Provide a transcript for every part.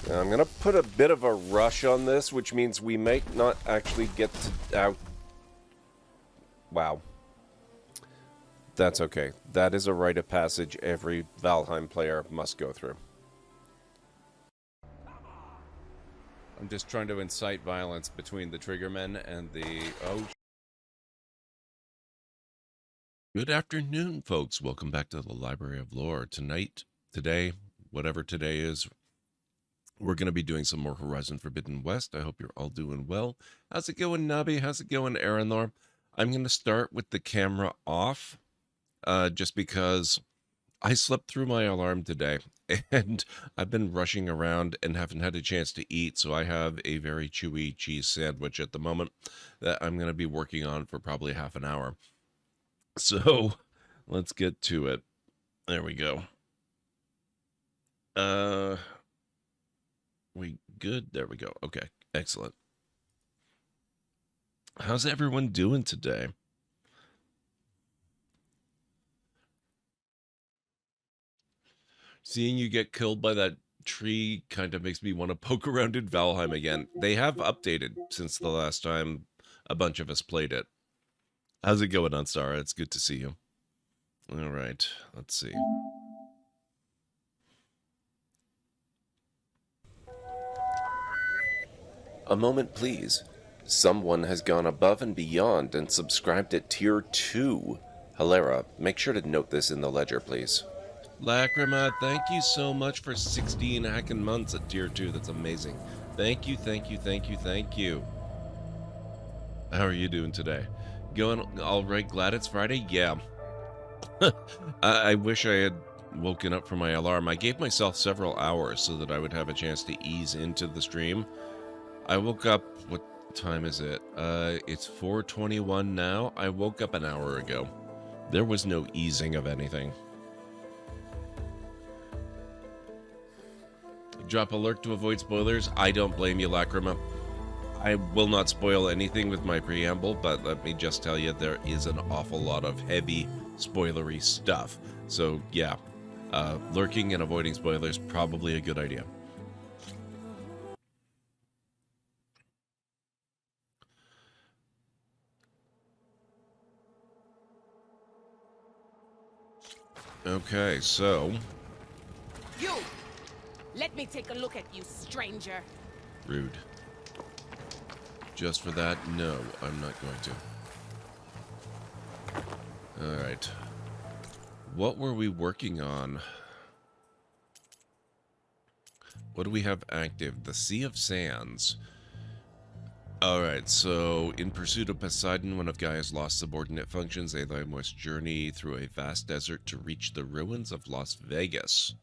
Now, I'm going to put a bit of a rush on this, which means we might not actually get to out. Wow. That's okay. That is a rite of passage every Valheim player must go through. I'm just trying to incite violence between the Triggermen and the... Oh. Good afternoon, folks. Welcome back to the Library of Lore. Today, whatever today is, we're going to be doing some more Horizon Forbidden West. I hope you're all doing well. How's it going, Nabi? How's it going, Aranor? I'm going to start with the camera off, just because I slept through my alarm today, and I've been rushing around and haven't had a chance to eat, so I have a very chewy cheese sandwich at the moment that I'm going to be working on for probably half an hour. So, let's get to it. There we go. We good? There we go. Okay, excellent. How's everyone doing today? Seeing you get killed by that tree kind of makes me want to poke around in Valheim again. They have updated since the last time a bunch of us played it. How's it going, Ansara? It's good to see you. All right, let's see. A moment, please. Someone has gone above and beyond and subscribed at Tier 2. Hilera, make sure to note this in the ledger, please. Lacrima, thank you so much for 16 heckin' months at Tier 2. That's amazing. Thank you, thank you, thank you, thank you. How are you doing today? Going all right? Glad it's Friday? Yeah. I wish I had woken up from my alarm. I gave myself several hours so that I would have a chance to ease into the stream. I woke up, what time is it? It's 4:21 now. I woke up an hour ago. There was no easing of anything. Drop alert to avoid spoilers. I don't blame you, Lacrima. I will not spoil anything with my preamble, but let me just tell you, there is an awful lot of heavy, spoilery stuff. So, yeah, lurking and avoiding spoilers, probably a good idea. Okay, so... You! Let me take a look at you, stranger. Rude. Just for that, no, I'm not going to. Alright. What were we working on? What do we have active? The Sea of Sands. Alright, so in pursuit of Poseidon, one of Gaia's lost subordinate functions, Aloy must journey through a vast desert to reach the ruins of Las Vegas.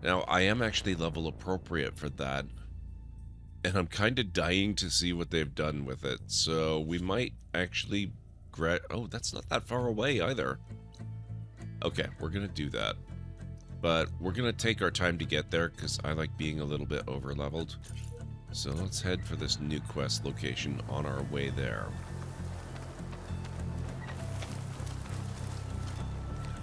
Now, I am actually level appropriate for that, and I'm kind of dying to see what they've done with it, so we might actually... Oh, that's not that far away either. Okay, we're going to do that. But we're going to take our time to get there, because I like being a little bit over-leveled. So let's head for this new quest location on our way there.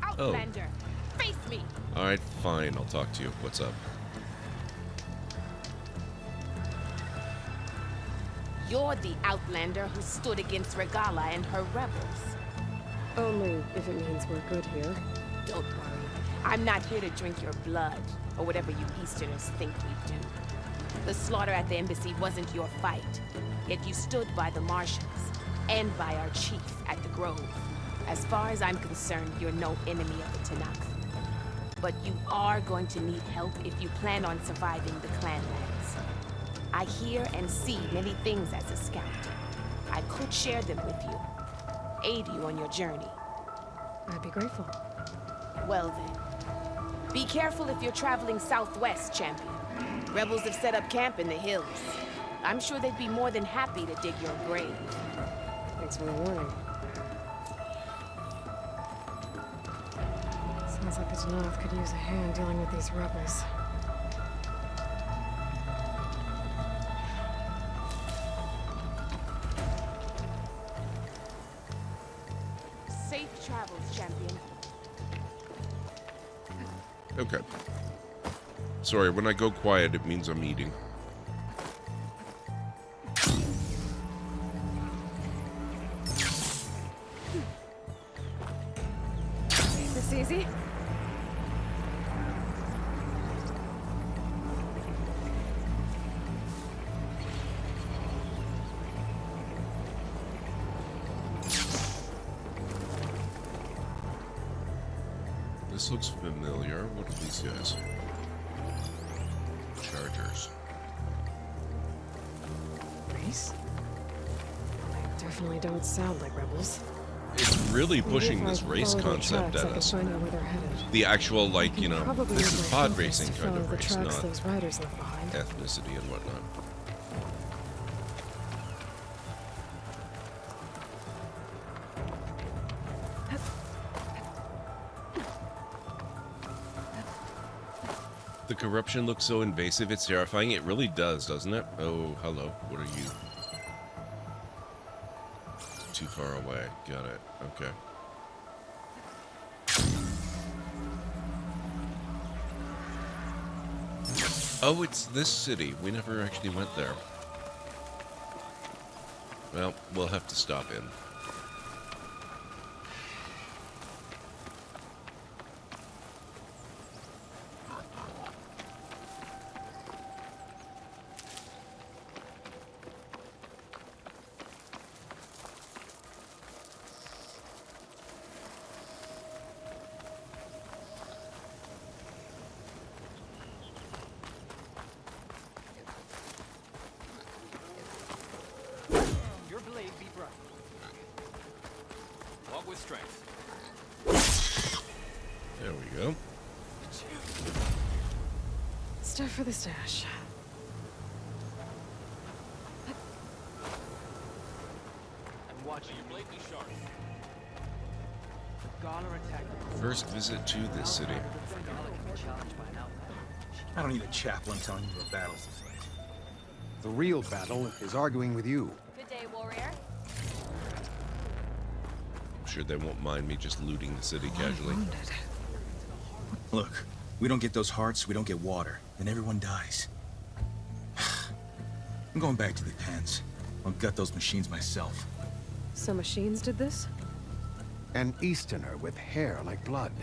Outlander, face me! Alright, fine, I'll talk to you. What's up? You're the Outlander who stood against Regala and her rebels. Only if it means we're good here. Don't worry. I'm not here to drink your blood, or whatever you Easterners think we do. The slaughter at the embassy wasn't your fight, yet you stood by the Martians, and by our chief at the Grove. As far as I'm concerned, you're no enemy of the Tenakth. But you are going to need help if you plan on surviving the Clanlands. I hear and see many things as a scout. I could share them with you, aid you on your journey. I'd be grateful. Well then, be careful if you're traveling southwest, champion. Rebels have set up camp in the hills. I'm sure they'd be more than happy to dig your grave. Thanks for the warning. Sounds like the Tenakth could use a hand dealing with these rebels. Safe travels, champion. Okay. Sorry, when I go quiet, it means I'm eating. This easy? This looks familiar. What are these guys? Chargers. Race? They definitely don't sound like rebels. It's really Maybe pushing if I this race follow their concept tracks, at I can us. find out where they're headed. The actual, like, you know, Probably this use is my pod compass racing to kind follow of the race, tracks not those riders left behind. ethnicity and whatnot. The corruption looks so invasive, it's terrifying. It really does, doesn't it? Oh, hello. What are you? Too far away. Got it. Okay. Oh, it's this city. We never actually went there. Well, we'll have to stop in. Your blade be bright. Walk with strength. There we go. Stuff for the stash. And watching your blade be sharp. Gala attack. First visit to this city. Gala can be challenged by an outlaw. I don't need a chaplain telling you where battles to fight. The real battle is arguing with you. Good day, warrior. I'm sure they won't mind me just looting the city casually. Wounded. Look, we don't get those hearts, we don't get water, then everyone dies. I'm going back to the pens. I'll gut those machines myself. So machines did this? An Easterner with hair like blood.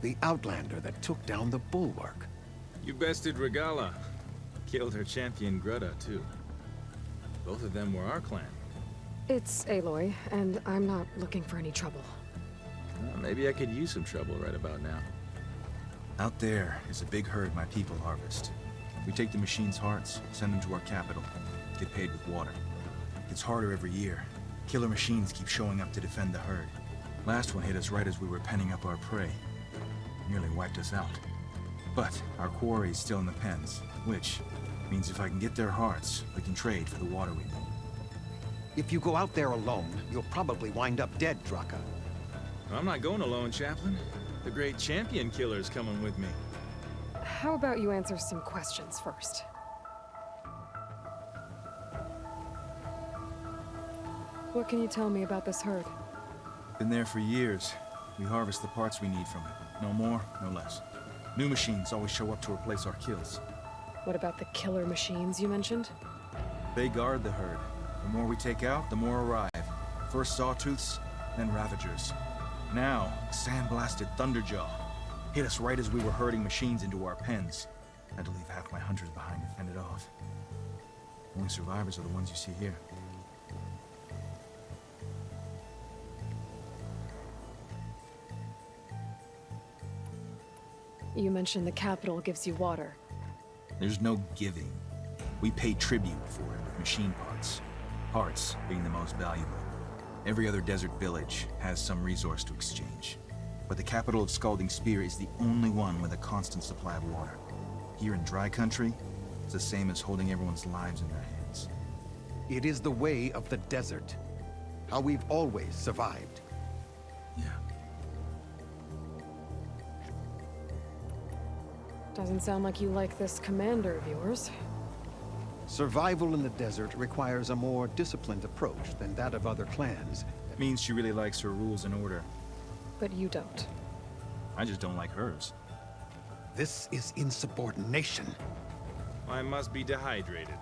The Outlander that took down the Bulwark. You bested Regala. Killed her champion Greta, too. Both of them were our clan. It's Aloy, and I'm not looking for any trouble. Well, maybe I could use some trouble right about now. Out there is a big herd my people harvest. We take the machines' hearts, send them to our capital, get paid with water. It's harder every year. Killer machines keep showing up to defend the herd. Last one hit us right as we were penning up our prey. Nearly wiped us out. But our quarry is still in the pens, which means if I can get their hearts, we can trade for the water we need. If you go out there alone, you'll probably wind up dead, Draka. I'm not going alone, Chaplain. The great champion killer's coming with me. How about you answer some questions first? What can you tell me about this herd? Been there for years. We harvest the parts we need from it. No more, no less. New machines always show up to replace our kills. What about the killer machines you mentioned? They guard the herd. The more we take out, the more arrive. First Sawtooths, then Ravagers. Now, sandblasted Thunderjaw. Hit us right as we were herding machines into our pens. Had to leave half my hunters behind to fend it off. Only survivors are the ones you see here. You mentioned the capital gives you water. There's no giving. We pay tribute for it with machine parts. Parts being the most valuable. Every other desert village has some resource to exchange. But the capital of Scalding Spear is the only one with a constant supply of water. Here in dry country, it's the same as holding everyone's lives in their hands. It is the way of the desert. How we've always survived. Yeah. Doesn't sound like you like this commander of yours. Survival in the desert requires a more disciplined approach than that of other clans. That means she really likes her rules and order. But you don't. I just don't like hers. This is insubordination. I must be dehydrated.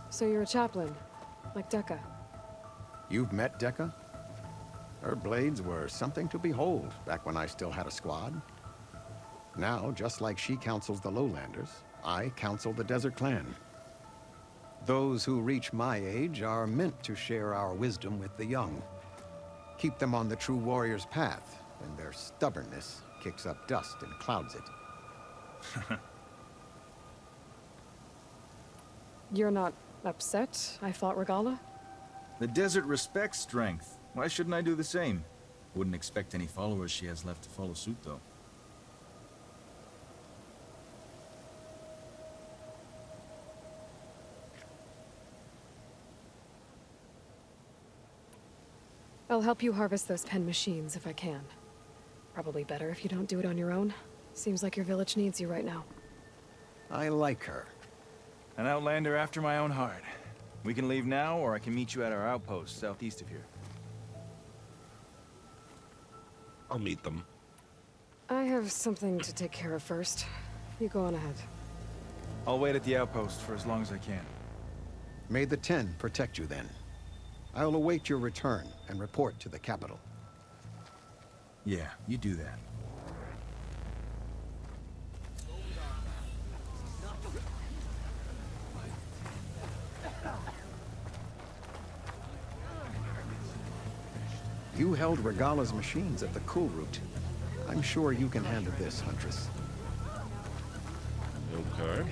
So you're a chaplain, like Dekka. You've met Dekka? Her blades were something to behold back when I still had a squad. Now, just like she counsels the Lowlanders, I counsel the Desert Clan. Those who reach my age are meant to share our wisdom with the young. Keep them on the true warrior's path, and their stubbornness kicks up dust and clouds it. You're not upset I fought Regala? The desert respects strength. Why shouldn't I do the same? Wouldn't expect any followers she has left to follow suit, though. I'll help you harvest those pen machines if I can. Probably better if you don't do it on your own. Seems like your village needs you right now. I like her. An outlander after my own heart. We can leave now, or I can meet you at our outpost southeast of here. I'll meet them. I have something to take care of first. You go on ahead. I'll wait at the outpost for as long as I can. May the Ten protect you then. I'll await your return and report to the capital. Yeah, you do that. You held Regala's machines at the Cool Route. I'm sure you can handle this, Huntress. Okay.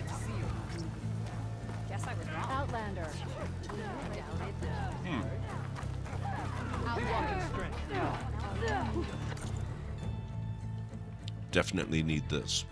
Guess I was wrong. Outlander. Definitely need this.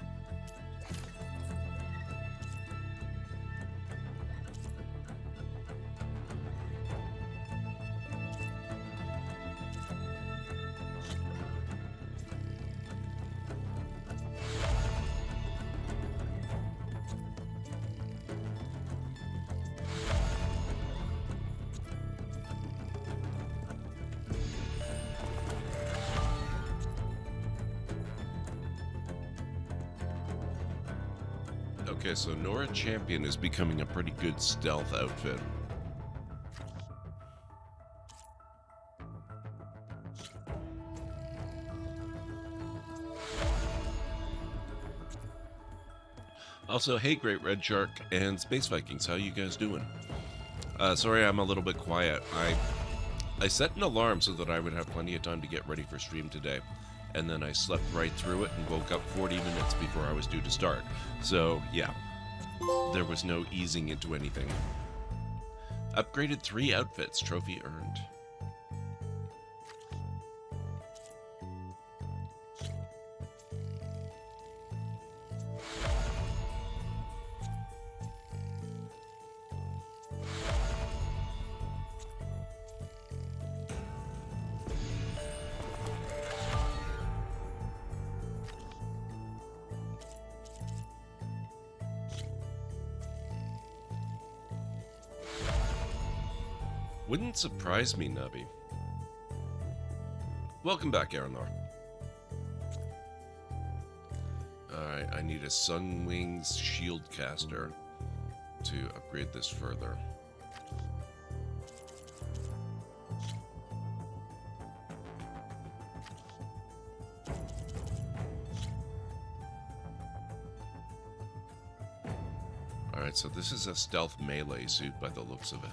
Okay, so Nora Champion is becoming a pretty good stealth outfit. Also, hey Great Red Shark and Space Vikings, how you guys doing? Sorry I'm a little bit quiet. I set an alarm so that I would have plenty of time to get ready for stream today. And then I slept right through it and woke up 40 minutes before I was due to start. So, yeah. There was no easing into anything. Upgraded 3 outfits, trophy earned. Wouldn't surprise me, Nubby. Welcome back, Aranor. Alright, I need a Sunwings Shield Caster to upgrade this further. Alright, so this is a stealth melee suit by the looks of it.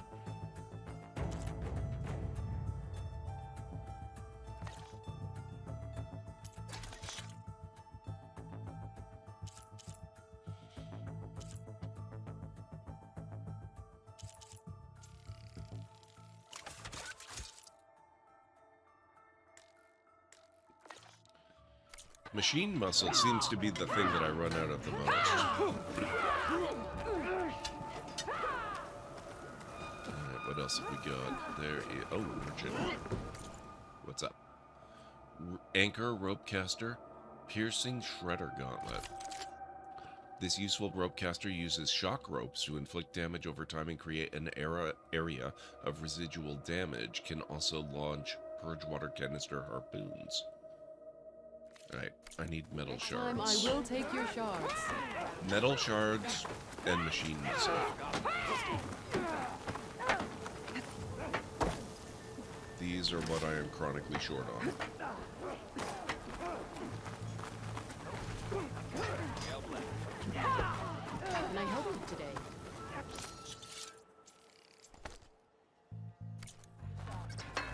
Machine muscle seems to be the thing that I run out of the most. Alright, what else have we got? There is... Oh, merchant. What's up? Anchor, rope caster, piercing shredder gauntlet. This useful rope caster uses shock ropes to inflict damage over time and create an area of residual damage. Can also launch purge water canister harpoons. Alright, I need metal Next time I shards. will take your shards. Metal shards and machine missile. These are what I am chronically short on. Can I help you today?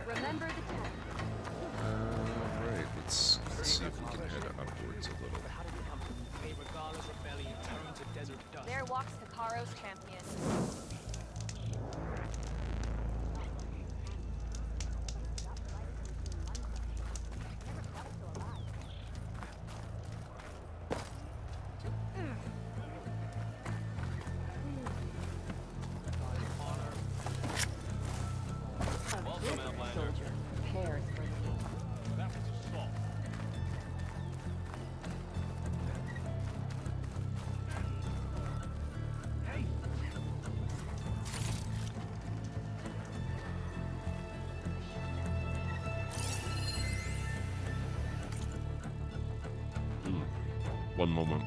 Remember the test. Alright, let's see if we can head upwards a little. There walks Takaro's champion. Soldier, prepares for the One moment.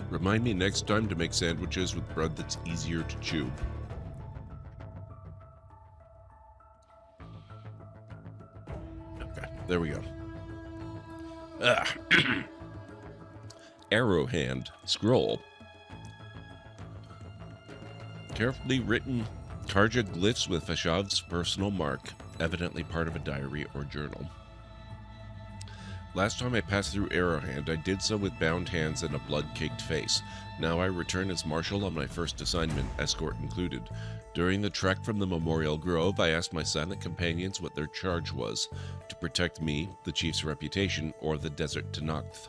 Remind me next time to make sandwiches with bread that's easier to chew. Okay, there we go. Arrow hand scroll. Carefully written Karja glyphs with Fashav's personal mark, evidently part of a diary or journal. Last time I passed through Arrowhand, I did so with bound hands and a blood-caked face. Now I return as Marshal on my first assignment, escort included. During the trek from the Memorial Grove, I asked my silent companions what their charge was, to protect me, the chief's reputation, or the desert Tenakth.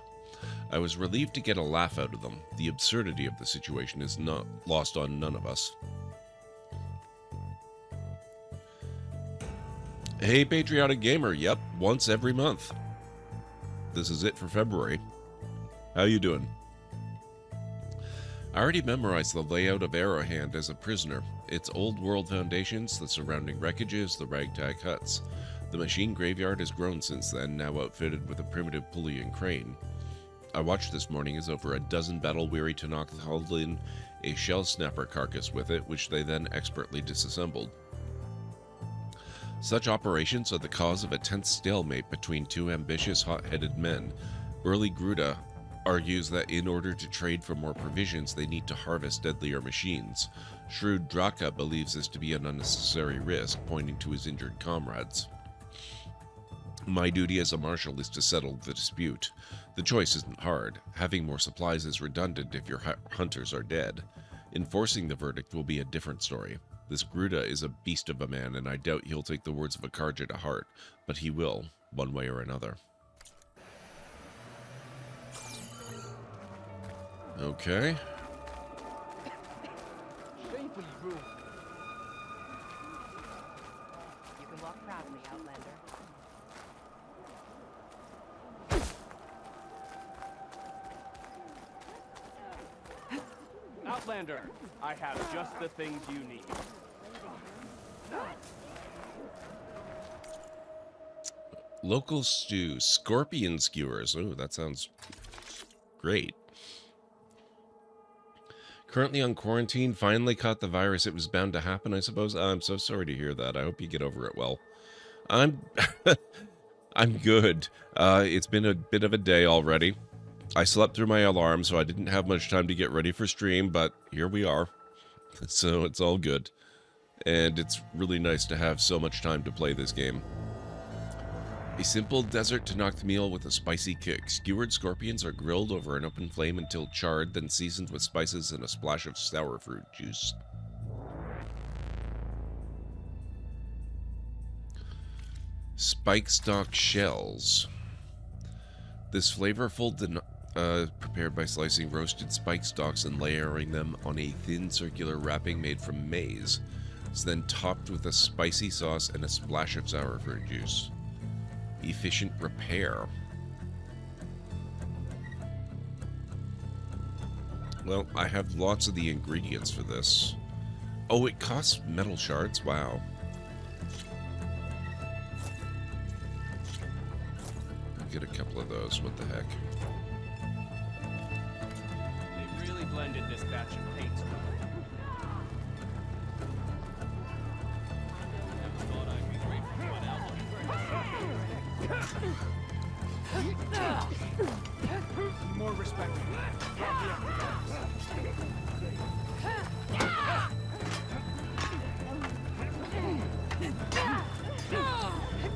I was relieved to get a laugh out of them. The absurdity of the situation is not lost on none of us. Hey, Patriotic Gamer. Yep, once every month. This is it for February. How you doing? I already memorized the layout of Arrowhand as a prisoner. Its old world foundations, the surrounding wreckages, the ragtag huts. The machine graveyard has grown since then, now outfitted with a primitive pulley and crane. I watched this morning as over a dozen battle-weary Tenakth hauled in a shell snapper carcass with it, which they then expertly disassembled. Such operations are the cause of a tense stalemate between two ambitious, hot-headed men. Burly Gruda argues that in order to trade for more provisions, they need to harvest deadlier machines. Shrewd Draka believes this to be an unnecessary risk, pointing to his injured comrades. My duty as a marshal is to settle the dispute. The choice isn't hard. Having more supplies is redundant if your hunters are dead. Enforcing the verdict will be a different story. This Gruda is a beast of a man, and I doubt he'll take the words of a Karja to heart, but he will, one way or another. Okay. Shamefully rude. You can walk proudly, Outlander. Outlander, I have just the things you need. Local stew, scorpion skewers. Oh, that sounds great. Currently on quarantine, finally caught the virus. It was bound to happen, I suppose. I'm so sorry to hear that. I hope you get over it well. I'm good. It's been a bit of a day already. I slept through my alarm, so I didn't have much time to get ready for stream, but here we are. So it's all good. And it's really nice to have so much time to play this game. A simple desert Tenakth meal with a spicy kick. Skewered scorpions are grilled over an open flame until charred, then seasoned with spices and a splash of sour fruit juice. Spike stock shells. This flavorful prepared by slicing roasted spike stalks and layering them on a thin circular wrapping made from maize. It's then topped with a spicy sauce and a splash of sour fruit juice. Efficient repair. Well, I have lots of the ingredients for this. Oh, it costs metal shards? Wow. I'll get a couple of those. What the heck? They really blended this batch of paints. More respect.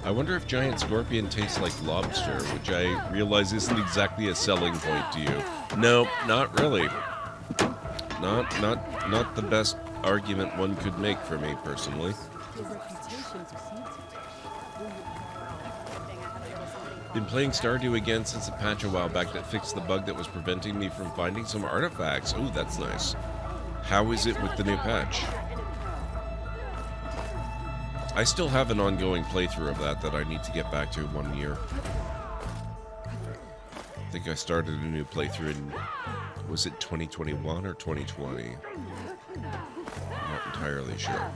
I wonder if giant scorpion tastes like lobster, which I realize isn't exactly a selling point to you. No, not really. Not the best argument one could make for me personally. Been playing Stardew again since a patch a while back that fixed the bug that was preventing me from finding some artifacts. Ooh, that's nice. How is it with the new patch? I still have an ongoing playthrough of that I need to get back to 1 year. I think I started a new playthrough in, was it 2021 or 2020? I'm not entirely sure.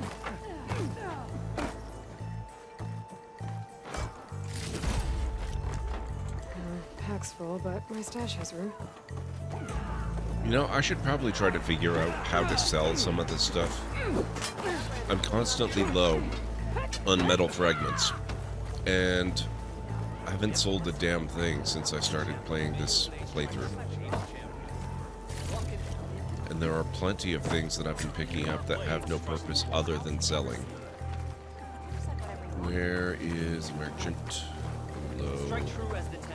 Pack's full, but my stash has room. You know, I should probably try to figure out how to sell some of this stuff. I'm constantly low on metal fragments, and I haven't sold a damn thing since I started playing this playthrough. And there are plenty of things that I've been picking up that have no purpose other than selling. Where is Merchant? Hello. Strike true as the 10.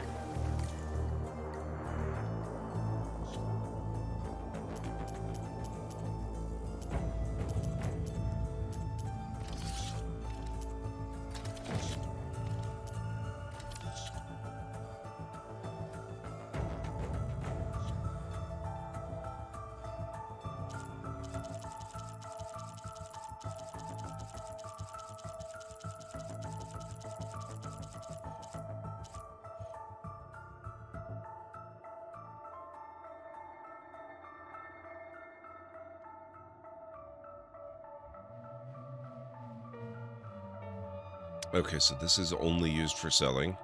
Okay, so this is only used for selling.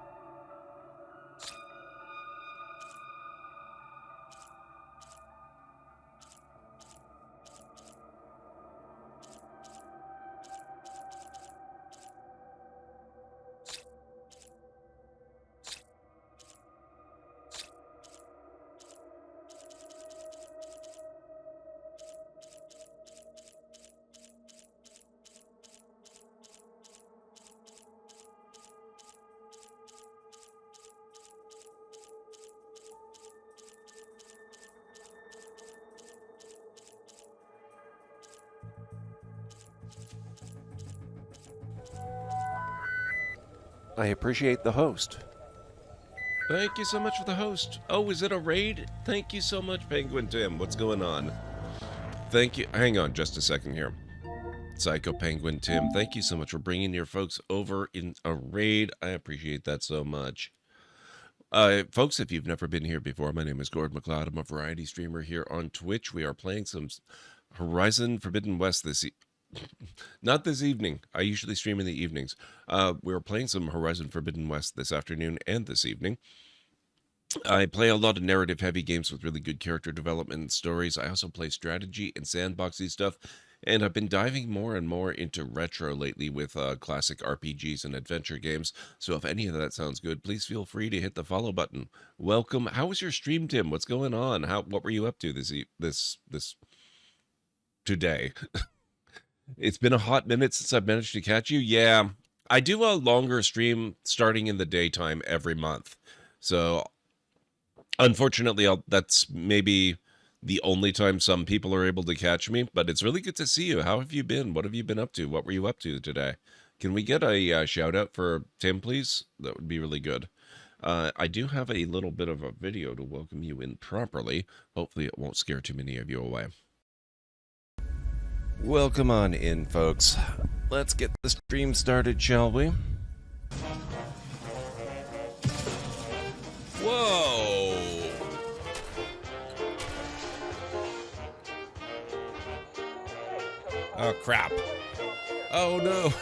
I appreciate the host. Thank you so much for the host. Oh, is it a raid? Thank you so much, Penguin Tim. What's going on? Thank you. Hang on just a second here. Psycho Penguin Tim, thank you so much for bringing your folks over in a raid. I appreciate that so much. Folks, if you've never been here before, my name is Gord McLeod. I'm a variety streamer here on Twitch. We are playing some Horizon Forbidden West not this evening. I usually stream in the evenings. We're playing some Horizon Forbidden West this afternoon and this evening. I play a lot of narrative-heavy games with really good character development and stories. I also play strategy and sandboxy stuff, and I've been diving more and more into retro lately with classic RPGs and adventure games. So if any of that sounds good, please feel free to hit the follow button. Welcome. How was your stream, Tim? What's going on? What were you up to this today? It's been a hot minute since I've managed to catch you. Yeah, I do a longer stream starting in the daytime every month. So, unfortunately, that's maybe the only time some people are able to catch me. But it's really good to see you. How have you been? What have you been up to? What were you up to today? Can we get a shout out for Tim, please? That would be really good. I do have a little bit of a video to welcome you in properly. Hopefully it won't scare too many of you away. Welcome on in, folks. Let's get the stream started, shall we? Whoa! Oh, crap. Oh, no.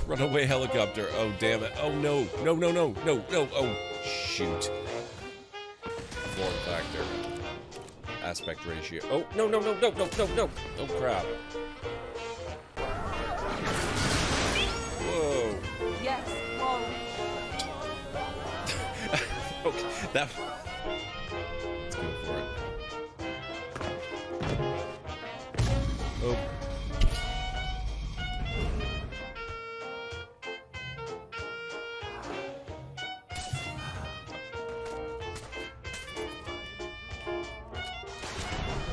Runaway helicopter. Oh, damn it. Oh, no. No, no, no, no, no. Oh, shoot. Form factor. Aspect ratio. Oh, no, no, no, no, no, no, no. Oh, crap. Whoa. Yes, Whoa. Okay, that... Let's go for it. Oh.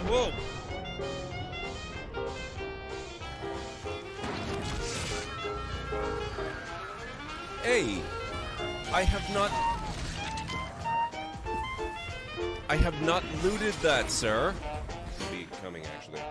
Whoa! Hey! I have not looted that, sir. Should be coming, actually.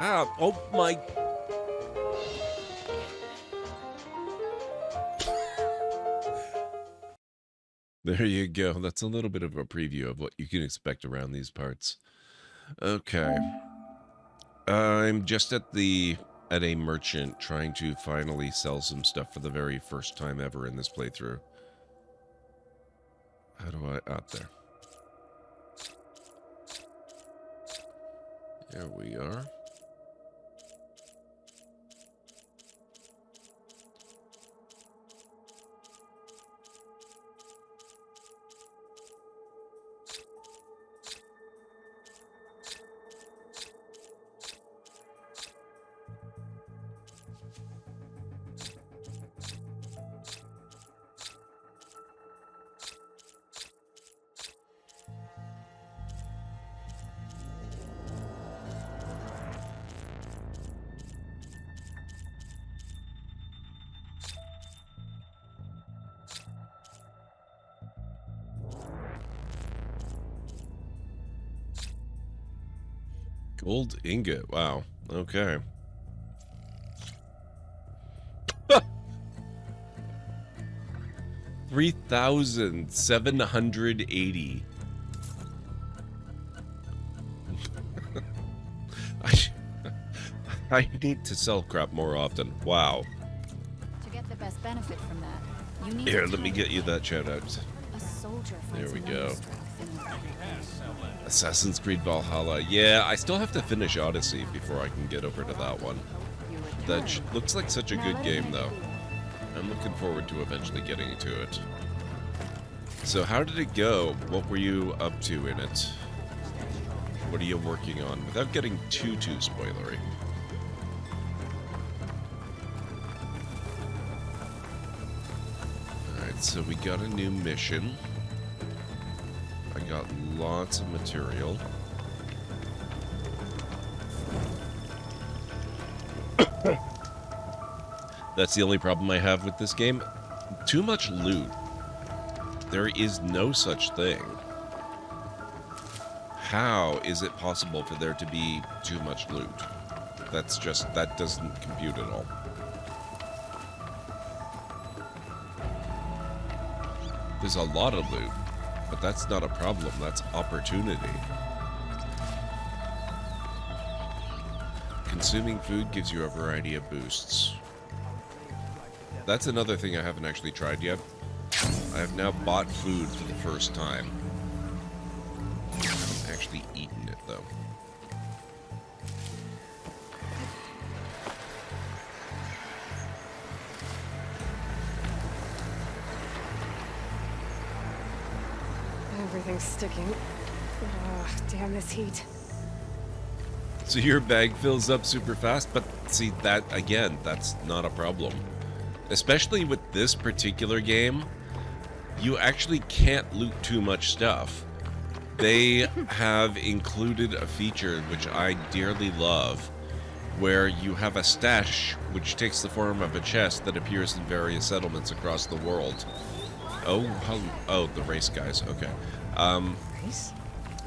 Ah, oh my... There you go. That's a little bit of a preview of what you can expect around these parts. Okay. I'm just at a merchant trying to finally sell some stuff for the very first time ever in this playthrough. How do I... out there. There we are. Gold ingot. Wow. Okay. 3,780. I need to sell crap more often. Wow. To get the best benefit from that, you need Here, let me get you that shout out. a soldier. There we go. Assassin's Creed Valhalla. Yeah, I still have to finish Odyssey before I can get over to that one. That looks like such a good game, though. I'm looking forward to eventually getting to it. So how did it go? What were you up to in it? What are you working on? Without getting too spoilery. Alright, so we got a new mission. I got lots of material. That's the only problem I have with this game. Too much loot. There is no such thing. How is it possible for there to be too much loot? That doesn't compute at all. There's a lot of loot, but that's not a problem, that's opportunity. Consuming food gives you a variety of boosts. That's another thing I haven't actually tried yet. I have now bought food for the first time. I haven't actually eaten it, though. Everything's sticking. Ugh, damn this heat. So your bag fills up super fast, but see, that, again, that's not a problem. Especially with this particular game, you actually can't loot too much stuff. They have included a feature which I dearly love, where you have a stash which takes the form of a chest that appears in various settlements across the world. Oh, the race guys, okay. Race?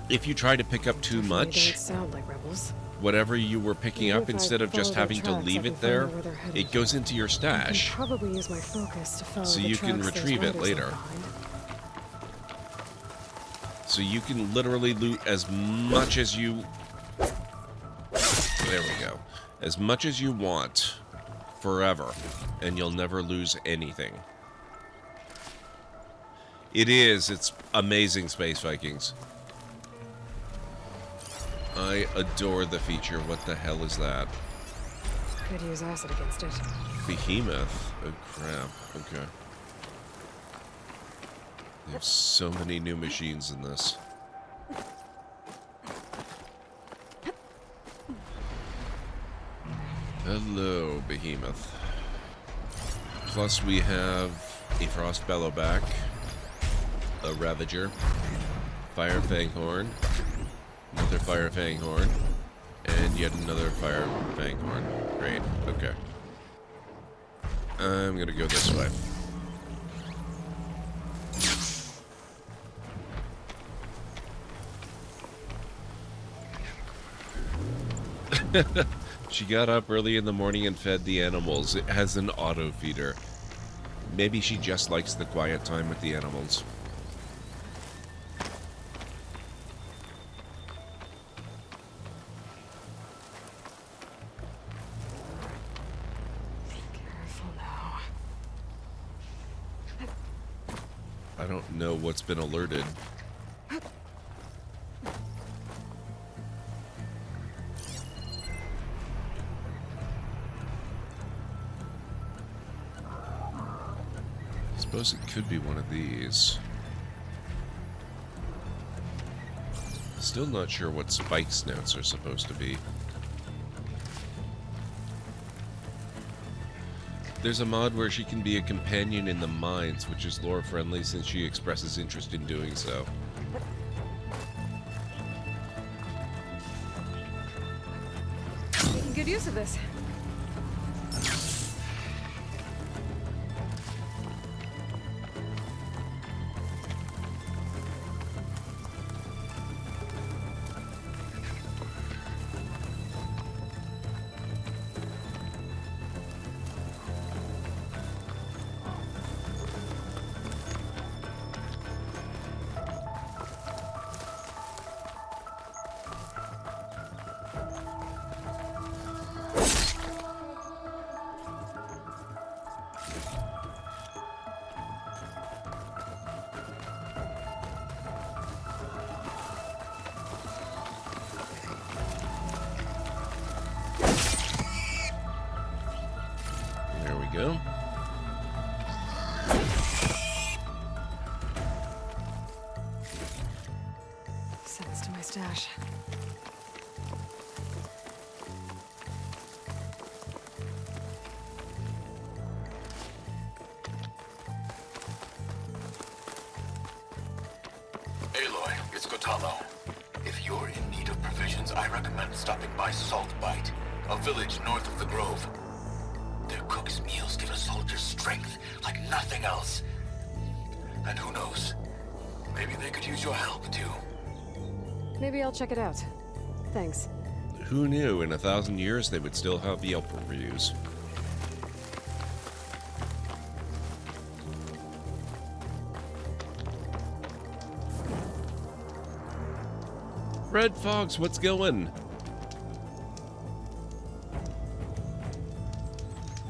If you try to pick up too Definitely much, don't sound like rebels. whatever you were picking Maybe up, if I instead of just follow their having to tracks, leave I can it there, find out where they're headed. it goes into your I can stash. probably use my focus to follow So the you can tracks those retrieve it riders later. left behind. So you can literally loot as much as you... There we go. As much as you want, forever, and you'll never lose anything. It's amazing, Space Vikings. I adore the feature. What the hell is that? Could use acid against it. Behemoth? Oh crap, okay. They have so many new machines in this. Hello, Behemoth. Plus we have a Frost Bellowback, a Ravager, Fire Fanghorn, another Fire Fanghorn, and yet another Fire Fanghorn. Great, okay. I'm gonna go this way. She got up early in the morning and fed the animals. It has an auto feeder. Maybe she just likes the quiet time with the animals. Careful now. I don't know what's been alerted. I suppose it could be one of these. Still not sure what spike snouts are supposed to be. There's a mod where she can be a companion in the mines, which is lore friendly since she expresses interest in doing so. Making good use of this. There we go. Send this to my stash. Aloy, it's Gotamo. If you're in need of provisions, I recommend stopping by Saltbite, a village north of the Grove. Their cook's meals give a soldier's strength like nothing else. And who knows, maybe they could use your help too. Maybe I'll check it out. Thanks. Who knew in 1,000 years they would still have Yelp reviews? Red Fox, what's going?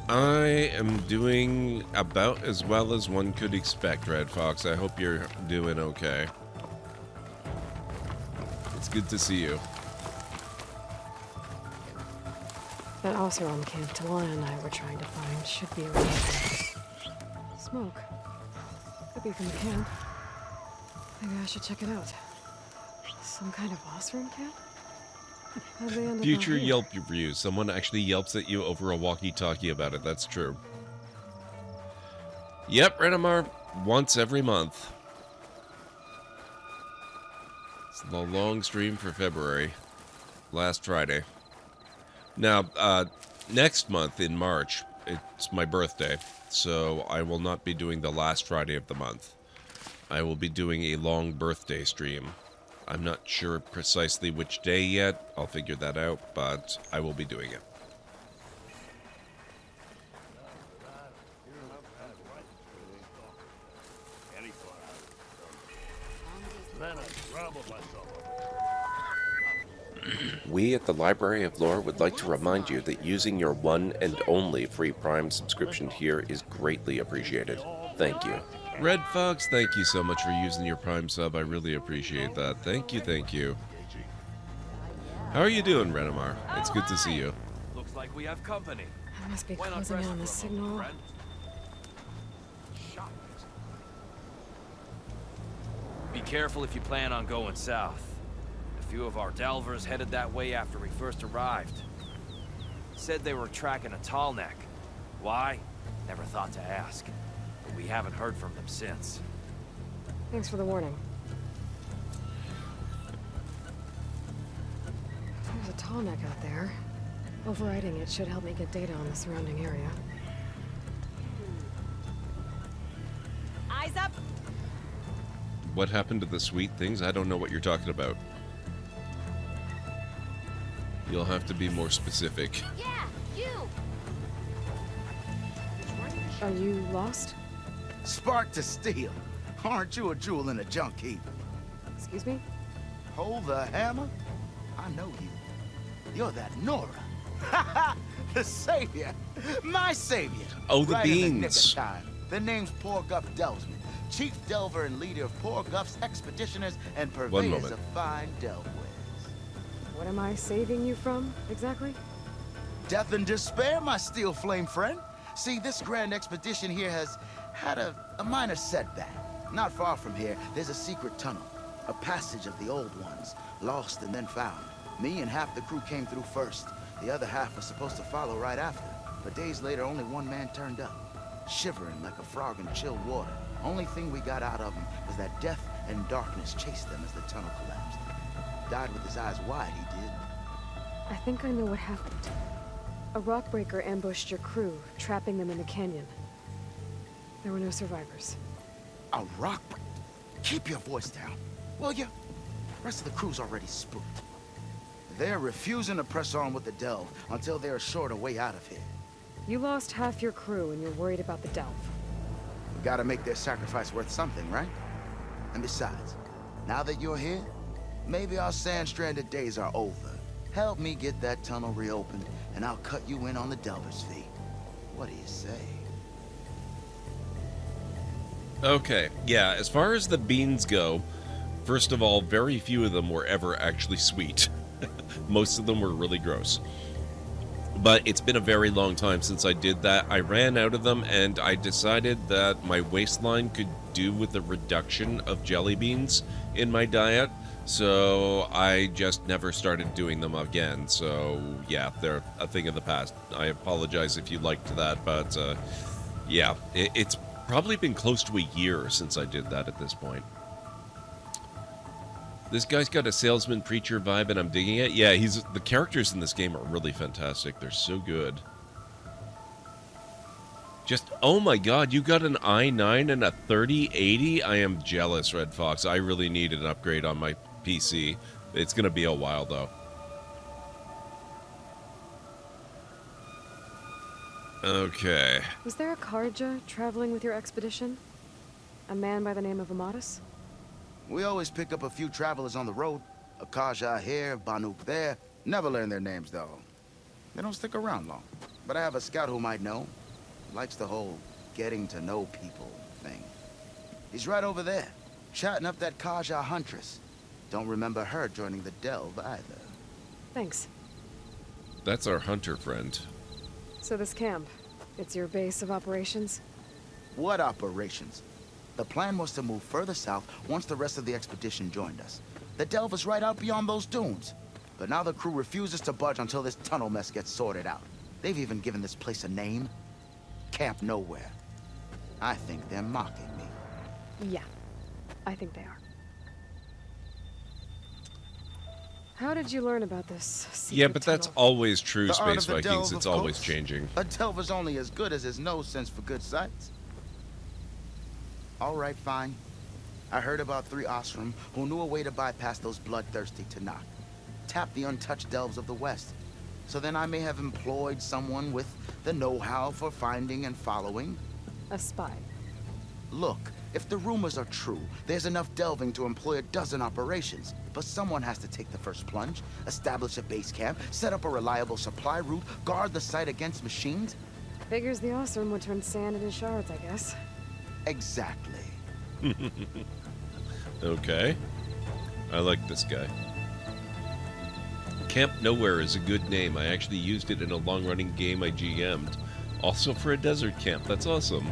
I am doing about as well as one could expect, Red Fox. I hope you're doing okay. It's good to see you. That Oseram camp Tawana and I were trying to find should be around here. Smoke. Could be from the camp. Maybe I should check it out. Some kind of boss room camp? How'd they end up Future out here? Yelp review. Someone actually yelps at you over a walkie-talkie about it. That's true. Yep, Renamar. Once every month. It's the long stream for February. Last Friday. Now, next month in March, it's my birthday. So I will not be doing the last Friday of the month. I will be doing a long birthday stream. I'm not sure precisely which day yet. I'll figure that out, but I will be doing it. We at the Library of Lore would like to remind you that using your one and only free Prime subscription here is greatly appreciated. Thank you. Red Fox, thank you so much for using your Prime sub. I really appreciate that. Thank you, thank you. How are you doing, Renamar? It's good to see you. Looks like we have company. I must be Why not closing in rest on the for a moment, signal. friend? Be careful if you plan on going south. A few of our delvers headed that way after we first arrived. Said they were tracking a tall neck. Why? Never thought to ask. But we haven't heard from them since. Thanks for the warning. There's a tall neck out there. Overriding it should help me get data on the surrounding area. Eyes up! What happened to the sweet things? I don't know what you're talking about. You'll have to be more specific. Yeah, you! Are you lost? Spark to steel. Aren't you a jewel in a junk heap? Excuse me? Hold the hammer? I know you. You're that Nora. Ha ha! The savior! My savior! Oh, the right in the nick beans. of time. The name's Poor Guff Delsman, chief delver and leader of Poor Guff's expeditioners and purveyors moment. of fine delve wares. What am I saving you from, exactly? Death and despair, my steel flame friend. See, this grand expedition here has had a minor setback. Not far from here, there's a secret tunnel. A passage of the old ones, lost and then found. Me and half the crew came through first. The other half was supposed to follow right after. But days later, only one man turned up, shivering like a frog in chilled water. Only thing we got out of him was that death and darkness chased them as the tunnel collapsed. Died with his eyes wide, he did. I think I know what happened. A rockbreaker ambushed your crew, trapping them in the canyon. There were no survivors. A rockbreaker? Keep your voice down, will you? Rest of the crew's already spooked. They're refusing to press on with the delve until they're assured a way out of here. You lost half your crew and you're worried about the delve. We gotta make their sacrifice worth something, right? And besides, now that you're here, maybe our sand-stranded days are over. Help me get that tunnel reopened, and I'll cut you in on the delver's fee. What do you say? Okay, yeah, as far as the beans go, first of all, very few of them were ever actually sweet. Most of them were really gross. But it's been a very long time since I did that. I ran out of them, and I decided that my waistline could do with a reduction of jelly beans in my diet, so I just never started doing them again. So, yeah, they're a thing of the past. I apologize if you liked that, but, yeah, it's probably been close to a year since I did that at this point. This guy's got a salesman preacher vibe, and I'm digging it. Yeah, the characters in this game are really fantastic. They're so good. Just, oh my god, you got an i9 and a 3080? I am jealous, Red Fox. I really need an upgrade on my PC. It's gonna be a while, though. Okay. Was there a Karja traveling with your expedition? A man by the name of Amatus? We always pick up a few travelers on the road. Akaja here, Banuk there. Never learn their names, though. They don't stick around long. But I have a scout who might know. Likes the whole getting to know people thing. He's right over there, chatting up that Kaja huntress. Don't remember her joining the delve either. Thanks. That's our hunter friend. So this camp, it's your base of operations? What operations? The plan was to move further south once the rest of the expedition joined us. The delve is right out beyond those dunes. But now the crew refuses to budge until this tunnel mess gets sorted out. They've even given this place a name. Camp Nowhere. I think they're mocking me. Yeah, I think they are. How did you learn about this secret Yeah, but that's tunnel? always true, The art Space of the Vikings. delve, It's of always course. changing. A delver's only as good as his nose sense for good sights. All right, fine. I heard about 3 Osram who knew a way to bypass those bloodthirsty Tanakh. Tap the untouched delves of the West. So then I may have employed someone with the know-how for finding and following. A spy. Look, if the rumors are true, there's enough delving to employ a dozen operations. But someone has to take the first plunge, establish a base camp, set up a reliable supply route, guard the site against machines. Figures the Osram would turn sand into shards, I guess. Exactly. Okay. I like this guy. Camp Nowhere is a good name. I actually used it in a long-running game I GM'd. Also for a desert camp. That's awesome.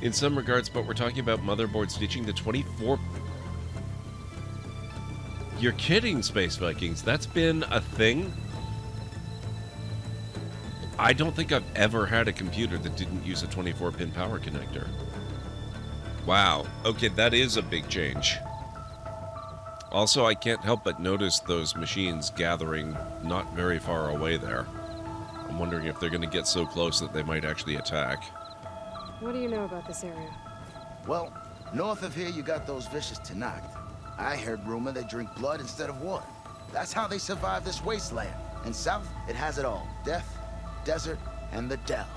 In some regards, but we're talking about motherboards ditching the 24... You're kidding, Space Vikings. That's been a thing? I don't think I've ever had a computer that didn't use a 24-pin power connector. Wow. Okay, that is a big change. Also, I can't help but notice those machines gathering not very far away there. I'm wondering if they're going to get so close that they might actually attack. What do you know about this area? Well, north of here you got those vicious Tanakh. I heard rumor they drink blood instead of water. That's how they survive this wasteland. And south, it has it all. Death, desert, and the delve.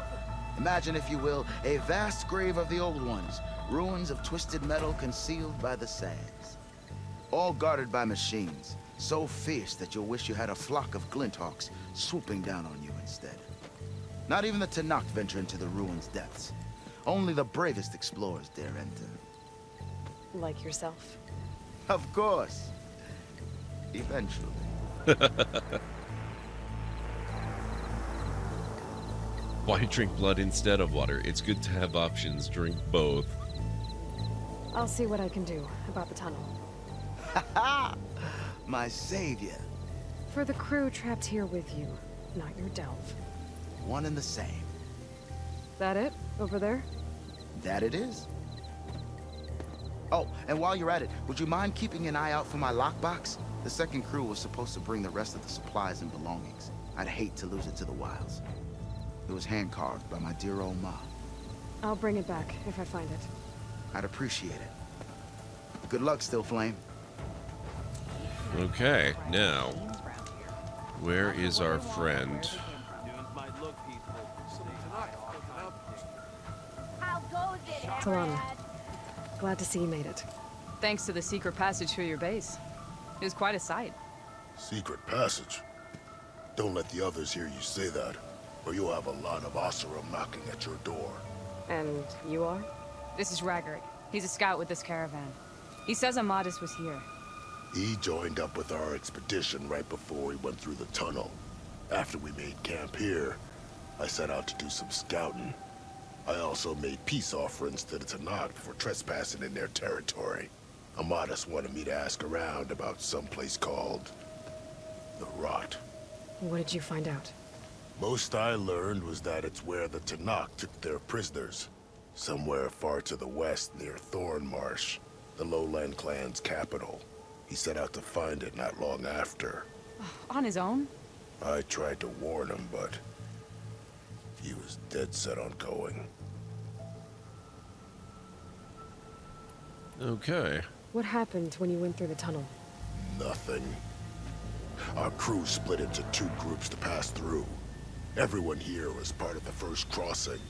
Imagine, if you will, a vast grave of the old ones. Ruins of twisted metal concealed by the sands. All guarded by machines, so fierce that you'll wish you had a flock of glinthawks swooping down on you instead. Not even the Tanakh venture into the ruins' depths. Only the bravest explorers dare enter. Like yourself? Of course. Eventually. Why drink blood instead of water? It's good to have options. Drink both. I'll see what I can do about the tunnel. Ha! My savior. For the crew trapped here with you, not your delve. One and the same. That it? Over there? That it is. Oh, and while you're at it, would you mind keeping an eye out for my lockbox? The second crew was supposed to bring the rest of the supplies and belongings. I'd hate to lose it to the wilds. It was hand-carved by my dear old ma. I'll bring it back if I find it. I'd appreciate it. Good luck, Still Flame. Okay, now, where is our friend? How goes it, Talana, glad to see you made it. Thanks to the secret passage through your base. It was quite a sight. Secret passage? Don't let the others hear you say that, or you'll have a lot of Oseram knocking at your door. And you are? This is Raggart. He's a scout with this caravan. He says Amadis was here. He joined up with our expedition right before we went through the tunnel. After we made camp here, I set out to do some scouting. I also made peace offerings to the Tanakh for trespassing in their territory. Amadis wanted me to ask around about some place called the Rot. What did you find out? Most I learned was that it's where the Tanakh took their prisoners. Somewhere far to the west near Thornmarsh, the Lowland clan's capital. He set out to find it not long after. On his own? I tried to warn him, but he was dead set on going. Okay. What happened when you went through the tunnel? Nothing. Our crew split into 2 groups to pass through. Everyone here was part of the first crossing.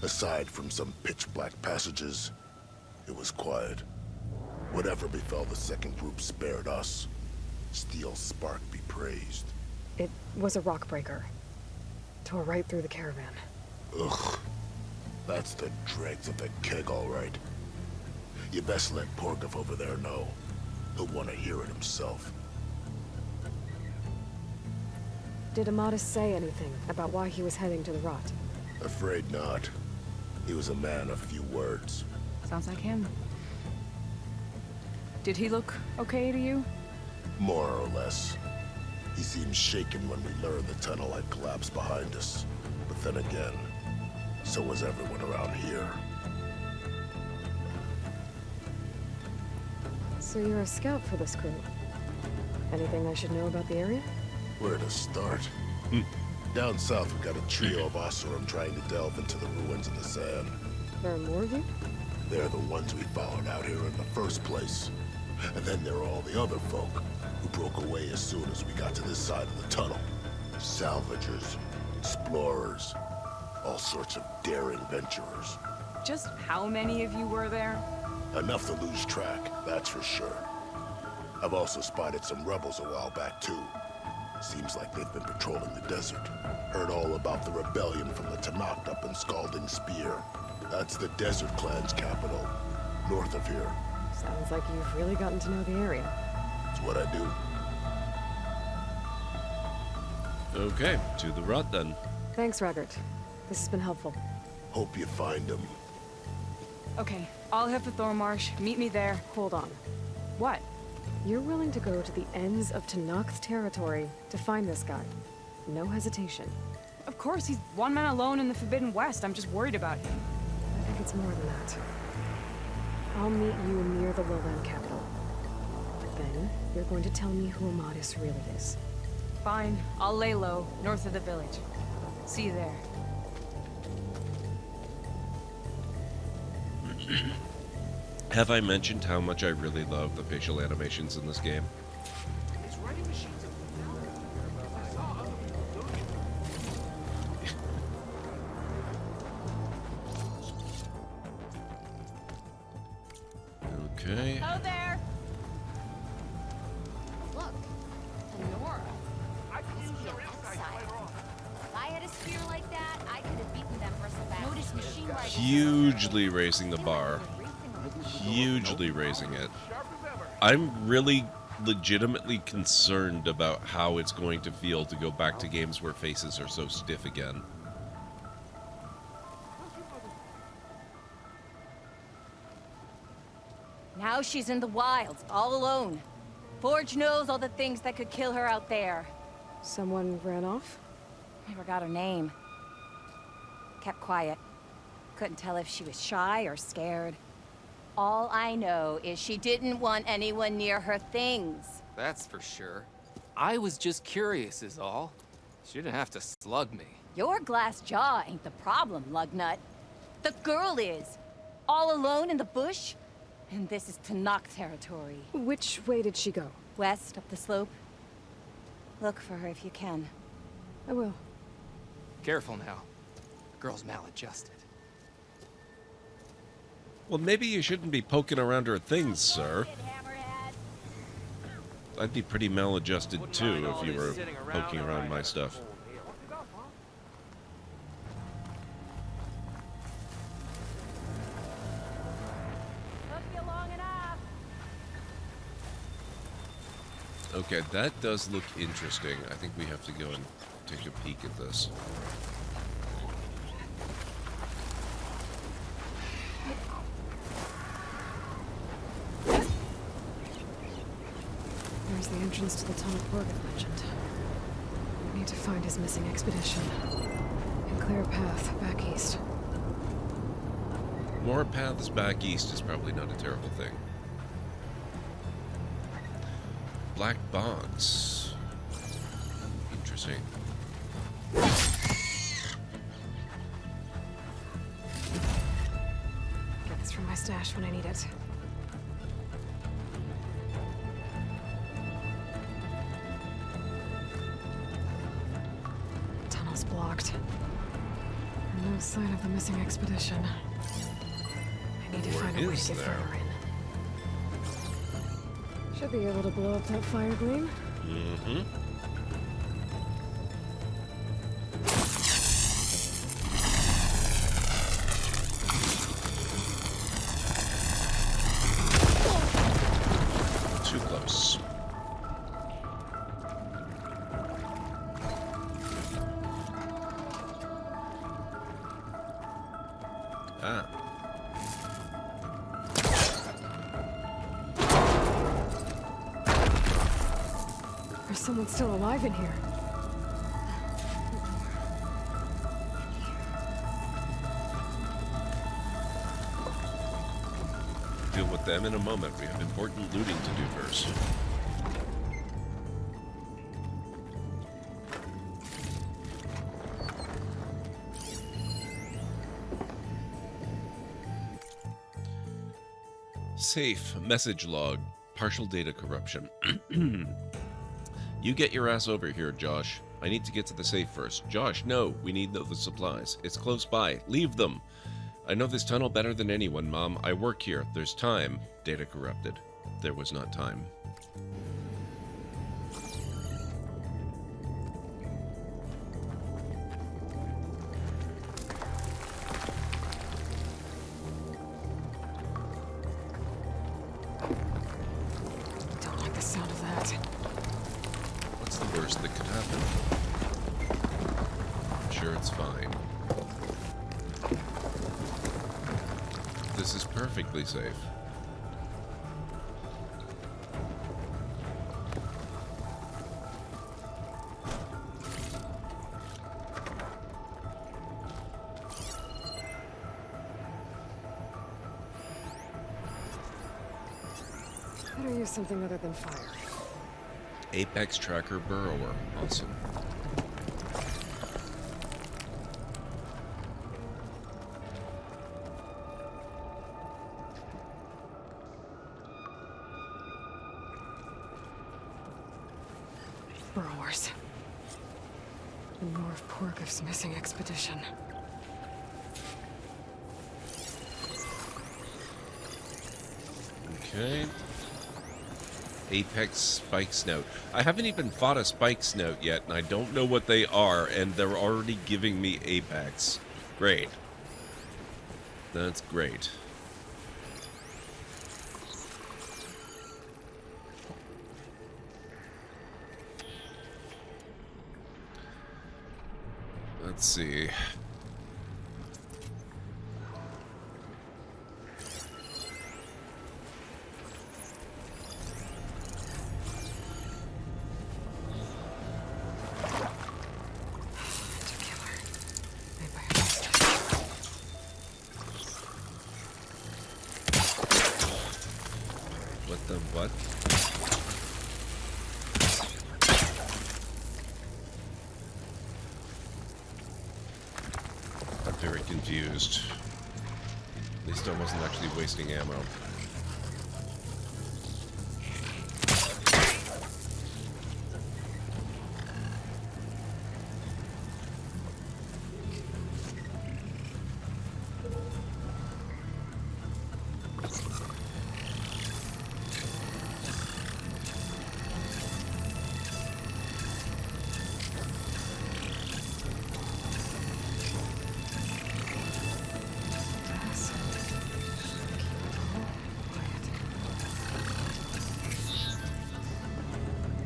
Aside from some pitch-black passages, it was quiet. Whatever befell the second group spared us. Steel Spark be praised. It was a rock breaker. Tore right through the caravan. Ugh. That's the dregs of the keg, all right. You best let Porgov over there know. He'll want to hear it himself. Did Amadis say anything about why he was heading to the Rot? Afraid not. He was a man of few words. Sounds like him. Did he look okay to you? More or less. He seemed shaken when we learned the tunnel had collapsed behind us. But then again, so was everyone around here. So you're a scout for this crew. Anything I should know about the area? Where to start? Down south, we got a trio of Oseram trying to delve into the ruins of the sand. There are more of you? They're the ones we followed out here in the first place. And then there are all the other folk who broke away as soon as we got to this side of the tunnel. Salvagers, explorers, all sorts of daring venturers. Just how many of you were there? Enough to lose track, that's for sure. I've also spotted some rebels a while back, too. Seems like they've been patrolling the desert. Heard all about the rebellion from the Tanakh up in Scalding Spear. That's the Desert Clan's capital, north of here. Sounds like you've really gotten to know the area. It's what I do. Okay, to the rut then. Thanks, Raggart. This has been helpful. Hope you find them. Okay, I'll head for Thormarsh. Meet me there. Hold on. What? You're willing to go to the ends of Tanakh's territory to find this guy. No hesitation. Of course, he's one man alone in the Forbidden West. I'm just worried about him. I think it's more than that. I'll meet you near the lowland capital. Then, you're going to tell me who Amadis really is. Fine. I'll lay low, north of the village. See you there. Have I mentioned how much I really love the facial animations in this game? Okay. Oh there! Look, Nora. Must be an outsider. If I had a spear like that, I could have beaten them for some back. Notice machine riders. Hugely raising the bar. Hugely raising it. I'm really legitimately concerned about how it's going to feel to go back to games where faces are so stiff again. Now she's in the wilds, all alone. Forge knows all the things that could kill her out there. Someone ran off? I forgot her name. Kept quiet. Couldn't tell if she was shy or scared. All I know is she didn't want anyone near her things. That's for sure. I was just curious is all. She didn't have to slug me. Your glass jaw ain't the problem, Lugnut. The girl is. All alone in the bush. And this is Tanakh territory. Which way did she go? West, up the slope. Look for her if you can. I will. Careful now. The girl's maladjusted. Well, maybe you shouldn't be poking around her things, sir. I'd be pretty maladjusted too if you were poking around my stuff. Okay, that does look interesting. I think we have to go and take a peek at this. There's the entrance to the tunnel Morgan mentioned. We need to find his missing expedition. And clear a path back east. More paths back east is probably not a terrible thing. Black bogs. Interesting. Get this from my stash when I need it. Tunnel's blocked. And no sign of the missing expedition. I need to find a way to get further in. Should be able to blow up that fire gleam. Mm-hmm. Too close. Ah. someone's still alive in here. Deal with them in a moment. We have important looting to do first. Safe. Message log. Partial data corruption. You get your ass over here, Josh. I need to get to the safe first. Josh, no. We need the supplies. It's close by. Leave them. I know this tunnel better than anyone, Mom. I work here. There's time. Data corrupted. There was not time. Don't like the sound of that. What's the worst that could happen? I'm sure it's fine. This is perfectly safe. Better use something other than fire. Apex Tracker Burrower. Awesome. Burrowers. The Norv Porgev's missing expedition. Okay. Apex Spike Snout. I haven't even fought a Spike Snout yet, and I don't know what they are, and they're already giving me Apex. Great. That's great. Let's see. What the what? I'm very confused. At least I wasn't actually wasting ammo.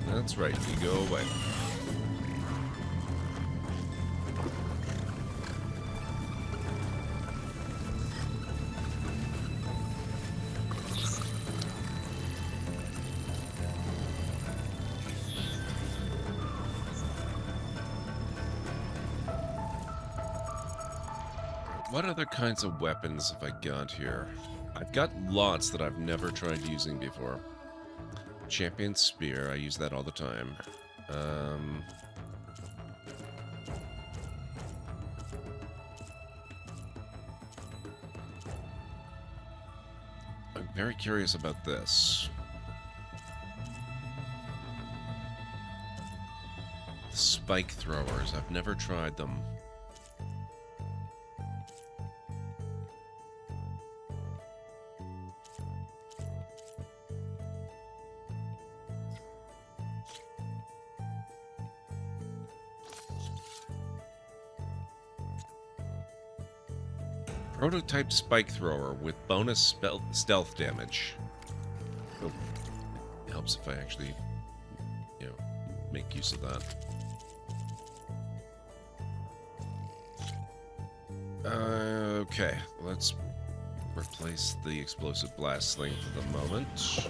That's right, you go away. What other kinds of weapons have I got here? I've got lots that I've never tried using before. Champion Spear, I use that all the time. I'm very curious about this. The spike throwers, I've never tried them. Prototype spike thrower with bonus stealth damage. Oh, it helps if I actually, you know, make use of that. Okay, let's replace the explosive blast sling for the moment.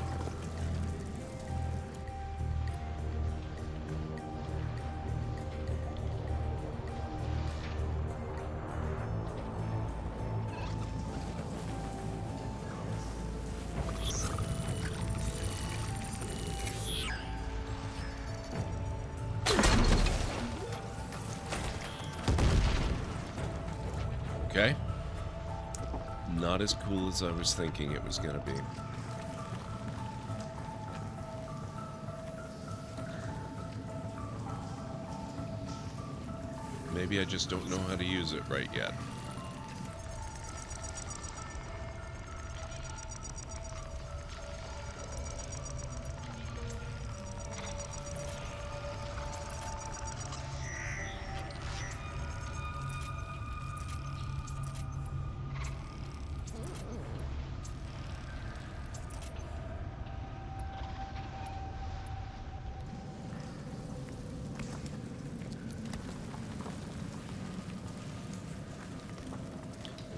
Okay. Not as cool as I was thinking it was gonna be. Maybe I just don't know how to use it right yet.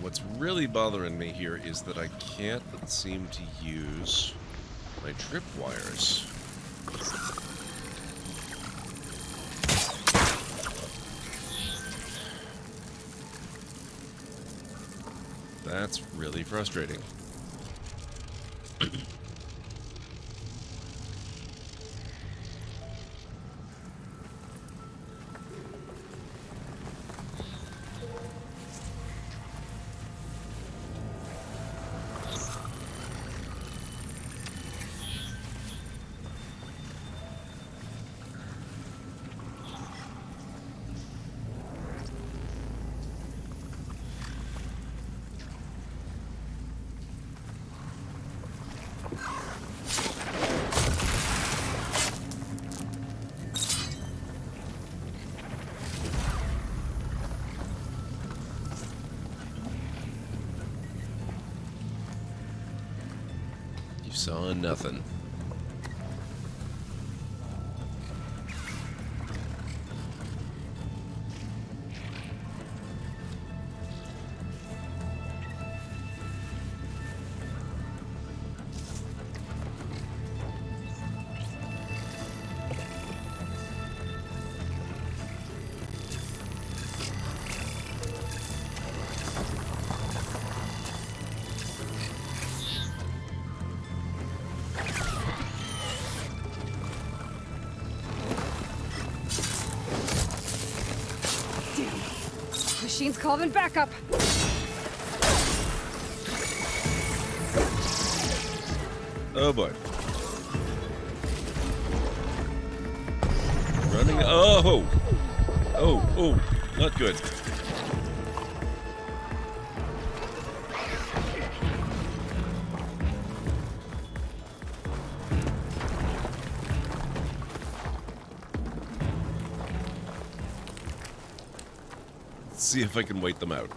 What's really bothering me here is that I can't seem to use my tripwires. That's really frustrating. Saw nothing. Machine's calling backup. Oh boy. Running. Oh! Oh, oh, not good. See if I can wait them out.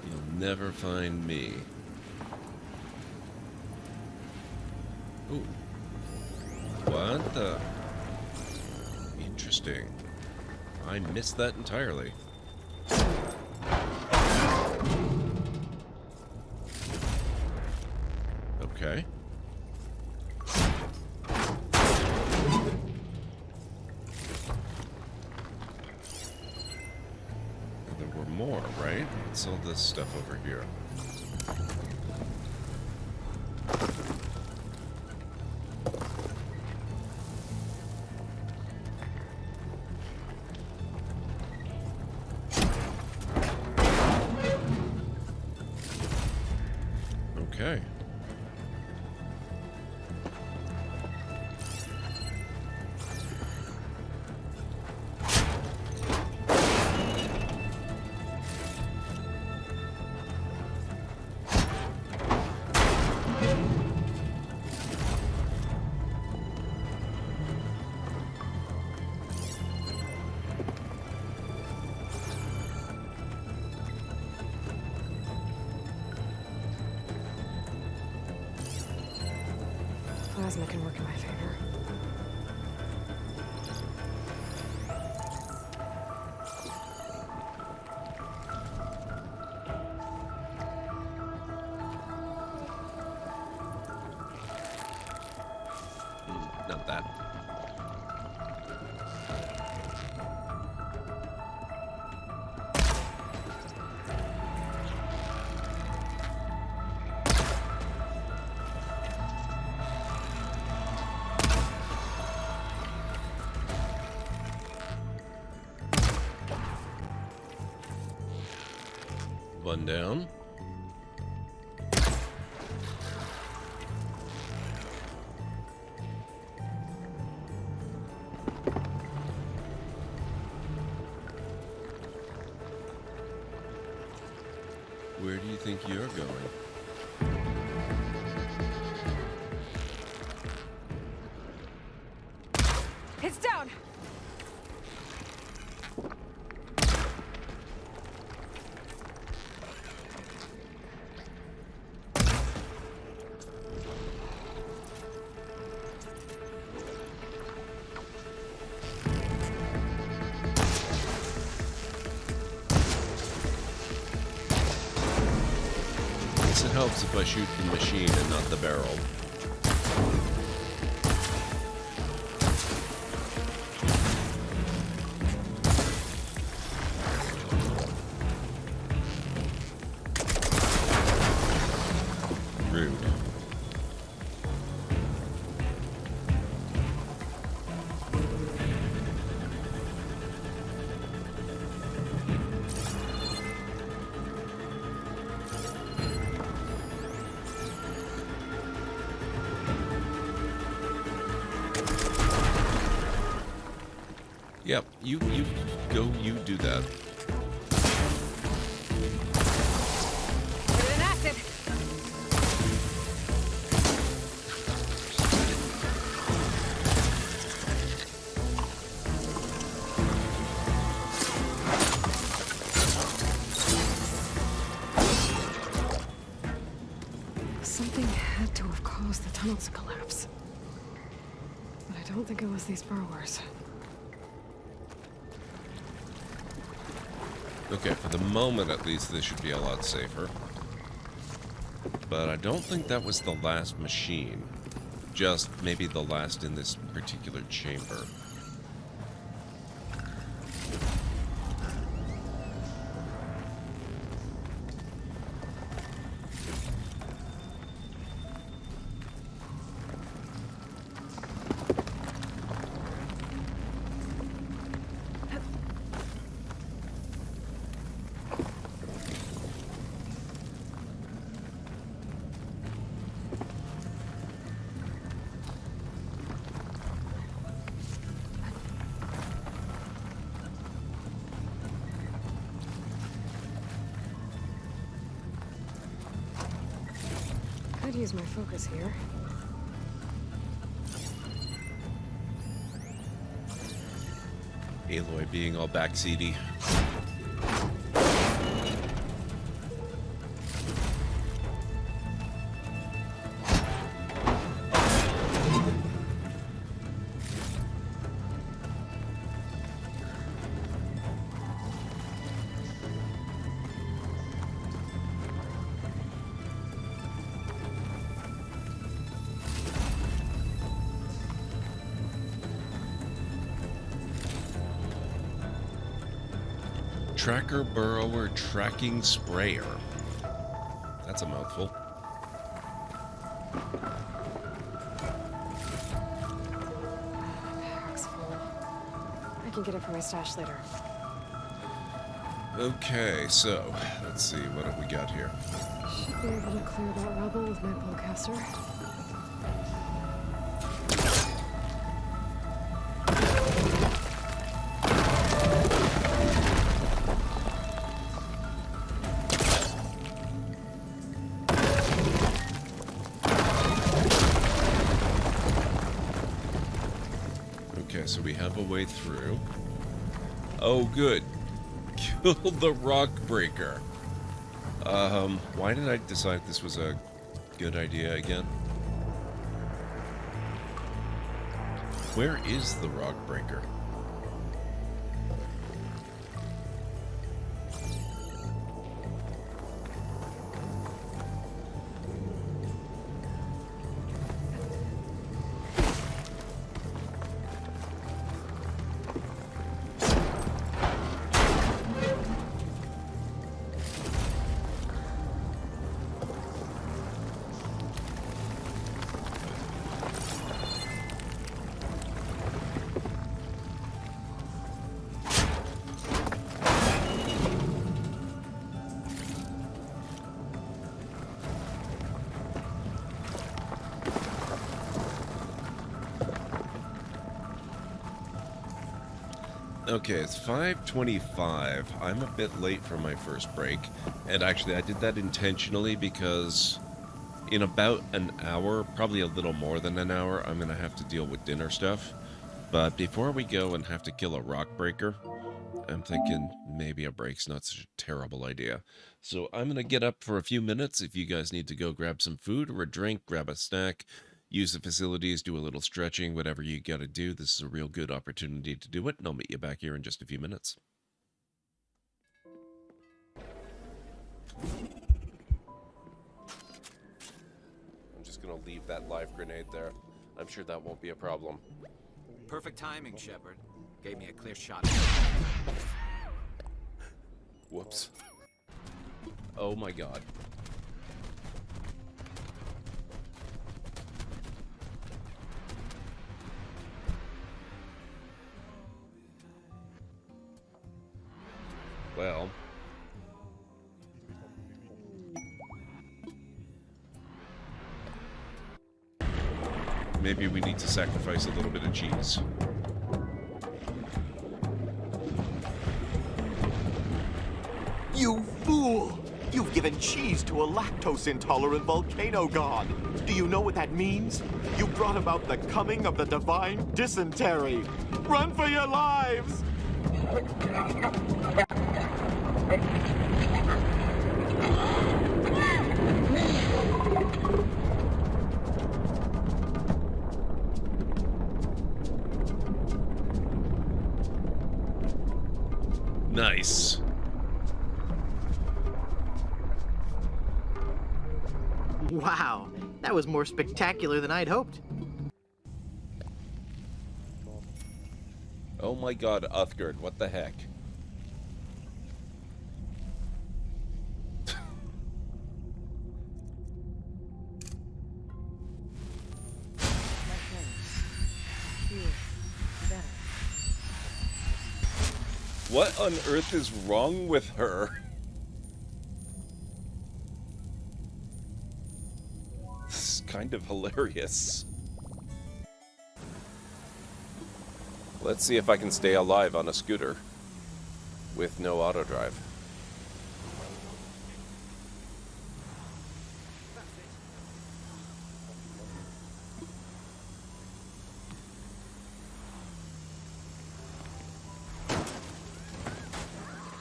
You'll never find me. Ooh. What the? Interesting. I missed that entirely. Okay. There were more, right? What's all this stuff over here? Okay. Plasma can work in my favor. Not that. one down. Where do you think you're going? It's down! It helps if I shoot the machine and not the barrel. Rude. Yep, you do that. Put it in acid! Something had to have caused the tunnel to collapse. But I don't think it was these burrowers. Okay, for the moment at least, this should be a lot safer. But I don't think that was the last machine. Just maybe the last in this particular chamber. Could use my focus here. Aloy being all backseaty. Tracker Burrower Tracking Sprayer. That's a mouthful. Pack's full. I can get it for my stash later. Okay, so let's see, what have we got here? Should be able to clear that rubble with my bowcaster. Okay, so we have a way through. Oh, good. Kill the rock breaker. Why did I decide this was a good idea again? Where is the rock breaker? Okay, it's 5:25. I'm a bit late for my first break. And actually, I did that intentionally because in about an hour, probably a little more than an hour, I'm going to have to deal with dinner stuff. But before we go and have to kill a rock breaker, I'm thinking maybe a break's not such a terrible idea. So I'm going to get up for a few minutes. If you guys need to go grab some food or a drink, grab a snack, use the facilities, do a little stretching, whatever you got to do, this is a real good opportunity to do it. And I'll meet you back here in just a few minutes. I'm just going to leave that live grenade there. I'm sure that won't be a problem. Perfect timing, Shepard. Gave me a clear shot. Whoops. Oh my god. Well. Maybe we need to sacrifice a little bit of cheese. You fool! You've given cheese to a lactose-intolerant volcano god. Do you know what that means? You brought about the coming of the divine dysentery. Run for your lives! Nice. Wow, that was more spectacular than I'd hoped. Oh my god, Uthgard, what the heck? What on earth is wrong with her? This is kind of hilarious. Let's see if I can stay alive on a scooter with no auto drive.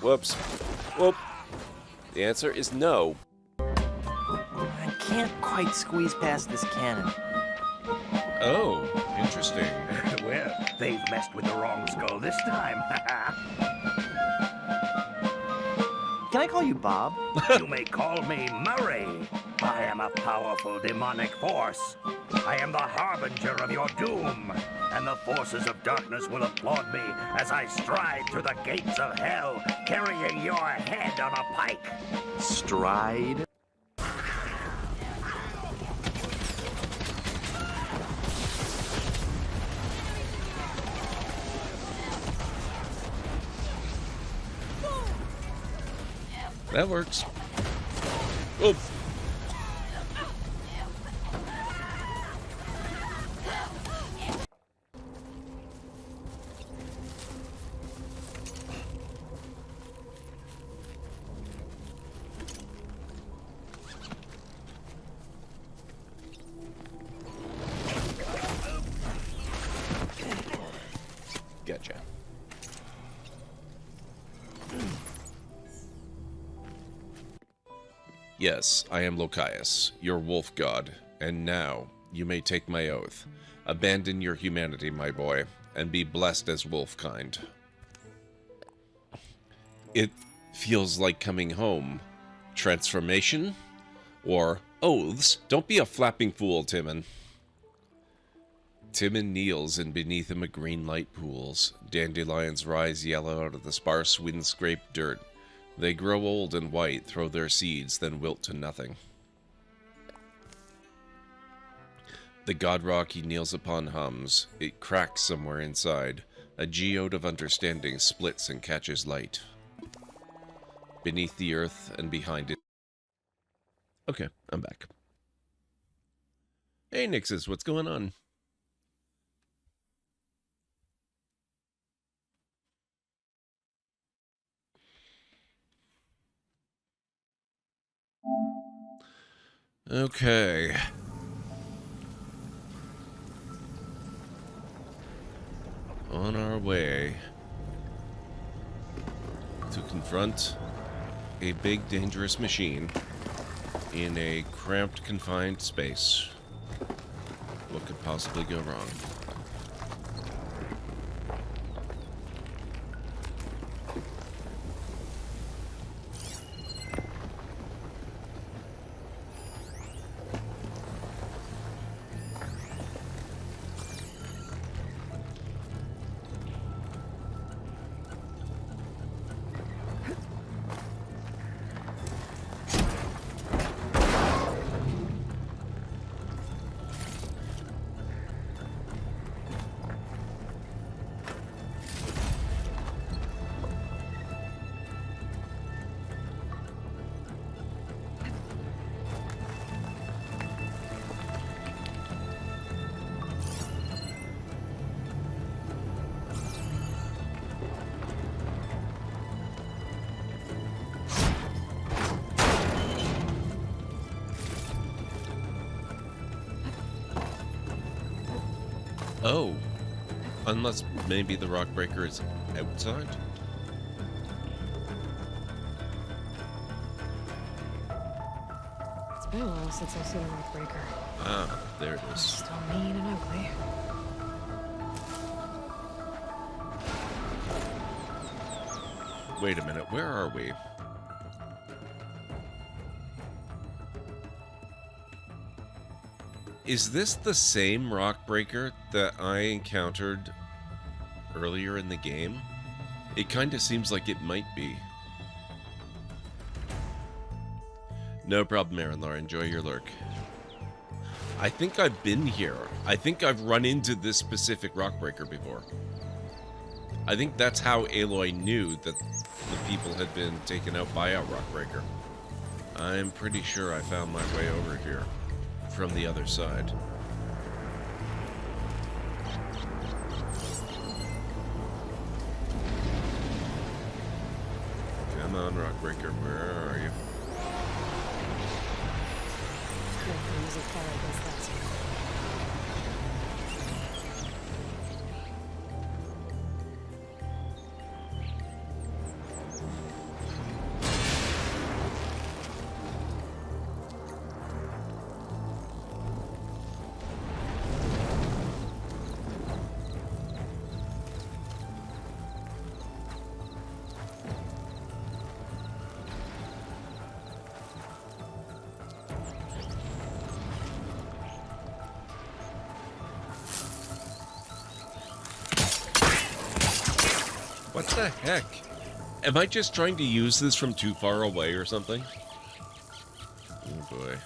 Whoops. Whoop. The answer is no. I can't quite squeeze past this cannon. Oh, interesting. Well, they've messed with the wrong skull this time. Can I call you Bob? You may call me Murray. I am a powerful demonic force. I am the harbinger of your doom, and the forces of darkness will applaud me as I stride through the gates of hell, carrying your head on a pike. Stride? That works. Oh. Gotcha. Yes, I am Lokias, your wolf god, and now you may take my oath. Abandon your humanity, my boy, and be blessed as wolfkind. It feels like coming home. Transformation? Or oaths? Don't be a flapping fool, Timon. Timon kneels, and beneath him a green light pools. Dandelions rise yellow out of the sparse wind-scraped dirt. They grow old and white, throw their seeds, then wilt to nothing. The god rock he kneels upon hums. It cracks somewhere inside. A geode of understanding splits and catches light. Beneath the earth and behind it. Okay, I'm back. Hey, Nixus, what's going on? Okay. On our way to confront a big, dangerous machine in a cramped, confined space. What could possibly go wrong? Oh, unless maybe the rock breaker is outside? It's been a while since I've seen a rock breaker. Ah, there it is. Still mean and ugly. Wait a minute, where are we? Is this the same rock breaker that I encountered earlier in the game? It kind of seems like it might be. No problem, Aaronlar. Enjoy your lurk. I think I've been here. I think I've run into this specific rock breaker before. I think that's how Aloy knew that the people had been taken out by a rock breaker. I'm pretty sure I found my way over here from the other side. Come on, Rockbreaker, where are you? What the heck? Am I just trying to use this from too far away or something? Oh boy.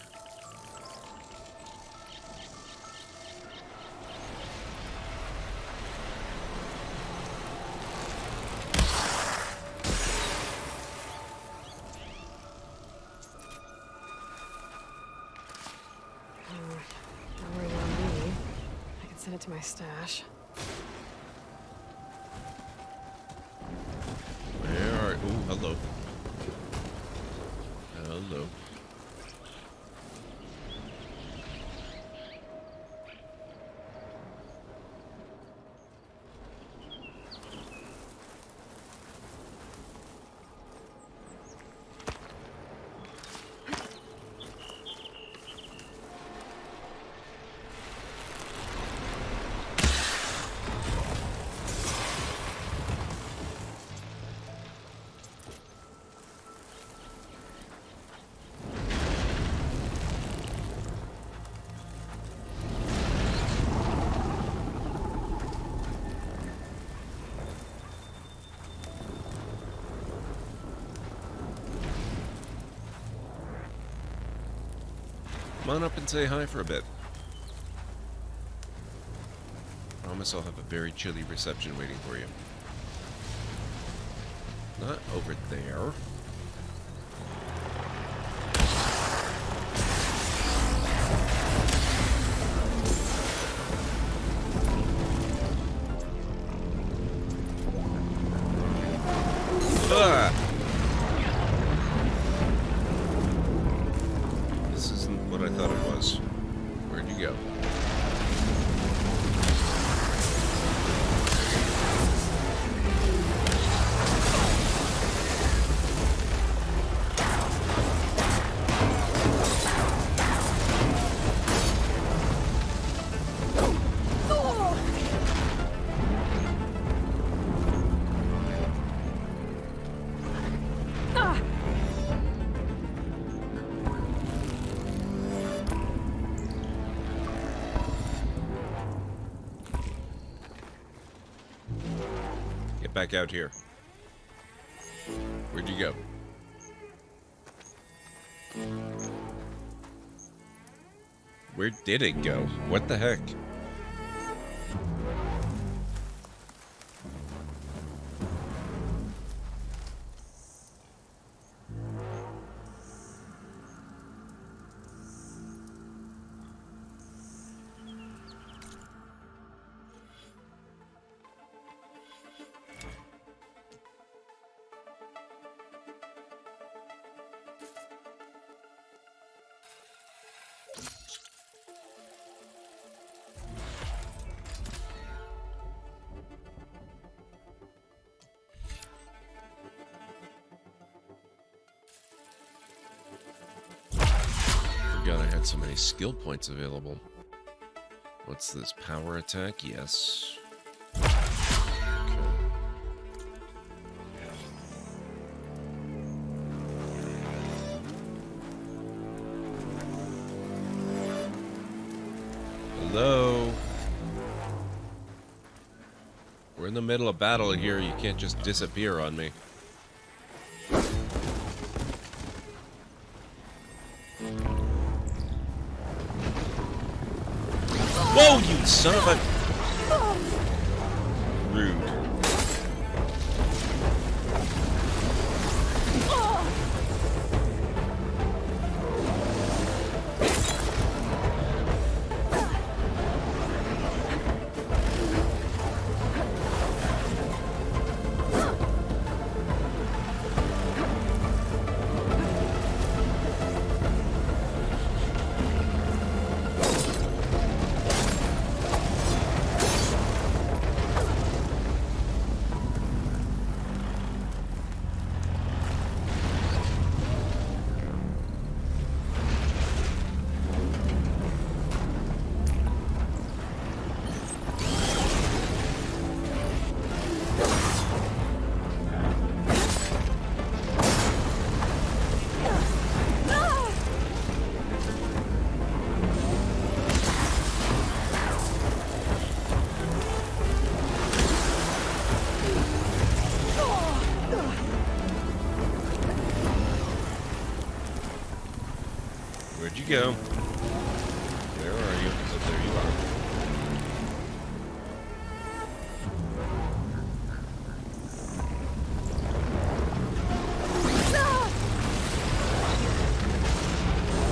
Don't worry about me. I can send it to my stash. Where are... Ooh, hello. Hello. Come on up and say hi for a bit. Promise I'll have a very chilly reception waiting for you. Not over there. This isn't what I thought back out here. Where'd you go? Where did it go? What the heck? Forgot I had so many skill points available. What's this? Power attack? Yes. Hello? We're in the middle of battle here. You can't just disappear on me. Whoa, you son of a... Rude. Where'd you go? Where are you? Oh, there you are.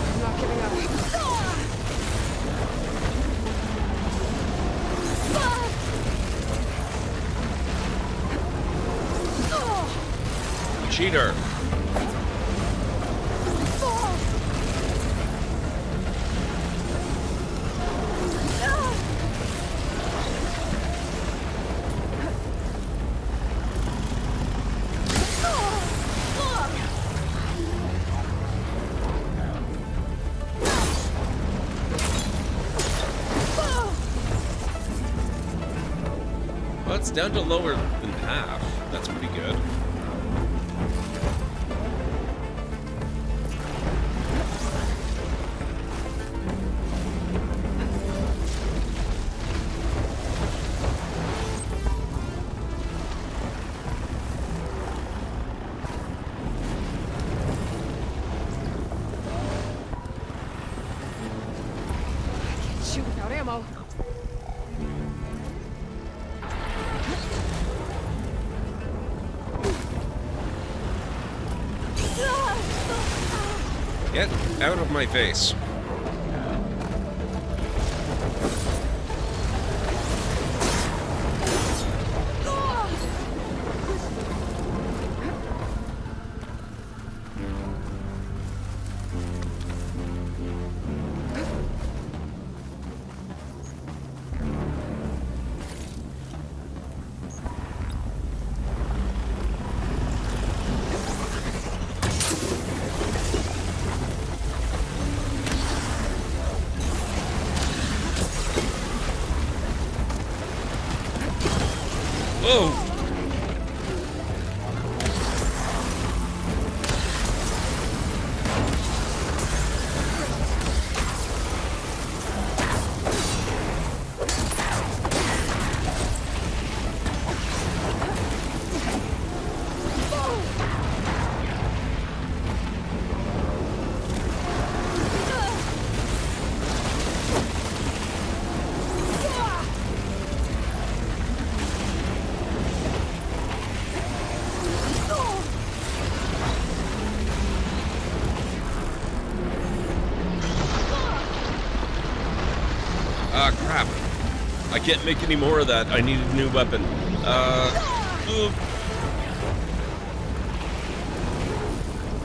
I'm not giving up. Cheater! Well, it's down to lower than half. That's pretty good. Shoot without ammo. Get out of my face. Whoa! can't make any more of that. I need a new weapon.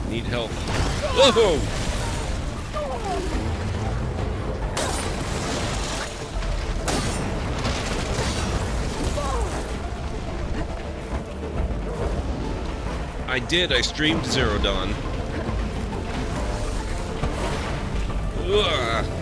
Need help. Whoa! I did. I streamed Zero Dawn. Ugh.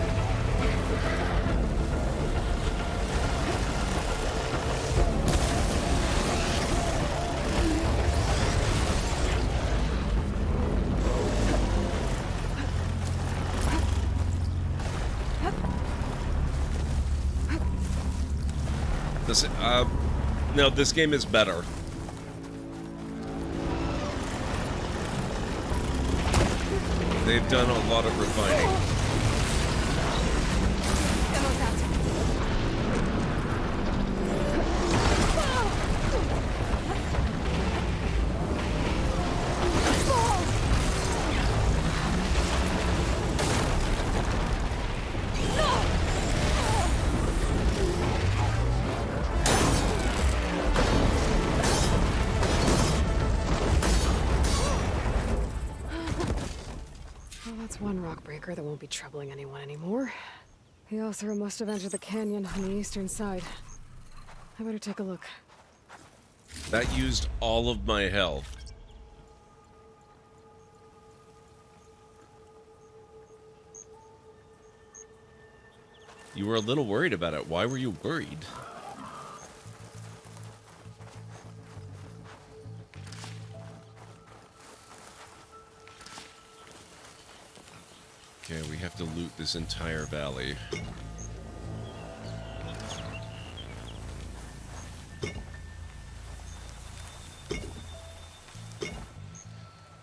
No, this game is better. They've done a lot of refining. One rock breaker that won't be troubling anyone anymore. The Oseram must have entered the canyon on the eastern side. I better take a look. That used all of my health. You were a little worried about it. Why were you worried? Okay, we have to loot this entire valley.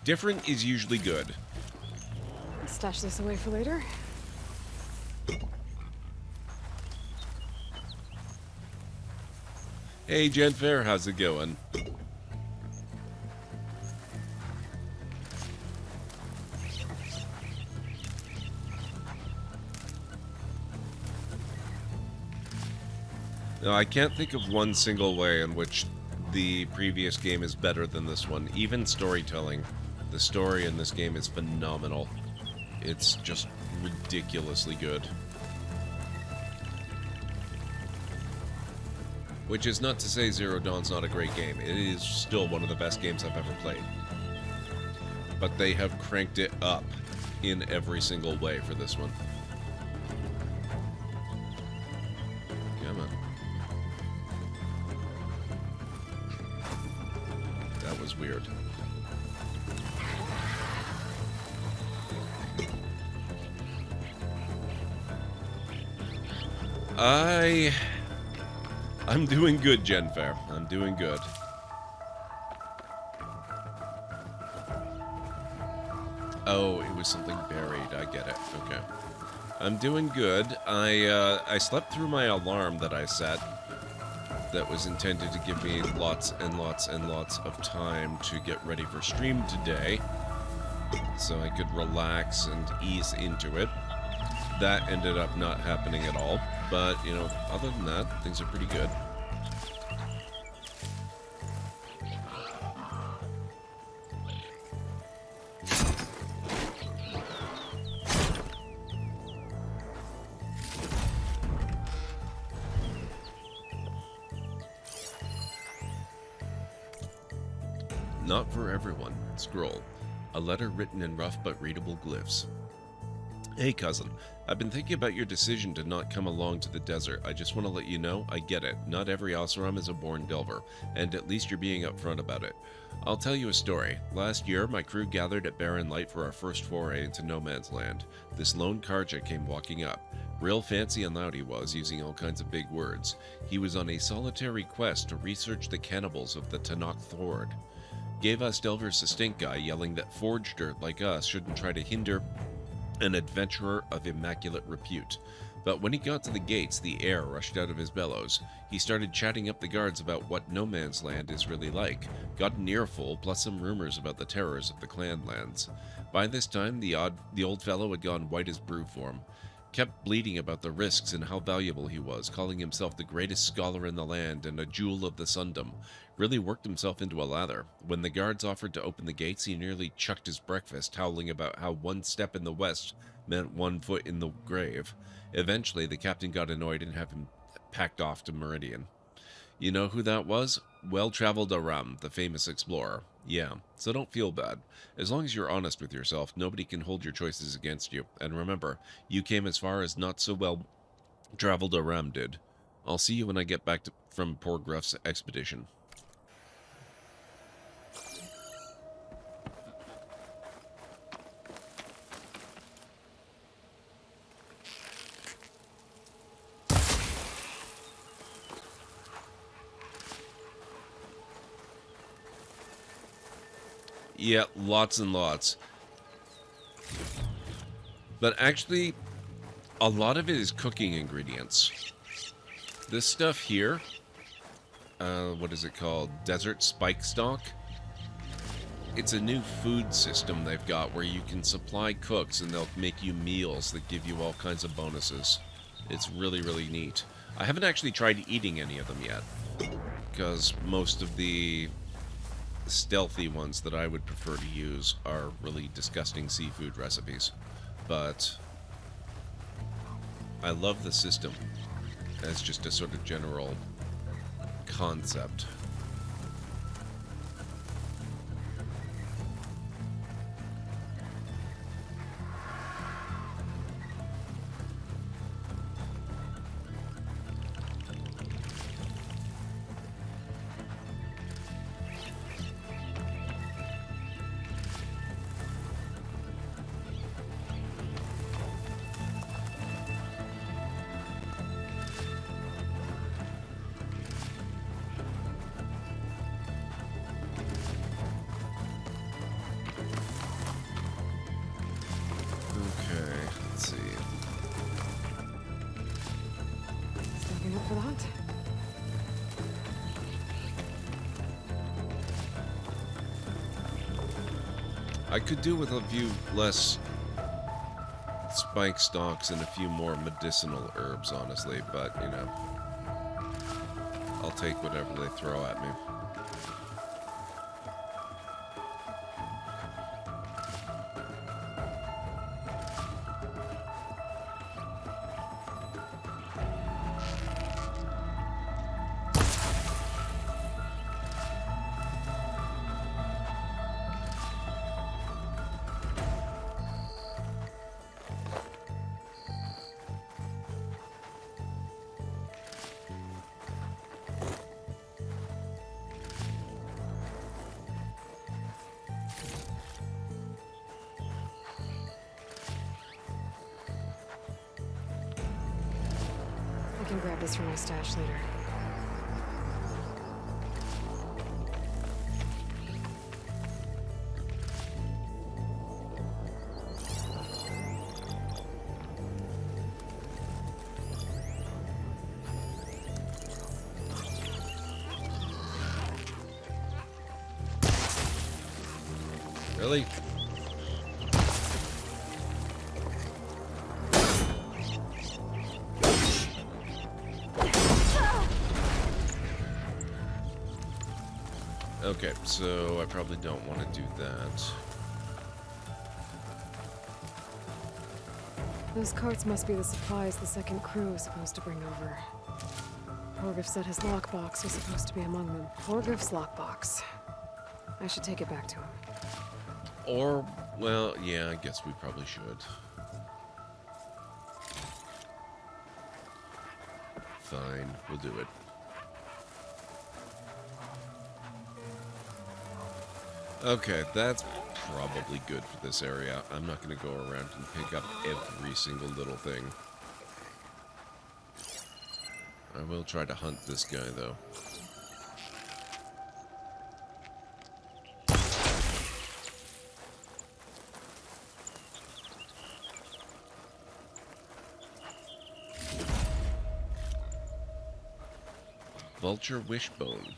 Different is usually good. Stash this away for later. Hey, Jenfair, how's it going? No, I can't think of one single way in which the previous game is better than this one. Even storytelling. The story in this game is phenomenal. It's just ridiculously good. Which is not to say Zero Dawn's not a great game. It is still one of the best games I've ever played. But they have cranked it up in every single way for this one. Come on. That was weird. I'm doing good, Jenfair. I'm doing good. Oh, it was something buried. I get it. Okay. I'm doing good. I slept through my alarm that I set that was intended to give me lots and lots and lots of time to get ready for stream today so I could relax and ease into it. That ended up not happening at all, but, you know, other than that, things are pretty good. Not for everyone. Scroll. A letter written in rough but readable glyphs. Hey cousin, I've been thinking about your decision to not come along to the desert. I just want to let you know, I get it. Not every Oseram is a born Delver, and at least you're being upfront about it. I'll tell you a story. Last year, my crew gathered at Barren Light for our first foray into No Man's Land. This lone Karja came walking up. Real fancy and loud he was, using all kinds of big words. He was on a solitary quest to research the cannibals of the Tanakh Thord. Gave us Delvers a stink eye, yelling that forged dirt like us shouldn't try to hinder an adventurer of immaculate repute. But when he got to the gates, the air rushed out of his bellows. He started chatting up the guards about what No Man's Land is really like. Got an earful, plus some rumors about the terrors of the Clanlands. By this time, the old fellow had gone white as brew form. kept bleating about the risks and how valuable he was, calling himself the greatest scholar in the land and a jewel of the Sundom. Really worked himself into a lather. When the guards offered to open the gates, he nearly chucked his breakfast, howling about how one step in the west meant 1 foot in the grave. Eventually, the captain got annoyed and had him packed off to Meridian. You know who that was? Well-traveled Aram, the famous explorer. Yeah, so don't feel bad. As long as you're honest with yourself, nobody can hold your choices against you. And remember, you came as far as not so well-traveled Aram did. I'll see you when I get back from poor Gruff's expedition. Yeah, lots and lots. But actually, a lot of it is cooking ingredients. This stuff here, what is it called? Desert Spike Stock? It's a new food system they've got where you can supply cooks and they'll make you meals that give you all kinds of bonuses. It's really, really neat. I haven't actually tried eating any of them yet, because most of the stealthy ones that I would prefer to use are really disgusting seafood recipes. But I love the system as just a sort of general concept. For the hunt. I could do with a few less spike stalks and a few more medicinal herbs, honestly, but, you know, I'll take whatever they throw at me. I can grab this from my stash later. Really? Okay, so I probably don't want to do that. Those carts must be the supplies the second crew was supposed to bring over. Horgriff said his lockbox was supposed to be among them. Horgriff's lockbox. I should take it back to him. Or, well, yeah, I guess we probably should. Fine, we'll do it. Okay, that's probably good for this area. I'm not going to go around and pick up every single little thing. I will try to hunt this guy, though. Vulture Wishbone.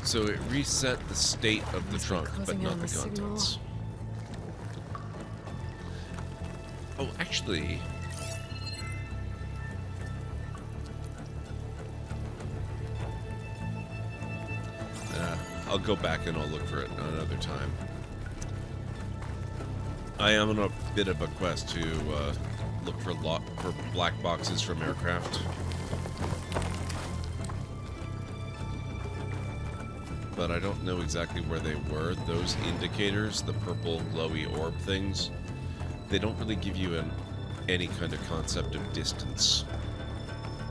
So it reset the state of the trunk, but closing in not on the the signal. contents. Oh, actually... I'll go back and I'll look for it another time. I am on a bit of a quest to look for black boxes from aircraft. But I don't know exactly where they were. Those indicators, the purple glowy orb things, they don't really give you any kind of concept of distance.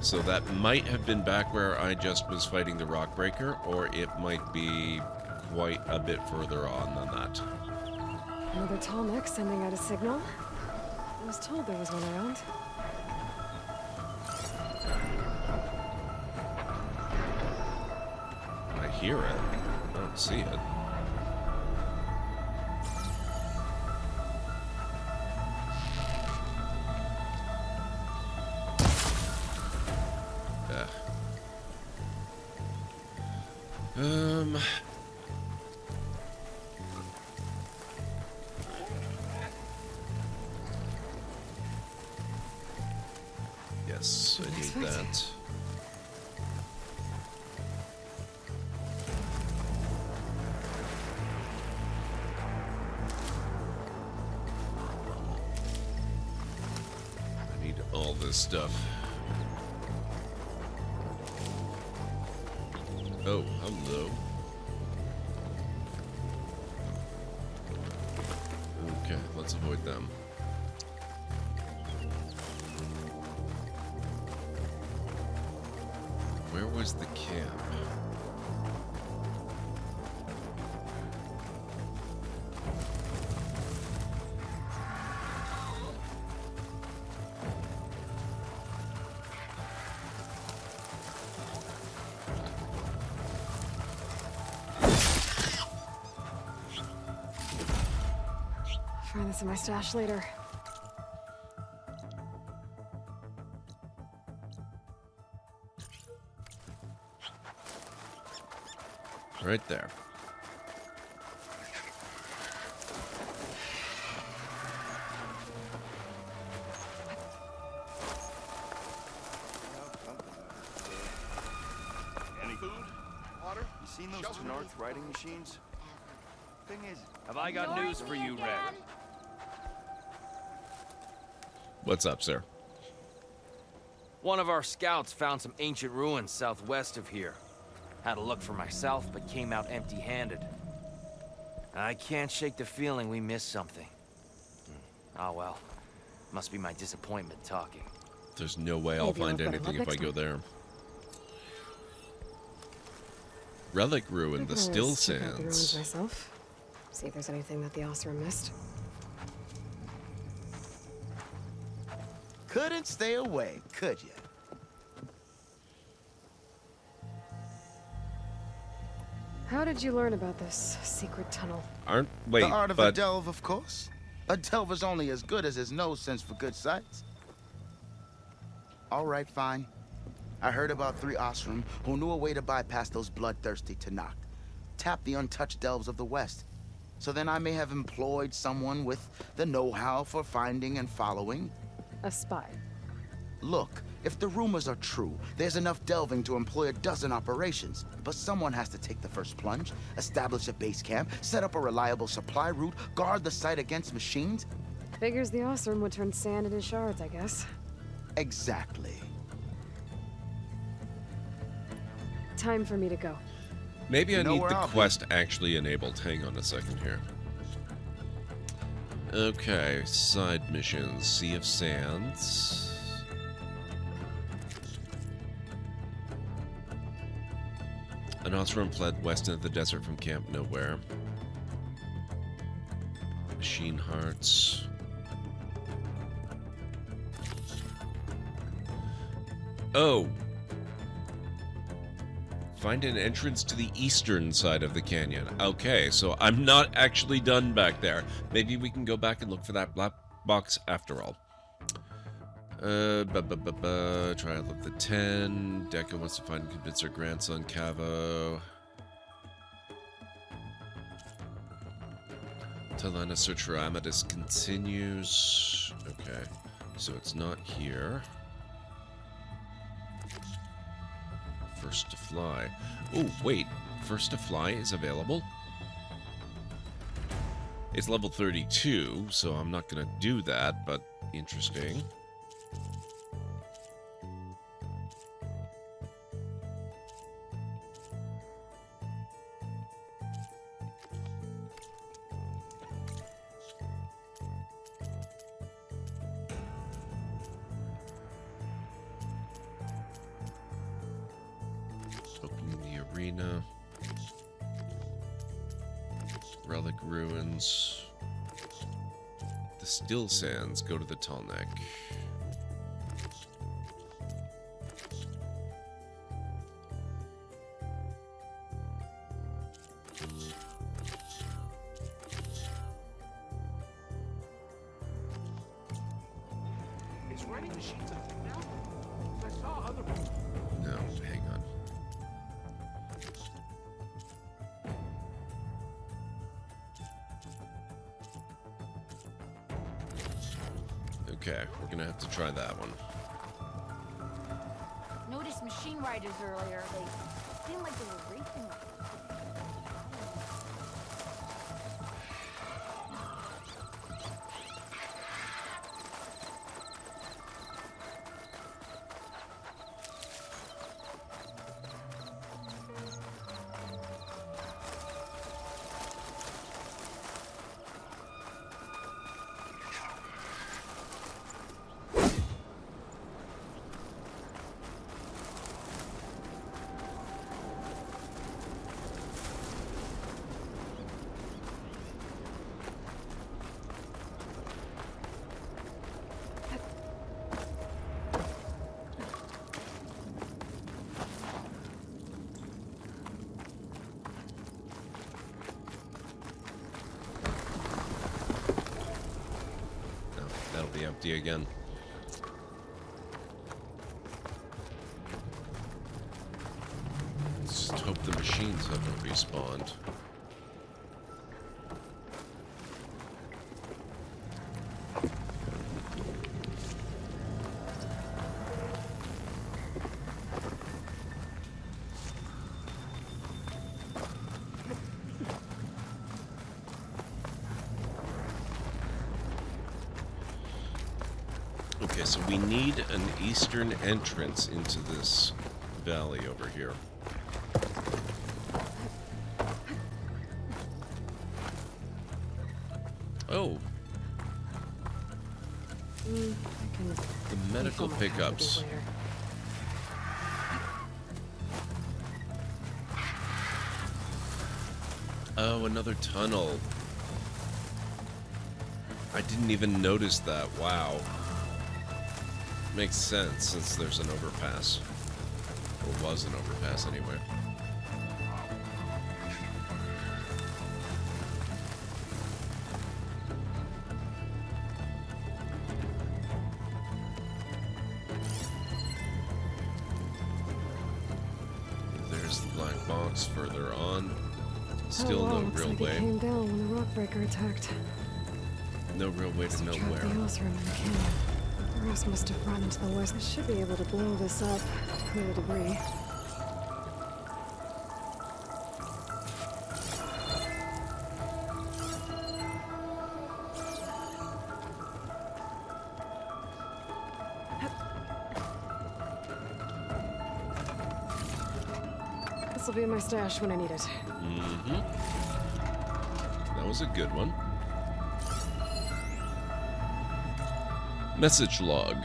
So that might have been back where I just was fighting the Rockbreaker, or it might be quite a bit further on than that. Another tall neck sending out a signal. I was told there was one around. I hear it. I don't see it. Yes, I need that. I need all this stuff. Oh, hello. Okay, let's avoid them. Where was the camp? Find this in my stash later. Right there. Any food? Water? You seen those two North riding machines? Thing is, Have I got news for you, Red? What's up, sir? One of our scouts found some ancient ruins southwest of here. Had a look for myself, but came out empty-handed. I can't shake the feeling we missed something. Oh well. Must be my disappointment talking. There's no way I'll find anything if I go there. Relic Ruin, the Still Check out the ruins Sands. myself. See if there's anything that the Osram missed. Couldn't stay away, could you? How did you learn about this secret tunnel? Wait, the art of a but delve, of course. A delver's only as good as his nose sense for good sights. All right, fine. I heard about 3 Osram who knew a way to bypass those bloodthirsty Tanakh. Tap the untouched delves of the West. So then I may have employed someone with the know-how for finding and following. A spy. Look, if the rumors are true, there's enough delving to employ a dozen operations. But someone has to take the first plunge, establish a base camp, set up a reliable supply route, guard the site against machines. Figures the Osram would turn sand into shards, I guess. Exactly. Time for me to go. maybe I You know need where the I'll be. quest actually enabled. Hang on a second here. Okay, side missions. Sea of Sands. An Osram fled west into the desert from Camp Nowhere. Machine Hearts. Oh! Find an entrance to the eastern side of the canyon. Okay, so I'm not actually done back there. Maybe we can go back and look for that black box after all. Trial of the 10. Deca wants to find and convince her grandson, Cavo. Talana search for Amethyst continues. Okay, so it's not here. First to Fly. Oh, wait. First to Fly is available? It's level 32, so I'm not going to do that, but interesting. Opening the arena. Relic ruins. The Still Sands go to the Tallneck. Is writing machines a thing now? I saw other. No, hang on. Okay, we're gonna have to try that one. Noticed machine riders earlier. They seemed like they were racing. That'll be empty again. Let's just hope the machines haven't respawned. Okay, so we need an eastern entrance into this valley over here. Oh, the medical pickups. Oh, another tunnel. I didn't even notice that. Wow. Makes sense since there's an overpass. Or was an overpass anyway. There's the black box further on. Still no looks real like way. It came down when the rockbreaker attacked. No real way to know Trapped where. the Oz room in the canyon. The rest must have run into the west. I should be able to blow this up to clear the debris. This will be my stash when I need it. Mm-hmm. That was a good one. Message log.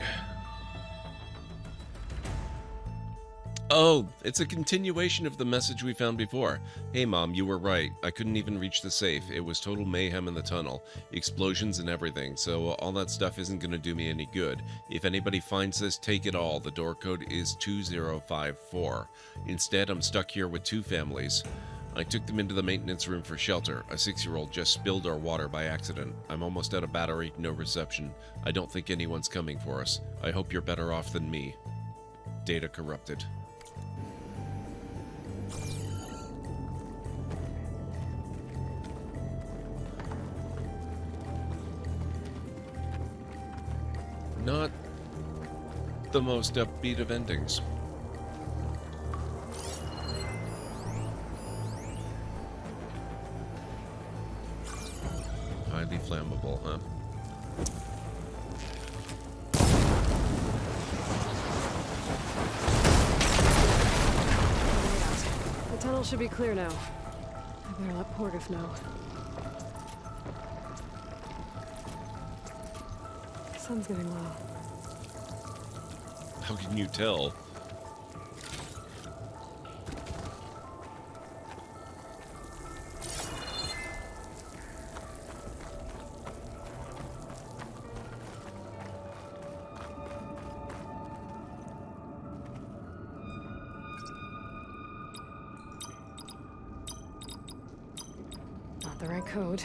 Oh, it's a continuation of the message we found before. Hey Mom, you were right. I couldn't even reach the safe. It was total mayhem in the tunnel. Explosions and everything, so all that stuff isn't going to do me any good. If anybody finds this, take it all. The door code is 2054. Instead, I'm stuck here with two families. I took them into the maintenance room for shelter. A 6-year-old just spilled our water by accident. I'm almost out of battery, no reception. I don't think anyone's coming for us. I hope you're better off than me. Data corrupted. Not the most upbeat of endings. Highly flammable, huh? The tunnel should be clear now. I better let Porgif know. Sun's getting low. How can you tell? Not the right code.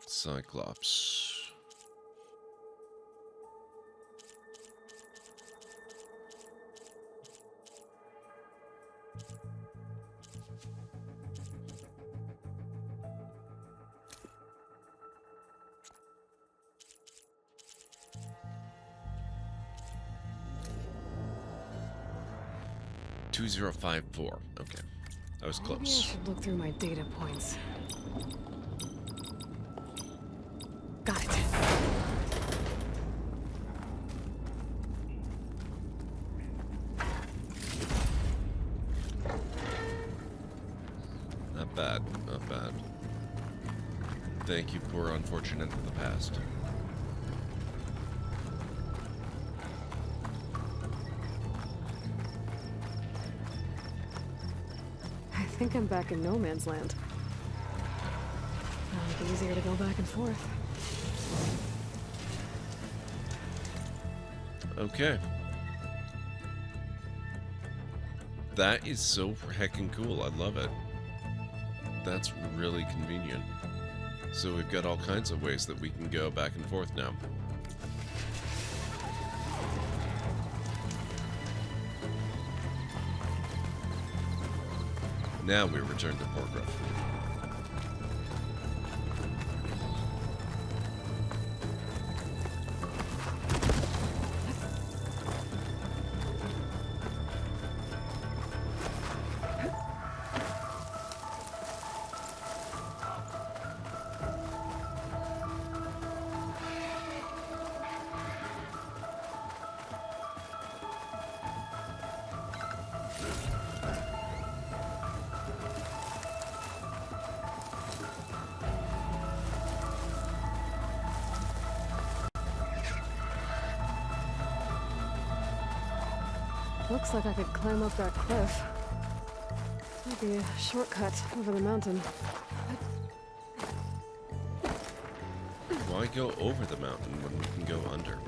Cyclops. $2054. Okay, I was Maybe I close. should look through my data points. Got it. Not bad, not bad. Thank you, poor unfortunate of the past. I think I'm back in no man's land. It'll be easier to go back and forth. Okay. That is so heckin' cool. I love it. That's really convenient. So we've got all kinds of ways that we can go back and forth now. Now we return to Porgif. Looks like I could climb up that cliff. Might be a shortcut over the mountain. Why go over the mountain when we can go under?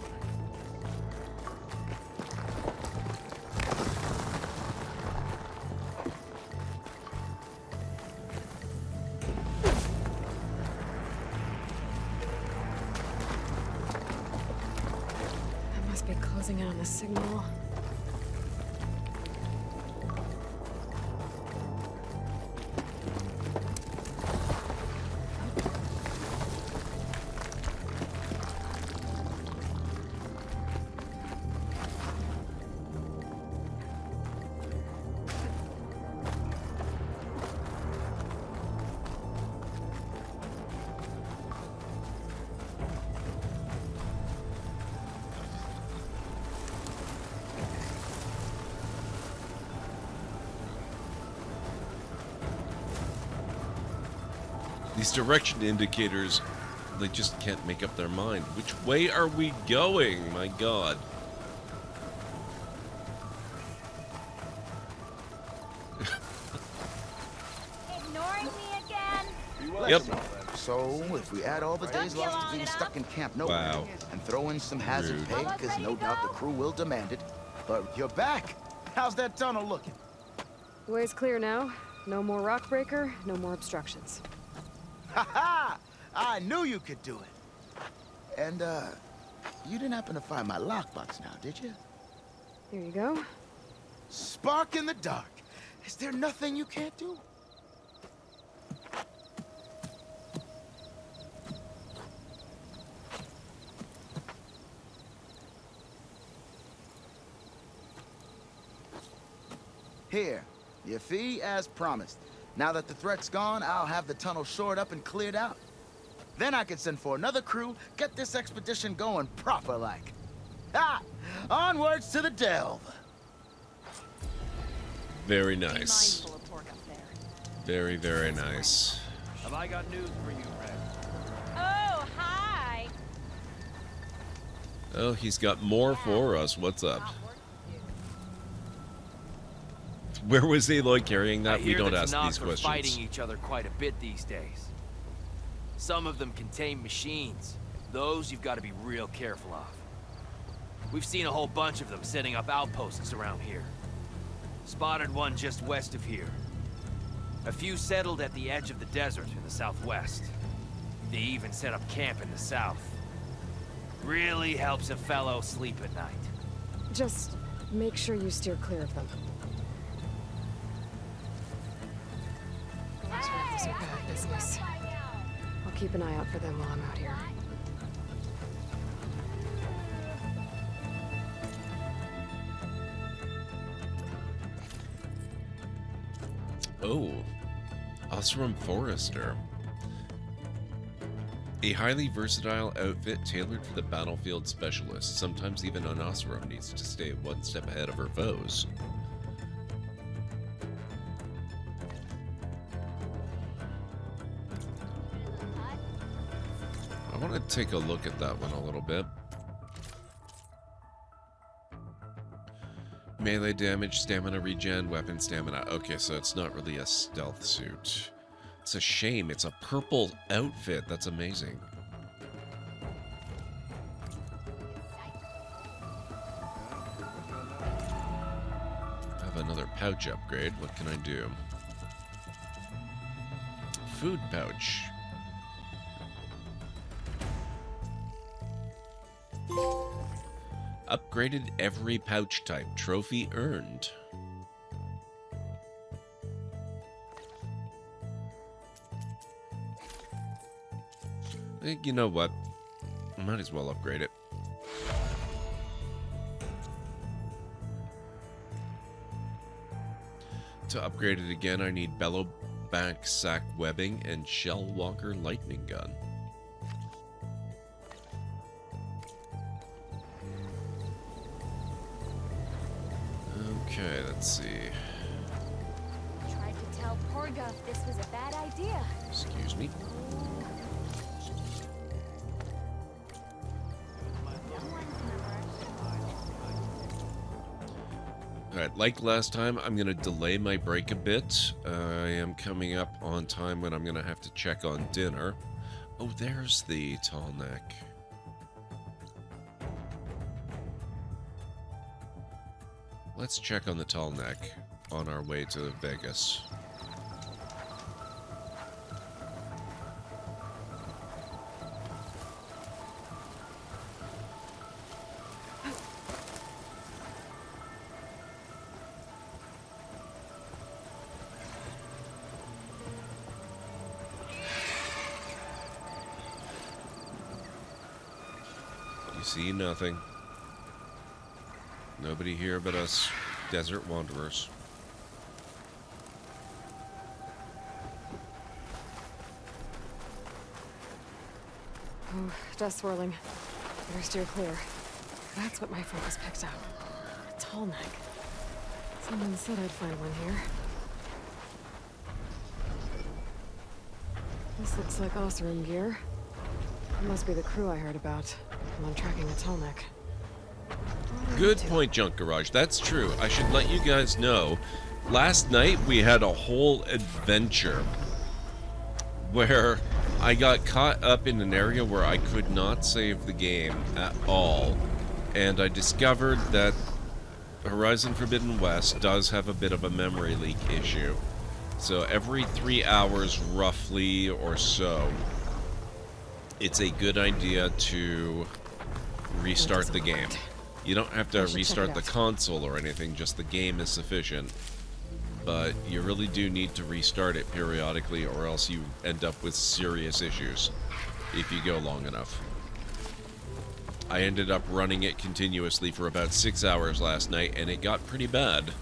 I must be closing in on the signal. These direction indicators, they just can't make up their mind. Which way are we going? My God. Ignoring me again? Yep. So, if we add all the days lost to being stuck in Camp Nowhere Wow. and throw in some hazard Rude. pay, because no doubt the crew will demand it, but you're back. How's that tunnel looking? The way's clear now. No more rock breaker, no more obstructions. Ha ha! I knew you could do it. And, you didn't happen to find my lockbox now, did you? Here you go. Spark in the dark. Is there nothing you can't do? Here, your fee as promised. Now that the threat's gone, I'll have the tunnel shored up and cleared out. Then I can send for another crew, get this expedition going proper-like. Ah! Onwards to the delve! Very nice. Very, very nice. Have I got news for you, Red? Oh, hi! Oh, he's got more for us. What's up? Where was Aloy carrying that? We don't ask these questions. Are fighting each other quite a bit these days. Some of them contain machines. Those you've got to be real careful of. We've seen a whole bunch of them setting up outposts around here. Spotted one just west of here. A few settled at the edge of the desert in the southwest. They even set up camp in the south. Really helps a fellow sleep at night. Just make sure you steer clear of them. Those rats are bad business. I'll keep an eye out for them while I'm out here. Oh, Oseram Forester. A highly versatile outfit tailored for the battlefield specialist. Sometimes even an Oseram needs to stay one step ahead of her foes. I want to take a look at that one a little bit. Melee damage, stamina regen, weapon stamina. Okay, so it's not really a stealth suit. It's a shame. It's a purple outfit. That's amazing. I have another pouch upgrade. What can I do? Food pouch. Upgraded every pouch type. Trophy earned. You know what? I might as well upgrade it. To upgrade it again, I need Bellowback Sack Webbing and Shellwalker Lightning Gun. Okay, let's see. Tried to tell Porga this was a bad idea. Excuse me. Alright, like last time, I'm going to delay my break a bit. I am coming up on time when I'm going to have to check on dinner. Oh, there's the tall neck. Let's check on the tall neck on our way to Vegas. You see nothing. Nobody here but us desert wanderers. Oh, dust swirling. Better steer clear. That's what my focus picked up. A tall neck. Someone said I'd find one here. This looks like Oseram gear. It must be the crew I heard about. And I'm tracking a tall neck. Good point, Junk Garage. That's true. I should let you guys know. Last night we had a whole adventure where I got caught up in an area where I could not save the game at all. And I discovered that Horizon Forbidden West does have a bit of a memory leak issue. So every 3 hours, roughly, or so, it's a good idea to restart the game. You don't have to restart the console or anything, just the game is sufficient. But you really do need to restart it periodically, or else you end up with serious issues if you go long enough. I ended up running it continuously for about 6 hours last night, and it got pretty bad.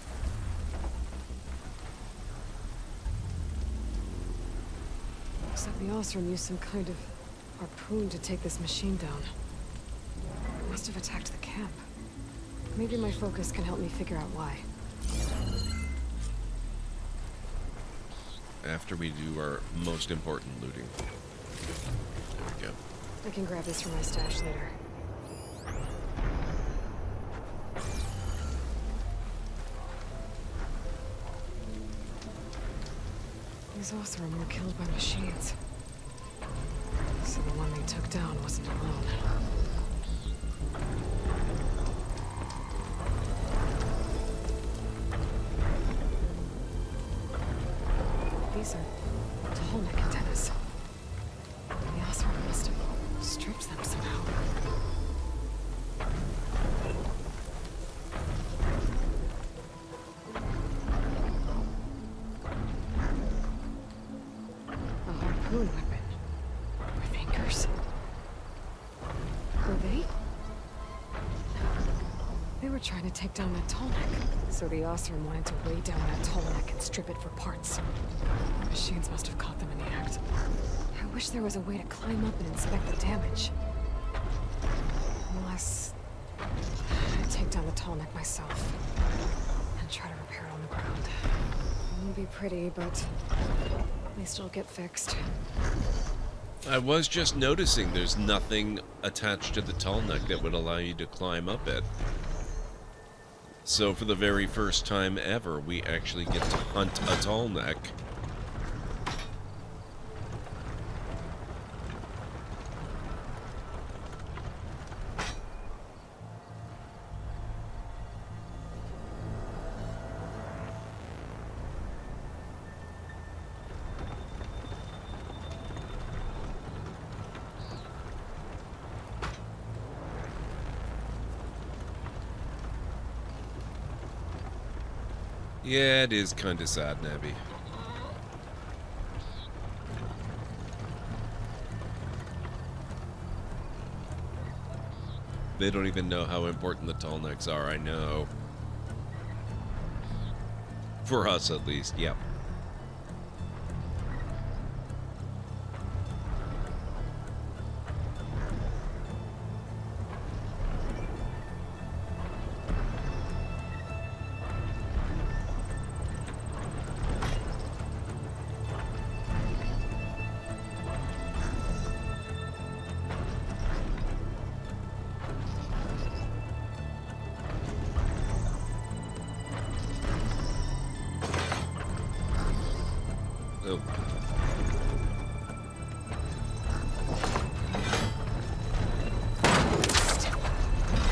Looks like the Osram used some kind of harpoon to take this machine down. It must have attacked the camp. Maybe my focus can help me figure out why. After we do our most important looting. There we go. I can grab this from my stash later. These Osram were killed by machines. So the one they took down wasn't alone. These are Tallneck antennas. The Osram must have stripped them somehow. A harpoon weapon. With anchors. Were they? They were trying to take down that Tallneck. So the Osram wanted to weigh down that Tallneck and strip it for parts. The machines must have caught them in the act. I wish there was a way to climb up and inspect the damage. Unless I take down the Tallneck myself and try to repair it on the ground. It won't be pretty, but at least it'll get fixed. I was just noticing there's nothing attached to the Tallneck that would allow you to climb up it. So for the very first time ever, we actually get to hunt a Tallneck. Yeah, it is kind of sad, Nabby. They don't even know how important the Tallnecks are, I know. For us, at least, yep. Oh.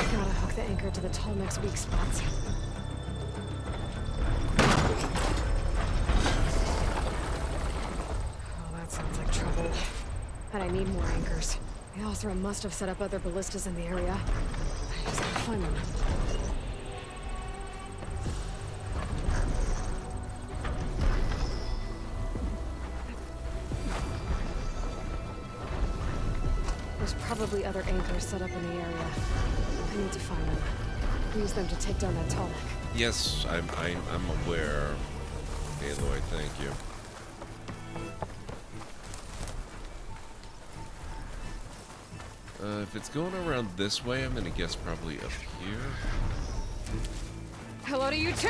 Gotta hook the anchor to the Tallneck's weak spots. Oh, that sounds like trouble. And I need more anchors. The Osram must have set up other ballistas in the area. I just gotta find them. There's probably other anchors set up in the area. I need to find them. Use them to take down that Tallneck. Yes, I'm aware. Aloy, thank you. If it's going around this way, I'm gonna guess probably up here. Hello to you too!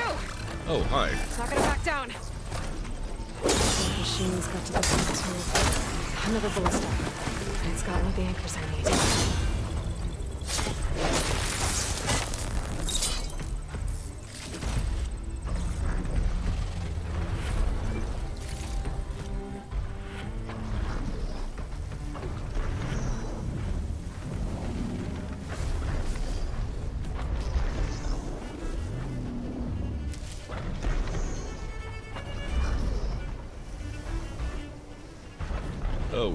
Oh, hi. It's not gonna back down. The machine's got to the front too. Another ballista. And it's got all the anchors I need. Whoa.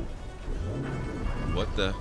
What the?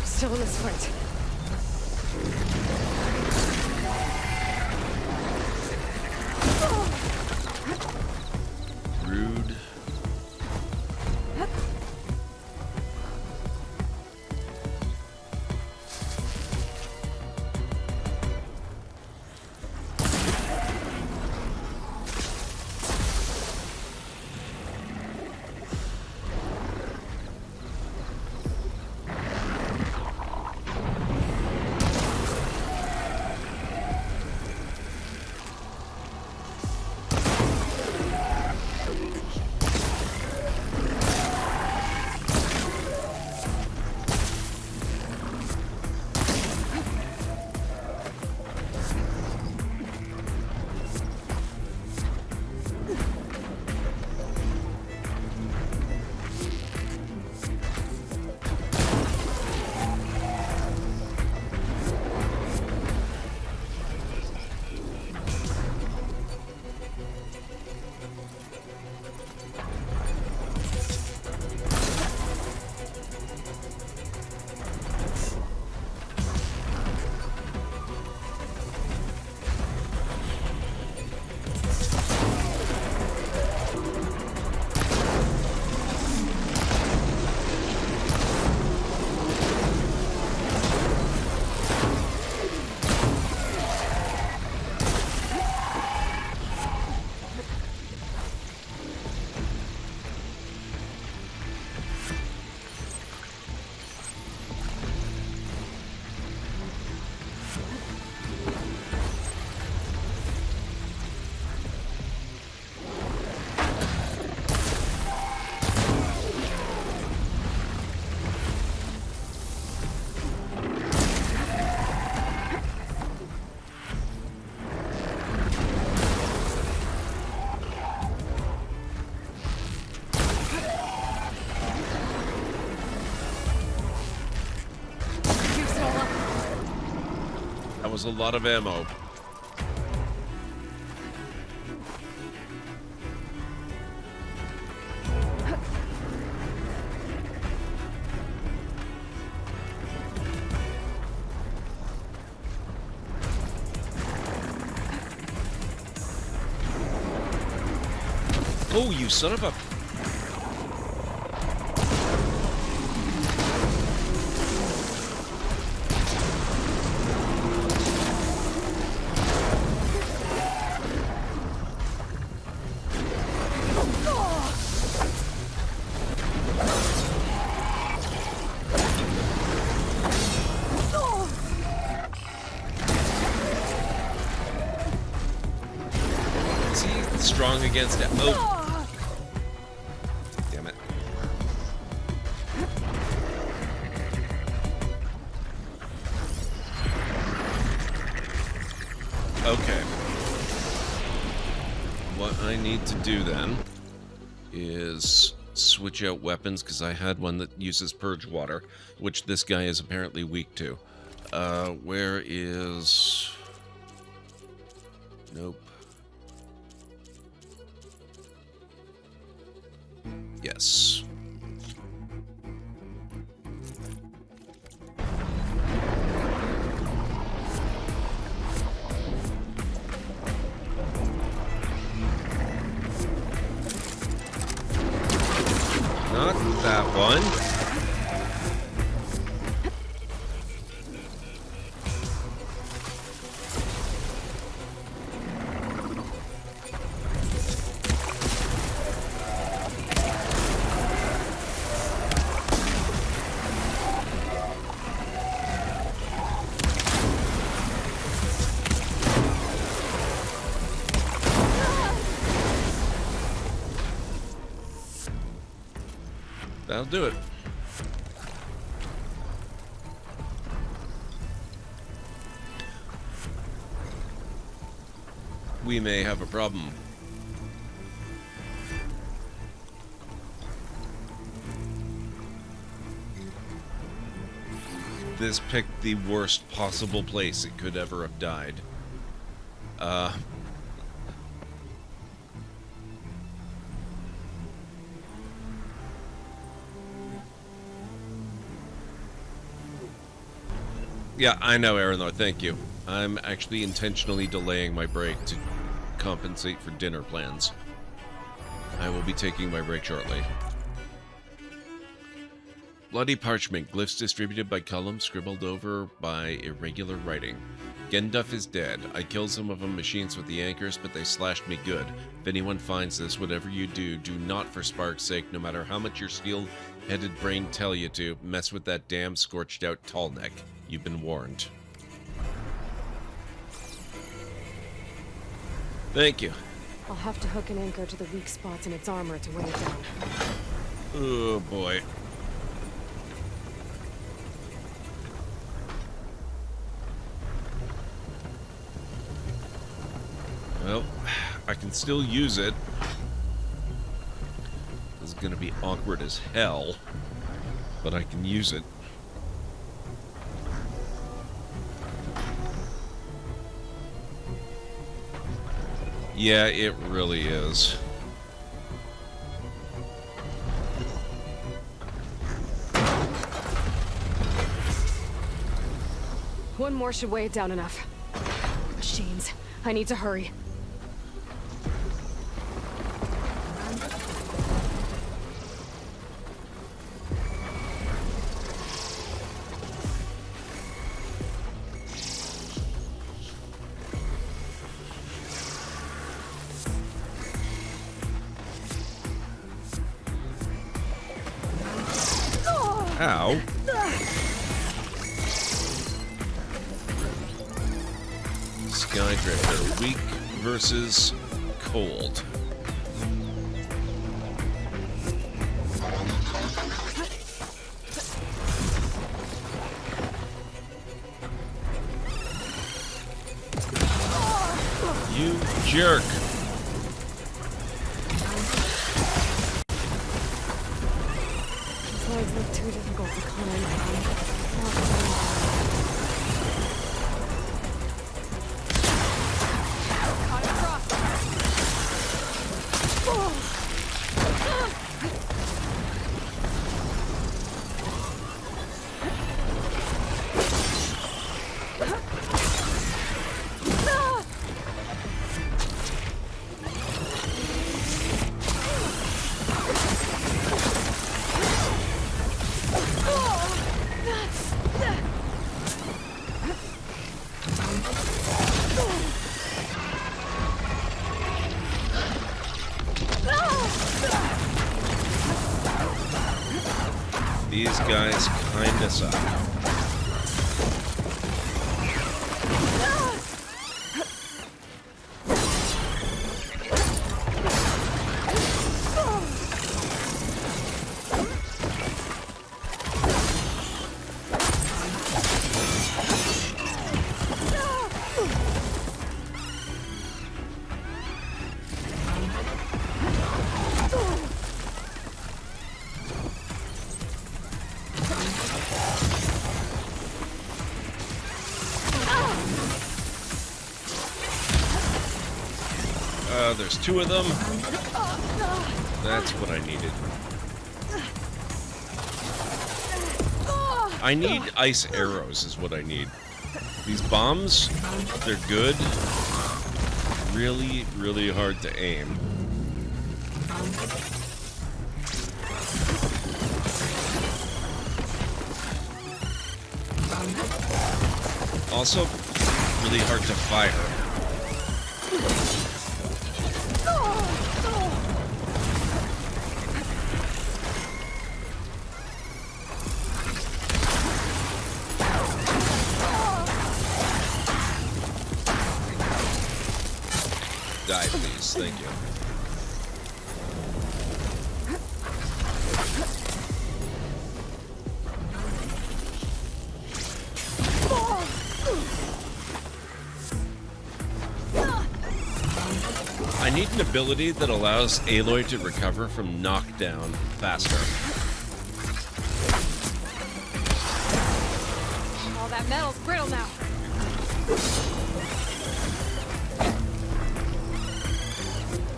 Still in this fight. Rude. That was a lot of ammo. Oh, you son of a... Strong against it. Oh. Damn it. Okay. What I need to do then is switch out weapons, because I had one that uses purge water, which this guy is apparently weak to. Where is... Nope. Yes. Not that one. That'll do it. We may have a problem. This picked the worst possible place it could ever have died. Yeah, I know, Aranor, thank you. I'm actually intentionally delaying my break to compensate for dinner plans. I will be taking my break shortly. Bloody parchment, glyphs distributed by Cullum, scribbled over by irregular writing. Genduf is dead. I killed some of them machines with the anchors, but they slashed me good. If anyone finds this, whatever you do, do not for Spark's sake, no matter how much your steel-headed brain tell you to, mess with that damn scorched-out Tallneck. You've been warned. Thank you. I'll have to hook an anchor to the weak spots in its armor to weigh it down. Oh, boy. Well, I can still use it. This is gonna be awkward as hell, but I can use it. Yeah, it really is. One more should weigh it down enough. Machines. I need to hurry. Ow. Skydrifter, weak versus cold. You jerk. These legs look too difficult to climb. These guys kinda suck. There's two of them. That's what I needed. I need ice arrows is what I need. These bombs, they're good. Really, really hard to aim. Also, really hard to fire. Die, please. Thank you. need an ability that allows Aloy to recover from knockdown faster. All that metal's brittle now.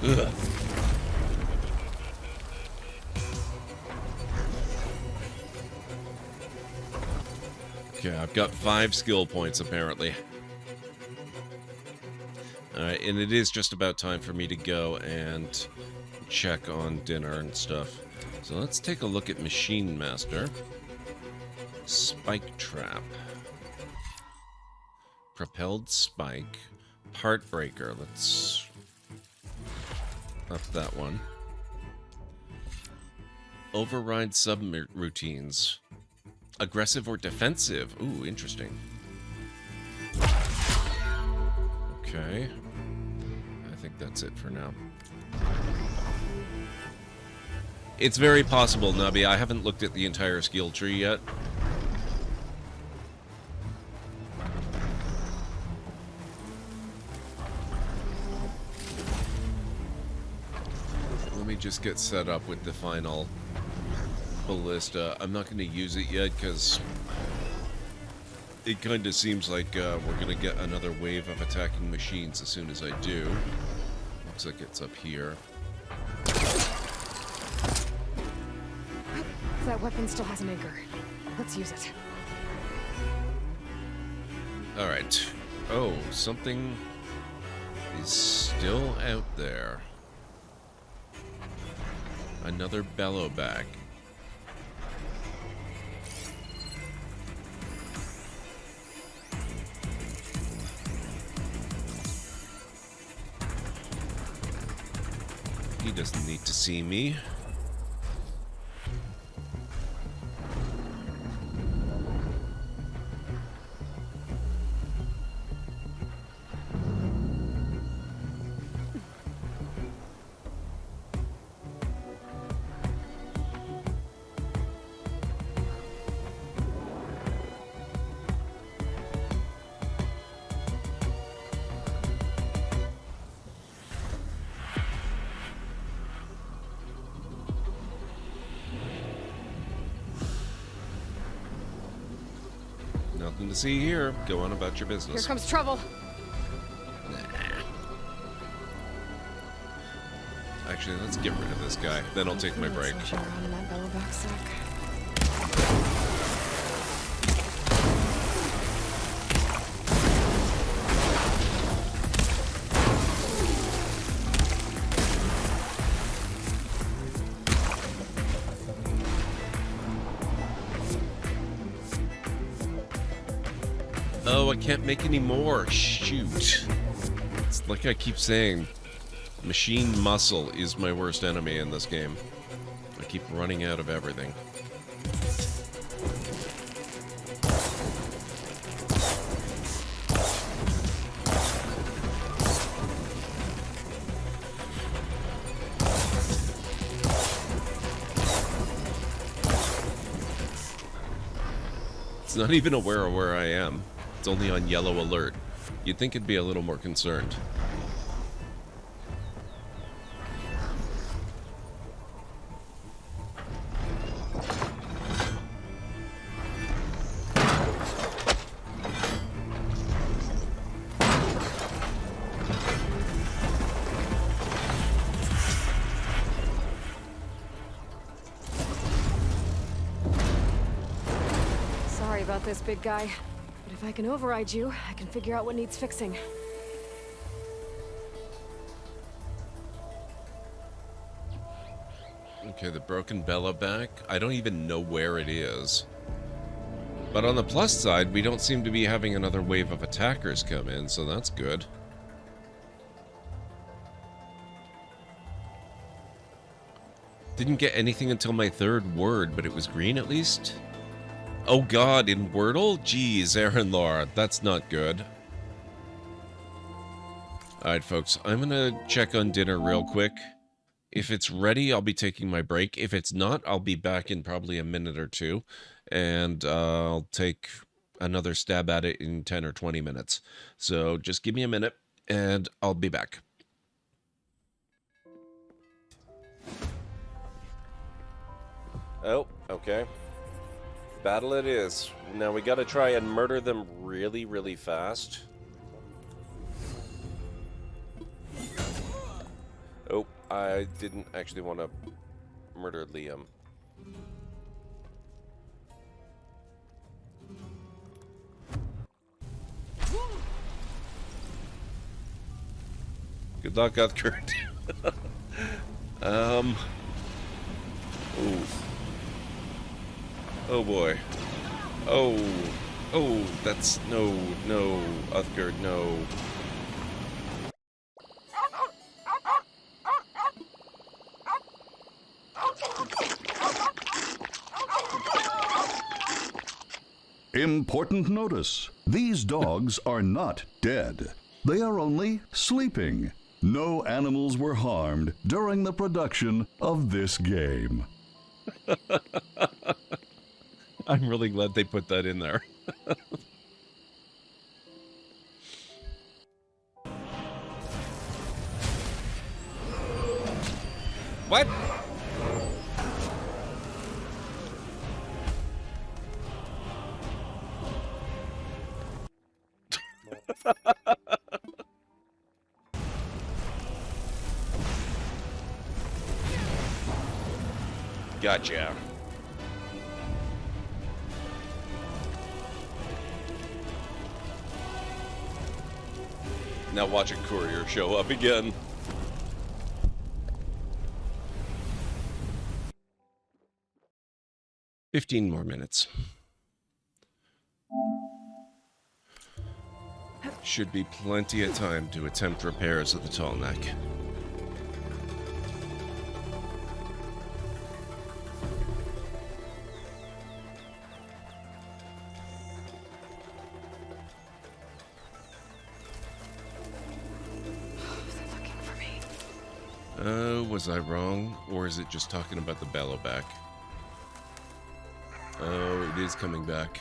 Ugh. Okay, I've got 5 skill points apparently. Alright, and it is just about time for me to go and check on dinner and stuff. So let's take a look at Machine Master. Spike Trap. Propelled Spike. Part Breaker. Let's up that one. Override subroutines. Aggressive or defensive. Ooh, interesting. Okay. I think that's it for now. It's very possible, Nubby. I haven't looked at the entire skill tree yet. Let me just get set up with the final ballista. I'm not going to use it yet because it kind of seems like we're going to get another wave of attacking machines as soon as I do. Looks like it's up here. That weapon still has an anchor. Let's use it. Alright. Oh, something is still out there. Another bellow bag. He doesn't need to see me. Nothing to see here. Go on about your business. Here comes trouble. Actually, let's get rid of this guy. Then I'll take my break. Oh, I can't make any more. Shoot. It's like I keep saying, machine muscle is my worst enemy in this game. I keep running out of everything. It's not even aware of where I am. It's only on yellow alert. You'd think it'd be a little more concerned. Sorry about this, big guy. But if I can override you, I can figure out what needs fixing. Okay, the broken bellow back. I don't even know where it is. But on the plus side, we don't seem to be having another wave of attackers come in, so that's good. Didn't get anything until my third word, but it was green at least? Oh god, in Wordle? Jeez, Aaron Laura, that's not good. Alright folks, I'm gonna check on dinner real quick. If it's ready, I'll be taking my break. If it's not, I'll be back in probably a minute or two. And I'll take another stab at it in 10 or 20 minutes. So just give me a minute, and I'll be back. Oh, okay. Battle it is. Now we gotta try and murder them really, really fast. Oh, I didn't actually want to murder Liam. Good luck, Uthgerd. Ooh. Oh boy. Oh. Oh, that's no, Uthgerd, no. Important notice. These dogs are not dead. They are only sleeping. No animals were harmed during the production of this game. I'm really glad they put that in there. What? Gotcha. Now watch a courier show up again. "15 more minutes. Should be plenty of time to attempt repairs of the tall neck. Was I wrong? Or is it just talking about the Bellowback? Oh, it is coming back.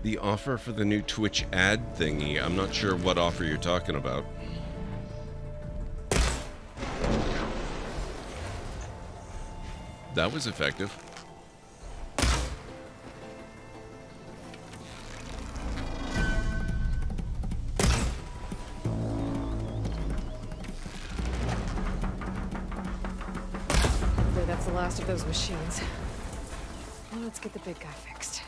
The offer for the new Twitch ad thingy. I'm not sure what offer you're talking about. That was effective. Okay, that's the last of those machines. Well, let's get the big guy fixed.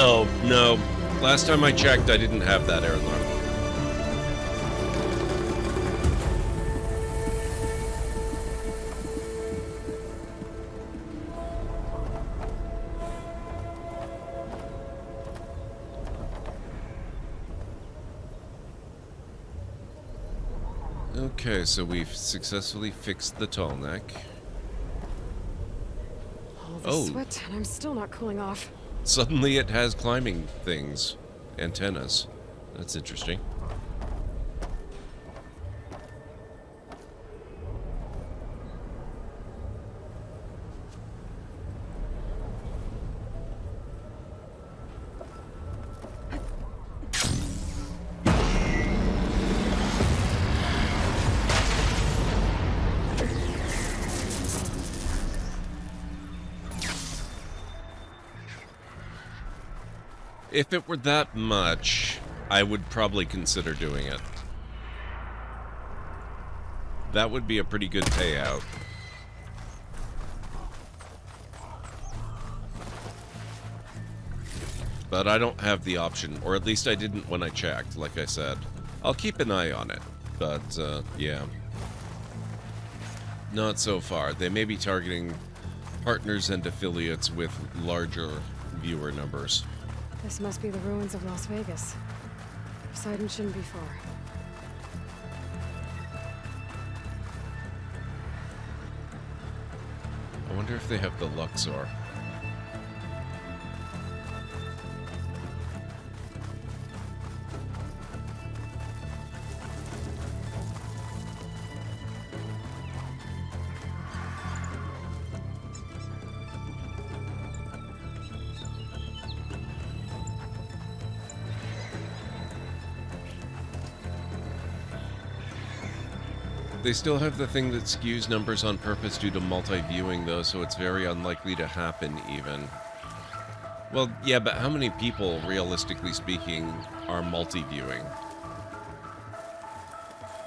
Oh, no. Last time I checked, I didn't have that air alarm. Okay, so we've successfully fixed the tall neck. All the sweat, and I'm still not cooling off. Suddenly it has climbing things. Antennas. That's interesting. If it were that much, I would probably consider doing it. That would be a pretty good payout. But I don't have the option, or at least I didn't when I checked, like I said. I'll keep an eye on it, but, yeah. Not so far. They may be targeting partners and affiliates with larger viewer numbers. This must be the ruins of Las Vegas. Poseidon shouldn't be far. I wonder if they have the Luxor. They still have the thing that skews numbers on purpose due to multi-viewing, though, so it's very unlikely to happen, even. Well, yeah, but how many people, realistically speaking, are multi-viewing?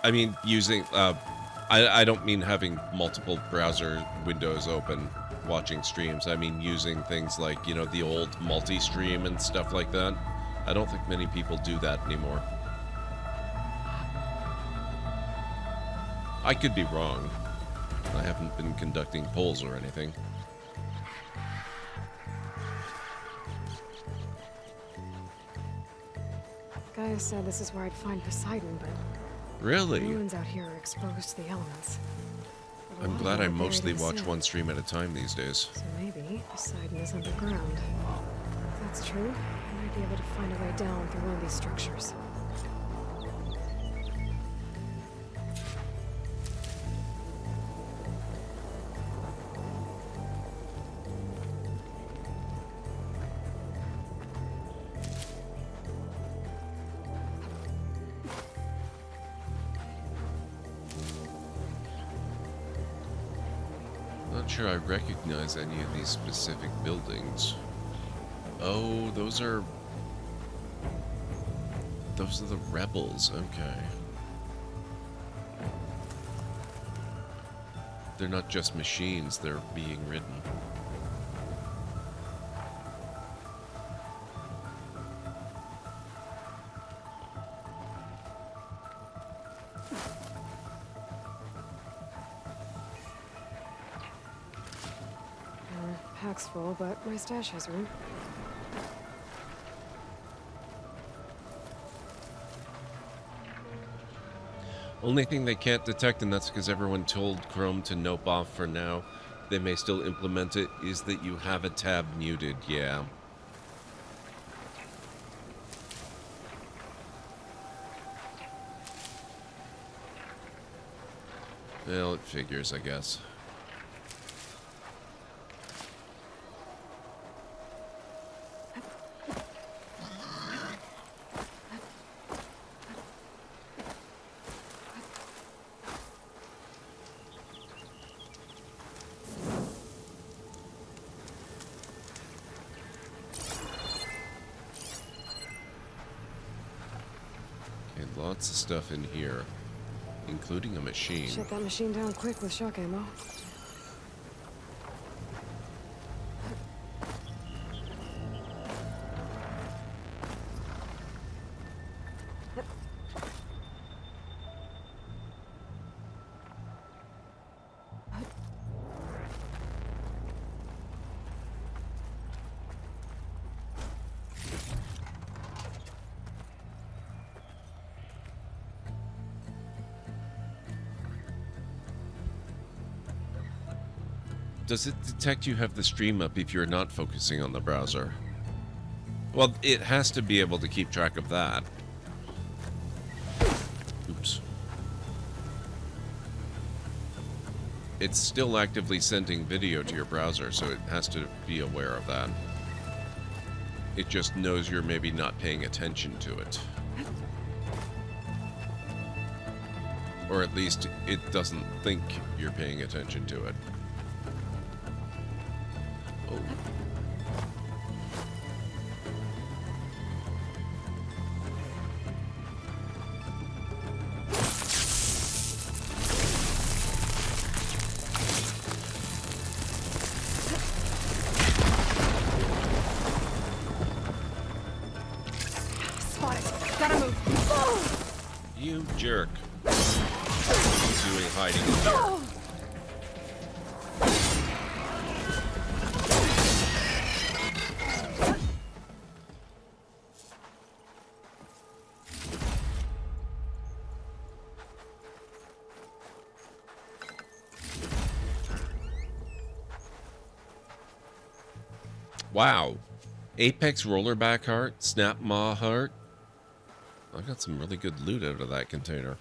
I mean, using, I don't mean having multiple browser windows open, watching streams. I mean using things like, you know, the old multi-stream and stuff like that. I don't think many people do that anymore. I could be wrong. I haven't been conducting polls or anything. Gaius said this is where I'd find Poseidon, but... Really? The ruins out here are exposed to the elements. I'm glad I mostly watch one stream at a time these days. So maybe Poseidon is underground. If that's true, I might be able to find a way down through one of these structures. Not sure I recognize any of these specific buildings. Oh, those are the rebels, okay. They're not just machines, they're being ridden. Pack's full, but my stash has room. Only thing they can't detect, and that's because everyone told Chrome to nope off for now, they may still implement it, is that you have a tab muted, yeah. Well, it figures, I guess. Lots of stuff in here, including a machine. Shut that machine down quick with shock ammo. Does it detect you have the stream up if you're not focusing on the browser? Well, it has to be able to keep track of that. Oops. It's still actively sending video to your browser, so it has to be aware of that. It just knows you're maybe not paying attention to it. Or at least it doesn't think you're paying attention to it. You jerk. What's doing hiding in here? Wow. Apex Rollerback Heart, Snap Maw Heart. I got some really good loot out of that container.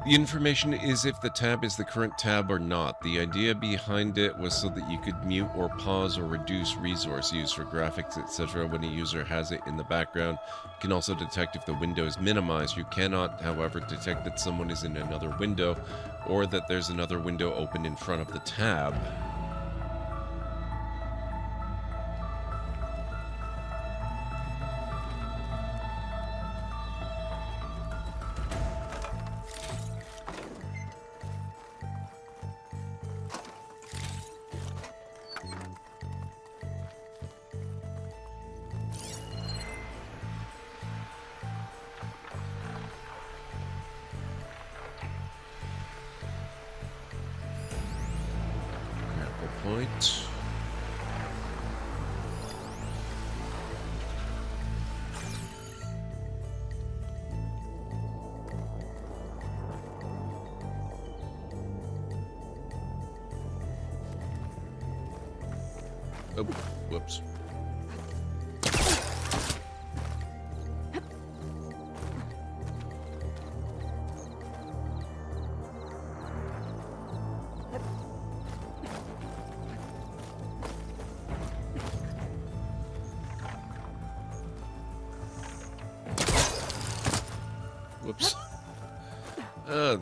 The information is if the tab is the current tab or not. The idea behind it was so that you could mute or pause or reduce resource use for graphics, etc. when a user has it in the background. You can also detect if the window is minimized. You cannot, however, detect that someone is in another window or that there's another window open in front of the tab. Point. Oh, whoops. Whoops.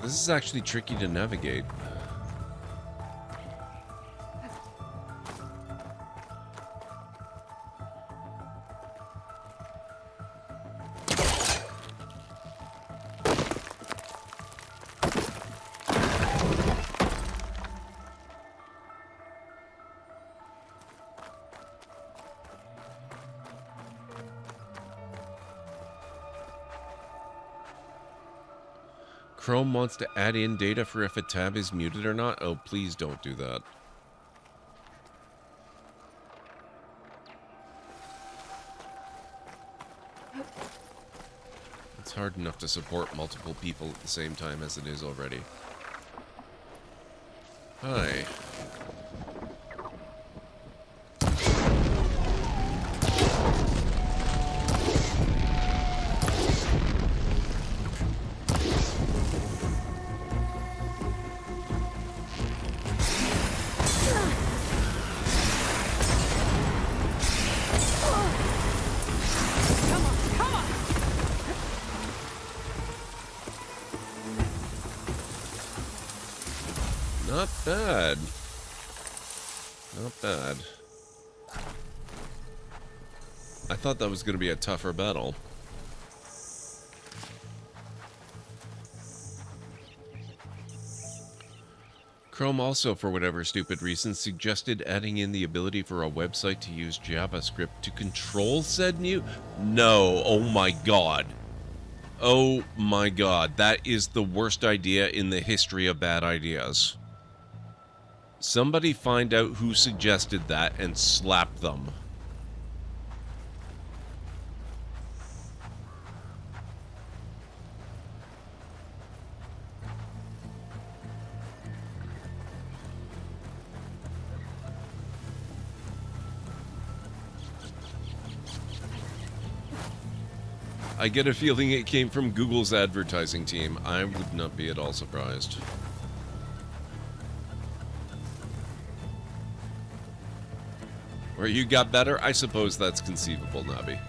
This is actually tricky to navigate. Chrome wants to add in data for if a tab is muted or not. Oh, please don't do that. It's hard enough to support multiple people at the same time as it is already. Hi. Not bad. Not bad. I thought that was going to be a tougher battle. Chrome also, for whatever stupid reason, suggested adding in the ability for a website to use JavaScript to control said mute. No, oh my god. Oh my god, that is the worst idea in the history of bad ideas. Somebody find out who suggested that and slap them. I get a feeling it came from Google's advertising team. I would not be at all surprised. Where you got better? I suppose that's conceivable, Nabi.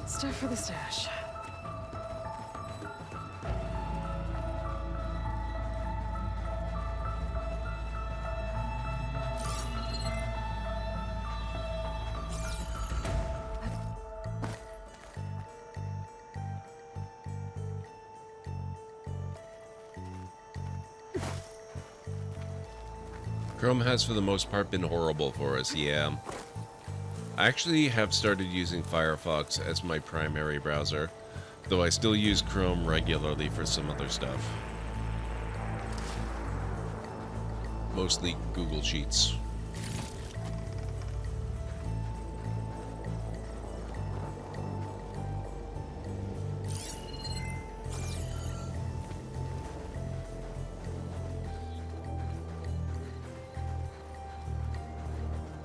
Stuff for the stash. Chrome has, for the most part, been horrible for us, yeah. I actually have started using Firefox as my primary browser, though I still use Chrome regularly for some other stuff. Mostly Google Sheets.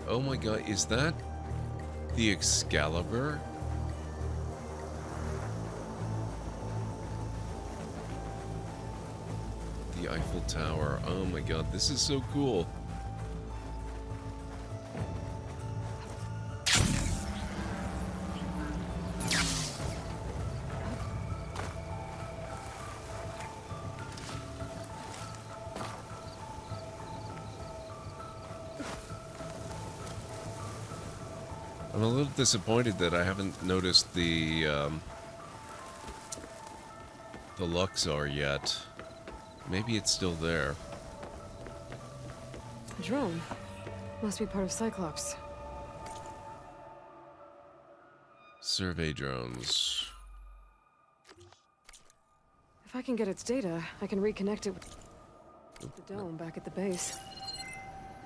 Oh my god, is that the Excalibur? The Eiffel Tower. Oh my god, this is so cool. I'm a little disappointed that I haven't noticed the Luxor yet. Maybe it's still there. A drone. Must be part of Cyclops. Survey drones. If I can get its data, I can reconnect it with the dome back at the base.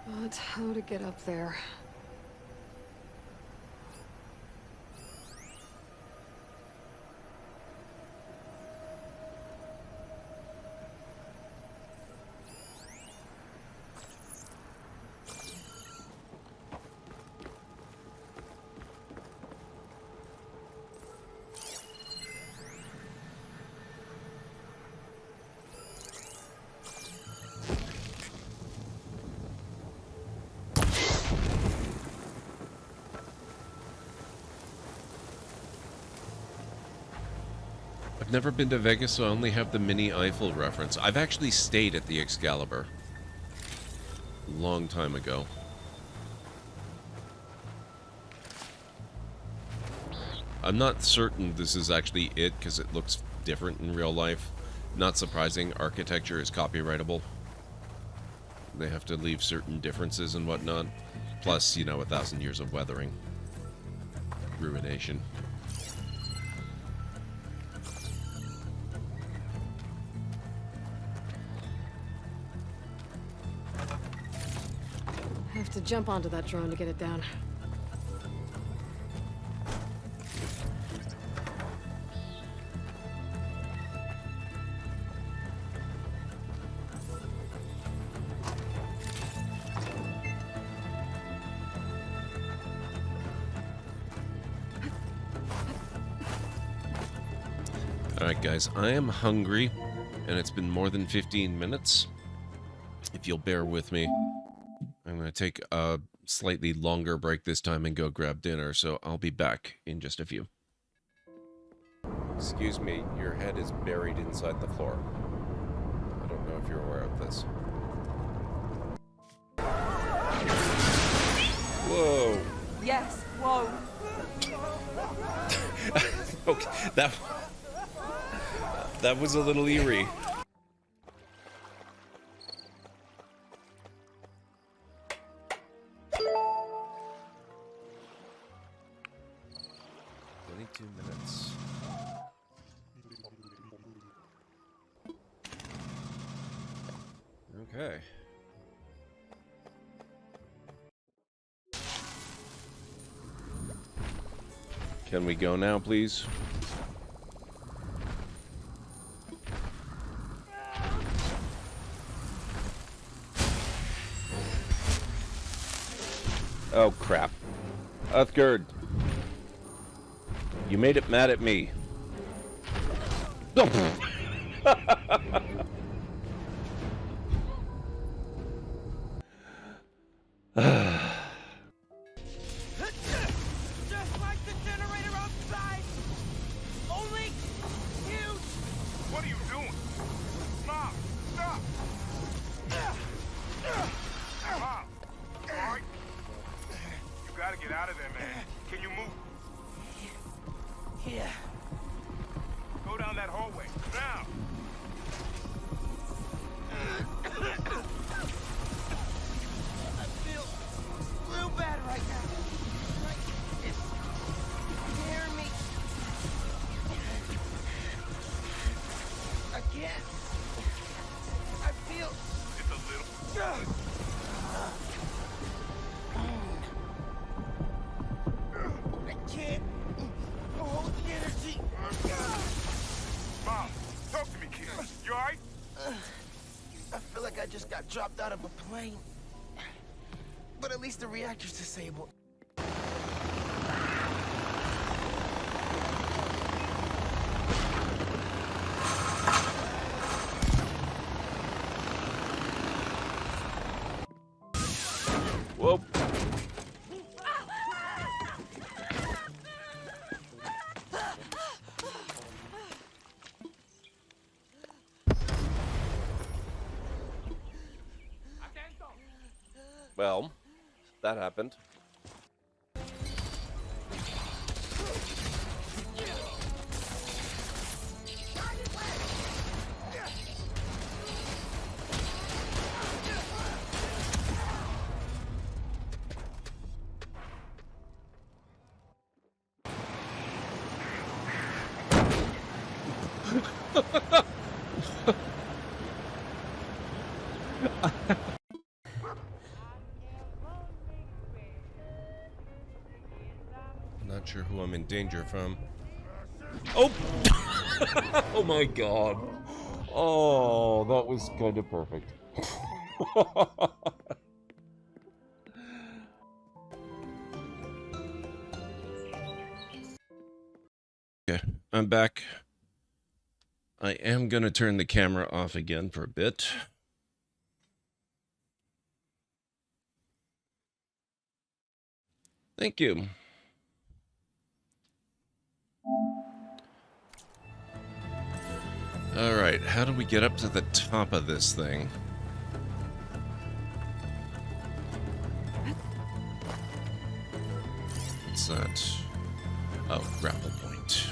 But how to get up there? I've never been to Vegas, so I only have the mini Eiffel reference. I've actually stayed at the Excalibur. A long time ago. I'm not certain this is actually it, because it looks different in real life. Not surprising, architecture is copyrightable. They have to leave certain differences and whatnot. Plus, you know, 1,000 years of weathering. Ruination. Have to jump onto that drone to get it down. Alright guys, I am hungry, and it's been more than 15 minutes. If you'll bear with me, I'm going to take a slightly longer break this time and go grab dinner, so I'll be back in just a few. Excuse me, your head is buried inside the floor. I don't know if you're aware of this. Whoa! Yes, whoa. Okay, that was a little eerie. Minutes. Okay. Can we go now, please? Oh, crap. Uthgerd. You made it mad at me. Just like the generator outside. Only huge. What are you doing? Mom, stop! Mom, alright? You gotta get out of there, man. Can you move? Yeah. Go down that hallway, now! I feel real bad right now. Like it's tearing me. I can't. I feel. It's a little. I can't hold the energy. Mom, talk to me, kid. You alright? I feel like I just got dropped out of a plane. But at least the reactor's disabled. Whoa. Well, that happened. Not sure who I'm in danger from. Oh! Oh my god. Oh, that was kind of perfect. Okay, I'm back. I am gonna turn the camera off again for a bit. Thank you. Alright, how do we get up to the top of this thing? What's that? Oh, grapple point.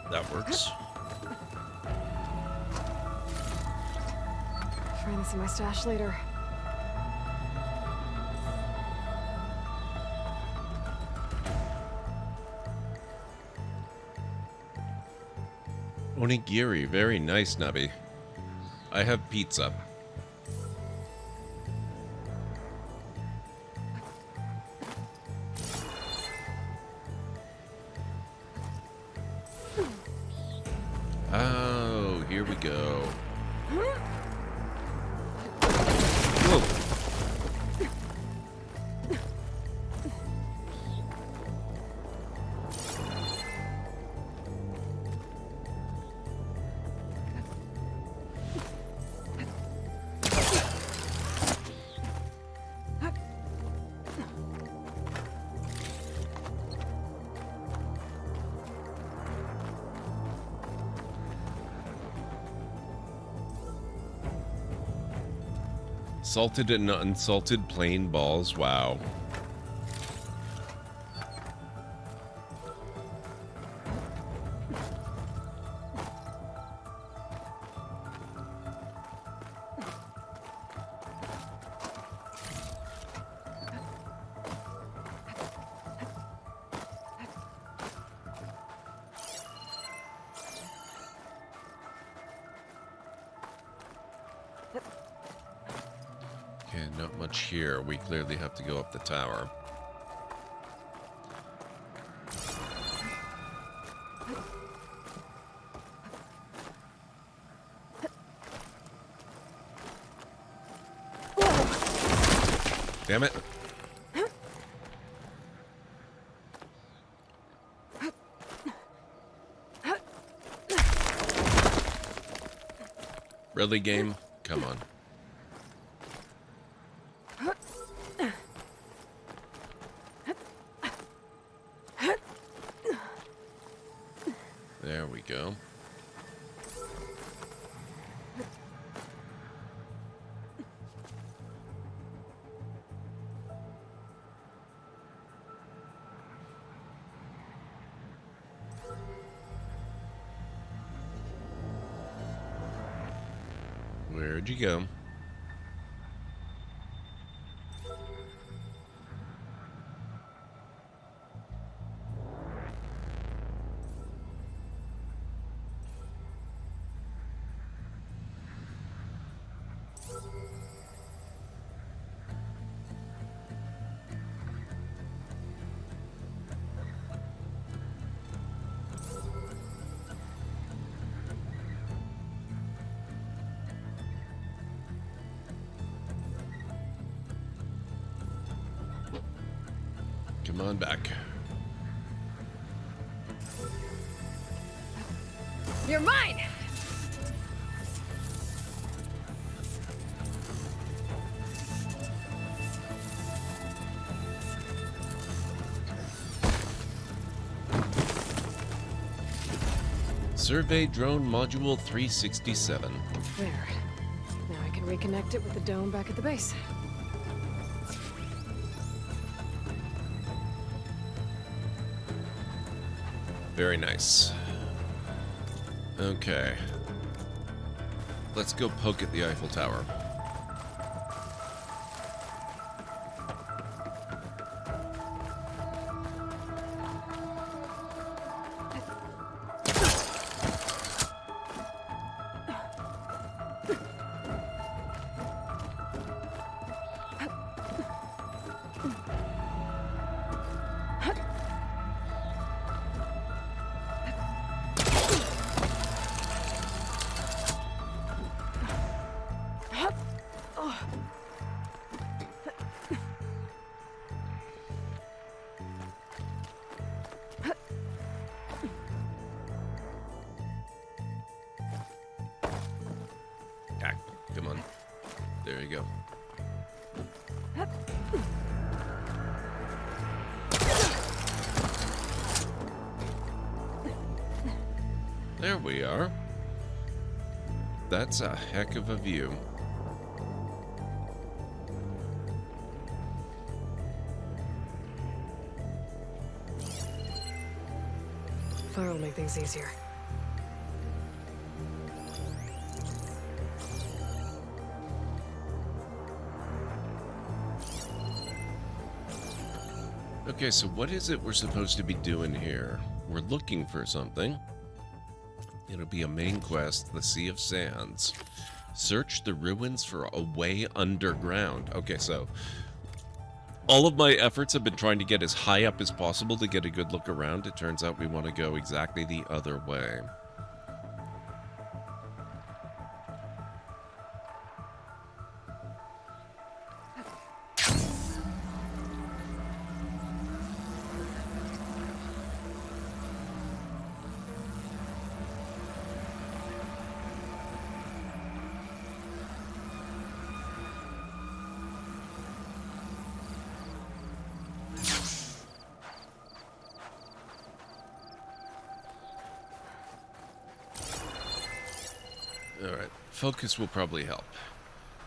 That works. Trying to see my stash later. Onigiri, very nice, Nubby. I have pizza. Oh, here we go. Whoa. Salted and unsalted plain balls. Wow. Okay, not much here. We clearly have to go up the tower. Damn it. Really, game? Come on. There we go. Where'd you go? Come on back. You're mine! Survey drone module 367. There. Now I can reconnect it with the dome back at the base. Very nice. Okay. Let's go poke at the Eiffel Tower. Come on. There you go. There we are. That's a heck of a view. Fire will make things easier. Okay, so what is it we're supposed to be doing here? We're looking for something. It'll be a main quest, the Sea of Sands. Search the ruins for a way underground. Okay, so all of my efforts have been trying to get as high up as possible to get a good look around. It turns out we want to go exactly the other way. Alright, focus will probably help.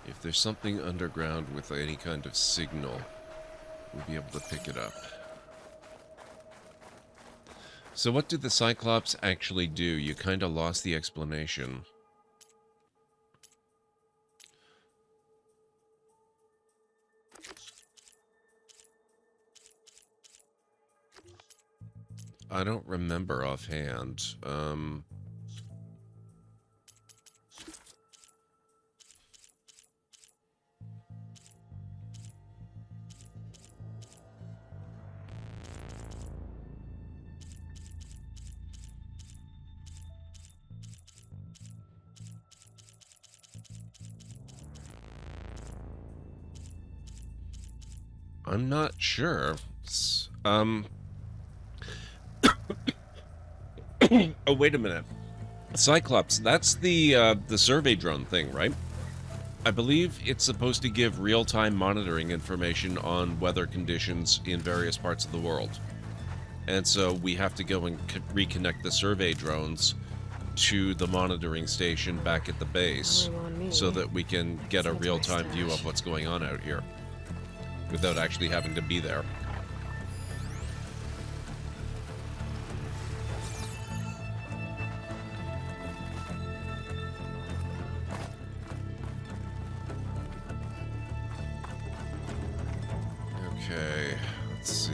If there's something underground with any kind of signal, we'll be able to pick it up. So what do the Cyclops actually do? You kind of lost the explanation. I don't remember offhand. I'm not sure. Oh, wait a minute. Cyclops, that's the survey drone thing, right? I believe it's supposed to give real-time monitoring information on weather conditions in various parts of the world. And so we have to go and reconnect the survey drones to the monitoring station back at the base so that we can get a real-time view of what's going on out here without actually having to be there. Okay, let's see.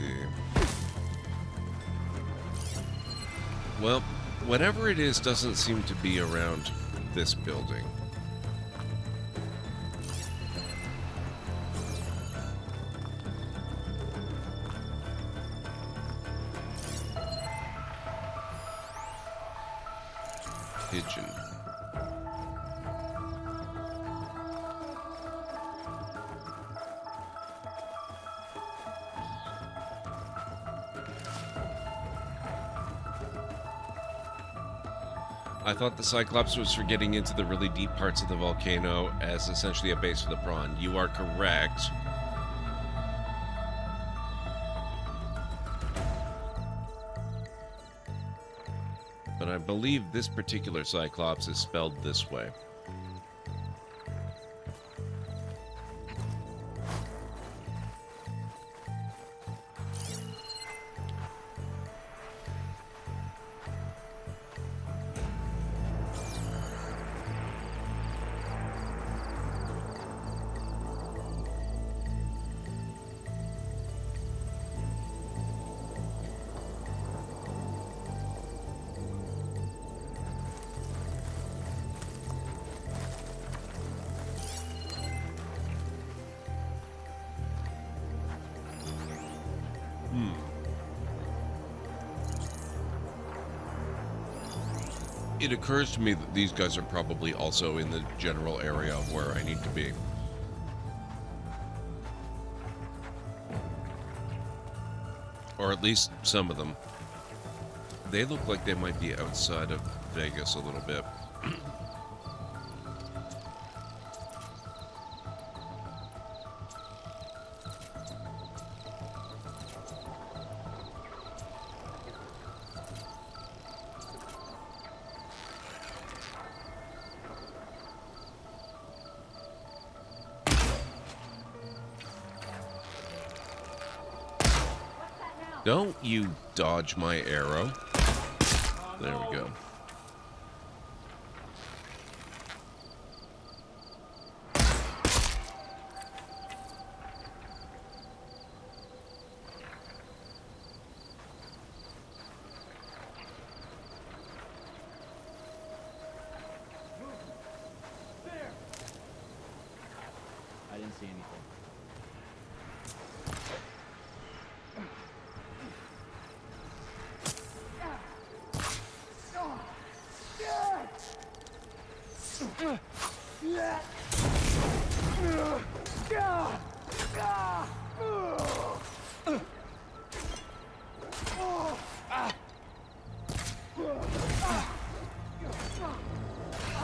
Well, whatever it is doesn't seem to be around this building. Pigeon. I thought the Cyclops was for getting into the really deep parts of the volcano as essentially a base for the prawn. You are correct. But I believe this particular Cyclops is spelled this way. It occurs to me that these guys are probably also in the general area of where I need to be. Or at least some of them. They look like they might be outside of Vegas a little bit. Don't you dodge my arrow. There we go. see anything.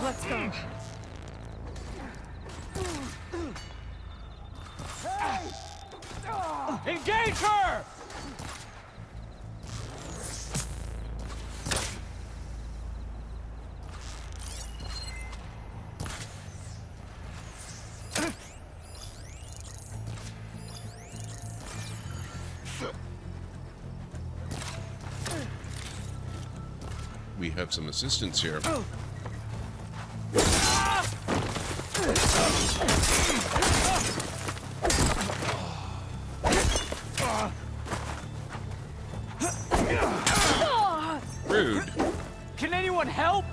Let's go. Engage her! We have some assistance here. Rude. Can anyone help?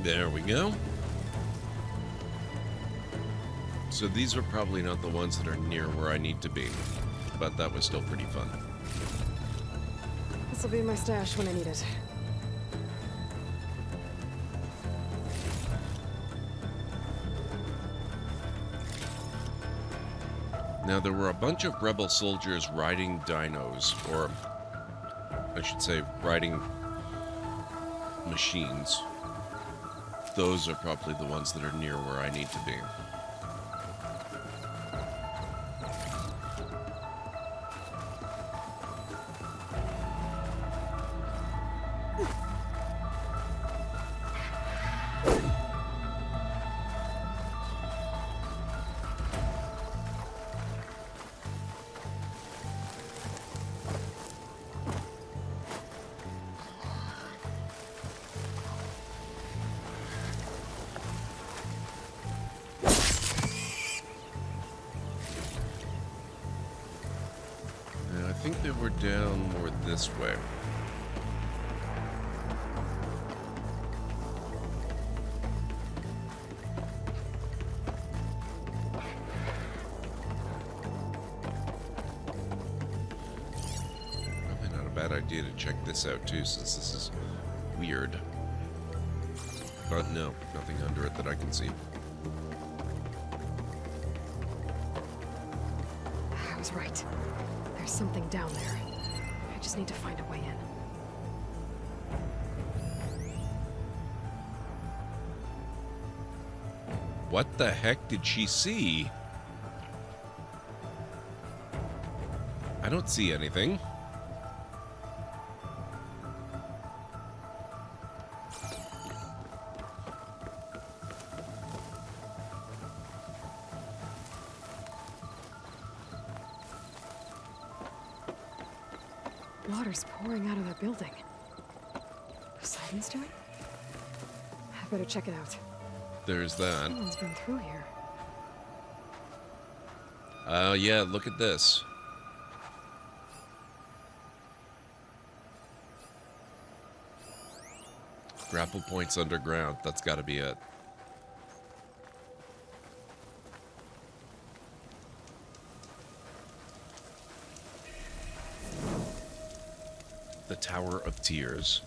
There we go. So these are probably not the ones that are near where I need to be, but that was still pretty fun. This'll be my stash when I need it. Now, there were a bunch of rebel soldiers riding dinos, or I should say, riding machines. Those are probably the ones that are near where I need to be. I think they were down more this way. Probably not a bad idea to check this out too, since this is weird. But no, nothing under it that I can see. I was right. There's something down there. I just need to find a way in. What the heck did she see? I don't see anything. Water's pouring out of that building. Poseidon's doing? I better check it out. There's that. Someone's been through here. Yeah, look at this. Grapple points underground. That's got to be it. The Tower of Tears.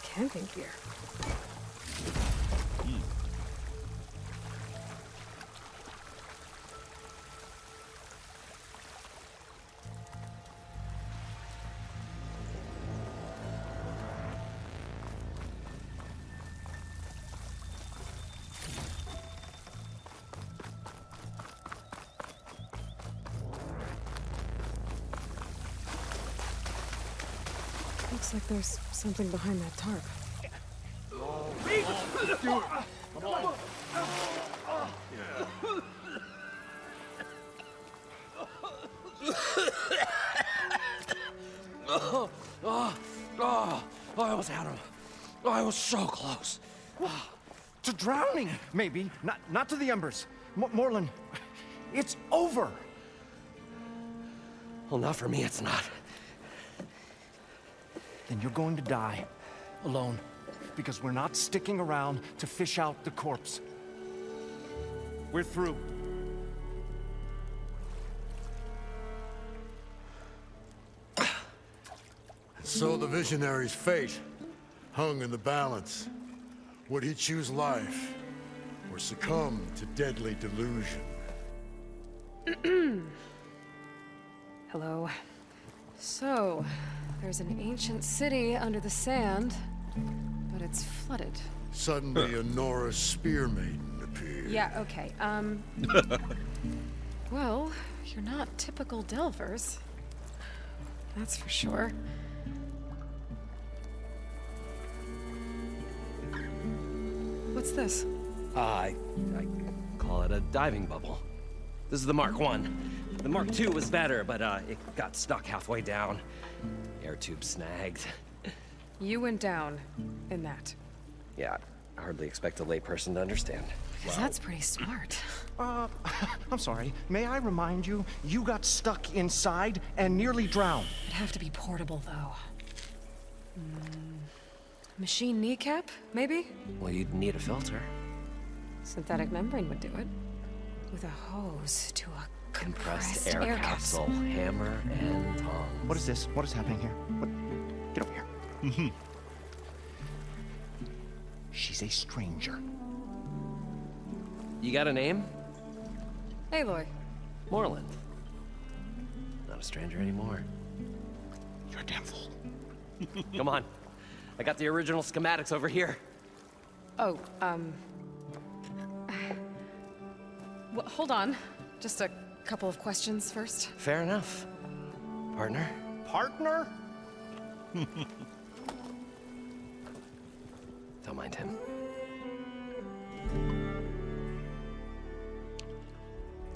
Camping gear. Looks like there's something behind that tarp. I almost had him. I was so close. To drowning, maybe. Not to the embers. Morlund, it's over. Well, not for me, it's not. Then you're going to die. Alone. Because we're not sticking around to fish out the corpse. We're through. So the visionary's fate hung in the balance. Would he choose life or succumb to deadly delusion? Hello. So, there's an ancient city under the sand, but it's flooded. Suddenly a Norris spear maiden appeared. Yeah, okay, well, you're not typical Delvers. That's for sure. What's this? I call it a diving bubble. This is the Mark I. The Mark II was better, but it got stuck halfway down. Air tube snagged. You went down in that. Yeah, I hardly expect a layperson to understand. Because that's pretty smart. I'm sorry. May I remind you, you got stuck inside and nearly drowned. It'd have to be portable, though. Machine kneecap, maybe? Well, you'd need a filter. Synthetic membrane would do it. With a hose to a compressed air capsule. Hammer and tongs. What is this? What is happening here? What? Get over here. She's a stranger. You got a name? Aloy. Morlund. Not a stranger anymore. You're a damn fool. Come on. I got the original schematics over here. Oh, well, hold on. Just a couple of questions first. Fair enough. Partner? Partner? Don't mind him.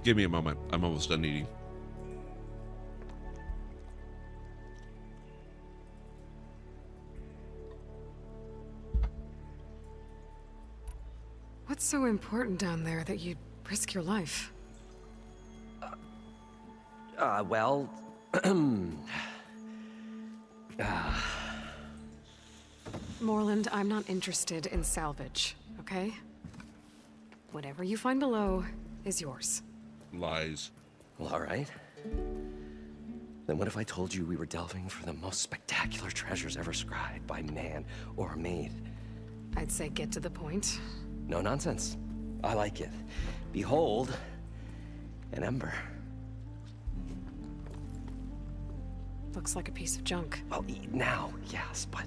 Give me a moment. I'm almost done eating. What's so important down there that you'd risk your life? Well... Morlund, I'm not interested in salvage, okay? Whatever you find below is yours. Lies. Well, all right. Then what if I told you we were delving for the most spectacular treasures ever scribed by man or maid? I'd say get to the point. No nonsense. I like it. Behold, an ember. Looks like a piece of junk. Well, now, yes, but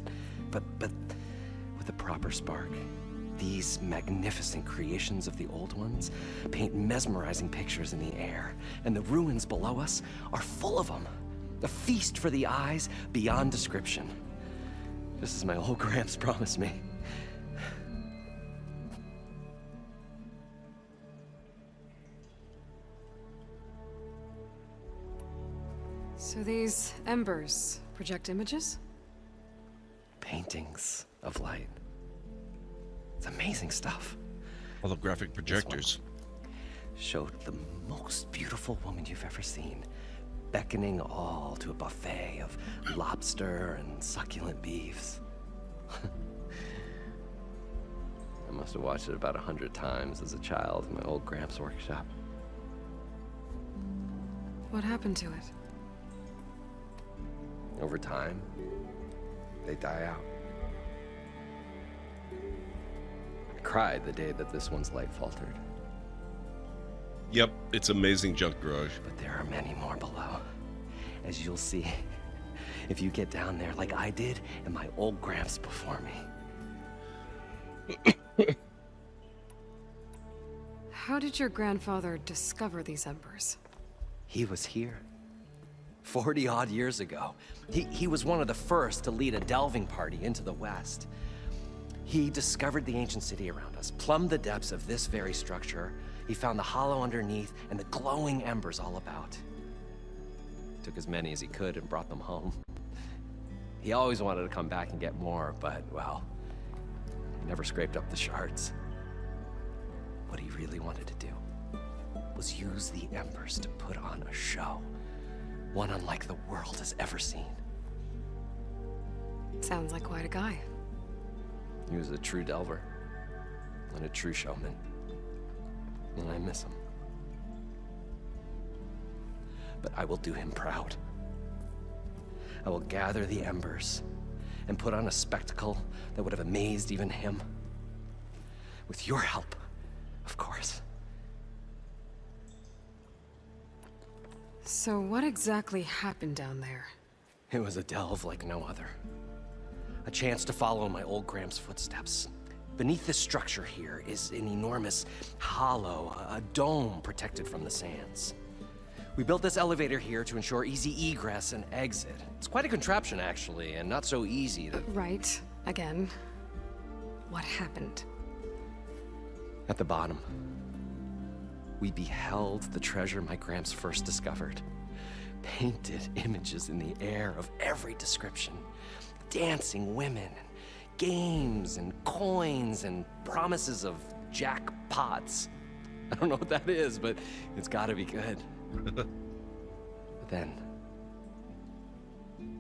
with a proper spark. These magnificent creations of the old ones paint mesmerizing pictures in the air, and the ruins below us are full of them. A feast for the eyes beyond description. Just as my old Gramps promised me. So these embers project images? Paintings of light. It's amazing stuff. Holographic projectors. Showed the most beautiful woman you've ever seen, beckoning all to a buffet of lobster and succulent beefs. I must have watched it about 100 times as a child in my old Gramps workshop. What happened to it? Over time, they die out. I cried the day that this one's light faltered. Yep, it's amazing junk garage. But there are many more below. As you'll see, if you get down there like I did and my old Gramps before me. How did your grandfather discover these embers? He was here. 40-odd years ago. He was one of the first to lead a delving party into the West. He discovered the ancient city around us, plumbed the depths of this very structure. He found the hollow underneath and the glowing embers all about. Took as many as he could and brought them home. He always wanted to come back and get more, but, well, he never scraped up the shards. What he really wanted to do was use the embers to put on a show, one unlike the world has ever seen. Sounds like quite a guy. He was a true delver and a true showman, and I miss him. But I will do him proud. I will gather the embers and put on a spectacle that would have amazed even him. With your help, of course. So what exactly happened down there? It was a delve like no other. A chance to follow in my old Gram's footsteps. Beneath this structure here is an enormous hollow, a dome protected from the sands. We built this elevator here to ensure easy egress and exit. It's quite a contraption, actually, and not so easy to... Right. Again. What happened? At the bottom, we beheld the treasure my Gramps first discovered. Painted images in the air of every description. Dancing women, games and coins and promises of jackpots. I don't know what that is, but it's gotta be good. But then,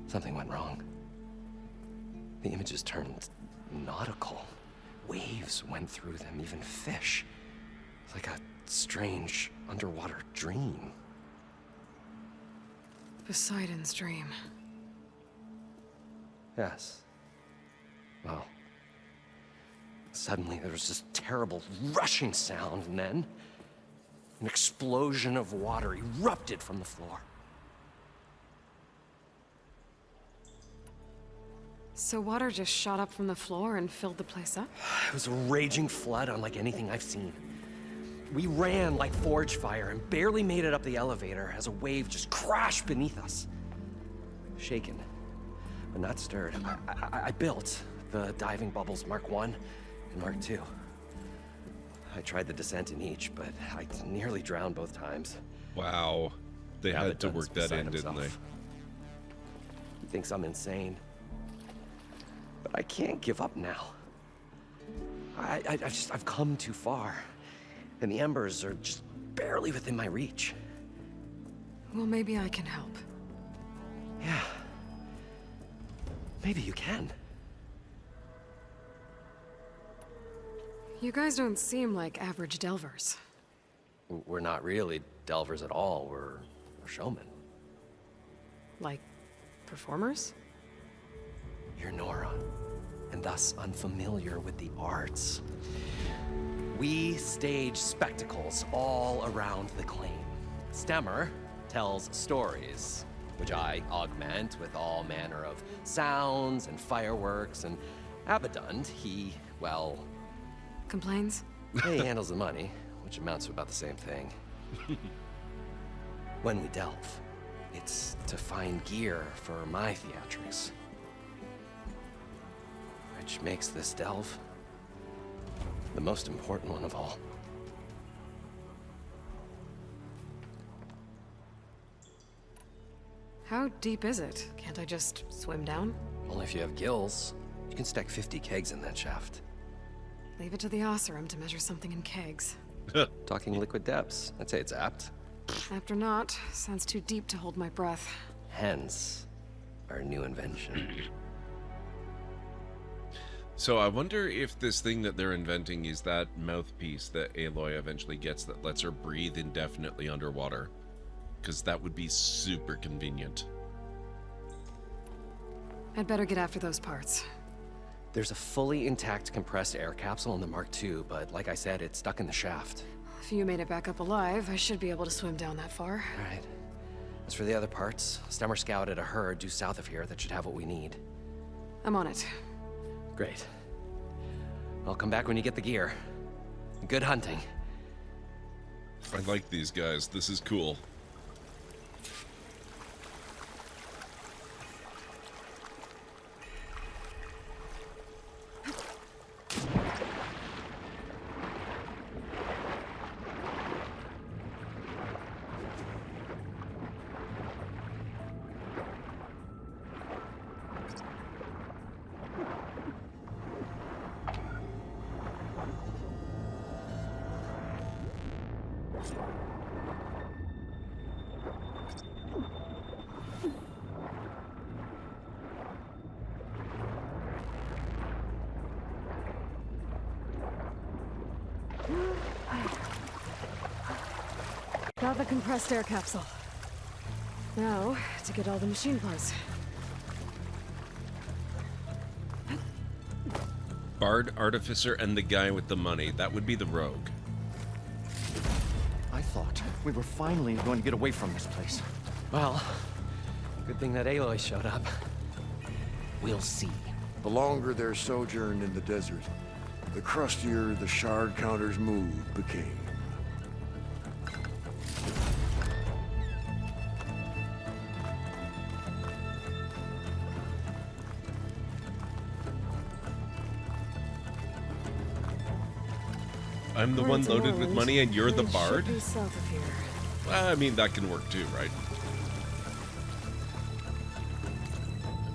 something went wrong. The images turned nautical. Waves went through them, even fish. It's like a strange underwater dream. Poseidon's dream. Yes. Well, suddenly there was this terrible rushing sound, and then an explosion of water erupted from the floor. So water just shot up from the floor and filled the place up? It was a raging flood unlike anything I've seen. We ran like forge fire and barely made it up the elevator as a wave just crashed beneath us. Shaken, but not stirred. I built the diving bubbles Mark I and Mark II. I tried the descent in each, but I nearly drowned both times. Wow. They had to work that in, didn't they? He thinks I'm insane. But I can't give up now. I've come too far. And the embers are just barely within my reach. Well, maybe I can help. Yeah. Maybe you can. You guys don't seem like average delvers. We're not really delvers at all. We're showmen. Like, performers? You're Nora, and thus unfamiliar with the arts. We stage spectacles all around the claim. Stemmer tells stories, which I augment with all manner of sounds and fireworks, and Abaddon, he, well... Complains? He handles the money, which amounts to about the same thing. When we delve, it's to find gear for my theatrics. Which makes this delve the most important one of all. How deep is it? Can't I just swim down? Only if you have gills. You can stack 50 kegs in that shaft. Leave it to the Oseram to measure something in kegs. Talking liquid depths. I'd say it's apt. Apt or not, sounds too deep to hold my breath. Hence, our new invention. So I wonder if this thing that they're inventing is that mouthpiece that Aloy eventually gets that lets her breathe indefinitely underwater. Because that would be super convenient. I'd better get after those parts. There's a fully intact compressed air capsule in the Mark II, but like I said, it's stuck in the shaft. If you made it back up alive, I should be able to swim down that far. Right. As for the other parts, Stemmer scouted a herd due south of here that should have what we need. I'm on it. Great. I'll come back when you get the gear. Good hunting. I like these guys. This is cool. Got the compressed air capsule. Now, to get all the machine parts. Bard, Artificer, and the guy with the money. That would be the rogue. I thought we were finally going to get away from this place. Well, good thing that Aloy showed up. We'll see. The longer their sojourn in the desert, the crustier the shard counter's mood became. I'm the one loaded with money and you're the bard? Should be south of here. Well, I mean, that can work too, right?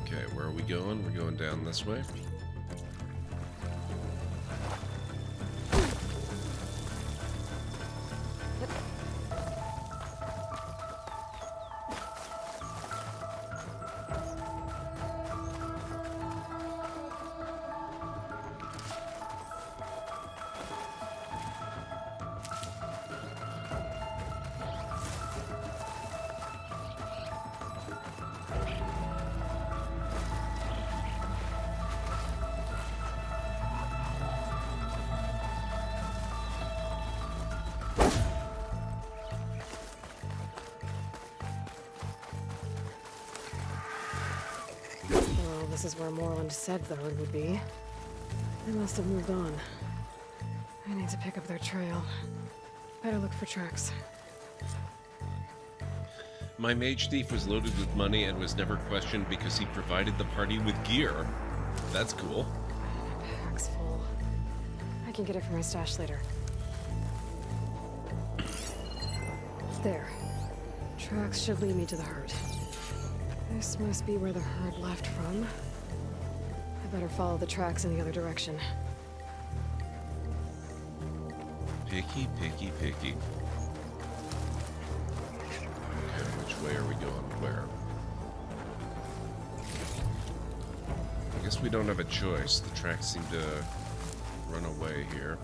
Okay, where are we going? We're going down this way. This is where Moreland said the herd would be. They must have moved on. I need to pick up their trail. Better look for tracks. My mage thief was loaded with money and was never questioned because he provided the party with gear. That's cool. Pack's full. I can get it from my stash later. There. Tracks should lead me to the herd. This must be where the herd left from. I better follow the tracks in the other direction. Picky, picky, picky. Okay, which way are we going? Where? I guess we don't have a choice. The tracks seem to run away here.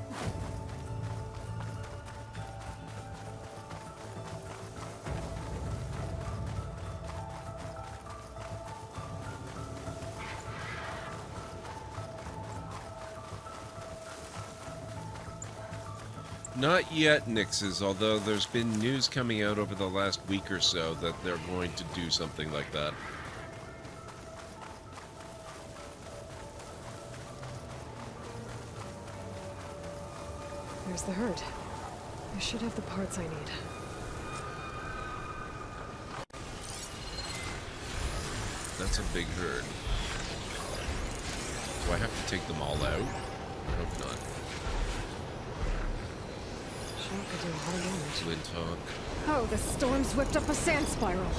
Not yet, Nixes, although there's been news coming out over the last week or so that they're going to do something like that. There's the herd. I should have the parts I need. That's a big herd. Do I have to take them all out? I hope not. Could do a lot of damage. Lintalk. Oh, the storm's whipped up a sand spiral.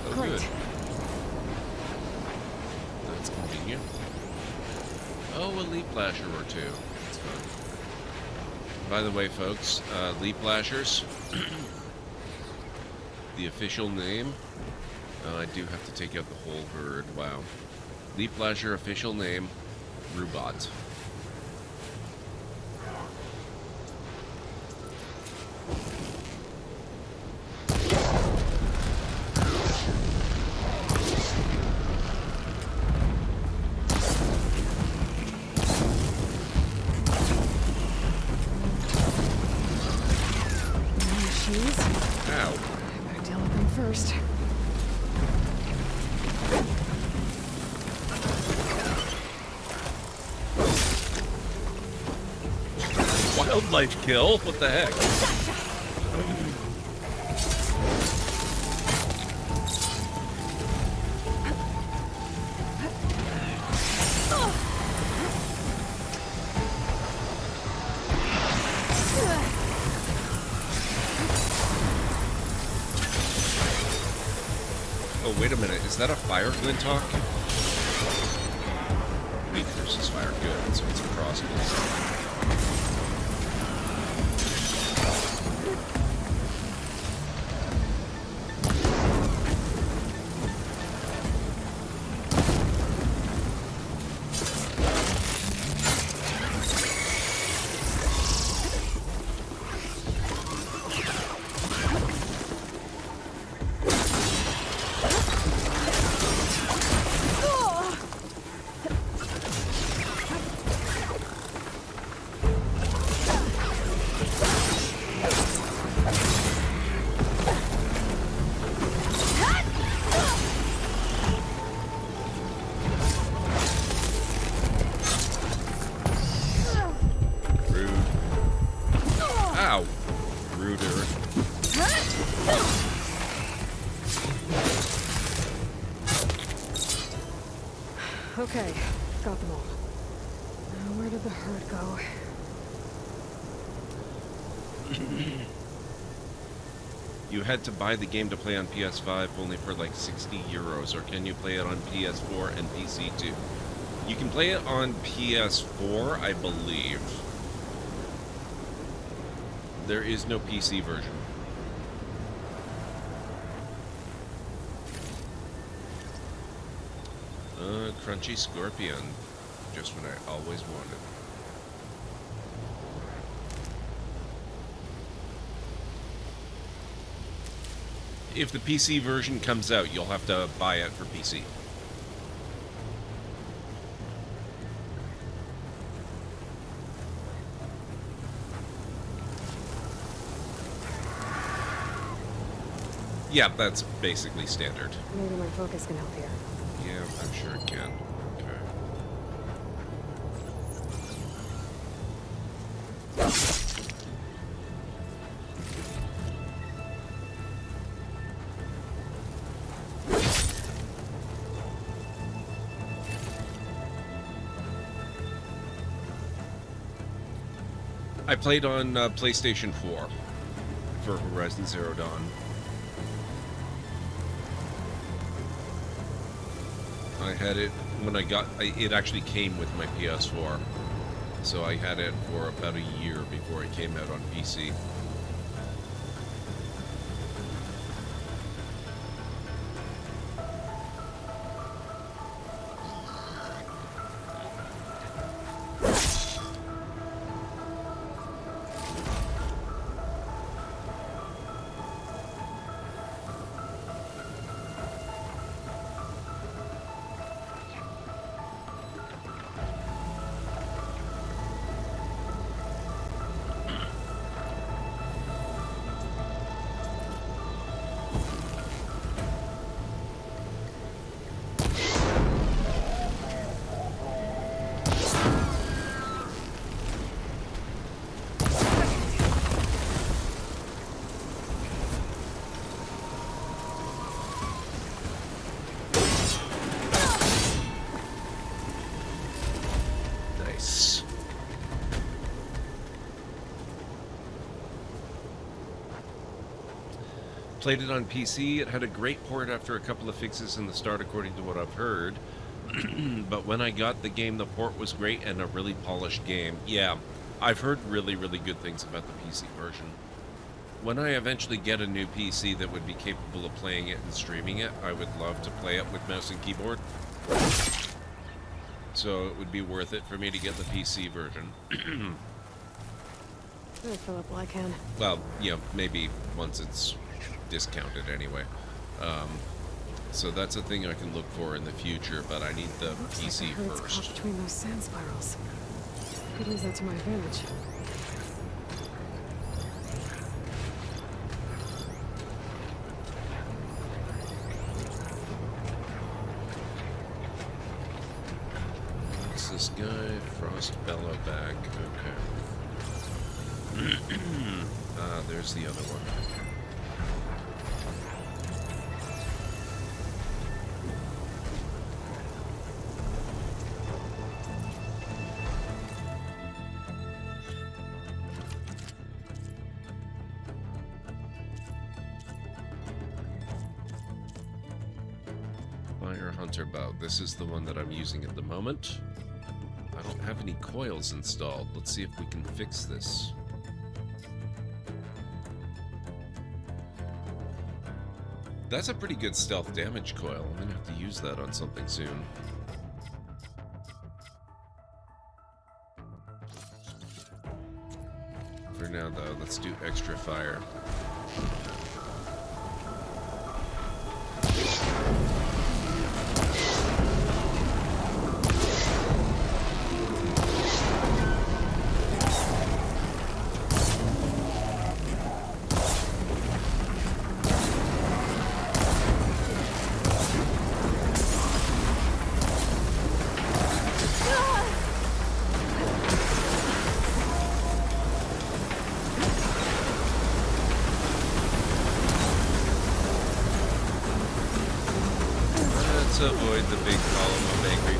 Oh, Great. good. That's convenient. Oh, a leap lasher or two. That's fun. By the way, folks, leap lashers. The official name. I do have to take out the whole herd. Wow. Leap lasher official name, Rubot. First. Wildlife kill? What the heck? Oh, wait a minute. Is that a fire Glintalk? Weak versus fire. Good. So it's a crossbow. Okay, got them all. Now where did the herd go? You had to buy the game to play on PS5 only for like 60 euros, or can you play it on PS4 and PC too? You can play it on PS4, I believe. There is no PC version. Crunchy Scorpion. Just what I always wanted. If the PC version comes out, you'll have to buy it for PC. Yeah, that's basically standard. Maybe my focus can help here. Yeah, I'm sure it can. Okay. I played on PlayStation 4 for Horizon Zero Dawn. I had it when I got it actually came with my PS4, so I had it for about a year before it came out on PC. Played it on PC. It had a great port after a couple of fixes in the start, according to what I've heard. But when I got the game, the port was great and a really polished game. Yeah, I've heard really, really good things about the PC version. When I eventually get a new PC that would be capable of playing it and streaming it, I would love to play it with mouse and keyboard. So it would be worth it for me to get the PC version. I'll fill up while I can. Well, yeah, maybe once it's discounted anyway. So that's a thing I can look for in the future, but I need the PC like the herd's first. caught between those sand spirals. Could use that to my advantage. What's this guy? Frost Bellowback. Okay. There's the other one. Fire Hunter Bow. This is the one that I'm using at the moment. I don't have any coils installed. Let's see if we can fix this. That's a pretty good stealth damage coil. I'm gonna have to use that on something soon. For now, though, let's do extra fire. Let's avoid the big column of angry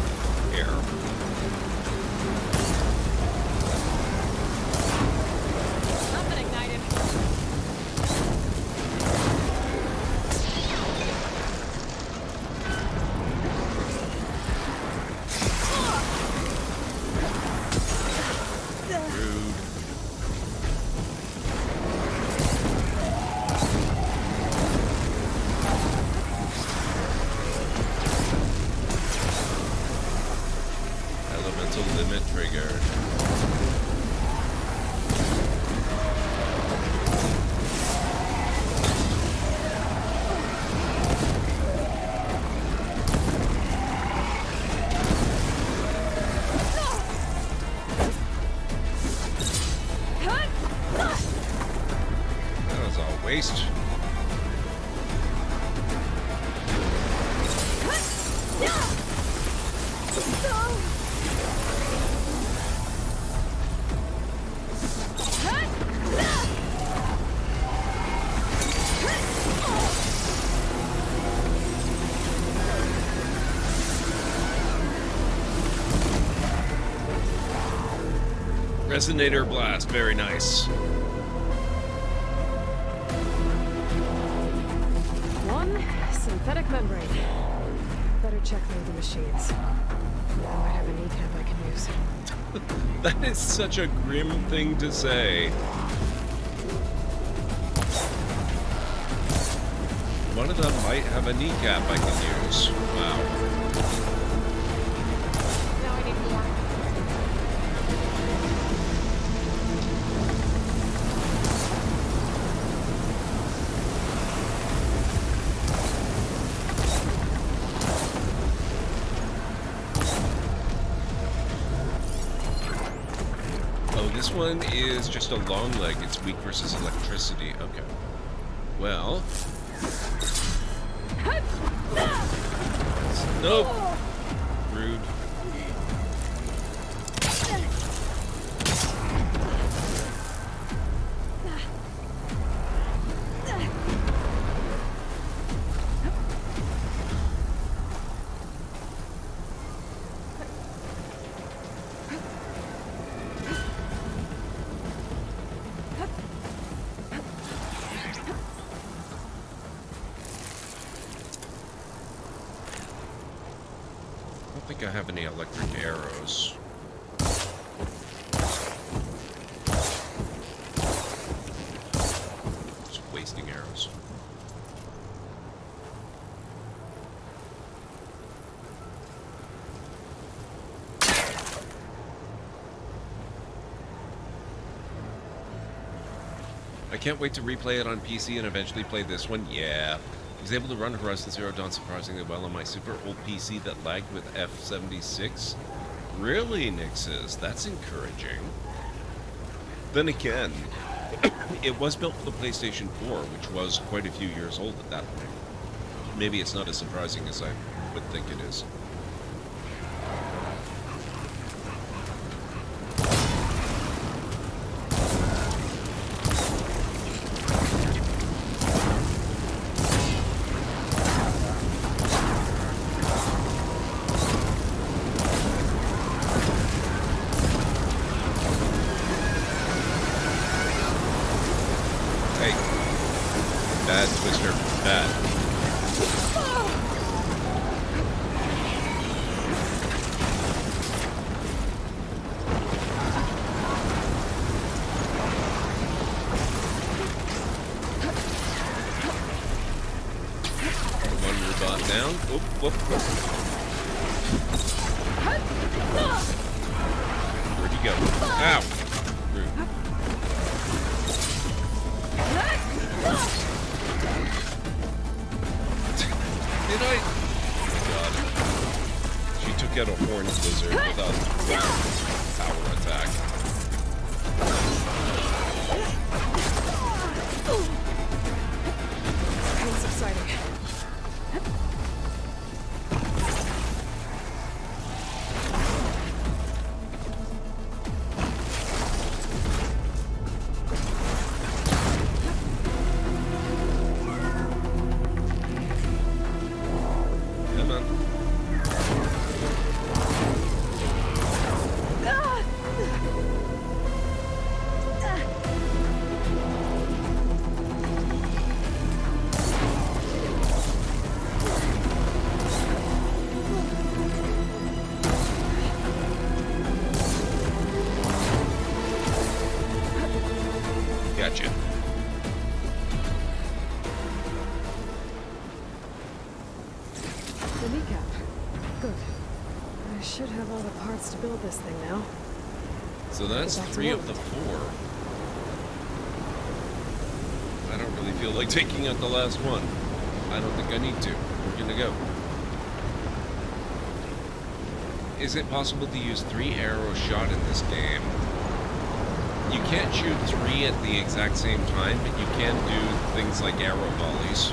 waste. Resonator blast, very nice. One synthetic membrane. Better check through the machines. I might have a kneecap I can use. That is such a grim thing to say. One of them might have a kneecap I can use. Wow. Now I need more. This one is just a long leg. It's weak versus electricity. Okay. Well. Nope. Rude. I don't think I have any electric arrows. Just wasting arrows. I can't wait to replay it on PC and eventually play this one. Yeah. I was able to run Horizon Zero Dawn surprisingly well on my super old PC that lagged with F76. Really, Nixes? That's encouraging. Then again, it was built for the PlayStation 4, which was quite a few years old at that point. Maybe it's not as surprising as I would think it is. Bad, Twister. Bad. One robot down. Oop, whoop, whoop. Where'd he go? Ow! Rude. Did I? Oh my god. She took out a horned lizard without power attack. Pain's exciting. Come on. Gotcha. The kneecap. Good. I should have all the parts to build this thing now. So that's Get back to 3 of work. the 4. I don't really feel like taking out the last one. I don't think I need to. We're gonna go. Is it possible to use 3 arrow shot in this game? You can't shoot 3 at the exact same time, but you can do things like arrow volleys.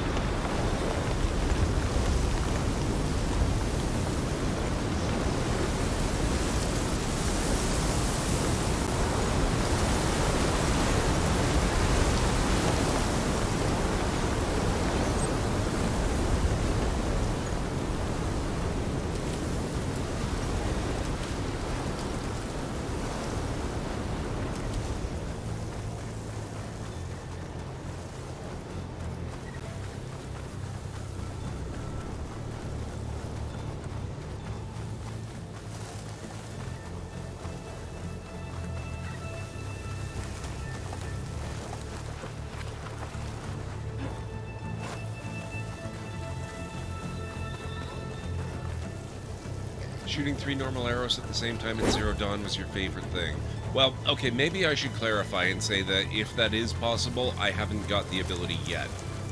Shooting 3 normal arrows at the same time in Zero Dawn was your favorite thing. Well, okay, maybe I should clarify and say that if that is possible, I haven't got the ability yet.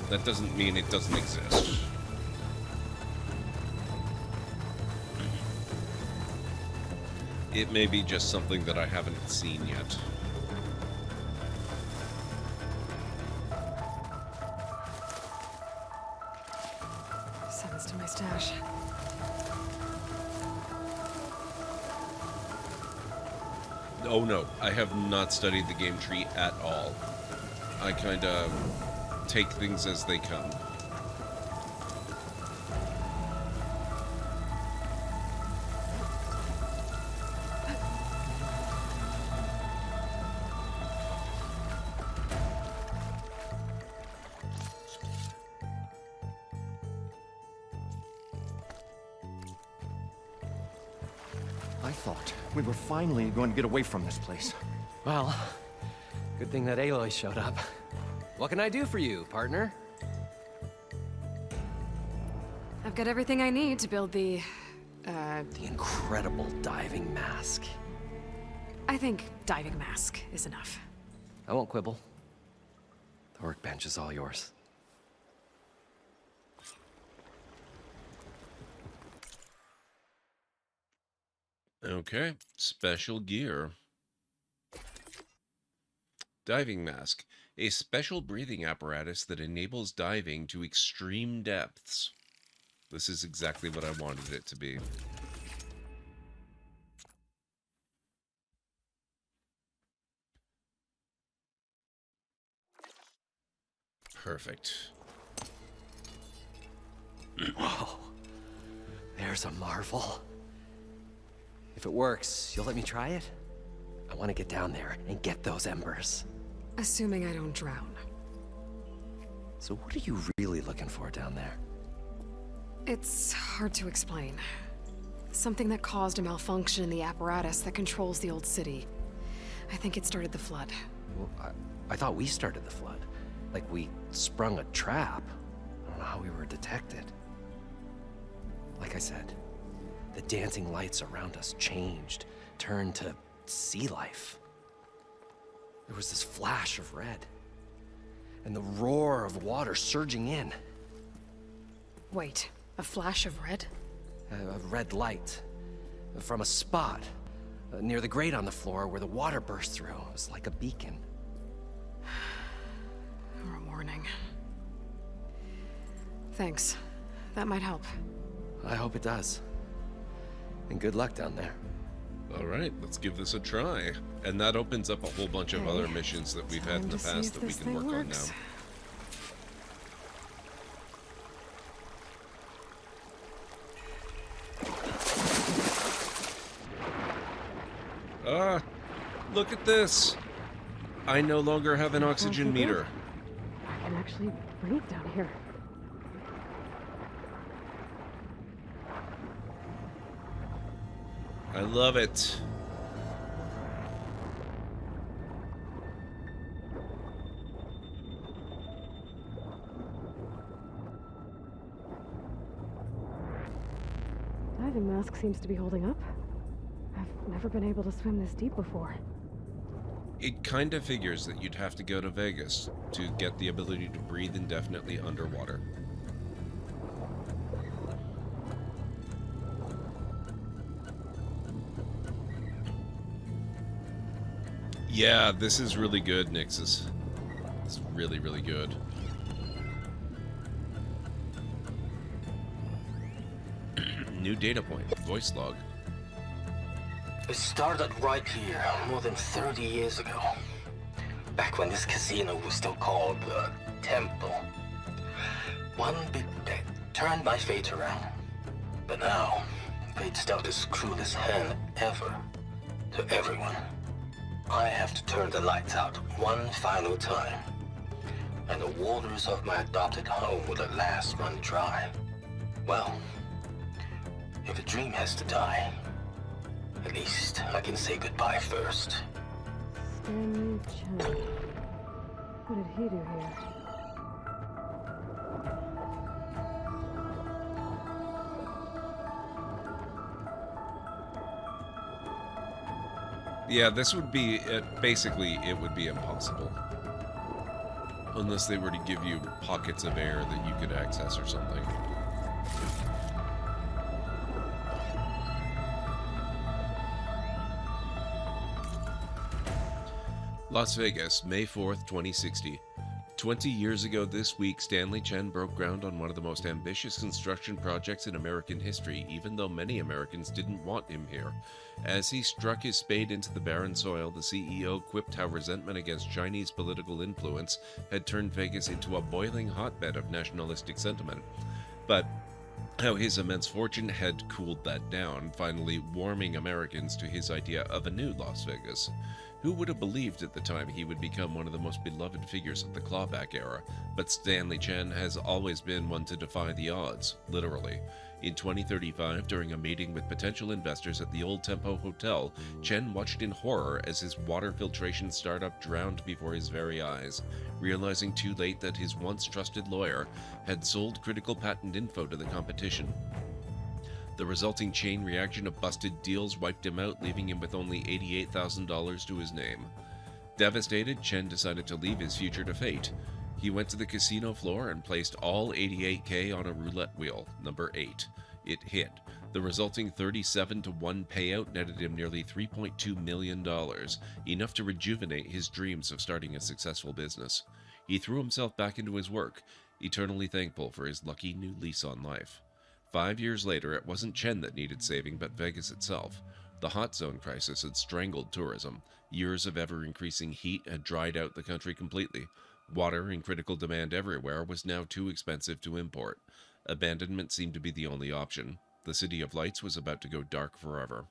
That doesn't mean it doesn't exist. It may be just something that I haven't seen yet. Sends to my stash. Oh no, I have not studied the game tree at all. I kinda take things as they come. I thought we were finally going to get away from this place. Well, good thing that Aloy showed up. What can I do for you, partner? I've got everything I need to build the incredible diving mask. I think diving mask is enough. I won't quibble. The workbench is all yours. Okay, special gear. Diving mask. A special breathing apparatus that enables diving to extreme depths. This is exactly what I wanted it to be. Perfect. Whoa. There's a marvel. If it works, you'll let me try it? I want to get down there and get those embers. Assuming I don't drown. So what are you really looking for down there? It's hard to explain. Something that caused a malfunction in the apparatus that controls the old city. I think it started the flood. Well, I thought we started the flood. Like we sprung a trap. I don't know how we were detected. Like I said, the dancing lights around us changed, turned to sea life. There was this flash of red, and the roar of water surging in. Wait, a flash of red? A red light from a spot near the grate on the floor where the water burst through. It was like a beacon. Or a warning. Thanks. That might help. I hope it does. And good luck down there. All right, let's give this a try. And that opens up a whole bunch of other missions that we've had in the past that we can work on now. Ah, look at this. I no longer have an oxygen meter. I can actually breathe down here. I love it. Diving mask seems to be holding up. I've never been able to swim this deep before. It kind of figures that you'd have to go to Vegas to get the ability to breathe indefinitely underwater. Yeah, this is really good, Nixus. It's really, really good. New data point. Voice log. It started right here, more than 30 years ago. Back when this casino was still called the Temple. One big bet turned my fate around. But now, fate's dealt its cruelest hand ever to everyone. I have to turn the lights out one final time. And the waters of my adopted home will at last run dry. Well, if a dream has to die, at least I can say goodbye first. Stanley Chen. What did he do here? Yeah, this would be, basically, it would be impossible. Unless they were to give you pockets of air that you could access or something. Las Vegas, May 4th, 2060. 20 years ago this week, Stanley Chen broke ground on one of the most ambitious construction projects in American history, even though many Americans didn't want him here. As he struck his spade into the barren soil, the CEO quipped how resentment against Chinese political influence had turned Vegas into a boiling hotbed of nationalistic sentiment. But how his immense fortune had cooled that down, finally warming Americans to his idea of a new Las Vegas. Who would have believed at the time he would become one of the most beloved figures of the clawback era? But Stanley Chen has always been one to defy the odds, literally. In 2035, during a meeting with potential investors at the Old Tempo Hotel, Chen watched in horror as his water filtration startup drowned before his very eyes, realizing too late that his once trusted lawyer had sold critical patent info to the competition. The resulting chain reaction of busted deals wiped him out, leaving him with only $88,000 to his name. Devastated, Chen decided to leave his future to fate. He went to the casino floor and placed all $88K on a roulette wheel, number 8. It hit. The resulting 37-to-1 payout netted him nearly $3.2 million, enough to rejuvenate his dreams of starting a successful business. He threw himself back into his work, eternally thankful for his lucky new lease on life. 5 years later, it wasn't Chen that needed saving, but Vegas itself. The hot zone crisis had strangled tourism. Years of ever-increasing heat had dried out the country completely. Water, in critical demand everywhere, was now too expensive to import. Abandonment seemed to be the only option. The City of Lights was about to go dark forever.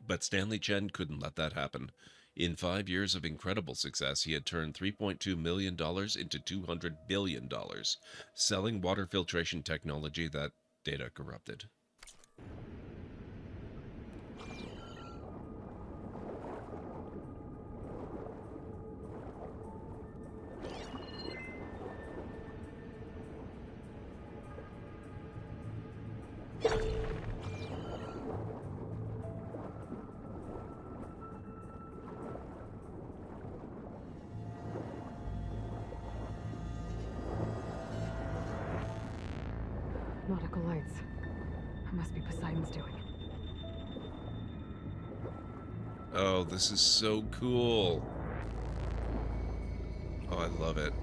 But Stanley Chen couldn't let that happen. In 5 years of incredible success, he had turned $3.2 million into $200 billion, selling water filtration technology that data corrupted. Nautical lights. That must be Poseidon's doing. Oh, this is so cool. Oh, I love it.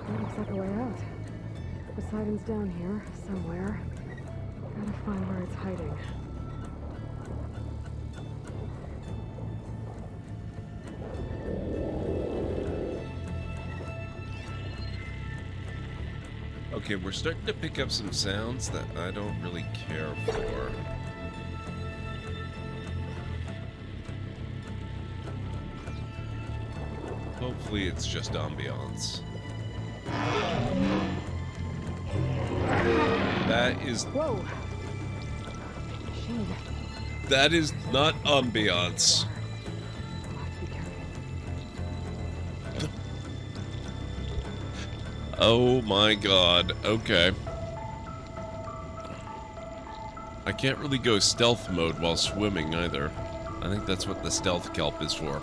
That looks like a way out. Poseidon's down here, somewhere. Gotta find where it's hiding. Okay, we're starting to pick up some sounds that I don't really care for. Hopefully it's just ambiance. That is... Whoa! That is not ambiance. Oh my god, okay. I can't really go stealth mode while swimming either. I think that's what the stealth kelp is for.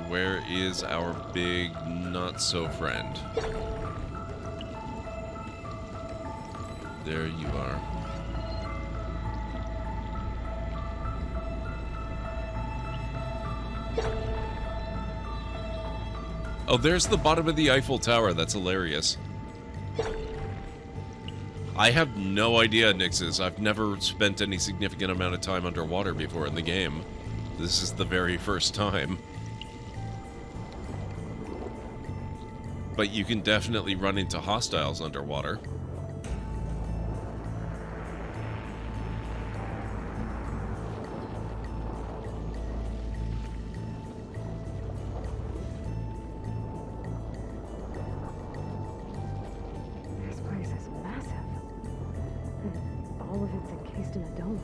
Where is our big not-so-friend? There you are. Oh, there's the bottom of the Eiffel Tower. That's hilarious. I have no idea, Nixes. I've never spent any significant amount of time underwater before in the game. This is the very first time. But you can definitely run into hostiles underwater. This place is massive. And all of it's encased in a dome.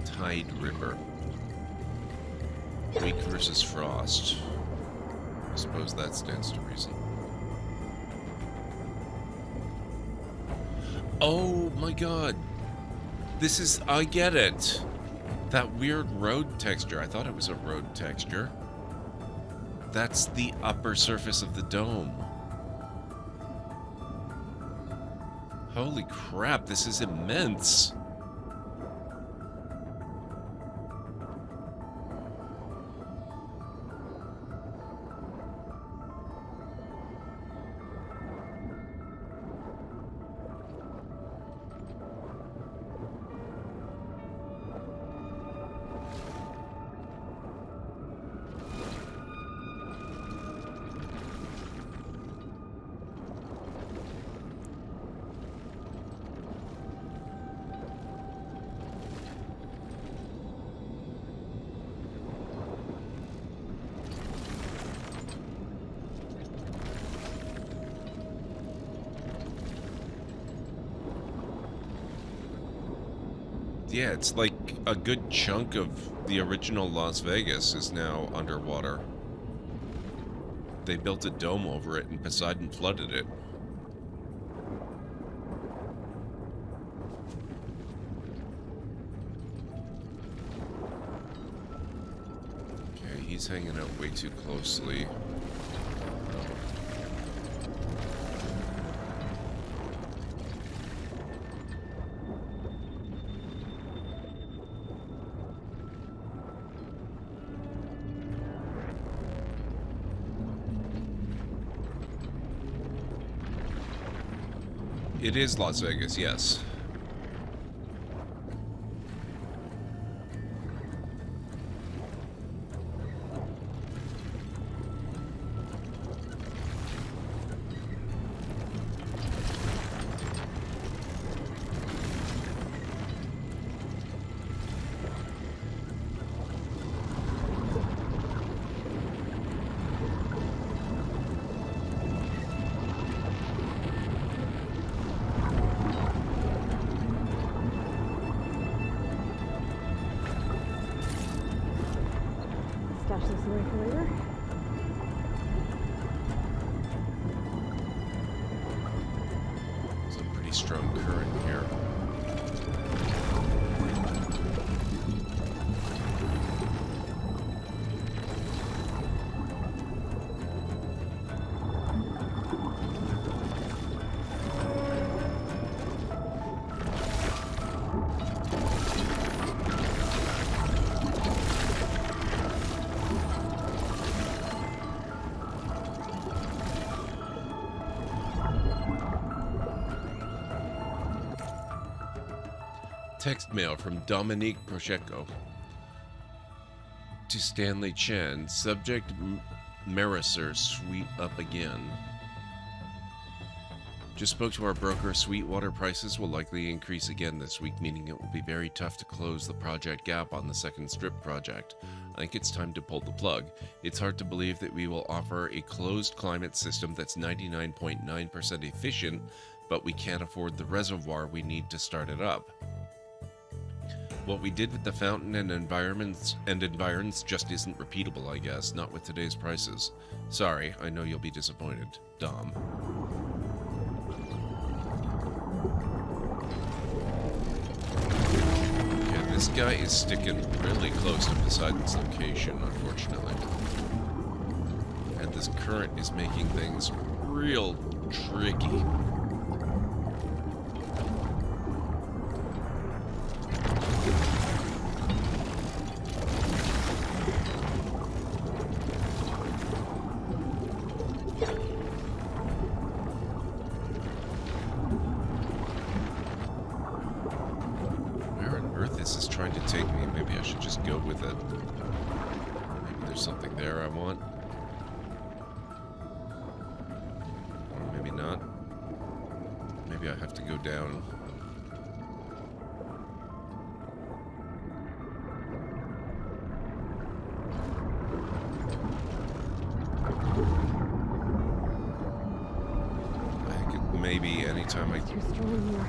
Tide Ripper. Weak versus Frost. I suppose that stands to reason. Oh my god. This is... I get it. That weird road texture. I thought it was a road texture. That's the upper surface of the dome. Holy crap, this is immense. Yeah, it's like a good chunk of the original Las Vegas is now underwater. They built a dome over it and Poseidon flooded it. Okay, he's hanging out way too closely. It is Las Vegas, yes. Stash this away for later. There's a pretty strong current here. Text mail from Dominique Procheco to Stanley Chen. Subject: Mariser, sweep up again. Just spoke to our broker. Sweetwater prices will likely increase again this week, meaning it will be very tough to close the project gap on the second strip project. I think it's time to pull the plug. It's hard to believe that we will offer a closed climate system that's 99.9% efficient, but we can't afford the reservoir we need to start it up. What we did with the fountain and environments just isn't repeatable, I guess, not with today's prices. Sorry, I know you'll be disappointed. Dom. This guy is sticking really close to Poseidon's location, unfortunately. And this current is making things real tricky. Where on earth is this trying to take me? Maybe I should just go with it. Maybe there's something there I want. Or maybe not. Maybe I have to go down. I think maybe anytime I... Too strong here.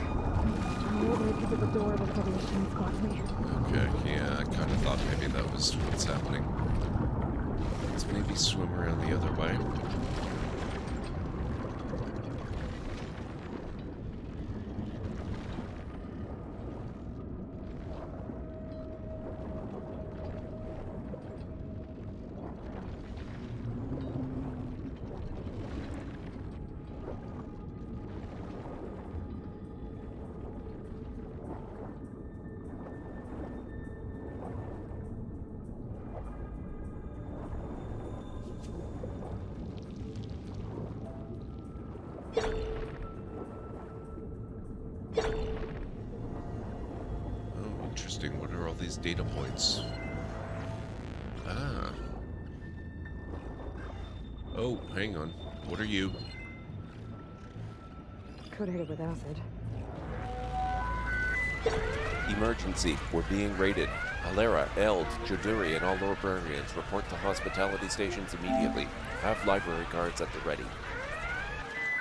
I'm all the way to the door before the machine spots me. Okay, yeah, I kind of thought maybe that was what's happening. Let's maybe swim around the other way. Oh, interesting. What are all these data points? Ah. Oh, hang on. What are you? Coated with acid. Emergency. We're being raided. Halera, Eld, Jaduri, and all librarians report to hospitality stations immediately. Have library guards at the ready.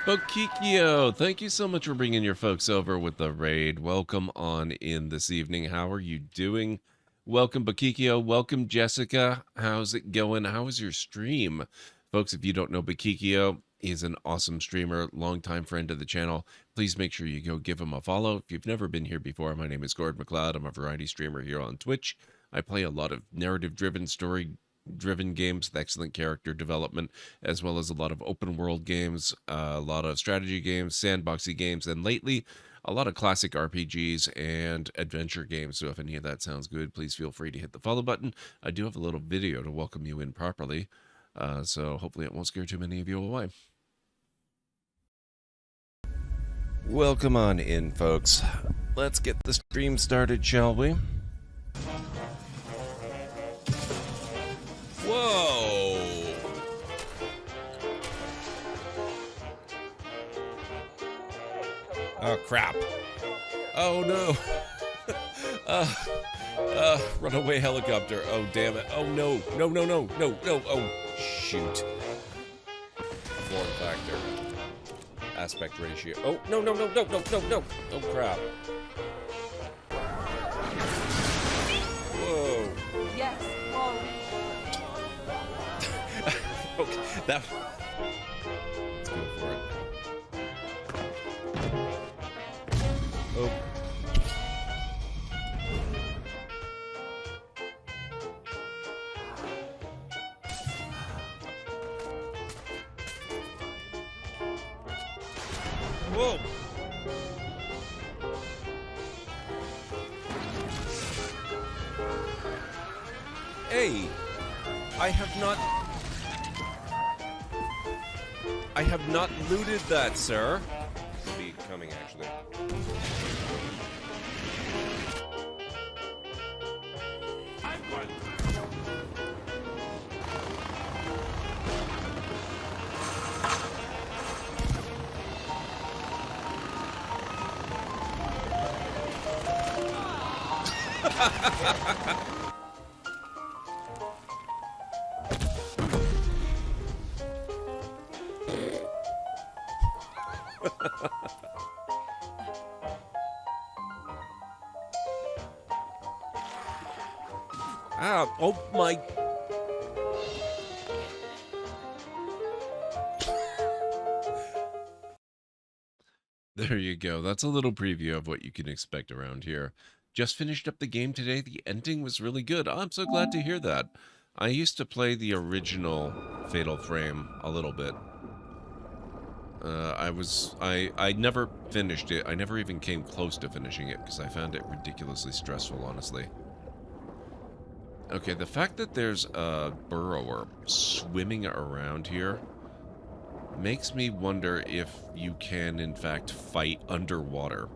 Bokikio, thank you so much for bringing your folks over with the raid. Welcome on in this evening. How are you doing? Welcome, Bokikio. Welcome, Jessica. How's it going? How is your stream? Folks, if you don't know Bokikio, he's an awesome streamer, longtime friend of the channel. Please make sure you go give him a follow. If you've never been here before, my name is Gord McLeod. I'm a variety streamer here on Twitch. I play a lot of narrative-driven, story-driven games with excellent character development, as well as a lot of open-world games, a lot of strategy games, sandboxy games, and lately, a lot of classic RPGs and adventure games. So if any of that sounds good, please feel free to hit the follow button. I do have a little video to welcome you in properly, so hopefully it won't scare too many of you away. Welcome on in, folks. Let's get the stream started, shall we? Whoa! Oh, crap. Oh, no. Runaway helicopter. Oh, damn it. Oh, no. No, no, no, no, no. Oh, shoot. Form factor. Aspect ratio. Oh, no, no, no, no, no, no, no. Oh, crap. Whoa. Yes, whoa. Okay, that... Let's go for it. Oh. Whoa! Hey! I have not looted that, sir. Should be coming, actually. Ah, oh my... There you go. That's a little preview of what you can expect around here. Just finished up the game today. The ending was really good. I'm so glad to hear that. I used to play the original Fatal Frame a little bit. I never finished it. I never even came close to finishing it because I found it ridiculously stressful, honestly. Okay, the fact that there's a burrower swimming around here makes me wonder if you can, in fact, fight underwater.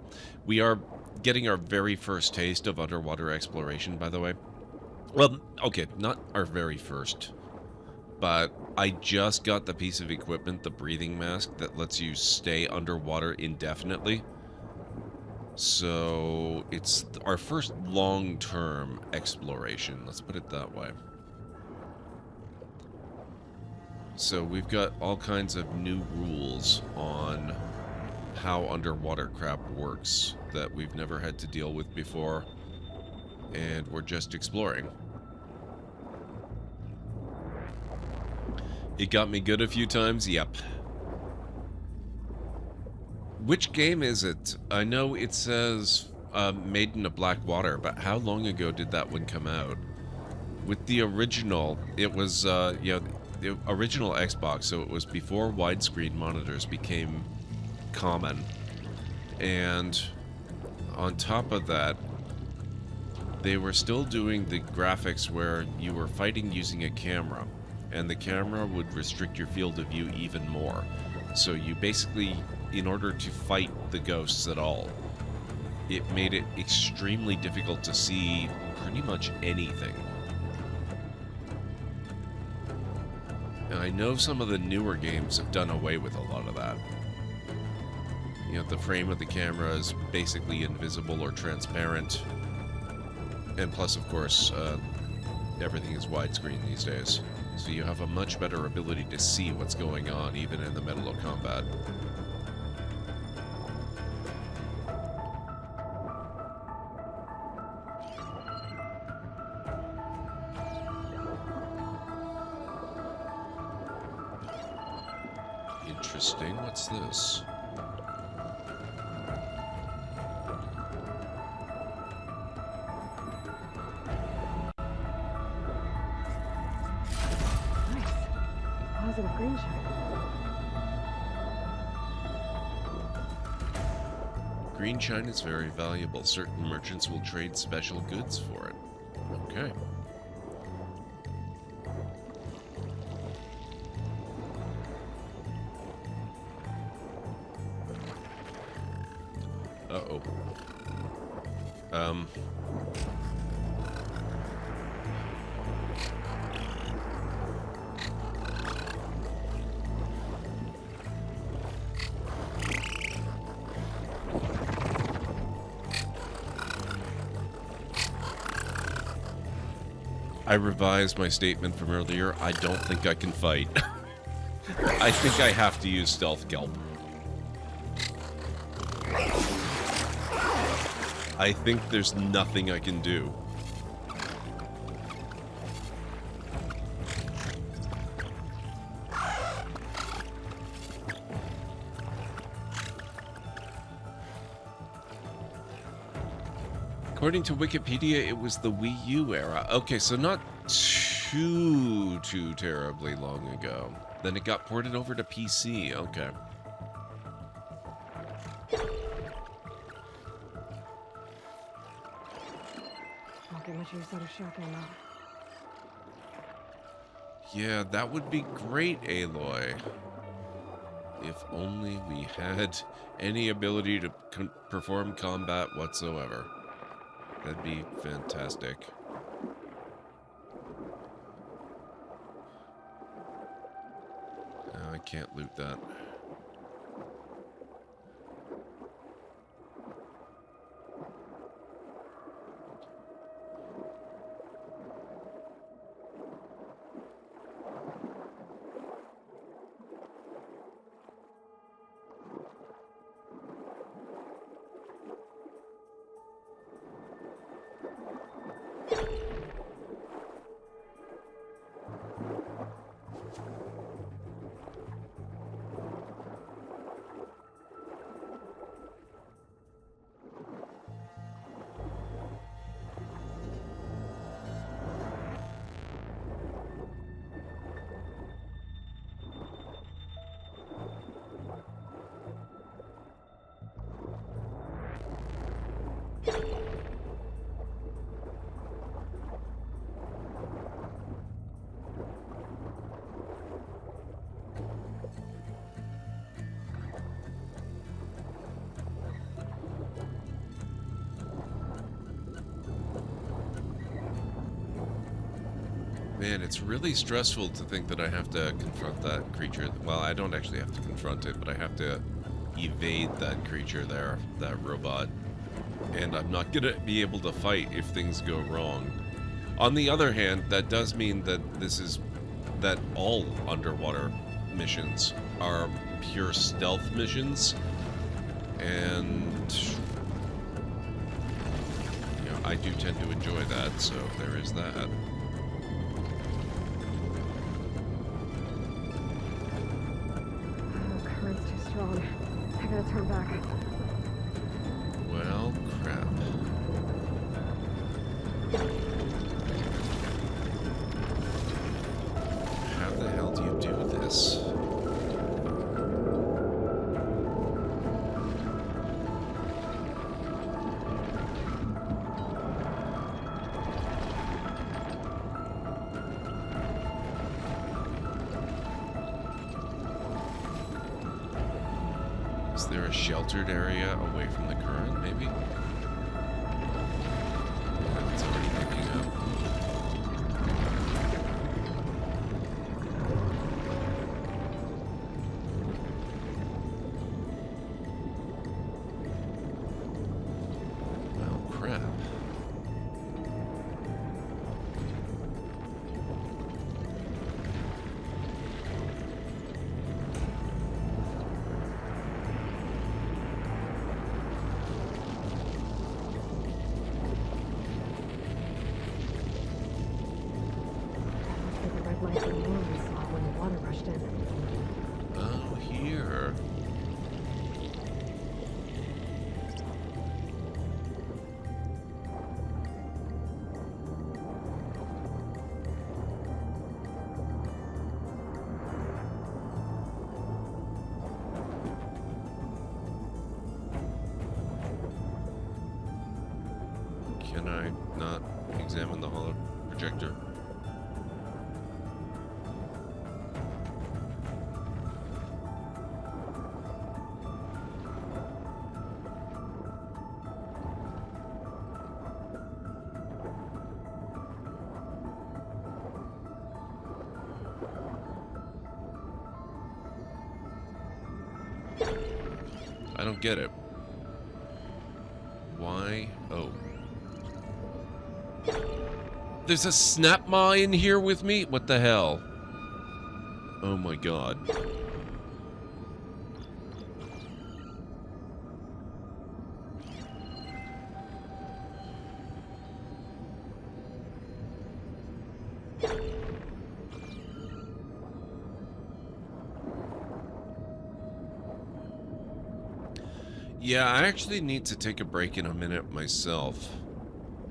We are getting our very first taste of underwater exploration, by the way. Well, okay, not our very first, but I just got the piece of equipment, the breathing mask, that lets you stay underwater indefinitely. So it's our first long-term exploration, let's put it that way. So we've got all kinds of new rules on how underwater crap works that we've never had to deal with before, and we're just exploring. It got me good a few times, yep. Which game is it? I know it says Maiden of Black Water, but how long ago did that one come out? With the original, it was, you know, the original Xbox, so it was before widescreen monitors became common. And on top of that, they were still doing the graphics where you were fighting using a camera, and the camera would restrict your field of view even more. So you basically, in order to fight the ghosts at all, it made it extremely difficult to see pretty much anything. And I know some of the newer games have done away with a lot of that. You know, the frame of the camera is basically invisible or transparent. And plus, of course, everything is widescreen these days. So you have a much better ability to see what's going on, even in the middle of combat. Interesting. What's this? Positive green shine. Green shine is very valuable. Certain merchants will trade special goods for it. Okay. Uh-oh. I revised my statement from earlier. I don't think I can fight. I think I have to use stealth kelp. I think there's nothing I can do. According to Wikipedia, it was the Wii U era. Okay, so not too terribly long ago. Then it got ported over to PC. Okay. Don't get much use out of shotgun now. Yeah, that would be great, Aloy. If only we had any ability to perform combat whatsoever. That'd be fantastic. I can't loot that. Man, it's really stressful to think that I have to confront that creature. Well, I don't actually have to confront it, but I have to evade that creature there, that robot. And I'm not gonna be able to fight if things go wrong. On the other hand, that does mean that that all underwater missions are pure stealth missions. And, you know, I do tend to enjoy that, so there is that. Strong. I gotta turn back. Well, crap. How the hell do you do this? Is there a sheltered area away from the current, maybe? It's already picking up. Well, crap. Oh, here. Can I not examine the holo projector? I don't get it. Why? Oh. There's a snap maw in here with me? What the hell? Oh my god. Yeah, I actually need to take a break in a minute myself.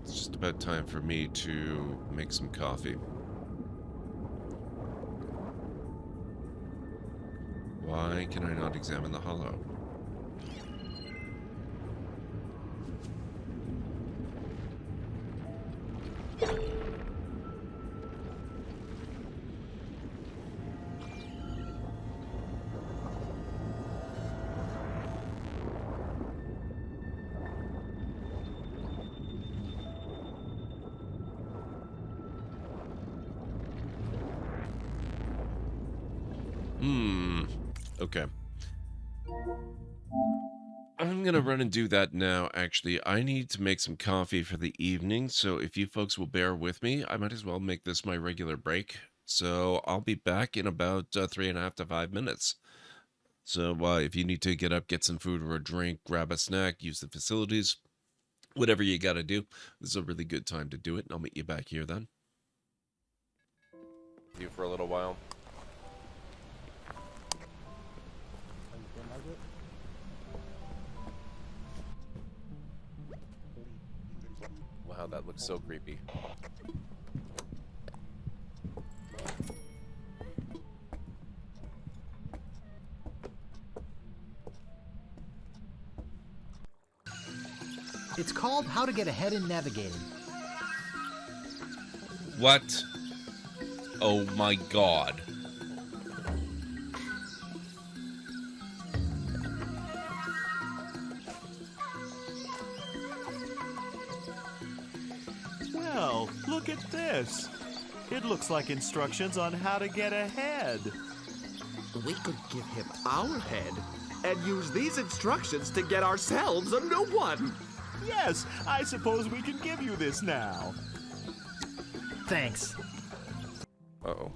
It's just about time for me to make some coffee. Why can I not examine the holo? Okay. I'm gonna run and do that now, actually. I need to make some coffee for the evening, so if you folks will bear with me, I might as well make this my regular break. So I'll be back in about 3.5 to 5 minutes. So if you need to get up, get some food or a drink, grab a snack, use the facilities, whatever you gotta do, this is a really good time to do it, and I'll meet you back here then. You for a little while. Wow, that looks so creepy. It's It's called How to Get Ahead in Navigating. What? Oh my god. Well, look at this. It looks like instructions on how to get ahead. We could give him our head and use these instructions to get ourselves a new one. Yes, I suppose we can give you this now. Thanks. Uh-oh.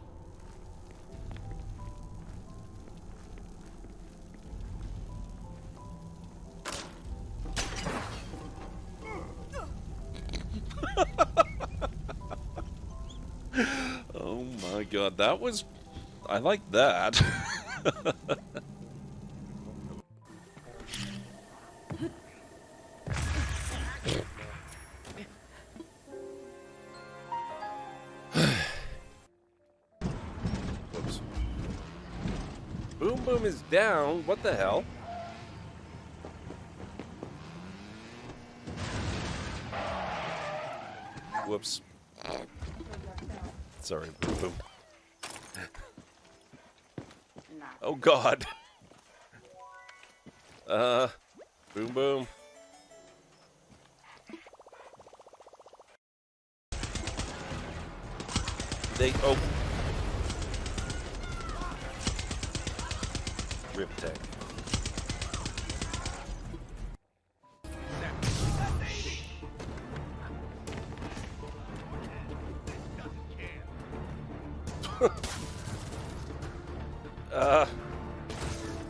Oh my god, that was... I like that. Whoops. Boom Boom is down. What the hell? Whoops. Sorry, Boom Boom. Oh god. Boom Boom. Oh. Rip tech.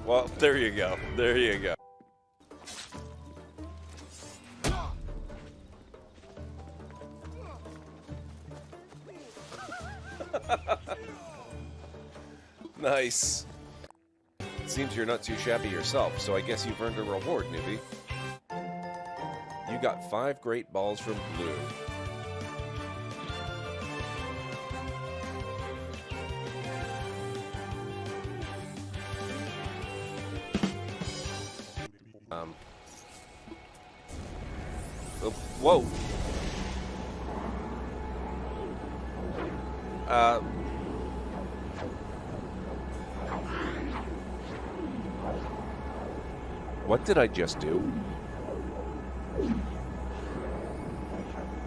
Well, there you go. There you go. Nice. Seems you're not too shabby yourself, so I guess you've earned a reward, newbie. You got 5 great balls from Blue. Whoa. What did I just do?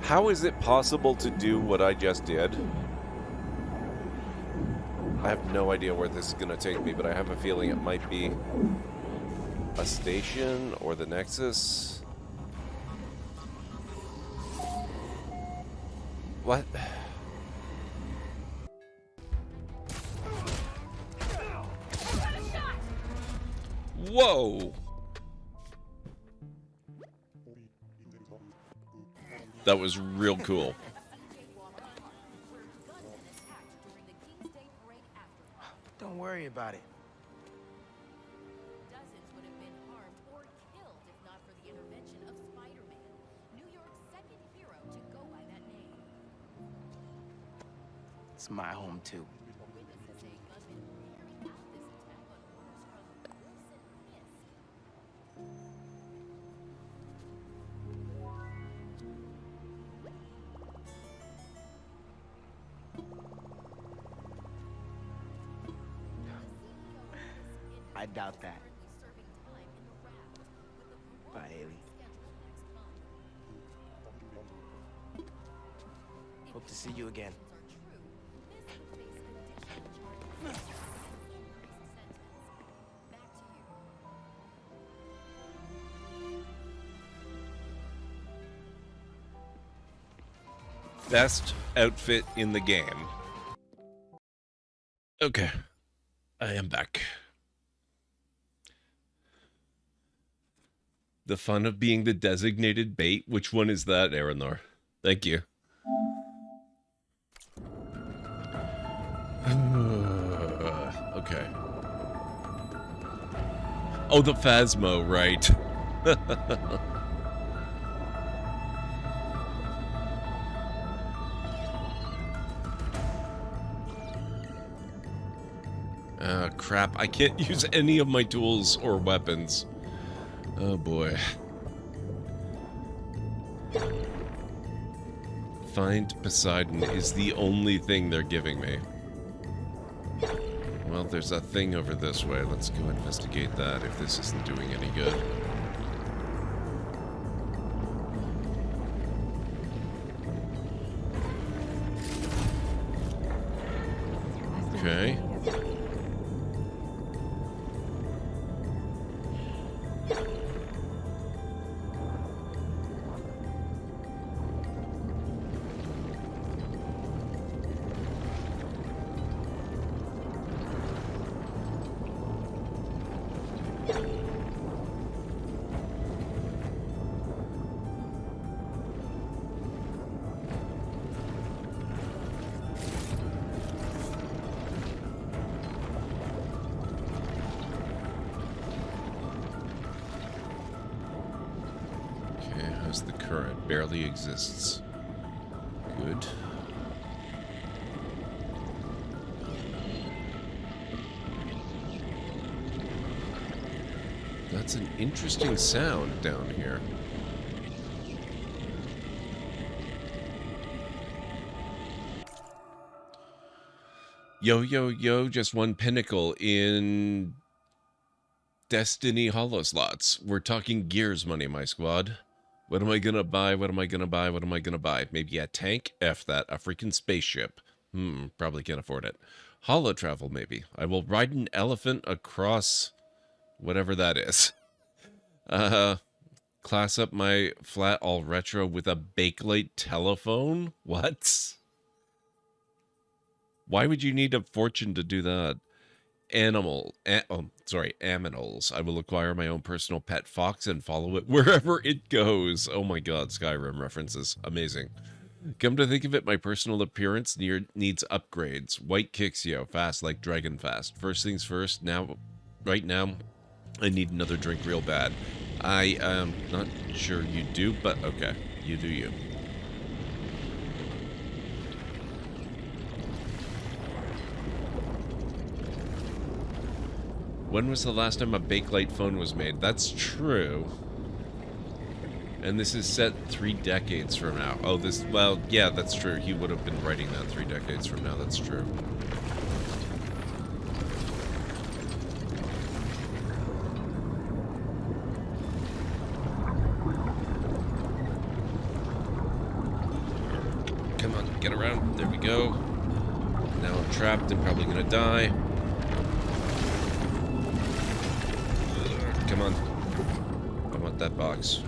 How is it possible to do what I just did? I have no idea where this is going to take me, but I have a feeling it might be a station or the Nexus. What? Whoa! That was real cool. Don't worry about it. Dozens would have been harmed or killed if not for the intervention of Spider-Man, New York's second hero to go by that name. It's my home, too. Witnesses say gunmen were carrying out this attack on orders from Wilson Fisk. I doubt that. Bye, Haley. Hope to see you again. Best outfit in the game. Okay. I am back. The fun of being the designated bait. Which one is that, Aranor? Thank you. Okay. Oh, the Phasmo, right. Crap. I can't use any of my tools or weapons. Oh boy. Find Poseidon is the only thing they're giving me. Well, there's a thing over this way. Let's go investigate that if this isn't doing any good. Okay. How's the current? Barely exists. Good. That's an interesting sound down here. Yo, yo, yo, just one pinnacle in Destiny Hollow slots. We're talking Gears money, my squad. What am I gonna buy? What am I gonna buy? What am I gonna buy? Maybe a tank? F that. A freaking spaceship. Probably can't afford it. Hollow travel, maybe. I will ride an elephant across whatever that is. Class up my flat all retro with a Bakelite telephone? What? Why would you need a fortune to do that? Aminals. I will acquire my own personal pet fox and follow it wherever it goes. Oh my god, Skyrim references. Amazing. Come to think of it, my personal appearance needs upgrades. White kicks, yo. Fast like Dragon Fast. First things first, right now, I need another drink real bad. I am not sure you do, but okay. You do you. When was the last time a Bakelite phone was made? That's true. And this is set 3 decades from now. Oh, well, yeah, that's true. He would have been writing that 3 decades from now. That's true. Come on, get around. There we go. Now I'm trapped and probably gonna die. Come on. I want that box.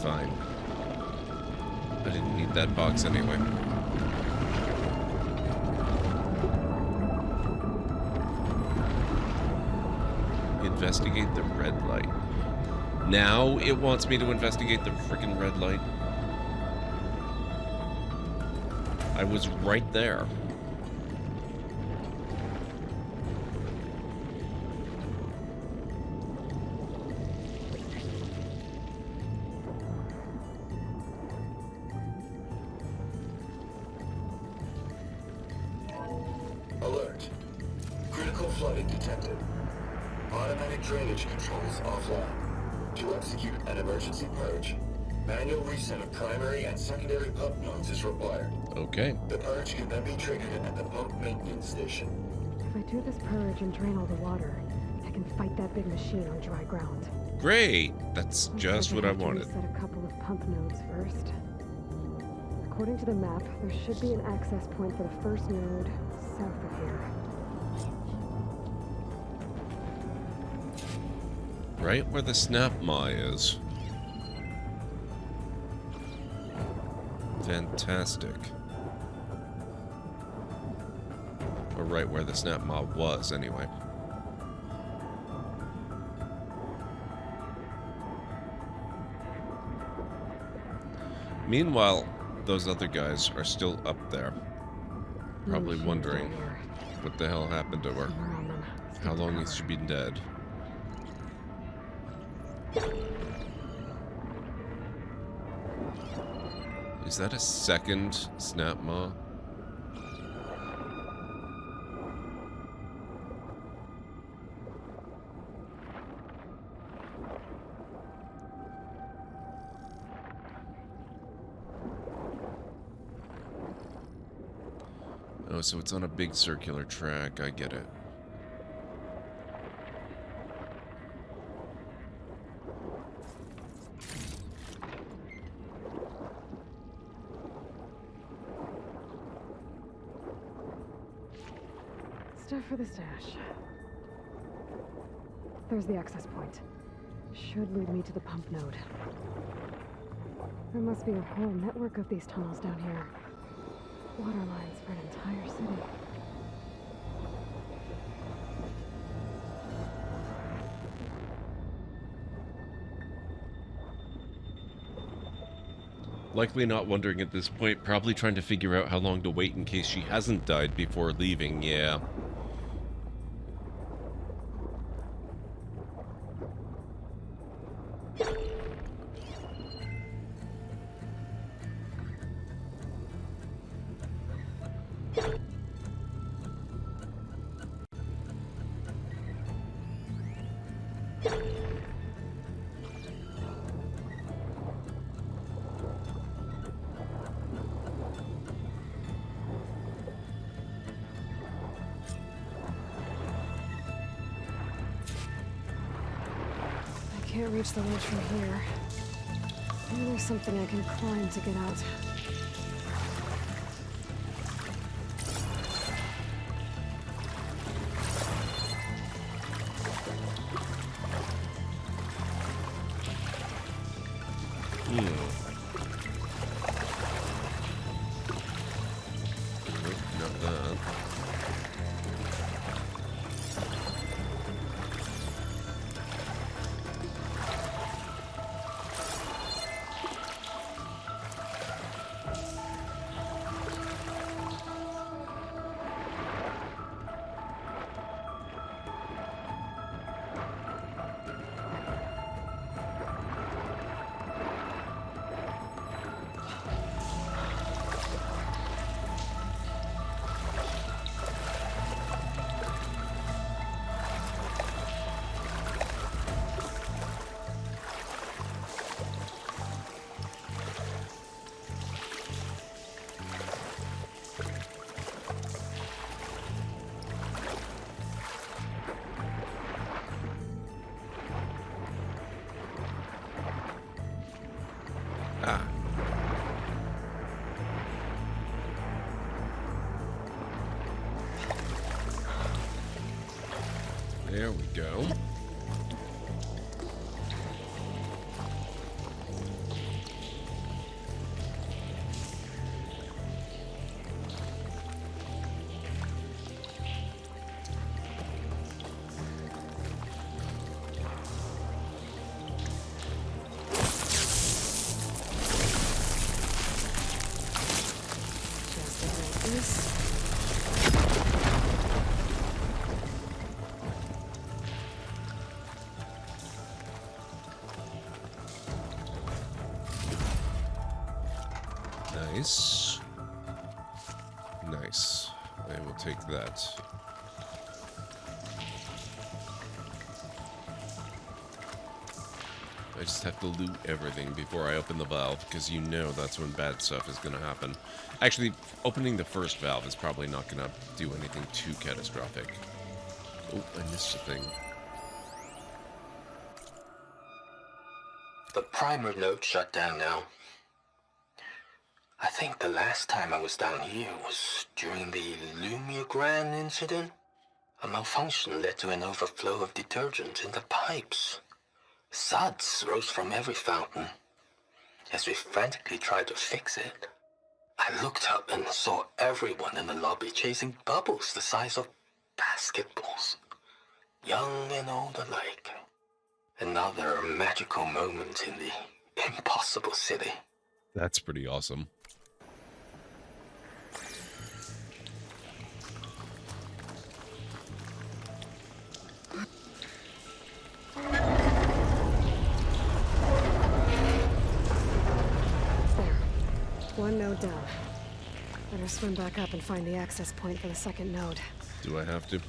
Fine. I didn't need that box anyway. Investigate the red light. Now it wants me to investigate the frickin' red light. I was right there. Alert. Critical flooding detected. Automatic drainage controls offline. To execute an emergency purge, manual reset of primary and secondary pump nodes is required. Okay. The purge can then be triggered at the pump maintenance station. If I do this purge and drain all the water, I can fight that big machine on dry ground. Great! That's just what I wanted. Set a couple of pump nodes first. According to the map, there should be an access point for the first node south of here. Right where the snap maw is. Fantastic. A right where the snap maw was, anyway. Meanwhile, those other guys are still up there. Probably wondering what the hell happened to her. How long has she been dead? Is that a second snap maw? Oh, so it's on a big circular track. I get it. Stuff for the stash. There's the access point. Should lead me to the pump node. There must be a whole network of these tunnels down here. Water lines for an entire city. Likely not wondering at this point, probably trying to figure out how long to wait in case she hasn't died before leaving, yeah. Can't reach the ledge from here. Maybe there's something I can climb to get out. Not that. There we go. Nice. Nice. I will take that. I just have to loot everything before I open the valve, because you know that's when bad stuff is going to happen. Actually, opening the first valve is probably not going to do anything too catastrophic. Oh, I missed a thing. The primer node shut down now. I think the last time I was down here was during the Lumiogran incident. A malfunction led to an overflow of detergent in the pipes. Suds rose from every fountain. As we frantically tried to fix it, I looked up and saw everyone in the lobby chasing bubbles the size of basketballs. Young and old alike. Another magical moment in the impossible city. That's pretty awesome. There. One node down. Better swim back up and find the access point for the second node. Do I have to?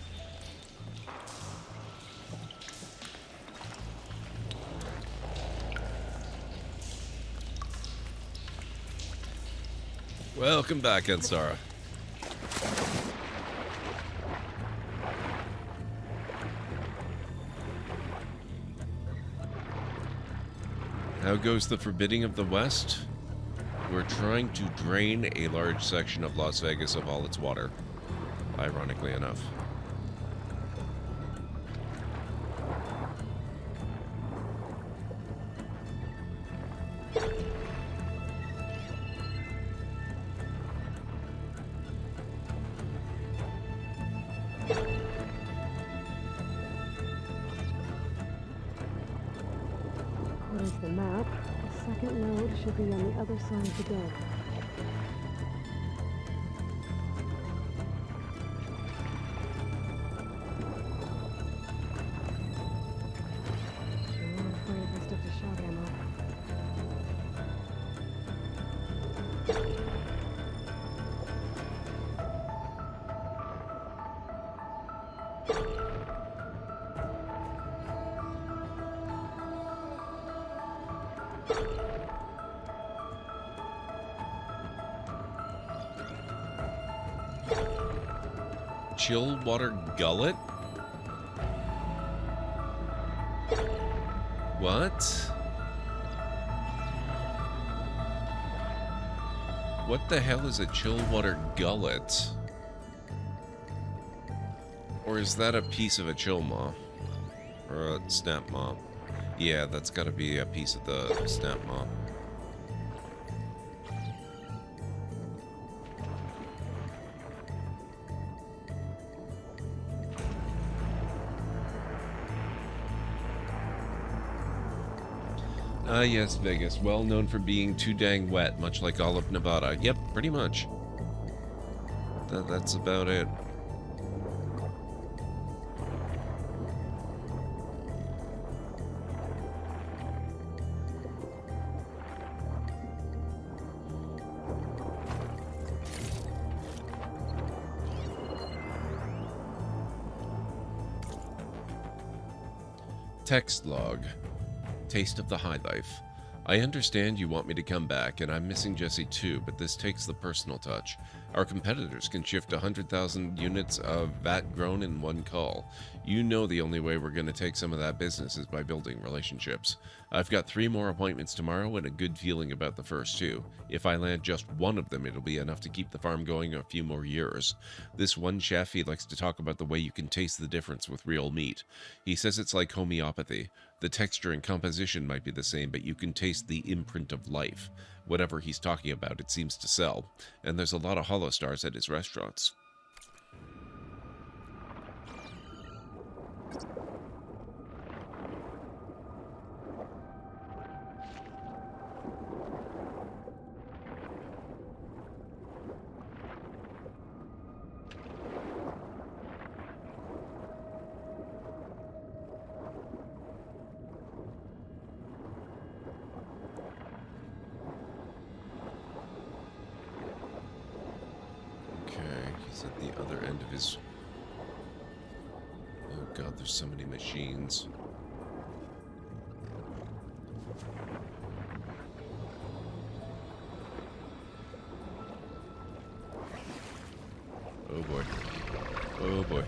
Welcome back, Ansara. How goes the forbidding of the West? We're trying to drain a large section of Las Vegas of all its water, ironically enough. According to the map, the second node should be on the other side of the dome. I'm afraid if I stick to shot ammo. Chillwater Gullet? What? What the hell is a Chillwater Gullet? Or is that a piece of a chill maw? Or a snap maw? Yeah, that's gotta be a piece of the snap maw. Ah, yes, Vegas. Well known for being too dang wet, much like all of Nevada. Yep, pretty much. That's about it. Text log. Taste of the High Life. I understand you want me to come back, and I'm missing Jesse too, but this takes the personal touch. Our competitors can shift 100,000 units of VAT grown in one call. You know the only way we're going to take some of that business is by building relationships. I've got 3 more appointments tomorrow and a good feeling about the first 2. If I land just one of them, it'll be enough to keep the farm going a few more years. This one chef, he likes to talk about the way you can taste the difference with real meat. He says it's like homeopathy. The texture and composition might be the same, but you can taste the imprint of life. Whatever he's talking about, it seems to sell. And there's a lot of hollow stars at his restaurants. At the other end of his... Oh god, there's so many machines. Oh boy. Oh boy.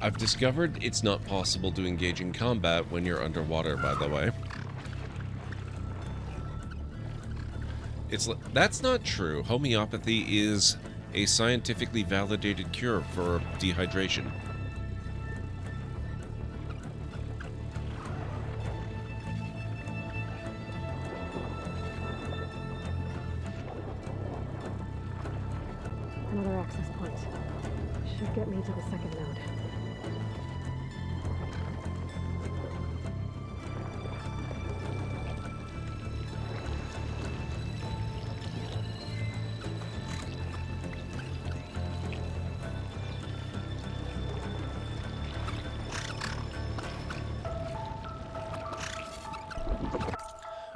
I've discovered it's not possible to engage in combat when you're underwater, by the way. That's not true. Homeopathy is a scientifically validated cure for dehydration. Another access point. Should get me to the second node.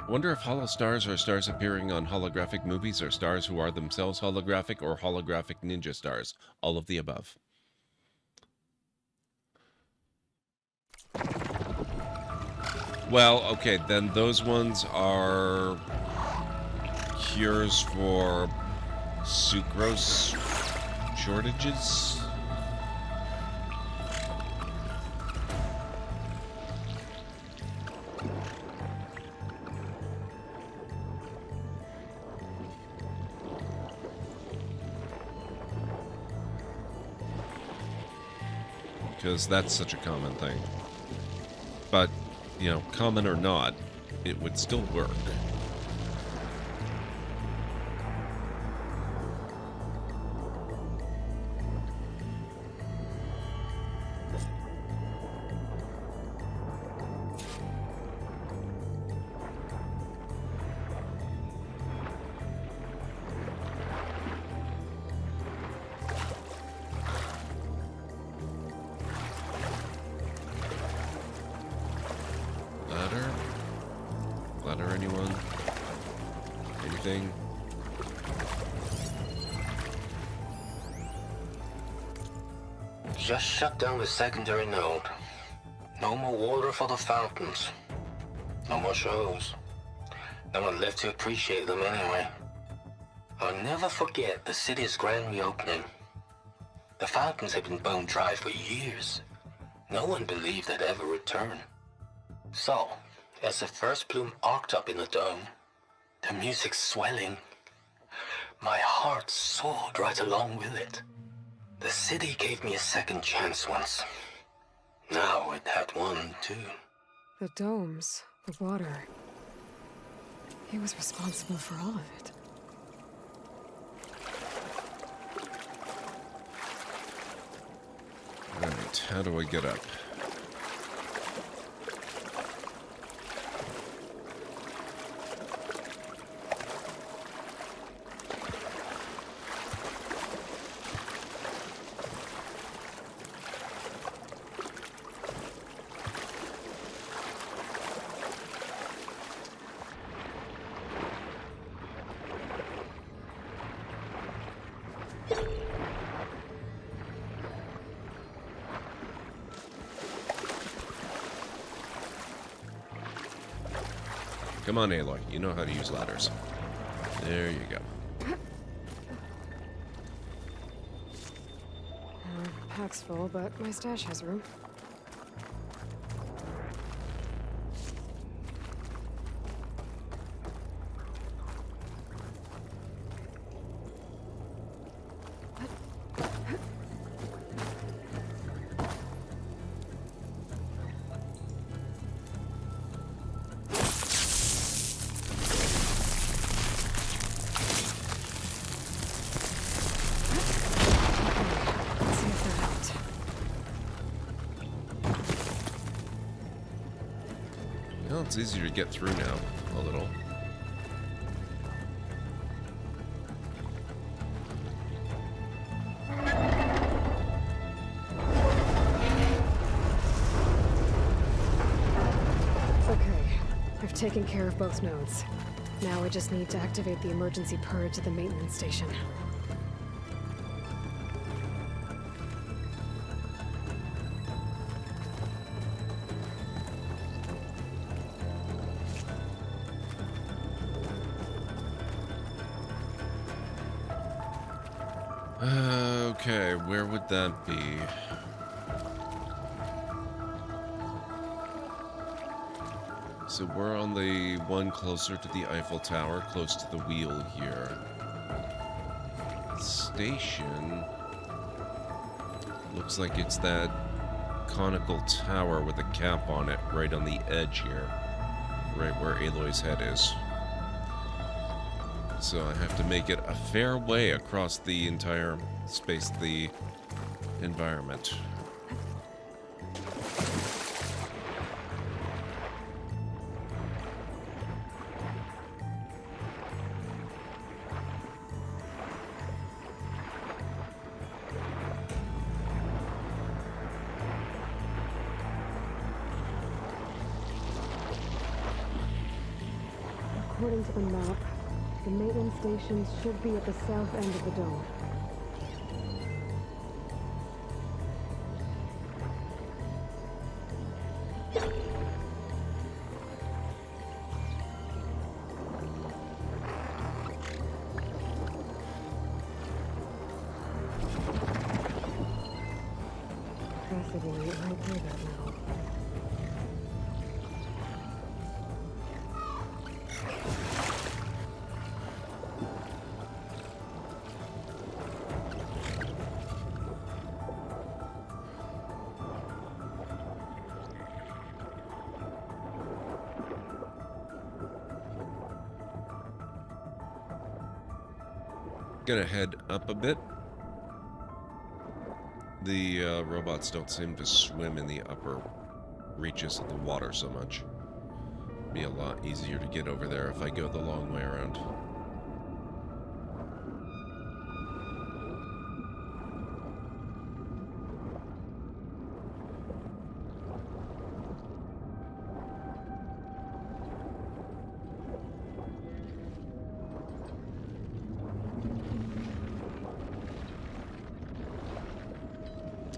Wonder if hollow stars are stars appearing on holographic movies, or stars who are themselves holographic, or holographic ninja stars. All of the above. Well, okay, then those ones are cures for sucrose shortages. Because that's such a common thing. But, you know, common or not, it would still work. Ladder, anyone? Anything? Just shut down the secondary node. No more water for the fountains. No more shows. No one left to appreciate them anyway. I'll never forget the city's grand reopening. The fountains had been bone dry for years. No one believed they'd ever return. So, as the first plume arced up in the dome, the music swelling, my heart soared right along with it. The city gave me a second chance once. Now it had one, too. The domes, the water. He was responsible for all of it. Alright, how do I get up? Come on, Aloy. You know how to use ladders. There you go. Pack's full, but my stash has room. Well, it's easier to get through now, a little. Okay, I've taken care of both nodes. Now I just need to activate the emergency purge at the maintenance station. Okay, where would that be? So we're on the one closer to the Eiffel Tower, close to the wheel here. Station looks like it's that conical tower with a cap on it right on the edge here, right where Aloy's head is. So I have to make it a fair way across the entire space, the environment. According to the map, the maintenance stations should be at the south end of the dome. Fascinating, right through that now. Gonna head up a bit. The robots don't seem to swim in the upper reaches of the water so much. Be a lot easier to get over there if I go the long way around.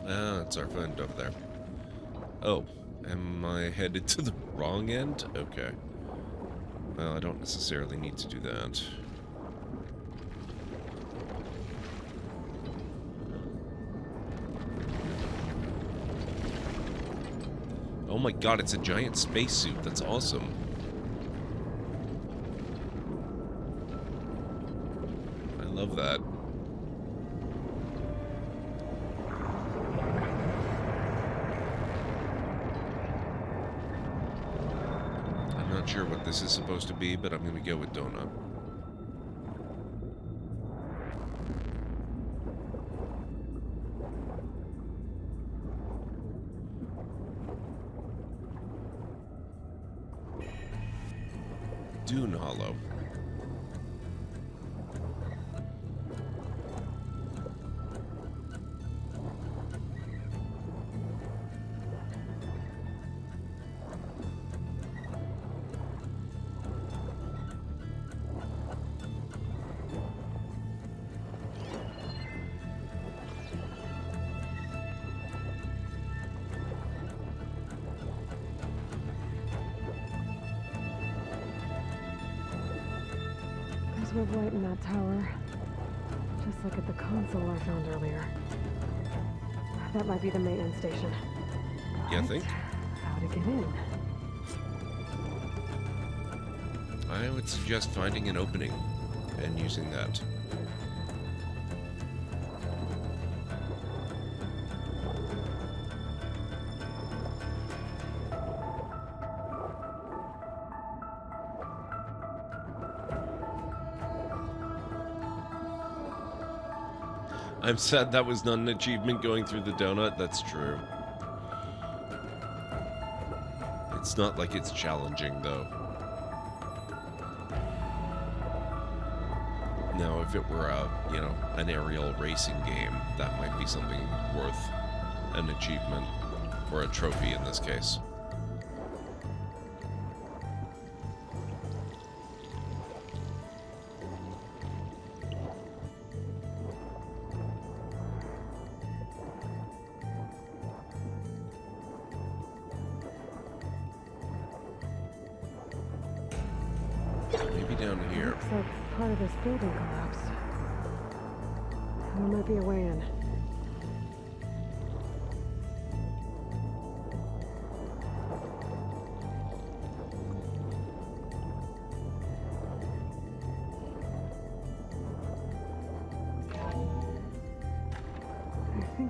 Ah, it's our friend over there. Oh, am I headed to the wrong end? Okay. Well, I don't necessarily need to do that. Oh my god, it's a giant spacesuit. That's awesome. I love that. Not sure what this is supposed to be, but I'm gonna go with Donut. Dune Hollow. There's no light in that tower. Just look at the console I found earlier. That might be the maintenance station. You think? How to get in? I would suggest finding an opening and using that. I'm sad that was not an achievement going through the donut. That's true. It's not like it's challenging, though. Now, if it were a, you know, an aerial racing game, that might be something worth an achievement, or a trophy in this case. Maybe down here. Looks like part of this building collapsed. There might be a way in.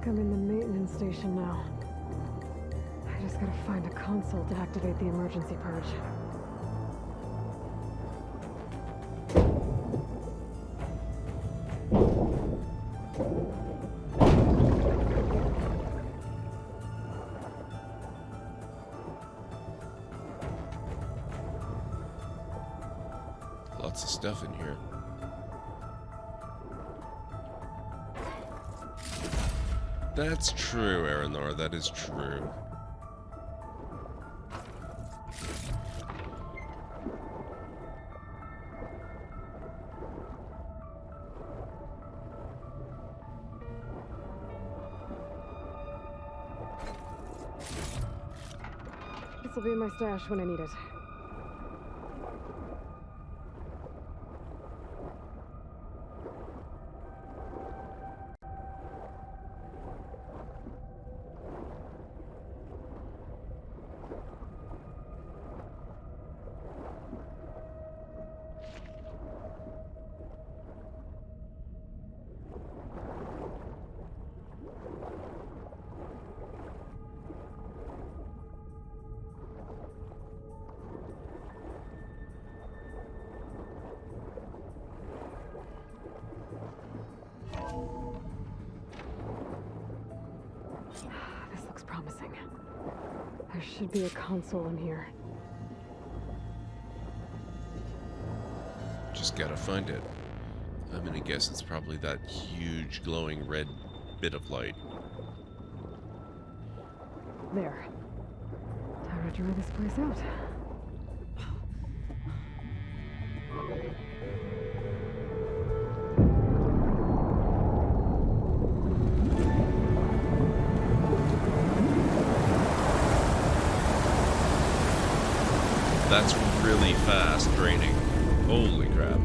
like I'm in the maintenance station now. I just gotta find a console to activate the emergency purge. Lots of stuff in here. That's true, Aranor. That is true. This'll be in my stash when I need it. This looks promising. There should be a console in here. Just gotta find it. I'm gonna guess it's probably that huge glowing red bit of light. There. Time to dry this place out. That's really fast draining. Holy crap.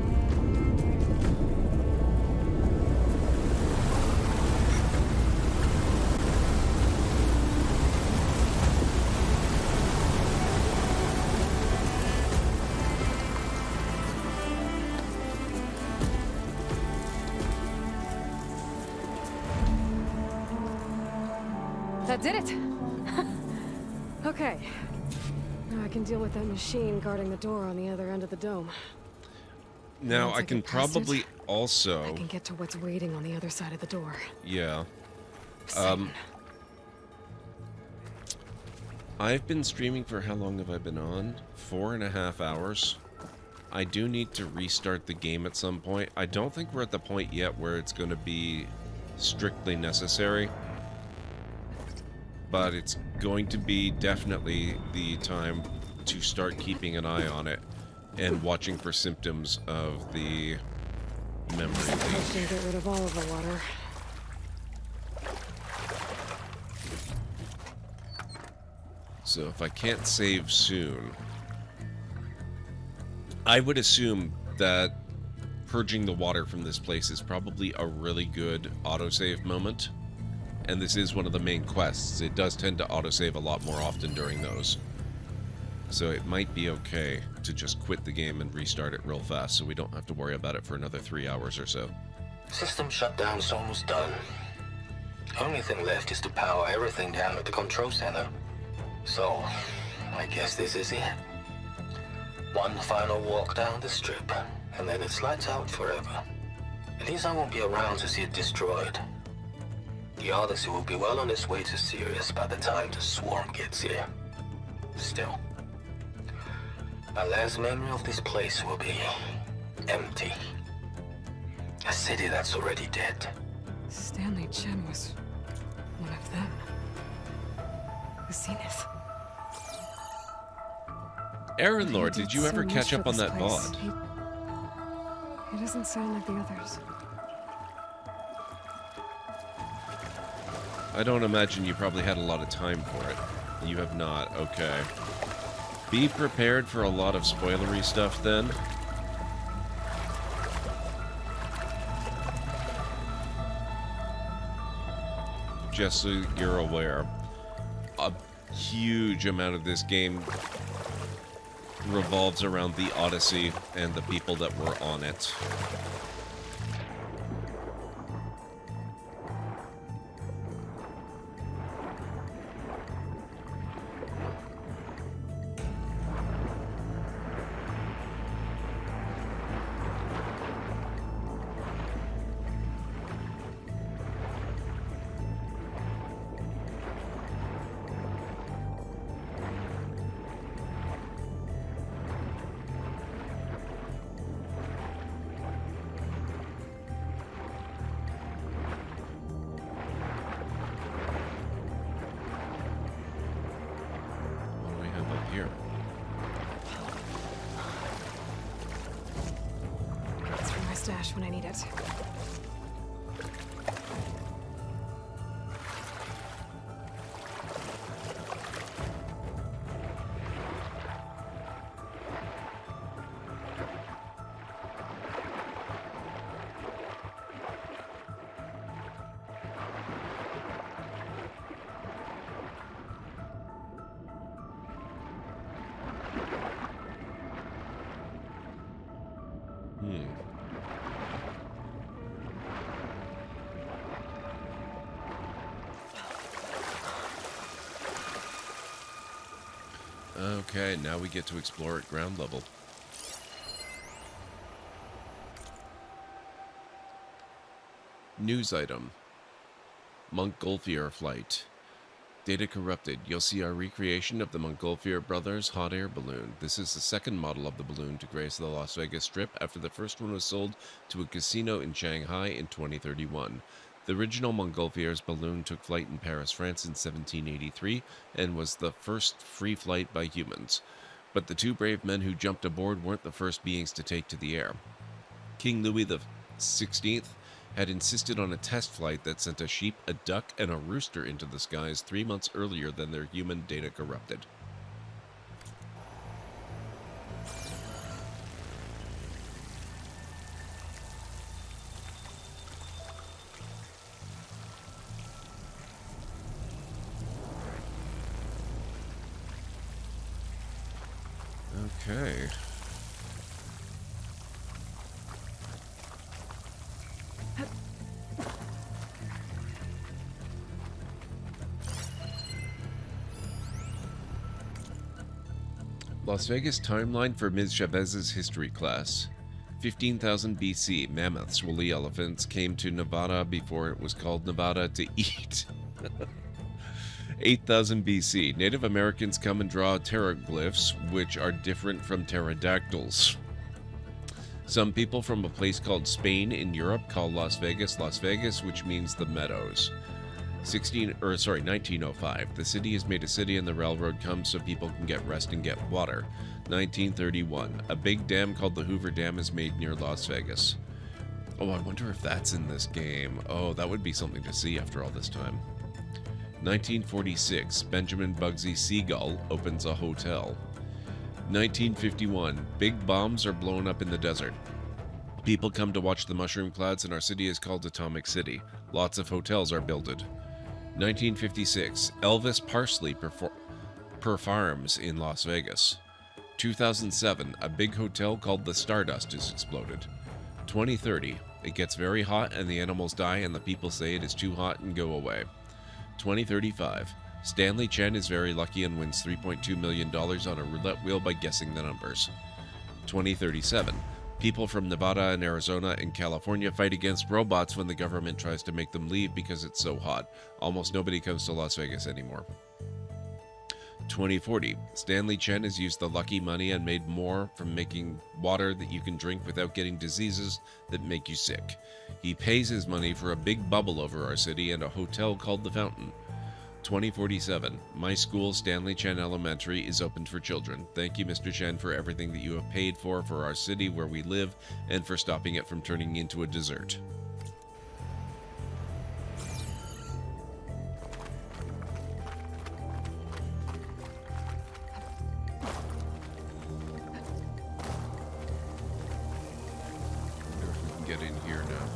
That did it! Okay. Now I can deal with that machine guarding the door on the other end of the dome. Now Once I can get past probably it, also... I can get to what's waiting on the other side of the door. Yeah. I've been streaming for how long have I been on? 4.5 hours. I do need to restart the game at some point. I don't think we're at the point yet where it's going to be strictly necessary. But it's going to be definitely the time to start keeping an eye on it and watching for symptoms of the memory leak. Should get rid of all of the water. So if I can't save soon, I would assume that purging the water from this place is probably a really good autosave moment. And this is one of the main quests. It does tend to autosave a lot more often during those. So it might be okay to just quit the game and restart it real fast so we don't have to worry about it for another 3 hours or so. System shutdown's almost done. Only thing left is to power everything down at the control center. So, I guess this is it. One final walk down the strip, and then it's lights out forever. At least I won't be around to see it destroyed. The Odyssey will be well on its way to Sirius by the time the swarm gets here. Still, my last memory of this place will be empty. A city that's already dead. Stanley Chen was one of them. The Zenith. Aaron Lord, did you ever catch up on that VOD? He doesn't sound like the others. I don't imagine you probably had a lot of time for it. You have not, okay. Be prepared for a lot of spoilery stuff then. Just so you're aware, a huge amount of this game revolves around the Odyssey and the people that were on it. cash when I need it. Okay, now we get to explore at ground level. News item. Montgolfier flight. Data corrupted. You'll see our recreation of the Montgolfier brothers hot air balloon. This is the second model of the balloon to grace the Las Vegas Strip after the first one was sold to a casino in Shanghai in 2031. The original Montgolfier's balloon took flight in Paris, France in 1783 and was the first free flight by humans. But the two brave men who jumped aboard weren't the first beings to take to the air. King Louis XVI had insisted on a test flight that sent a sheep, a duck, and a rooster into the skies 3 months earlier than their human data corrupted. Okay. Las Vegas timeline for Ms. Chavez's history class. 15,000 BC, mammoths, woolly elephants, came to Nevada before it was called Nevada to eat. 8,000 BC, Native Americans come and draw pteroglyphs, which are different from pterodactyls. Some people from a place called Spain in Europe call Las Vegas, which means the meadows. 1905. The city is made a city and the railroad comes so people can get rest and get water. 1931. A big dam called the Hoover Dam is made near Las Vegas. Oh, I wonder if that's in this game. Oh, that would be something to see after all this time. 1946. Benjamin Bugsy Siegel opens a hotel. 1951. Big bombs are blown up in the desert. People come to watch the mushroom clouds and our city is called Atomic City. Lots of hotels are builded. 1956. Elvis Parsley performs in Las Vegas. 2007. A big hotel called the Stardust is exploded. 2030. It gets very hot and the animals die and the people say it is too hot and go away. 2035. Stanley Chen is very lucky and wins $3.2 million on a roulette wheel by guessing the numbers. 2037. People from Nevada and Arizona and California fight against robots when the government tries to make them leave because it's so hot. Almost nobody comes to Las Vegas anymore. 2040. Stanley Chen has used the lucky money and made more from making water that you can drink without getting diseases that make you sick. He pays his money for a big bubble over our city and a hotel called The Fountain. 2047. My school, Stanley Chen Elementary, is open for children. Thank you, Mr. Chen, for everything that you have paid for our city where we live and for stopping it from turning into a desert. Get in here now.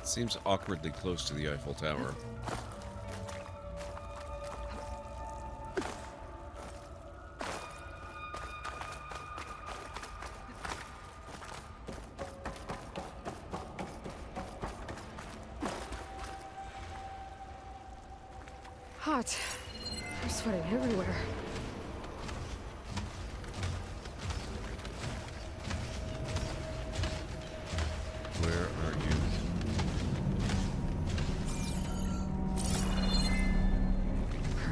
Seems awkwardly close to the Eiffel Tower. Hot. I'm sweating everywhere.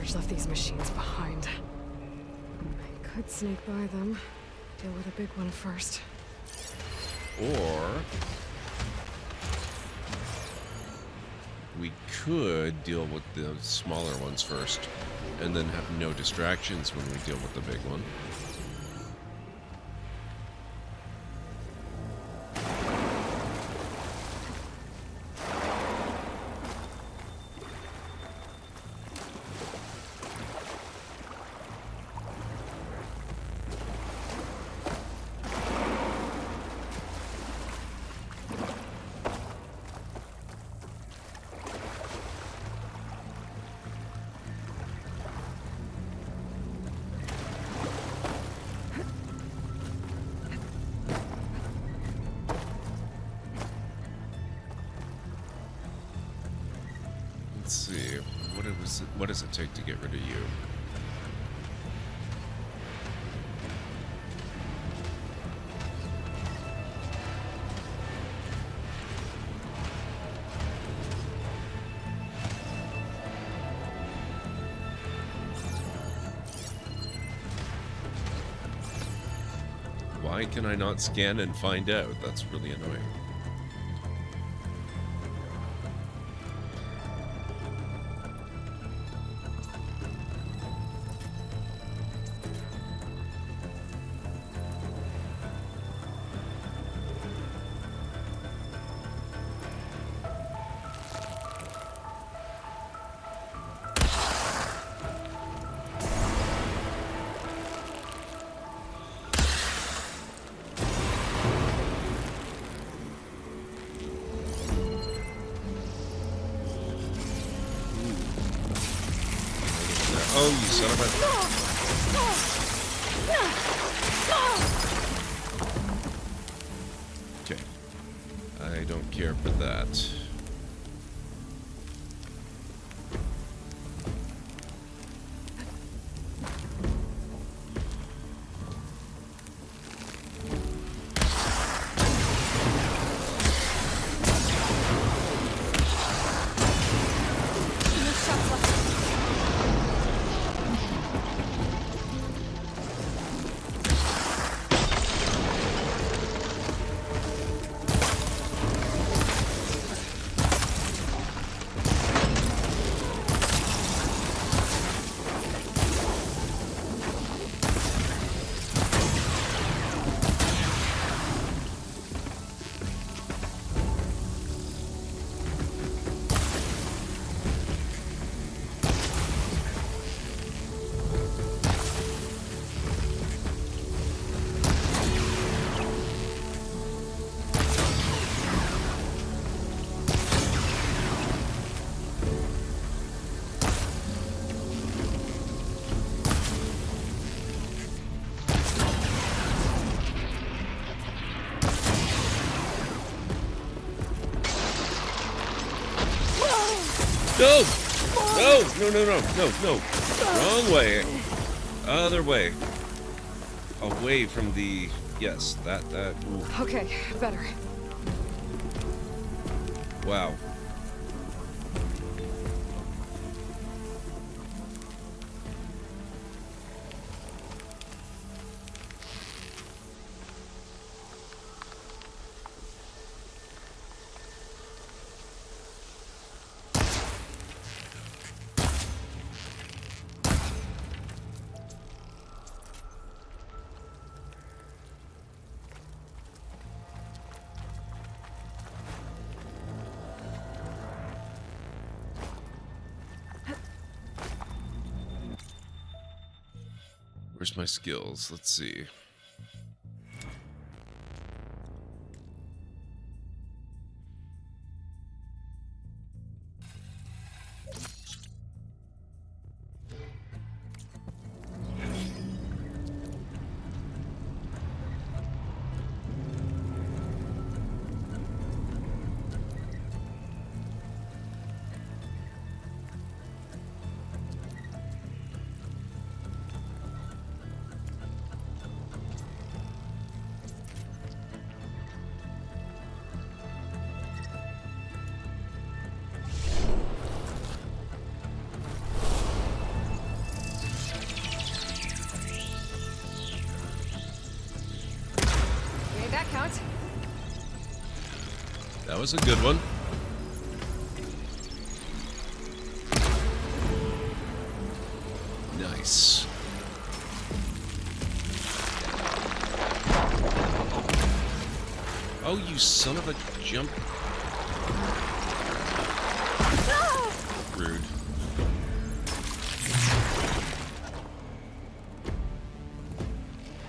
Sarge left these machines behind. I could sneak by them. Deal with a big one first. Or we could deal with the smaller ones first, and then have no distractions when we deal with the big one. Let's see, what does it take to get rid of you? Why can I not scan and find out? That's really annoying. Oh, you son of a... Okay. I don't care for that. No! No! Wrong way. Other way. Away from the... Yes, that... Ooh. Okay, better. Wow. Where's my skills? Let's see. was a good one. Nice. Oh, you son of a jump. Rude.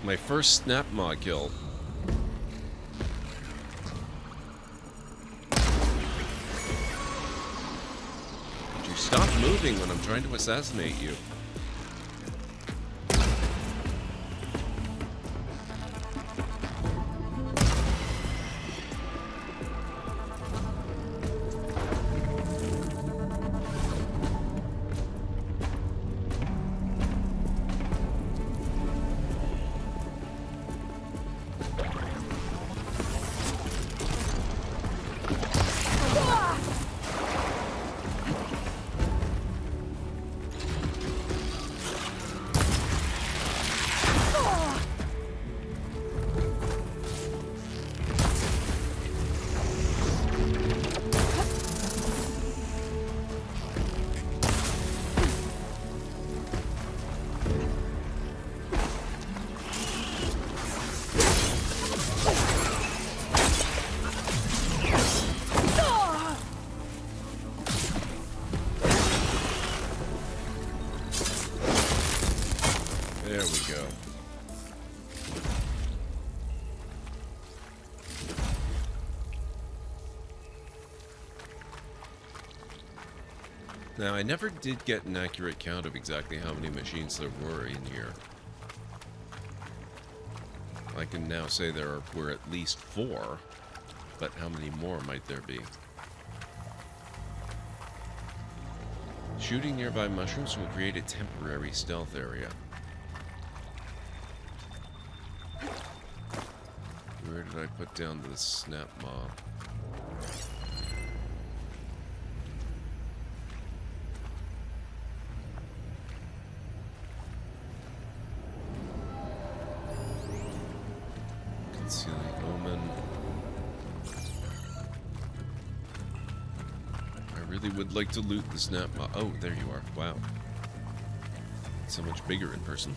My first snap maw kill. Would you stop moving when I'm trying to assassinate you? There we go. Now, I never did get an accurate count of exactly how many machines there were in here. I can now say there were at least 4, but how many more might there be? Shooting nearby mushrooms will create a temporary stealth area. Where did I put down the snap maw? Concealing omen. I really would like to loot the snap maw. Oh, there you are. Wow. So much bigger in person.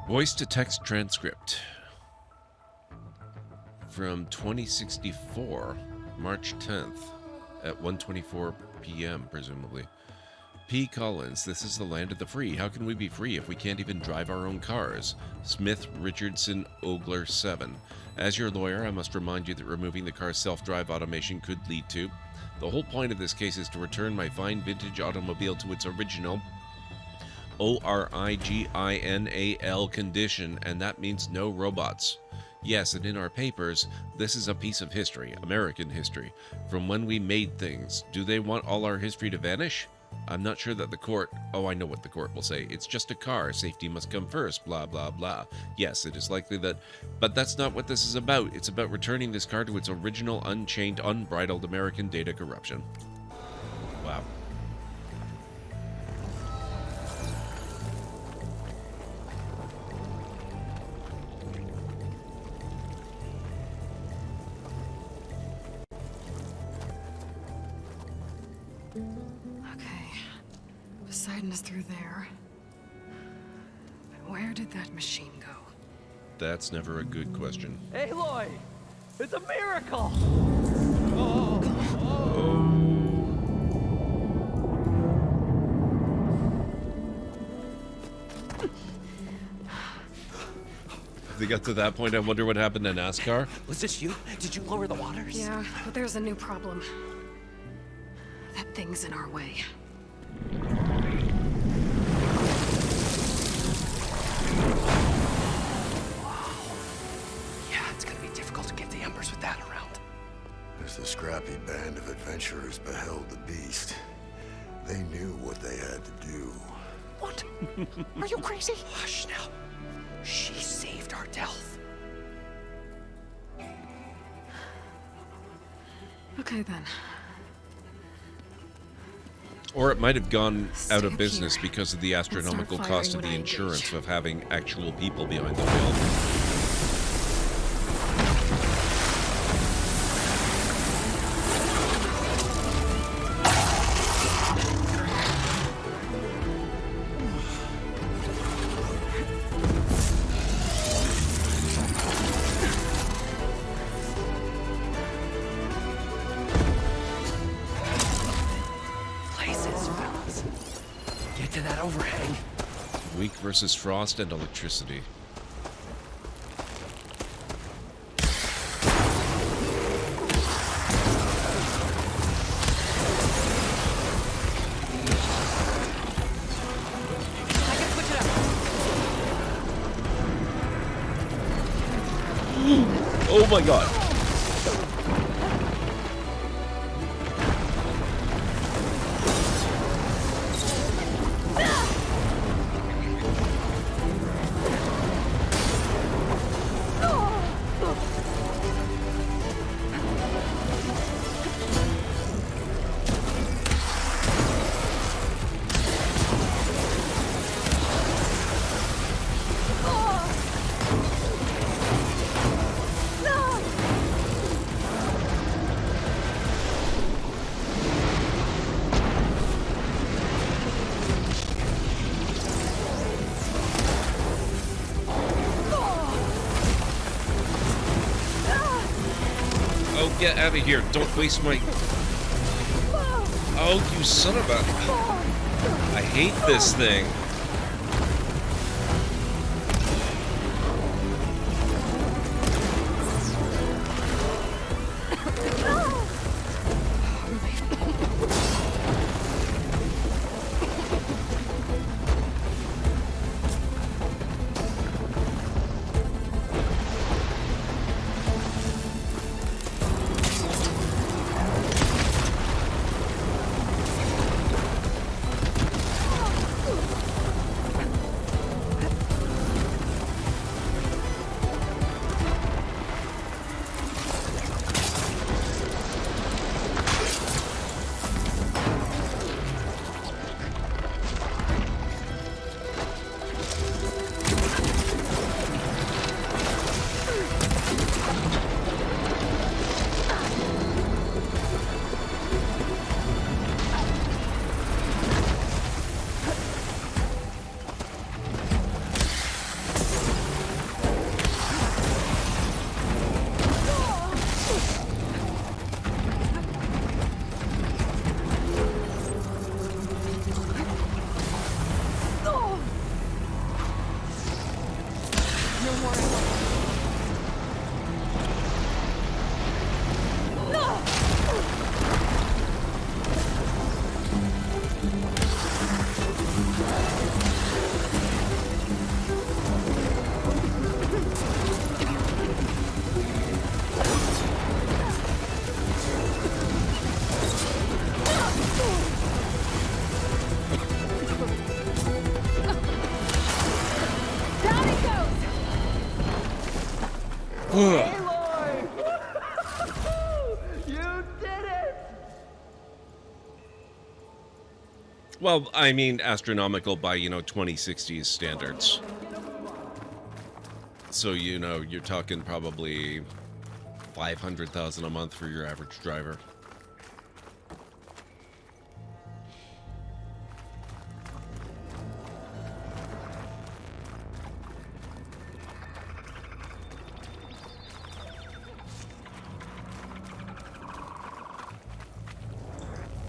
Voice-to-text transcript from 2064, March 10th, at 1:24 p.m., presumably. P. Collins, this is the land of the free. How can we be free if we can't even drive our own cars? Smith Richardson Ogler 7. As your lawyer, I must remind you that removing the car's self-drive automation could lead to... The whole point of this case is to return my fine vintage automobile to its original ORIGINAL condition, and that means no robots. Yes, and in our papers, this is a piece of history, American history, from when we made things. Do they want all our history to vanish? I'm not sure that the court... Oh, I know what the court will say. It's just a car. Safety must come first. Blah, blah, blah. Yes, it is likely that... But that's not what this is about. It's about returning this car to its original, unchained, unbridled American data corruption. Wow. Poseidon is through there. But where did that machine go? That's never a good question. Aloy! It's a miracle! If they got to that point, I wonder what happened to NASCAR. Was this you? Did you lower the waters? Yeah, but there's a new problem. things in our way. Yeah, it's gonna be difficult to get the Embers with that around. As the scrappy band of adventurers beheld the beast, they knew what they had to do. What? Are you crazy? Hush now. She saved our Delph. Okay then. Or it might have gone out Stay of business here because of the astronomical start cost of firing the when I insurance engage. of having actual people behind the wheel. Places, fellas. Get to that overhang. Weak versus frost and electricity. I can switch it up. Oh my god. Oh, get out of here. Don't waste my... Oh, you son of a... I hate this thing. Aloy! You did it! Well, I mean astronomical by, 2060s standards. So, you're talking probably 500,000 a month for your average driver.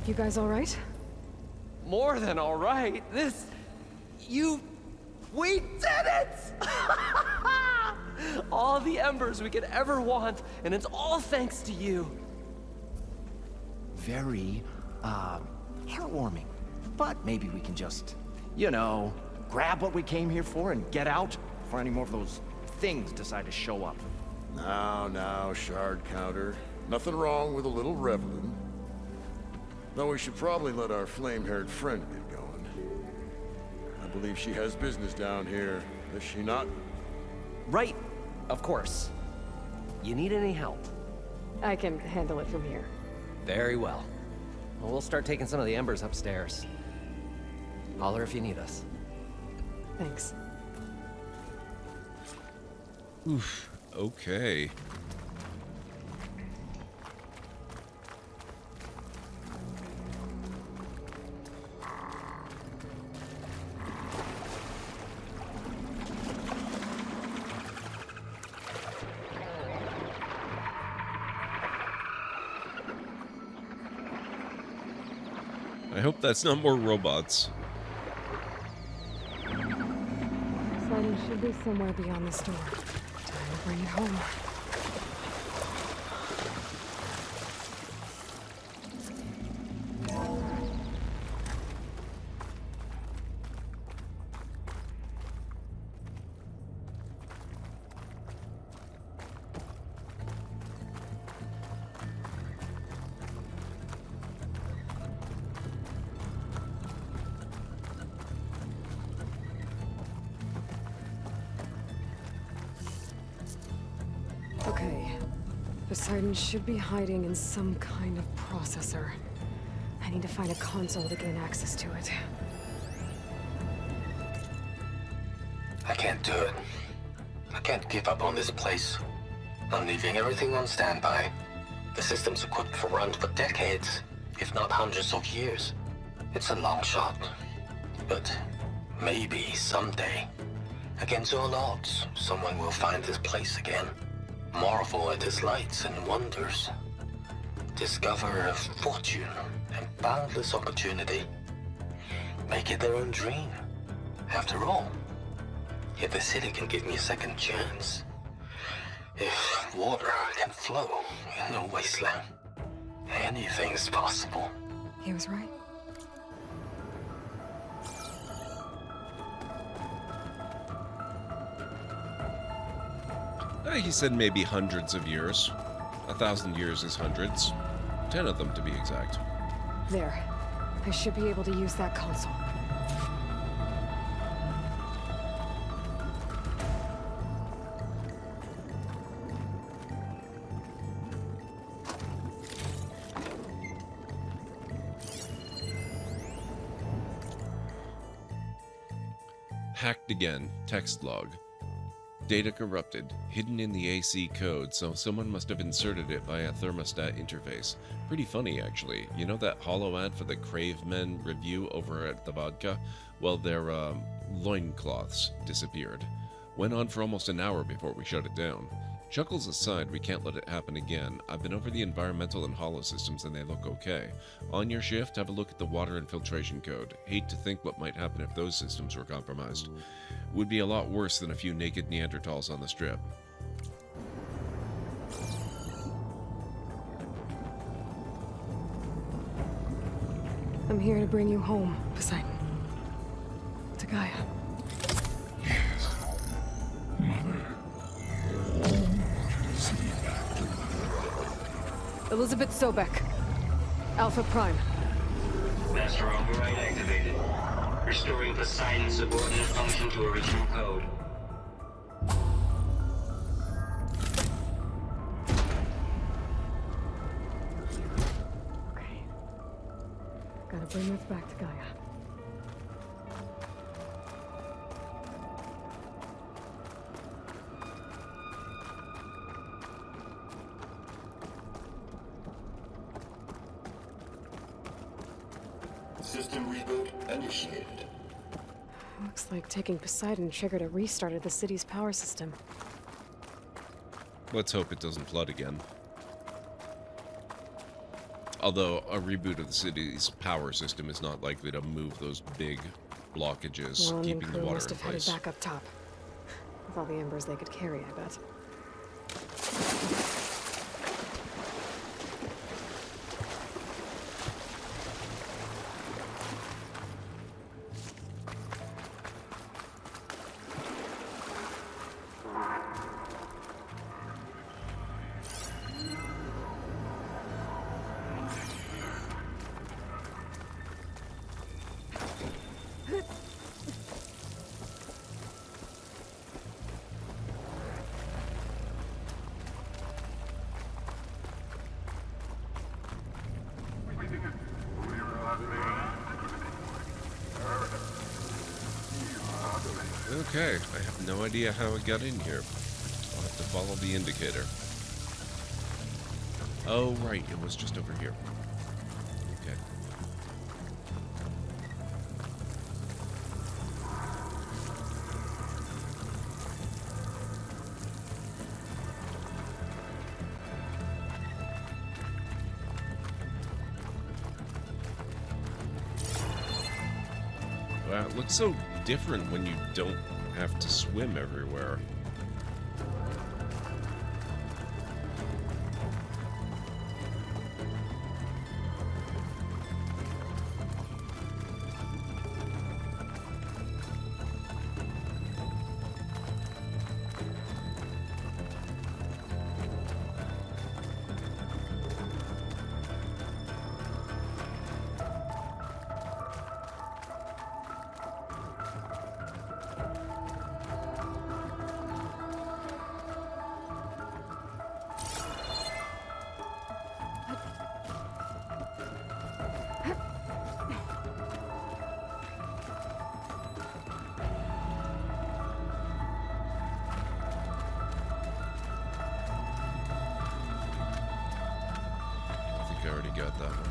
You guys all right? More than all right. We did it! All the embers we could ever want, and it's all thanks to you. Very heartwarming. But maybe we can just, you know, grab what we came here for and get out before any more of those things decide to show up. Now, Shard Counter. Nothing wrong with a little reveling. Though we should probably let our flame-haired friend get going. I believe she has business down here, does she not? Right, of course. You need any help? I can handle it from here. Very well. Well, we'll start taking some of the embers upstairs. Holler if you need us. Thanks. Oof, okay. I hope that's not more robots. Poseidon should be somewhere beyond the storm. Time to bring it home. Okay. Poseidon should be hiding in some kind of processor. I need to find a console to gain access to it. I can't do it. I can't give up on this place. I'm leaving everything on standby. The system's equipped for runs for decades, if not hundreds of years. It's a long shot. But maybe someday, against all odds, someone will find this place again. Marvel at its lights and wonders. Discover a fortune and boundless opportunity. Make it their own dream. After all, if the city can give me a second chance, if water can flow in a wasteland, anything's possible. He was right. He said maybe hundreds of years. 1,000 years is hundreds. 10 of them to be exact. There. I should be able to use that console. Hacked again. Text log. Data corrupted, hidden in the AC code, so someone must have inserted it via thermostat interface. Pretty funny, actually. You know that holo ad for the Crave Men review over at the Vodka? Well, their loincloths disappeared. Went on for almost an hour before we shut it down. Chuckles aside, we can't let it happen again. I've been over the environmental and holo systems and they look okay. On your shift, have a look at the water infiltration code. Hate to think what might happen if those systems were compromised. Would be a lot worse than a few naked Neanderthals on the strip. I'm here to bring you home, Poseidon. To Gaia. Elizabeth Sobek. Alpha Prime. Master override activated. Restoring Poseidon's subordinate function to original code. Okay. Gotta bring this back to Gaia. System reboot initiated. Looks like taking Poseidon triggered a restart of the city's power system. Let's hope it doesn't flood again. Although a reboot of the city's power system is not likely to move those big blockages, Well, keeping the crew water must in have headed place. back up top. With all the embers they could carry, I bet. Okay, I have no idea how it got in here. I'll have to follow the indicator. Oh, right, it was just over here. Okay. Wow, it looks so different when you don't have to swim everywhere. I already got that one.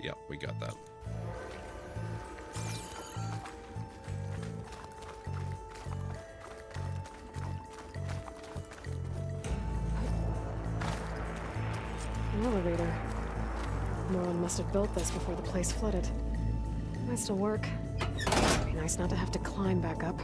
Yeah, we got that. An elevator. Moreland must have built this before the place flooded. Might still work. Be nice not to have to climb back up.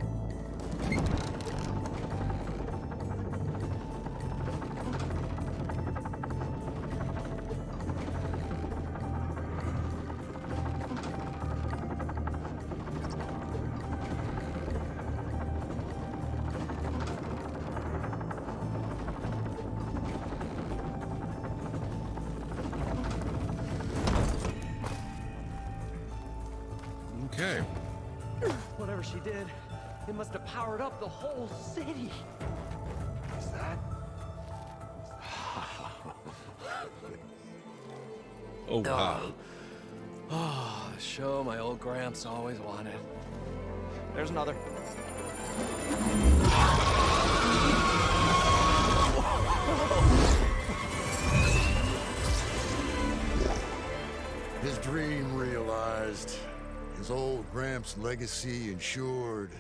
Okay. Whatever she did, it must have powered up the whole city. Is that? Oh, wow. Oh, the show my old Gramps always wanted. There's another. His dream realized. His old Gramps' legacy ensured.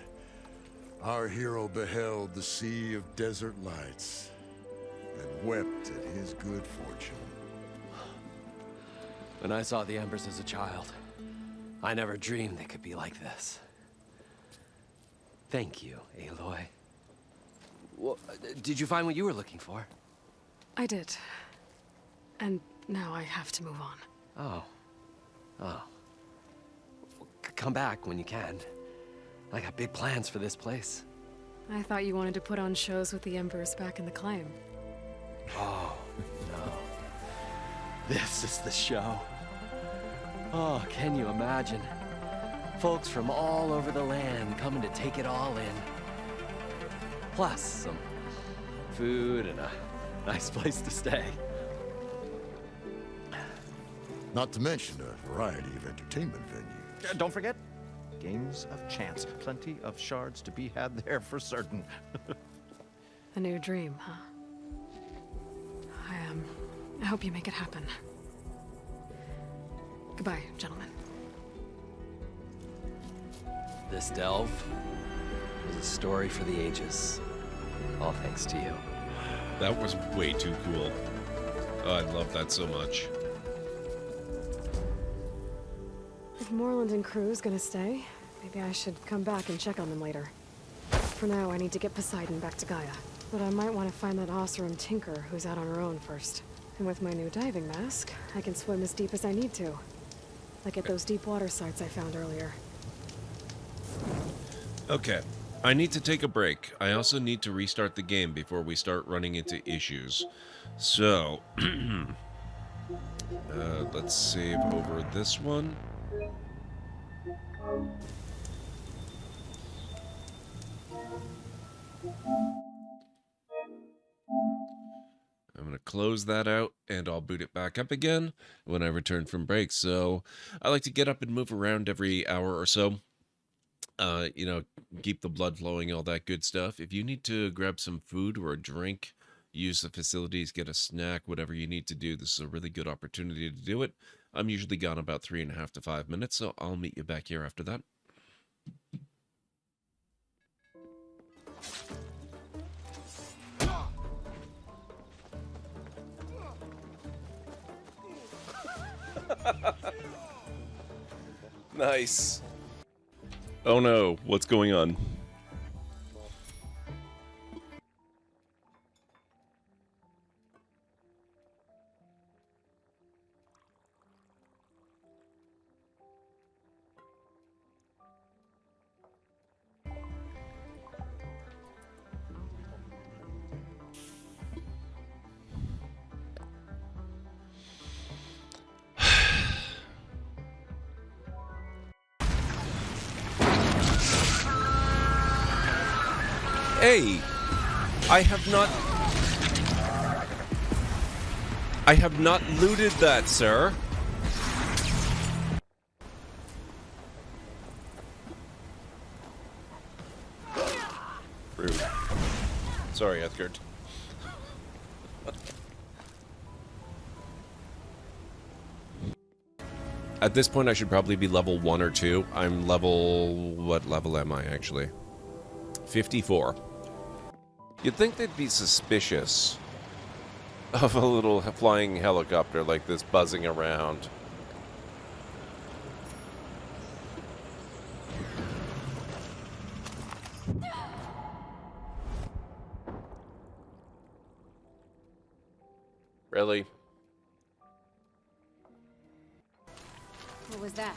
Our hero beheld the sea of desert lights and wept at his good fortune. When I saw the Embers as a child, I never dreamed they could be like this. Thank you, Aloy. Well, did you find what you were looking for? I did. And now I have to move on. Oh. Oh. Come back when you can. I got big plans for this place. I thought you wanted to put on shows with the Embers back in the Claim. Oh, no. This is the show. Oh, can you imagine? Folks from all over the land coming to take it all in. Plus some food and a nice place to stay. Not to mention a variety of entertainment venues. Don't forget, games of chance. Plenty of shards to be had there for certain. A new dream, huh? I hope you make it happen. Goodbye, gentlemen. This delve is a story for the ages. All thanks to you. That was way too cool. Oh, I love that so much. If Moreland and crew's gonna stay, maybe I should come back and check on them later. For now, I need to get Poseidon back to Gaia. But I might want to find that Oseram Tinker who's out on her own first. And with my new diving mask, I can swim as deep as I need to. Like at those deep water sites I found earlier. Okay, I need to take a break. I also need to restart the game before we start running into issues. So, let's save over this one. I'm gonna close that out, and I'll boot it back up again when I return from break. So I like to get up and move around every hour or so. Keep the blood flowing, all that good stuff. If you need to grab some food or a drink, use the facilities, get a snack, whatever you need to do, this is a really good opportunity to do it. I'm usually gone about 3.5 to 5 minutes, so I'll meet you back here after that. Nice. Oh no, what's going on? Hey, I have not looted that, sir. Rude. Sorry, Edgard. At this point, I should probably be level 1 or 2. I'm level... what level am I, actually? 54. You'd think they'd be suspicious of a little flying helicopter like this buzzing around. Really? What was that?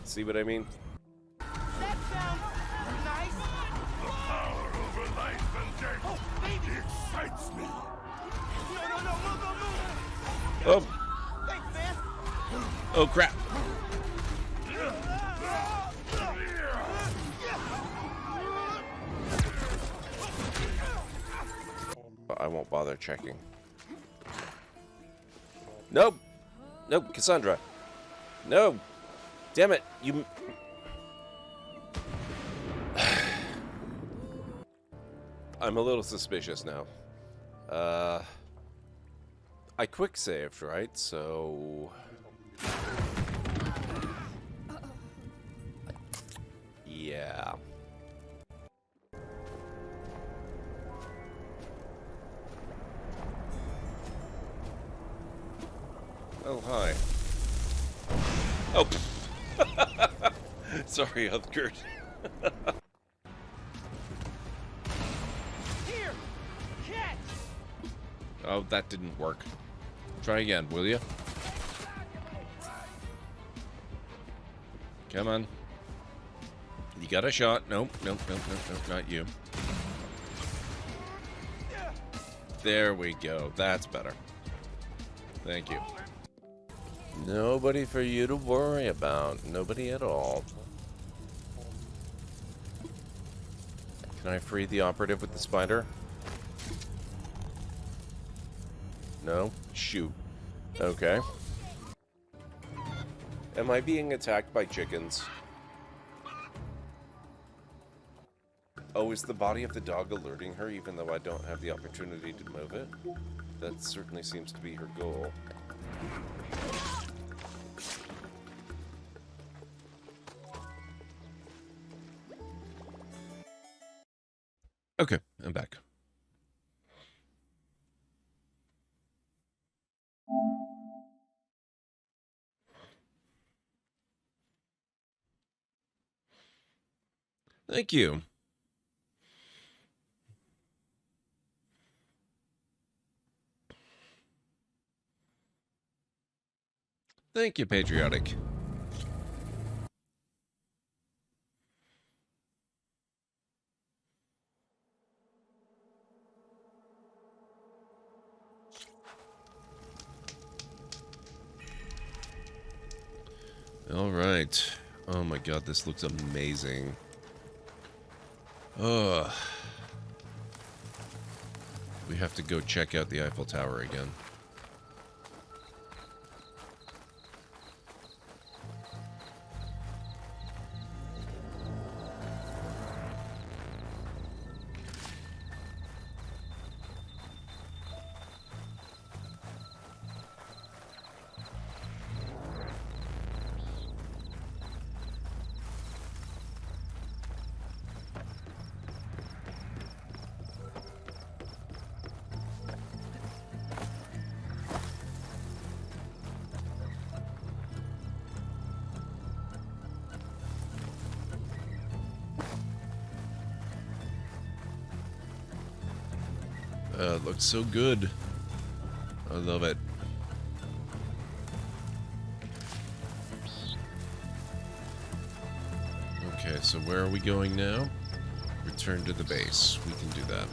See what I mean? That sounds nice. The power over life and death. Oh, baby. Excites me. No, move. Oh. Thanks, man. Oh, crap. I won't bother checking. Nope. Nope, Cassandra. No. Damn it, you... I'm a little suspicious now. I quick saved, right? So... yeah. Oh, hi. Oh, sorry, Upgurt. Here, catch. Oh, that didn't work. Try again, will you? Come on. You got a shot. Nope, nope, nope, nope, nope, not you. There we go. That's better. Thank you. Nobody for you to worry about. Nobody at all. Can I free the operative with the spider? No? Shoot. Okay. Am I being attacked by chickens? Oh, is the body of the dog alerting her even though I don't have the opportunity to move it? That certainly seems to be her goal. Okay, I'm back. Thank you. Thank you, Patriotic. All right. Oh my god, this looks amazing. Ugh. We have to go check out the Eiffel Tower again. It looks so good. I love it. Okay, so where are we going now? Return to the base. We can do that.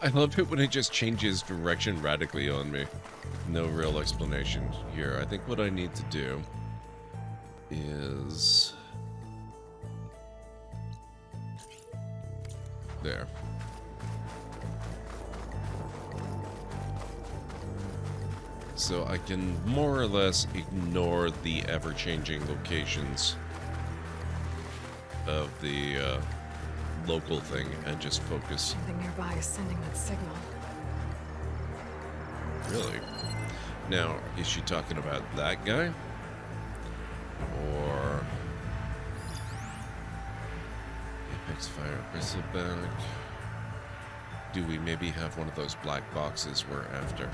I love it when it just changes direction radically on me. No real explanation here. I think what I need to do is... there. So I can more or less ignore the ever-changing locations of the local thing and just focus. Something nearby is sending that signal. Really? Now, is she talking about that guy? Or... Apex Fire, Bristleback? Do we maybe have one of those black boxes we're after?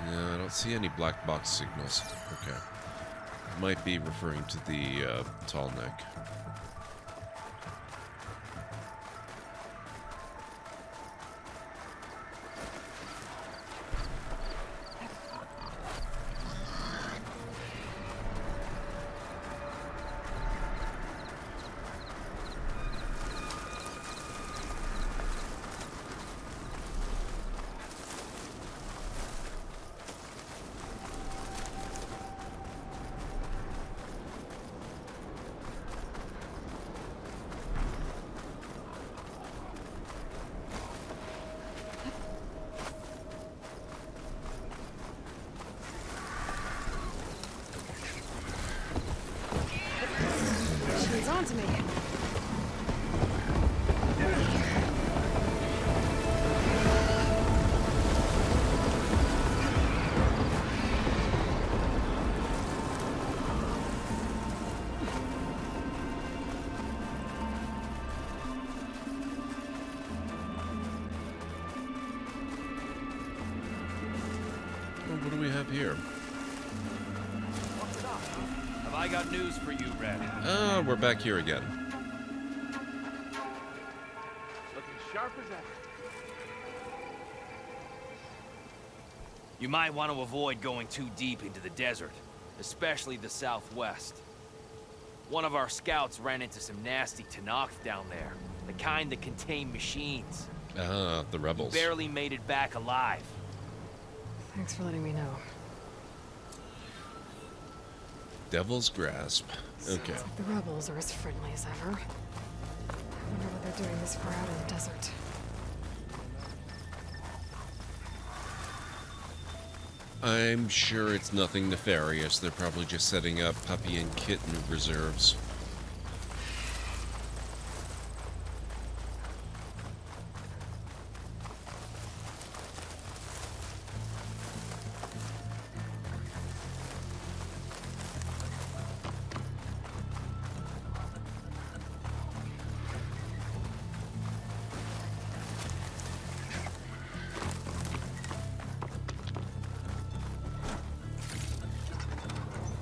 No, I don't see any black box signals. Okay. Might be referring to the tall neck. She's on to me. What do we have here? Have I got news for you, Red? Ah, we're back here again. Looking sharp as ever. You might want to avoid going too deep into the desert, especially the southwest. One of our scouts ran into some nasty Tenakth down there, the kind that contain machines. Ah, the rebels. He barely made it back alive. Thanks for letting me know. Devil's Grasp. Okay. Sounds like the rebels are as friendly as ever. I wonder what they're doing this far out in the desert. I'm sure it's nothing nefarious. They're probably just setting up puppy and kitten reserves.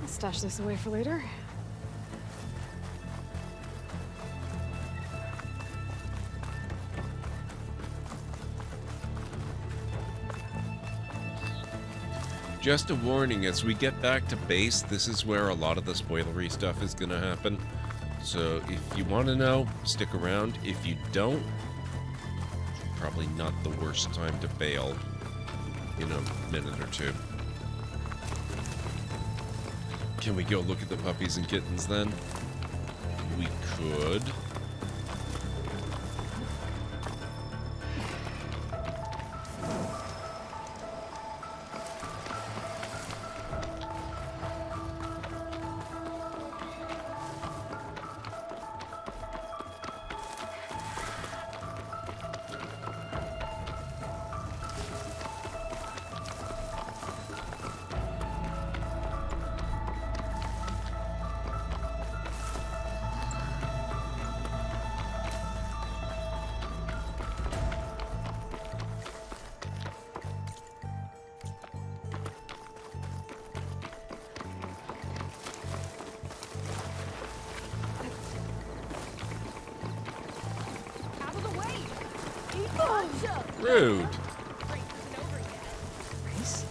Stash this away for later. Just a warning, as we get back to base, this is where a lot of the spoilery stuff is gonna happen. So if you want to know, stick around. If you don't, probably not the worst time to bail in a minute or two. Can we go look at the puppies and kittens then? We could. Rude. Reese?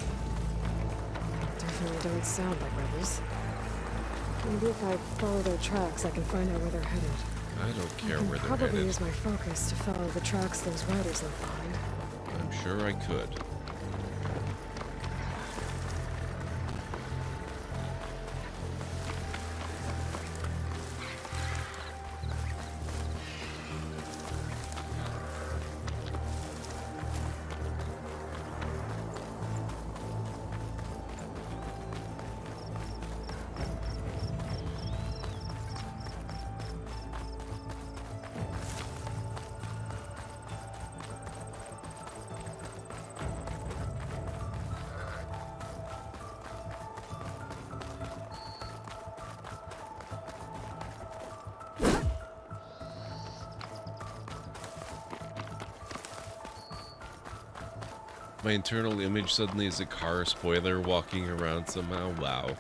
Definitely don't sound like rebels. Maybe if I follow their tracks, I can find out where they're headed. I don't care where they're Probably headed. use my focus to follow the tracks those riders left behind. I'm sure I could. My internal image suddenly is a car spoiler walking around somehow. Wow.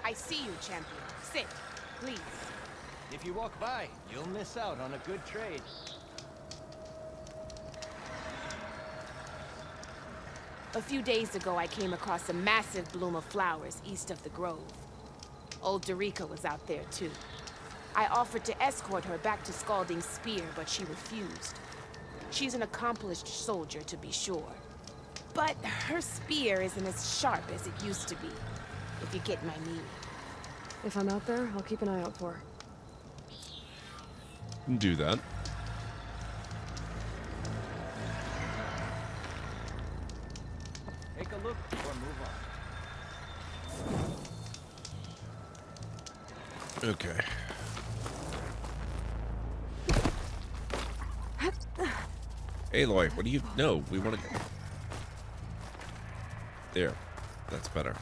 I see you, champion. Sit, please. If you walk by, you'll miss out on a good trade. A few days ago, I came across a massive bloom of flowers east of the grove. Old Darika was out there, too. I offered to escort her back to Scalding Spear, but she refused. She's an accomplished soldier, to be sure. But her spear isn't as sharp as it used to be, if you get my meaning. If I'm out there, I'll keep an eye out for her. Do that. Take a look or move on. Okay. Aloy, what do you... No, we want to... There. That's better.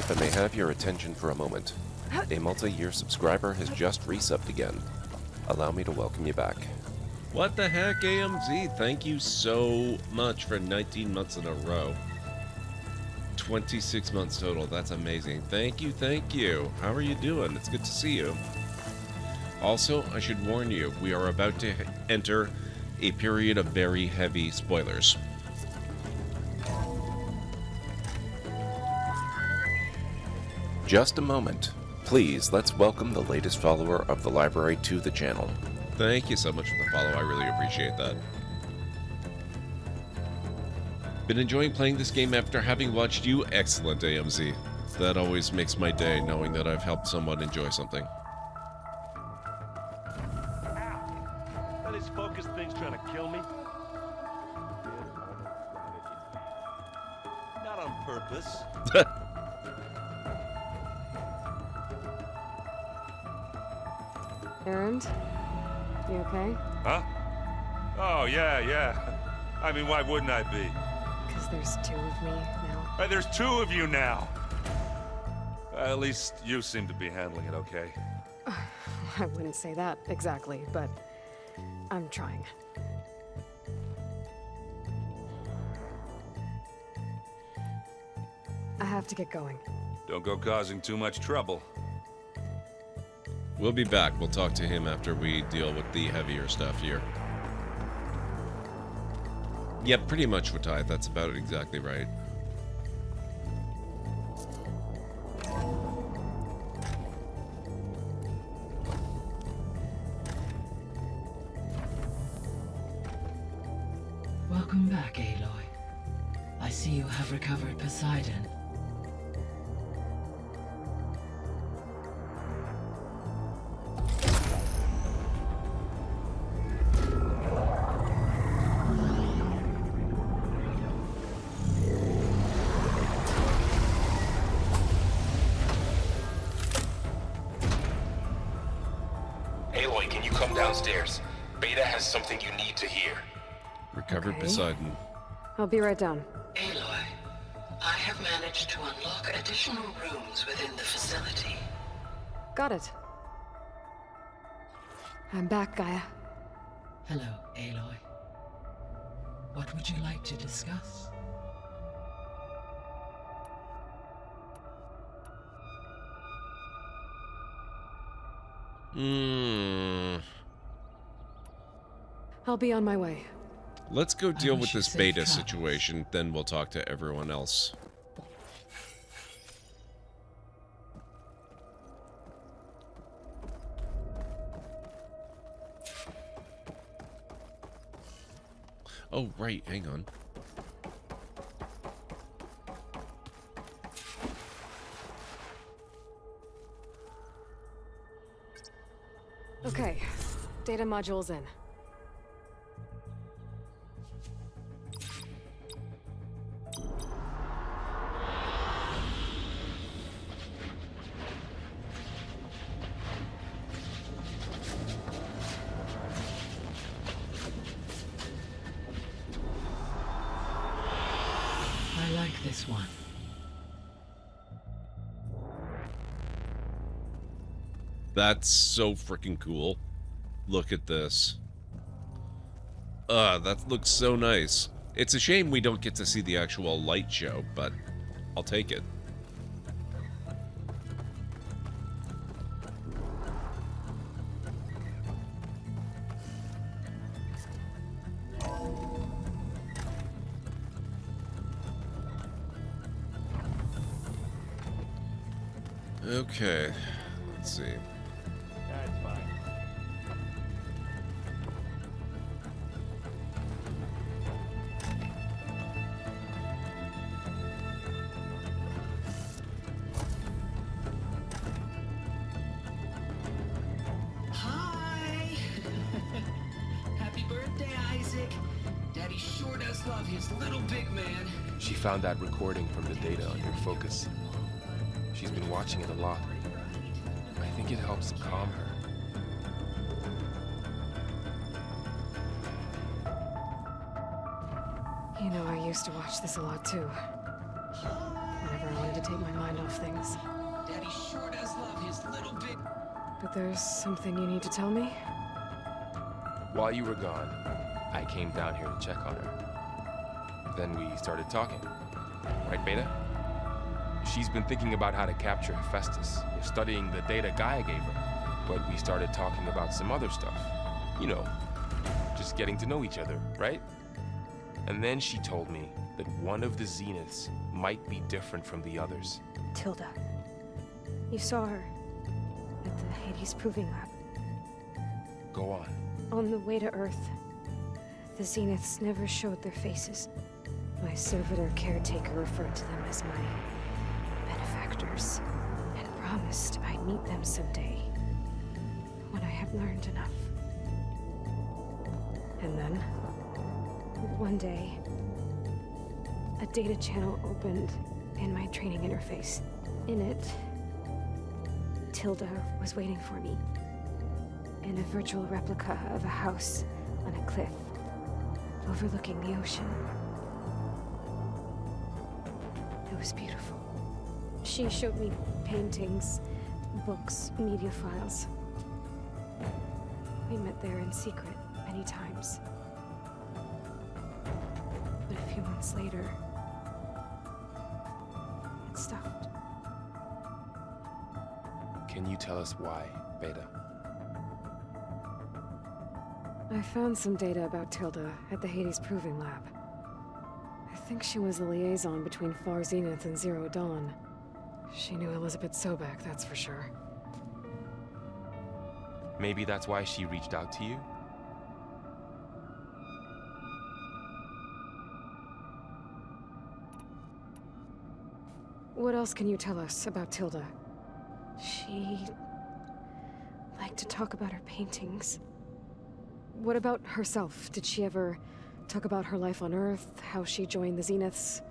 if I may have your attention for a moment. A multi-year subscriber has just resubbed again. Allow me to welcome you back. What the heck, AMZ? Thank you so much for 19 months in a row. 26 months total. That's amazing. Thank you, thank you. How are you doing? It's good to see you. Also, I should warn you, we are about to enter a period of very heavy spoilers. Just a moment. Please, let's welcome the latest follower of the library to the channel. Thank you so much for the follow. I really appreciate that. Been enjoying playing this game after having watched you. Excellent, AMZ. That always makes my day, knowing that I've helped someone enjoy something. Are these focus things trying to kill me? Not on purpose. Errand? You okay? Huh? Oh, yeah. I mean, why wouldn't I be? Because there's two of me now. There's two of you now! At least you seem to be handling it okay. I wouldn't say that exactly, but I'm trying. I have to get going. Don't go causing too much trouble. We'll be back. We'll talk to him after we deal with the heavier stuff here. Yep, pretty much, Watai. That's about it, exactly right. Welcome back, Aloy. I see you have recovered Poseidon. Aloy, can you come downstairs? Beta has something you need to hear. Recovered Poseidon. I'll be right down. Aloy, I have managed to unlock additional rooms within the facility. Got it. I'm back, Gaia. Hello, Aloy. What would you like to discuss? I'll be on my way. Let's go deal with this beta situation, then we'll talk to everyone else. Oh, right, hang on. Okay, data module's in. I like this one. That's so freaking cool. Look at this. That looks so nice. It's a shame we don't get to see the actual light show, but I'll take it. Okay, let's see. That's fine. Hi! Happy birthday, Isaac. Daddy sure does love his little big man. She found that recording from the data on your focus. She's been watching it a lot. I think it helps calm her. You know, I used to watch this a lot too. Whenever I wanted to take my mind off things. Daddy sure does love his little big... But there's something you need to tell me? While you were gone, I came down here to check on her. Then we started talking. Right, Beta? She's been thinking about how to capture Hephaestus, studying the data Gaia gave her. But we started talking about some other stuff. You know, just getting to know each other, right? And then she told me that one of the Zeniths might be different from the others. Tilda. You saw her at the Hades Proving Lab. Go on. On the way to Earth, the Zeniths never showed their faces. My servitor caretaker referred to them as my benefactors, and promised I'd meet them someday, when I had learned enough. And then, one day, a data channel opened in my training interface. In it, Tilda was waiting for me, in a virtual replica of a house on a cliff, overlooking the ocean. It was beautiful. She showed me paintings, books, media files. We met there in secret many times. But a few months later, it stopped. Can you tell us why, Beta? I found some data about Tilda at the Hades Proving Lab. I think she was the liaison between Far Zenith and Zero Dawn. She knew Elizabeth Sobek, that's for sure. Maybe that's why she reached out to you? What else can you tell us about Tilda? She liked to talk about her paintings. What about herself? Did she ever talk about her life on Earth, how she joined the Zeniths,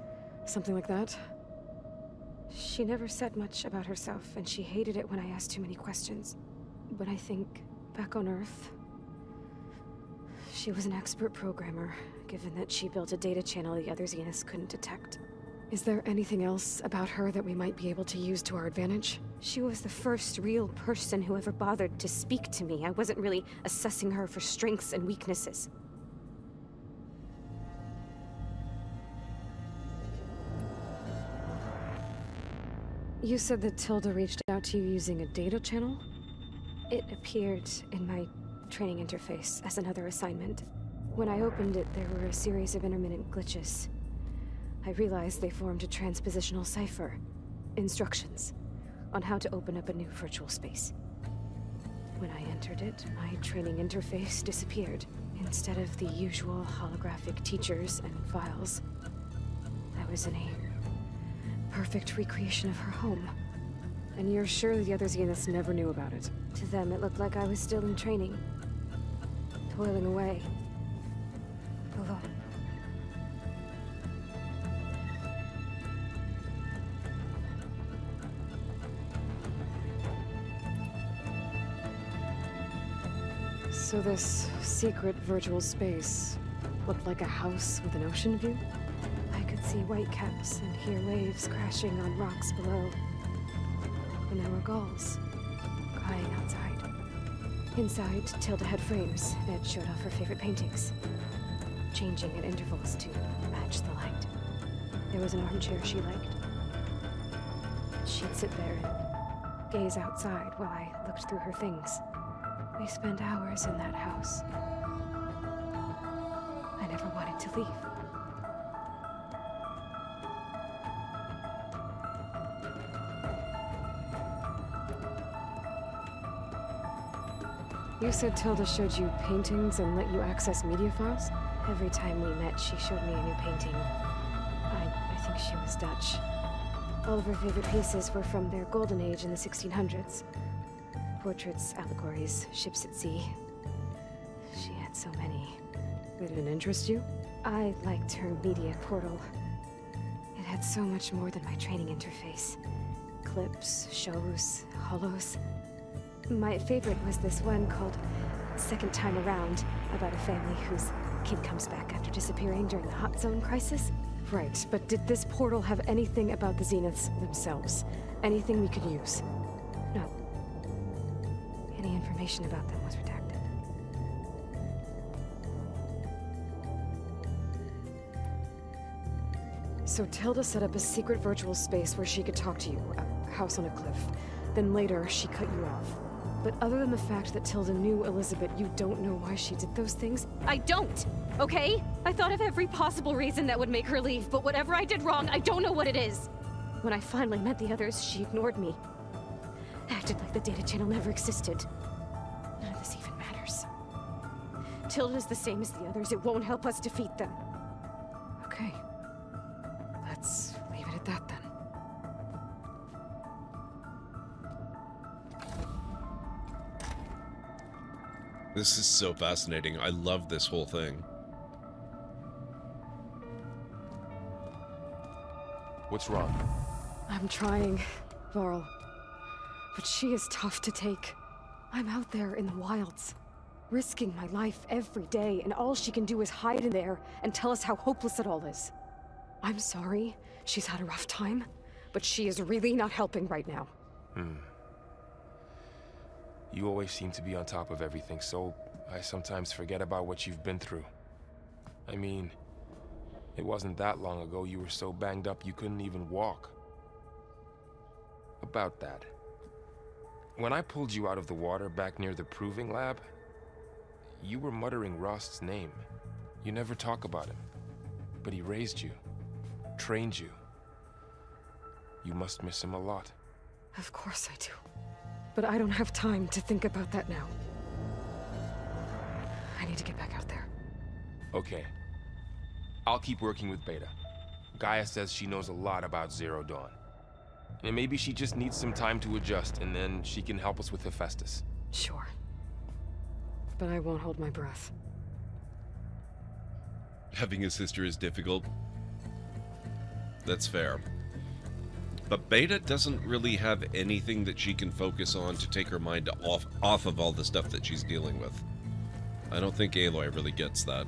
something like that? She never said much about herself, and she hated it when I asked too many questions. But I think, back on Earth, she was an expert programmer, given that she built a data channel the other Zeniths couldn't detect. Is there anything else about her that we might be able to use to our advantage? She was the first real person who ever bothered to speak to me. I wasn't really assessing her for strengths and weaknesses. You said that Tilda reached out to you using a data channel? It appeared in my training interface as another assignment. When I opened it, there were a series of intermittent glitches. I realized they formed a transpositional cipher. Instructions on how to open up a new virtual space. When I entered it, my training interface disappeared. Instead of the usual holographic teachers and files, I was in a perfect recreation of her home. And you're sure the other Zeniths never knew about it? To them, it looked like I was still in training, toiling away, alone. So this secret virtual space looked like a house with an ocean view? I could see whitecaps and hear waves crashing on rocks below. And there were gulls crying outside. Inside, Tilda had frames that showed off her favorite paintings, changing at intervals to match the light. There was an armchair she liked. She'd sit there and gaze outside while I looked through her things. We spent hours in that house. I never wanted to leave. You said Tilda showed you paintings and let you access media files? Every time we met, she showed me a new painting. I think she was Dutch. All of her favorite pieces were from their golden age in the 1600s. Portraits, allegories, ships at sea. She had so many. They didn't interest you? I liked her media portal. It had so much more than my training interface. Clips, shows, holos. My favorite was this one called second time around, about a family whose kid comes back after disappearing during the Hot Zone crisis? Right, but did this portal have anything about the Zeniths themselves? Anything we could use? No. Any information about them was redacted. So Tilda set up a secret virtual space where she could talk to you, a house on a cliff. Then later, she cut you off. But other than the fact that Tilda knew Elizabeth, you don't know why she did those things? I don't, okay? I thought of every possible reason that would make her leave, but whatever I did wrong, I don't know what it is. When I finally met the others, she ignored me. Acted like the data channel never existed. None of this even matters. Tilda's the same as the others. It won't help us defeat them. Okay. Let's leave it at that then. This is so fascinating. I love this whole thing. What's wrong? I'm trying, Varl. But she is tough to take. I'm out there in the wilds, risking my life every day, and all she can do is hide in there and tell us how hopeless it all is. I'm sorry, she's had a rough time, but she is really not helping right now. You always seem to be on top of everything, so I sometimes forget about what you've been through. I mean, it wasn't that long ago you were so banged up you couldn't even walk. About that. When I pulled you out of the water back near the proving lab, you were muttering Rost's name. You never talk about him, but he raised you, trained you. You must miss him a lot. Of course I do. But I don't have time to think about that now. I need to get back out there. Okay. I'll keep working with Beta. Gaia says she knows a lot about Zero Dawn. And maybe she just needs some time to adjust, and then she can help us with Hephaestus. Sure. But I won't hold my breath. Having a sister is difficult. That's fair. But Beta doesn't really have anything that she can focus on to take her mind off of all the stuff that she's dealing with. I don't think Aloy really gets that.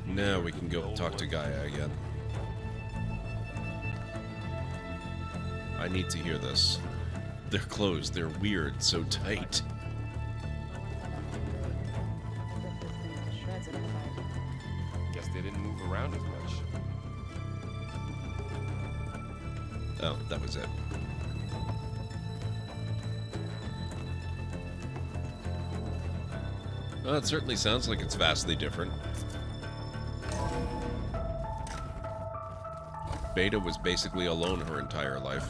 Now we can go talk to Gaia again. I need to hear this. They're closed, they're weird, so tight. Guess they didn't move around as much. Oh, that was it. Well, it certainly sounds like it's vastly different. Beta was basically alone her entire life.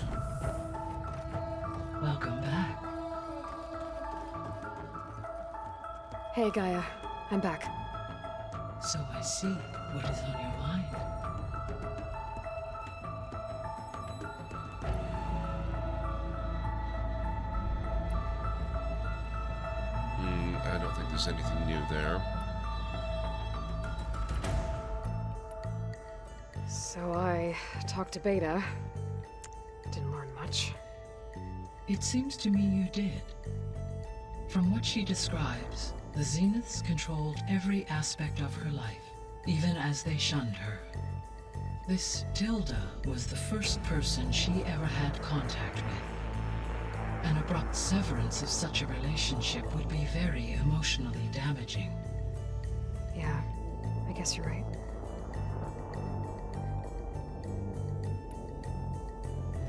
Welcome back. Hey, Gaia. I'm back. So I see what is on your mind. I don't think there's anything new there. So I talked to Beta. Didn't learn much. It seems to me you did. From what she describes, the Zeniths controlled every aspect of her life, even as they shunned her. This Tilda was the first person she ever had contact with. An abrupt severance of such a relationship would be very emotionally damaging. Yeah, I guess you're right.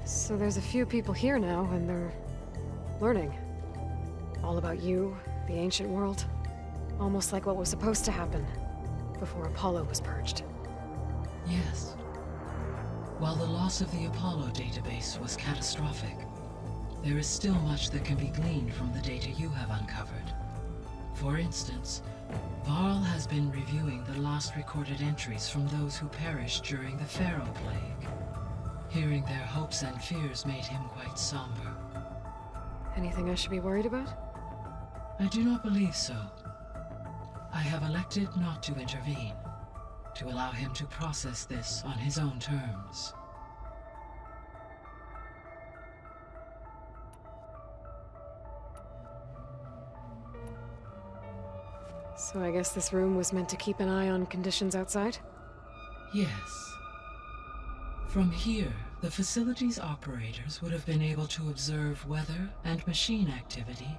So there's a few people here now, and they're learning. All about you, the ancient world. Almost like what was supposed to happen before Apollo was purged. Yes. While the loss of the Apollo database was catastrophic, there is still much that can be gleaned from the data you have uncovered. For instance, Varl has been reviewing the last recorded entries from those who perished during the Pharaoh Plague. Hearing their hopes and fears made him quite somber. Anything I should be worried about? I do not believe so. I have elected not to intervene, to allow him to process this on his own terms. So I guess this room was meant to keep an eye on conditions outside? Yes. From here, the facility's operators would have been able to observe weather and machine activity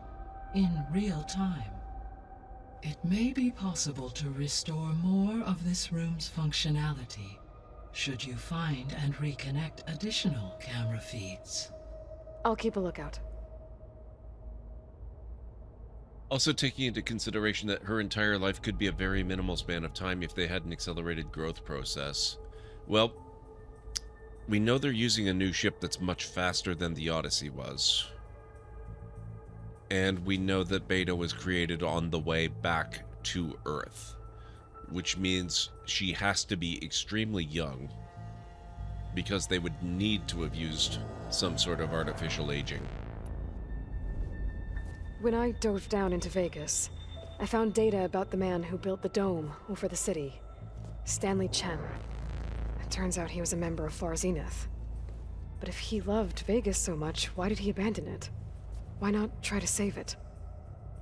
in real time. It may be possible to restore more of this room's functionality, should you find and reconnect additional camera feeds. I'll keep a lookout. Also taking into consideration that her entire life could be a very minimal span of time if they had an accelerated growth process. Well, we know they're using a new ship that's much faster than the Odyssey was. And we know that Beta was created on the way back to Earth, which means she has to be extremely young, because they would need to have used some sort of artificial aging. When I dove down into Vegas, I found data about the man who built the dome over the city, Stanley Chen. It turns out he was a member of Far Zenith. But if he loved Vegas so much, why did he abandon it? Why not try to save it?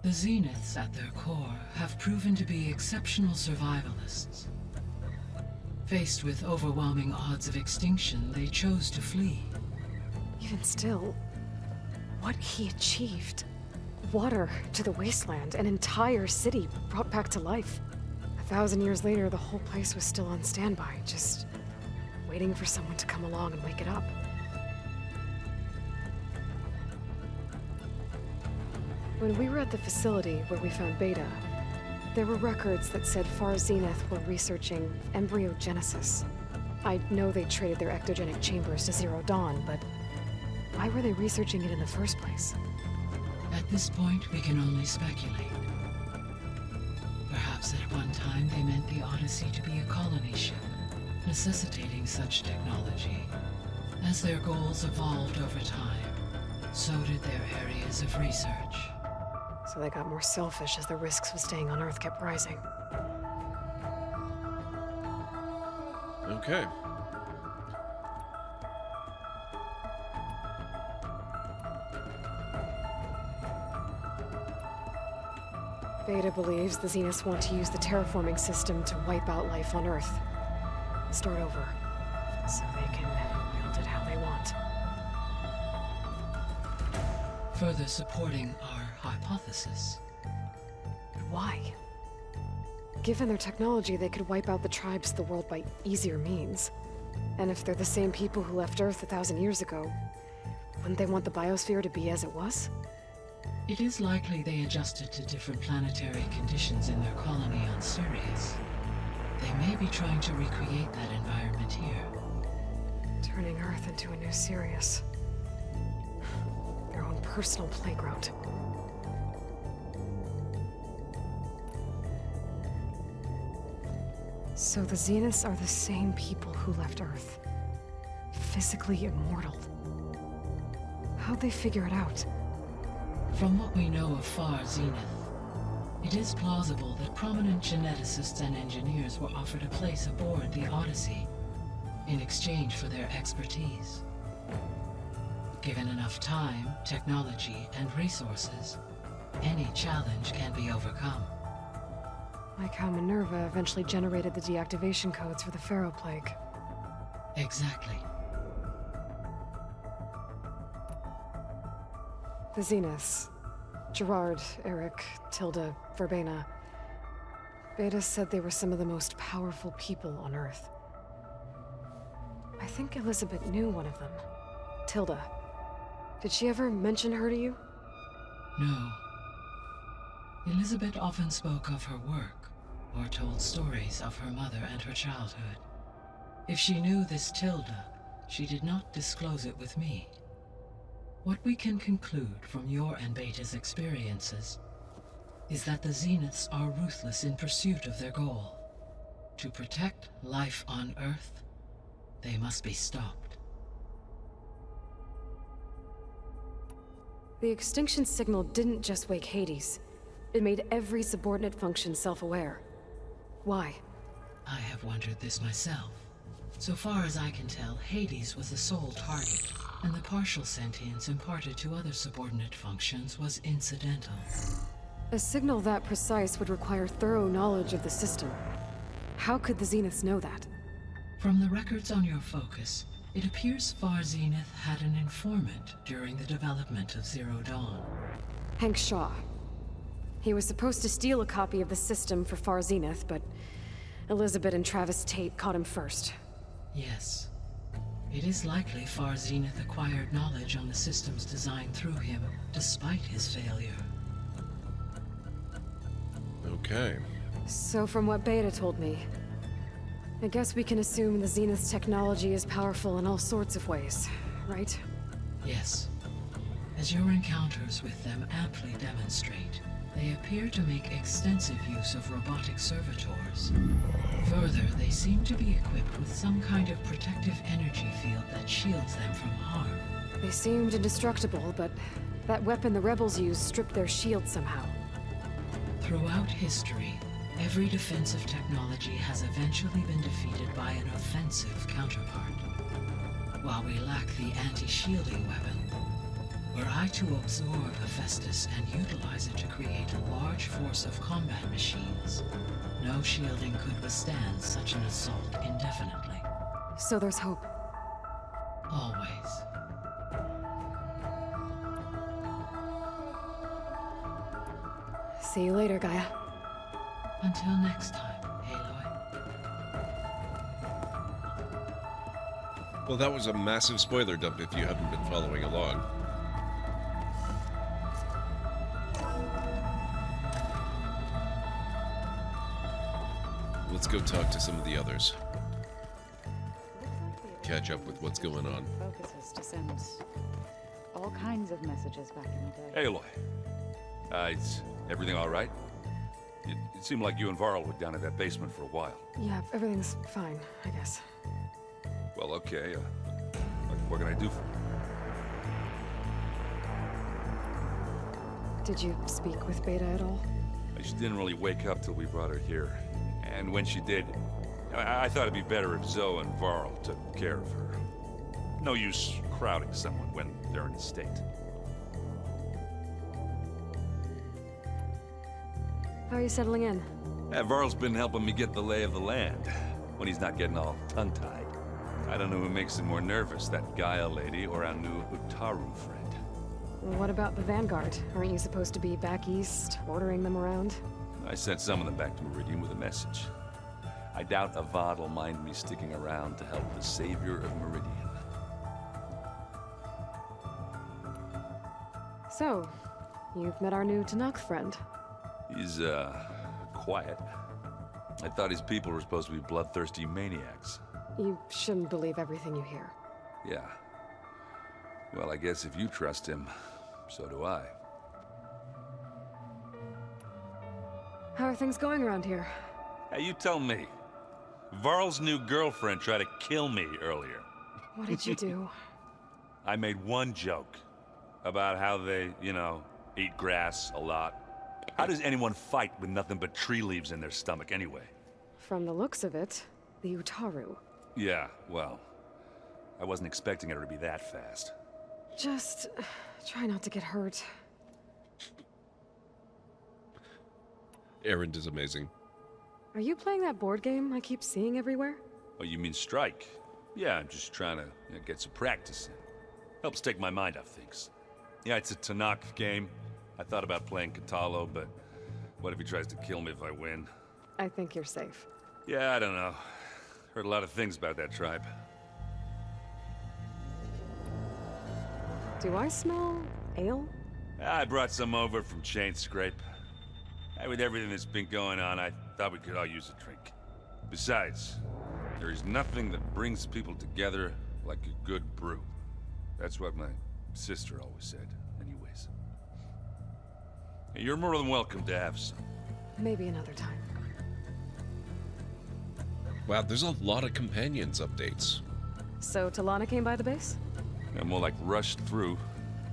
The Zeniths at their core have proven to be exceptional survivalists. Faced with overwhelming odds of extinction, they chose to flee. Even still, what he achieved. Water to the wasteland, an entire city brought back to life. 1,000 years later, the whole place was still on standby, just waiting for someone to come along and wake it up. When we were at the facility where we found Beta, there were records that said Far Zenith were researching embryogenesis. I know they traded their ectogenic chambers to Zero Dawn, but why were they researching it in the first place? At this point, we can only speculate. Perhaps at one time they meant the Odyssey to be a colony ship, necessitating such technology. As their goals evolved over time, so did their areas of research. So they got more selfish as the risks of staying on Earth kept rising. Okay. Beta believes the Zeniths want to use the terraforming system to wipe out life on Earth. Start over, so they can build it how they want. Further supporting our hypothesis. But why? Given their technology, they could wipe out the tribes of the world by easier means. And if they're the same people who left Earth 1,000 years ago, wouldn't they want the biosphere to be as it was? It is likely they adjusted to different planetary conditions in their colony on Sirius. They may be trying to recreate that environment here. Turning Earth into a new Sirius. Their own personal playground. So the Zeniths are the same people who left Earth. Physically immortal. How'd they figure it out? From what we know of Far Zenith, it is plausible that prominent geneticists and engineers were offered a place aboard the Odyssey in exchange for their expertise. Given enough time, technology, and resources, any challenge can be overcome. Like how Minerva eventually generated the deactivation codes for the Pharaoh Plague. Exactly. The Zeniths. Gerard, Eric, Tilda, Verbena. Beta said they were some of the most powerful people on Earth. I think Elizabeth knew one of them. Tilda. Did she ever mention her to you? No. Elizabeth often spoke of her work, or told stories of her mother and her childhood. If she knew this Tilda, she did not disclose it with me. What we can conclude from your and Beta's experiences is that the Zeniths are ruthless in pursuit of their goal. To protect life on Earth, they must be stopped. The extinction signal didn't just wake Hades. It made every subordinate function self-aware. Why? I have wondered this myself. So far as I can tell, Hades was the sole target, and the partial sentience imparted to other subordinate functions was incidental. A signal that precise would require thorough knowledge of the system. How could the Zeniths know that? From the records on your focus, it appears Far Zenith had an informant during the development of Zero Dawn. Hank Shaw. He was supposed to steal a copy of the system for Far Zenith, but Elizabeth and Travis Tate caught him first. Yes. It is likely Far Zenith acquired knowledge on the system's design through him, despite his failure. Okay. So from what Beta told me, I guess we can assume the Zenith's technology is powerful in all sorts of ways, right? Yes. As your encounters with them amply demonstrate, they appear to make extensive use of robotic servitors. Further, they seem to be equipped with some kind of protective energy field that shields them from harm. They seemed indestructible, but that weapon the rebels used stripped their shield somehow. Throughout history, every defensive technology has eventually been defeated by an offensive counterpart. While we lack the anti-shielding weapon, were I to absorb Hephaestus and utilize it to create a large force of combat machines, no shielding could withstand such an assault indefinitely. So there's hope. Always. See you later, Gaia. Until next time, Aloy. Well, that was a massive spoiler dump if you haven't been following along. Let's go talk to some of the others. Catch up with what's going on. Focuses to send all kinds of messages back in the day. Aloy. Is everything all right? It seemed like you and Varl were down in that basement for a while. Yeah, everything's fine, I guess. Well, okay. What can I do for you? Did you speak with Beta at all? She didn't really wake up till we brought her here. And when she did, I thought it'd be better if Zoe and Varl took care of her. No use crowding someone when they're in a state. How are you settling in? Varl's been helping me get the lay of the land, when he's not getting all tongue-tied. I don't know who makes him more nervous, that Gaia lady or our new Utaru friend. What about the Vanguard? Aren't you supposed to be back east, ordering them around? I sent some of them back to Meridian with a message. I doubt Avad will mind me sticking around to help the savior of Meridian. So, you've met our new Tanakh friend. He's, quiet. I thought his people were supposed to be bloodthirsty maniacs. You shouldn't believe everything you hear. Yeah. Well, I guess if you trust him, so do I. How are things going around here? Hey, you tell me. Varl's new girlfriend tried to kill me earlier. What did you do? I made one joke about how they, eat grass a lot. How does anyone fight with nothing but tree leaves in their stomach anyway? From the looks of it, the Utaru. Yeah, well, I wasn't expecting her to be that fast. Just try not to get hurt. Erend is amazing. Are you playing that board game I keep seeing everywhere? Oh, you mean Strike? Yeah, I'm just trying to get some practice in. Helps take my mind off things. Yeah, it's a Tanakh game. I thought about playing Katalo, but what if he tries to kill me if I win? I think you're safe. Yeah, I don't know. Heard a lot of things about that tribe. Do I smell ale? I brought some over from Chain Scrape. With everything that's been going on, I thought we could all use a drink. Besides, there is nothing that brings people together like a good brew. That's what my sister always said, anyways. You're more than welcome to have some. Maybe another time. Wow, there's a lot of companions updates. So Talana came by the base? Yeah, more like rushed through.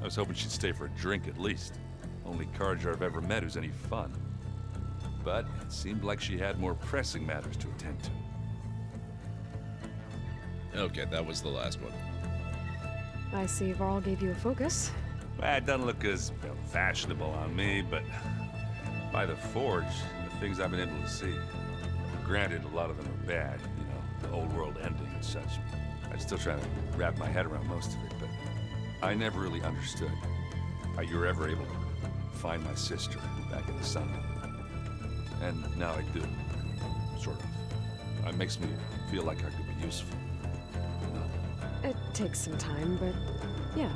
I was hoping she'd stay for a drink at least. only Carja I've ever met who's any fun. But it seemed like she had more pressing matters to attend to. Okay, that was the last one. I see Varl gave you a focus. Well, it doesn't look as fashionable on me, but by the Forge, the things I've been able to see. Granted, a lot of them are bad, you know, the old world ending and such. I'm still trying to wrap my head around most of it, but I never really understood how you were ever able to find my sister back in the Sun. And now I do, sort of. It makes me feel like I could be useful. You know? It takes some time, but yeah.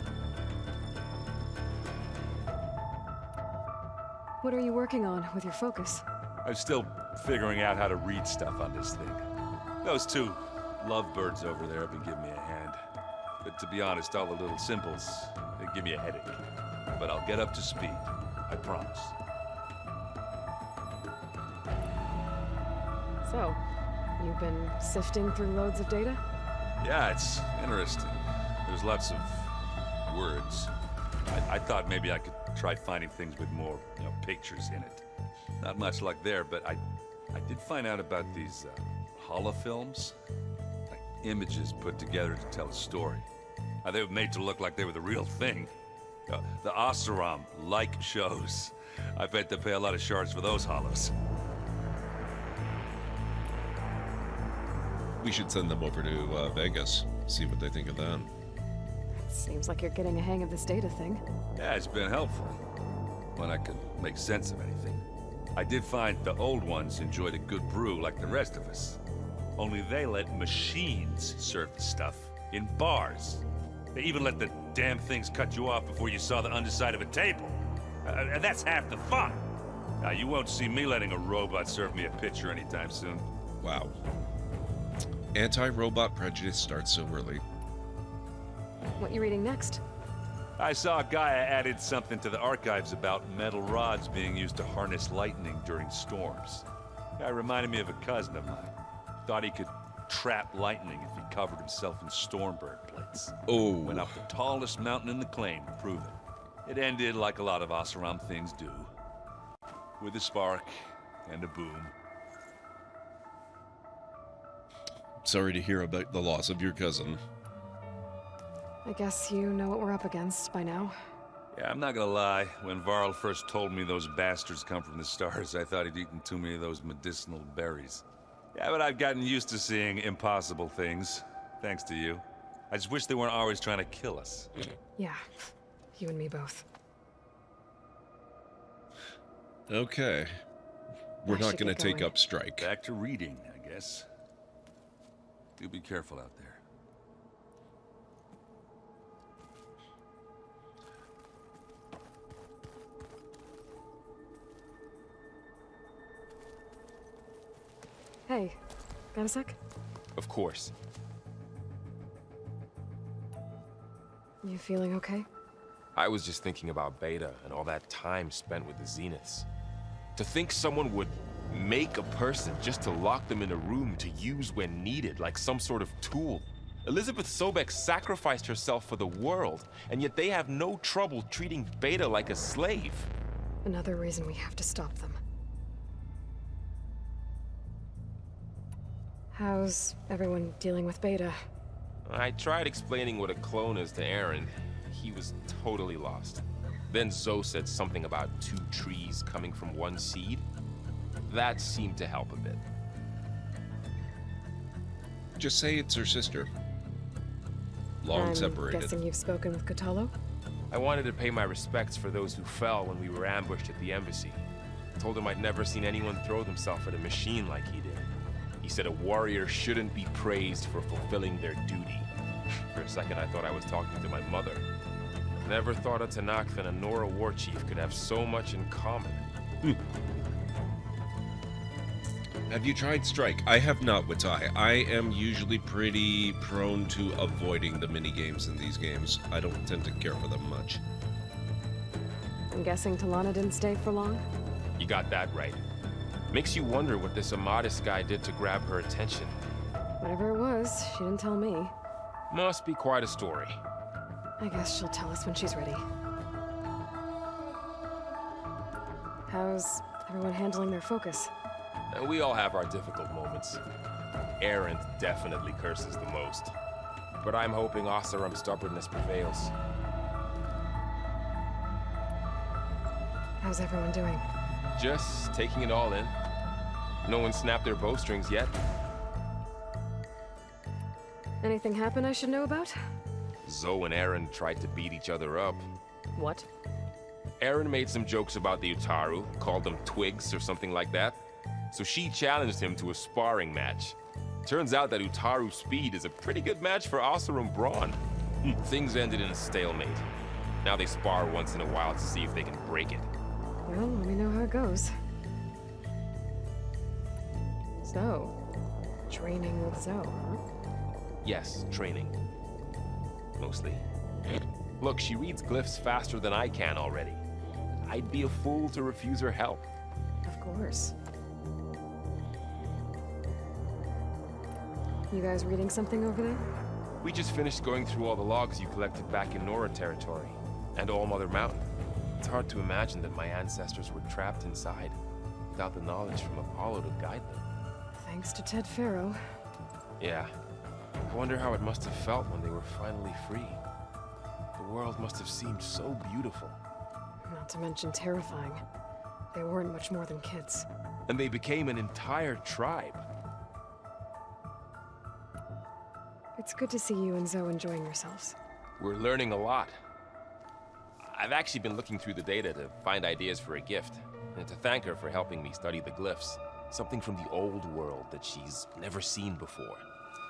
What are you working on with your focus? I'm still figuring out how to read stuff on this thing. Those two lovebirds over there have been giving me a hand. But to be honest, all the little symbols, they give me a headache. But I'll get up to speed, I promise. So, you've been sifting through loads of data? Yeah, it's interesting. There's lots of words. I thought maybe I could try finding things with more, you know, pictures in it. Not much luck there, but I did find out about these holofilms. Like images put together to tell a story. They were made to look like they were the real thing. The Oseram-like shows. I bet they pay a lot of shards for those hollows. We should send them over to Vegas, see what they think of that. Seems like you're getting a hang of this data thing. Yeah, it's been helpful. When I can make sense of anything. I did find the old ones enjoyed a good brew like the rest of us. Only they let machines serve the stuff in bars. They even let the damn things cut you off before you saw the underside of a table. And that's half the fun. Now, you won't see me letting a robot serve me a pitcher anytime soon. Wow. Anti-robot prejudice starts so early. What you reading next? I saw Gaia added something to the archives about metal rods being used to harness lightning during storms. Guy reminded me of a cousin of mine. Thought he could trap lightning if he covered himself in Stormbird plates. Oh. Went up the tallest mountain in the claim to prove it. It ended like a lot of Oseram things do. With a spark and a boom. Sorry to hear about the loss of your cousin. I guess you know what we're up against by now. Yeah, I'm not gonna lie. When Varl first told me those bastards come from the stars, I thought he'd eaten too many of those medicinal berries. Yeah, but I've gotten used to seeing impossible things, thanks to you. I just wish they weren't always trying to kill us. Yeah, you and me both. Okay. We're not gonna take up Strike. Back to reading, I guess. Do be careful out there. Hey, got a sec? Of course. You feeling okay? I was just thinking about Beta and all that time spent with the Zeniths. To think someone would make a person just to lock them in a room to use when needed, like some sort of tool. Elizabeth Sobek sacrificed herself for the world, and yet they have no trouble treating Beta like a slave. Another reason we have to stop them. How's everyone dealing with Beta? I tried explaining what a clone is to Aaron. He was totally lost. Then Zoe said something about 2 trees coming from 1 seed. That seemed to help a bit. Just say it's her sister. Long separated. I'm guessing you've spoken with Kotallo? I wanted to pay my respects for those who fell when we were ambushed at the embassy. Told him I'd never seen anyone throw themselves at a machine like he did. He said a warrior shouldn't be praised for fulfilling their duty. For a second, I thought I was talking to my mother. Never thought a Tenakth and a Nora war chief could have so much in common. Have you tried Strike? I have not, Watai. I am usually pretty prone to avoiding the mini-games in these games. I don't tend to care for them much. I'm guessing Talana didn't stay for long? You got that right. Makes you wonder what this Amadis guy did to grab her attention. Whatever it was, she didn't tell me. Must be quite a story. I guess she'll tell us when she's ready. How's everyone handling their focus? And we all have our difficult moments. Erend definitely curses the most. But I'm hoping Oseram's stubbornness prevails. How's everyone doing? Just taking it all in. No one snapped their bowstrings yet. Anything happen I should know about? Zoe and Erend tried to beat each other up. What? Erend made some jokes about the Utaru, called them twigs or something like that. So she challenged him to a sparring match. Turns out that Utaru speed is a pretty good match for Oseram brawn. Things ended in a stalemate. Now they spar once in a while to see if they can break it. Well, let me know how it goes. So, training with Zoe, huh? Yes, training. Mostly. Look, she reads glyphs faster than I can already. I'd be a fool to refuse her help. Of course. You guys reading something over there? We just finished going through all the logs you collected back in Nora territory, and All Mother Mountain. It's hard to imagine that my ancestors were trapped inside, without the knowledge from Apollo to guide them. Thanks to Ted Faro. Yeah. I wonder how it must have felt when they were finally free. The world must have seemed so beautiful. Not to mention terrifying. They weren't much more than kids. And they became an entire tribe. It's good to see you and Zoe enjoying yourselves. We're learning a lot. I've actually been looking through the data to find ideas for a gift, and to thank her for helping me study the glyphs. Something from the old world that she's never seen before.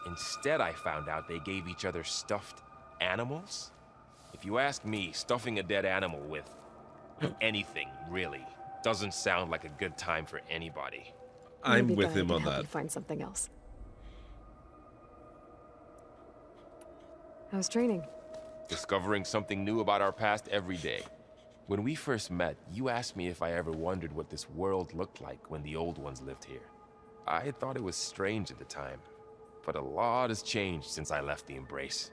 Instead, I found out they gave each other stuffed animals. If you ask me, stuffing a dead animal with anything, really, doesn't sound like a good time for anybody. I'm Maybe with Gaia him can on help that. you find something else. How's training? Discovering something new about our past every day. When we first met, you asked me if I ever wondered what this world looked like when the old ones lived here. I had thought it was strange at the time, but a lot has changed since I left the Embrace.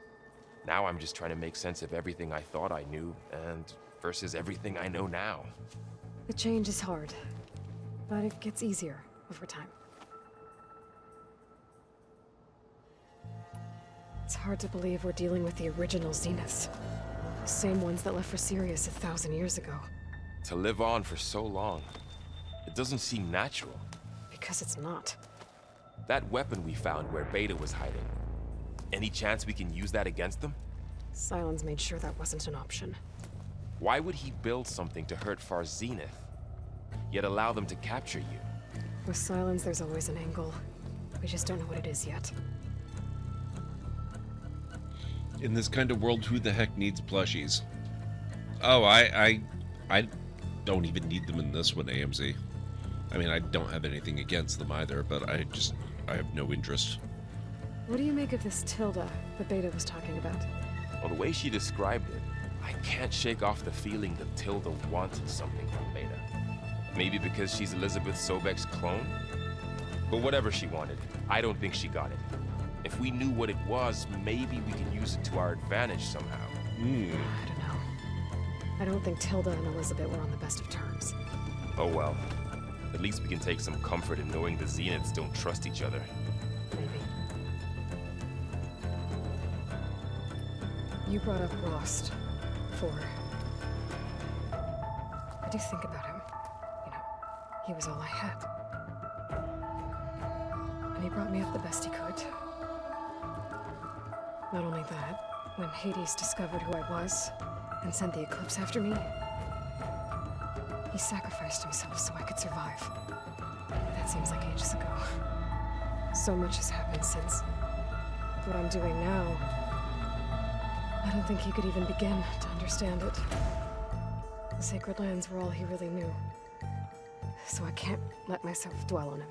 Now I'm just trying to make sense of everything I thought I knew, and versus everything I know now. The change is hard, but it gets easier over time. It's hard to believe we're dealing with the original Zeniths. The same ones that left for Sirius 1,000 years ago. To live on for so long, it doesn't seem natural. Because it's not. That weapon we found where Beta was hiding, any chance we can use that against them? Sylens made sure that wasn't an option. Why would he build something to hurt Far Zenith, yet allow them to capture you? With Sylens, there's always an angle. We just don't know what it is yet. In this kind of world, who the heck needs plushies? Oh, I don't even need them in this one, AMZ. I mean, I don't have anything against them either, but I have no interest. What do you make of this Tilda that Beta was talking about? Well, the way she described it, I can't shake off the feeling that Tilda wanted something from Beta. Maybe because she's Elizabeth Sobek's clone? But whatever she wanted, I don't think she got it. If we knew what it was, maybe we can use it to our advantage somehow. I don't know. I don't think Tilda and Elizabeth were on the best of terms. Oh well. At least we can take some comfort in knowing the Zeniths don't trust each other. Maybe. You brought up Rost. I do think about him. You know, he was all I had. And he brought me up the best he could. Not only that, when Hades discovered who I was and sent the Eclipse after me, he sacrificed himself so I could survive. That seems like ages ago. So much has happened since. What I'm doing now, I don't think he could even begin to understand it. The Sacred Lands were all he really knew. So I can't let myself dwell on him.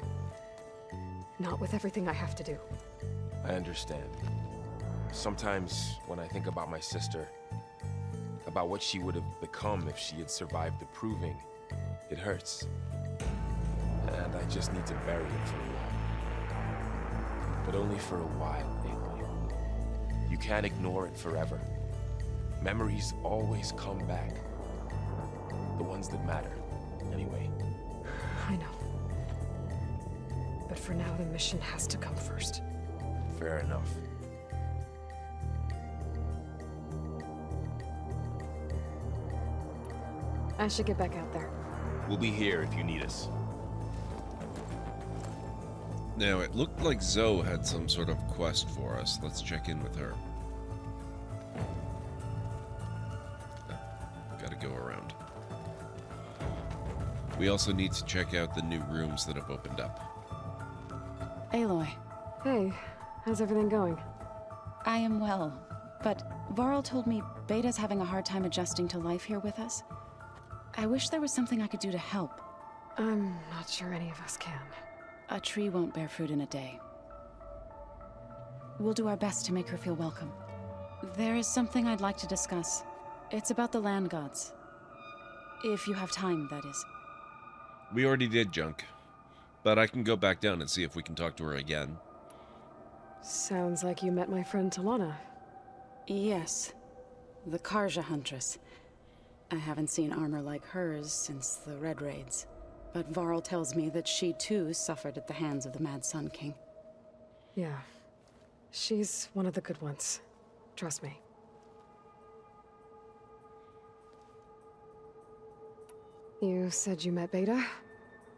Not with everything I have to do. I understand. Sometimes, when I think about my sister, about what she would have become if she had survived the Proving, it hurts. And I just need to bury it for a while. But only for a while, Aloy. You can't ignore it forever. Memories always come back. The ones that matter. anyway. I know. But for now, the mission has to come first. Fair enough. I should get back out there. We'll be here if you need us. Now, it looked like Zoe had some sort of quest for us. Let's check in with her. Gotta go around. We also need to check out the new rooms that have opened up. Aloy. Hey, how's everything going? I am well, but Varl told me Beta's having a hard time adjusting to life here with us. I wish there was something I could do to help. I'm not sure any of us can. A tree won't bear fruit in a day. We'll do our best to make her feel welcome. There is something I'd like to discuss. It's about the land gods. If you have time, that is. We already did, Junk. But I can go back down and see if we can talk to her again. Sounds like you met my friend Talana. Yes. The Karja Huntress. I haven't seen armor like hers since the Red Raids. But Varl tells me that she too suffered at the hands of the Mad Sun King. Yeah. She's one of the good ones. Trust me. You said you met Beta?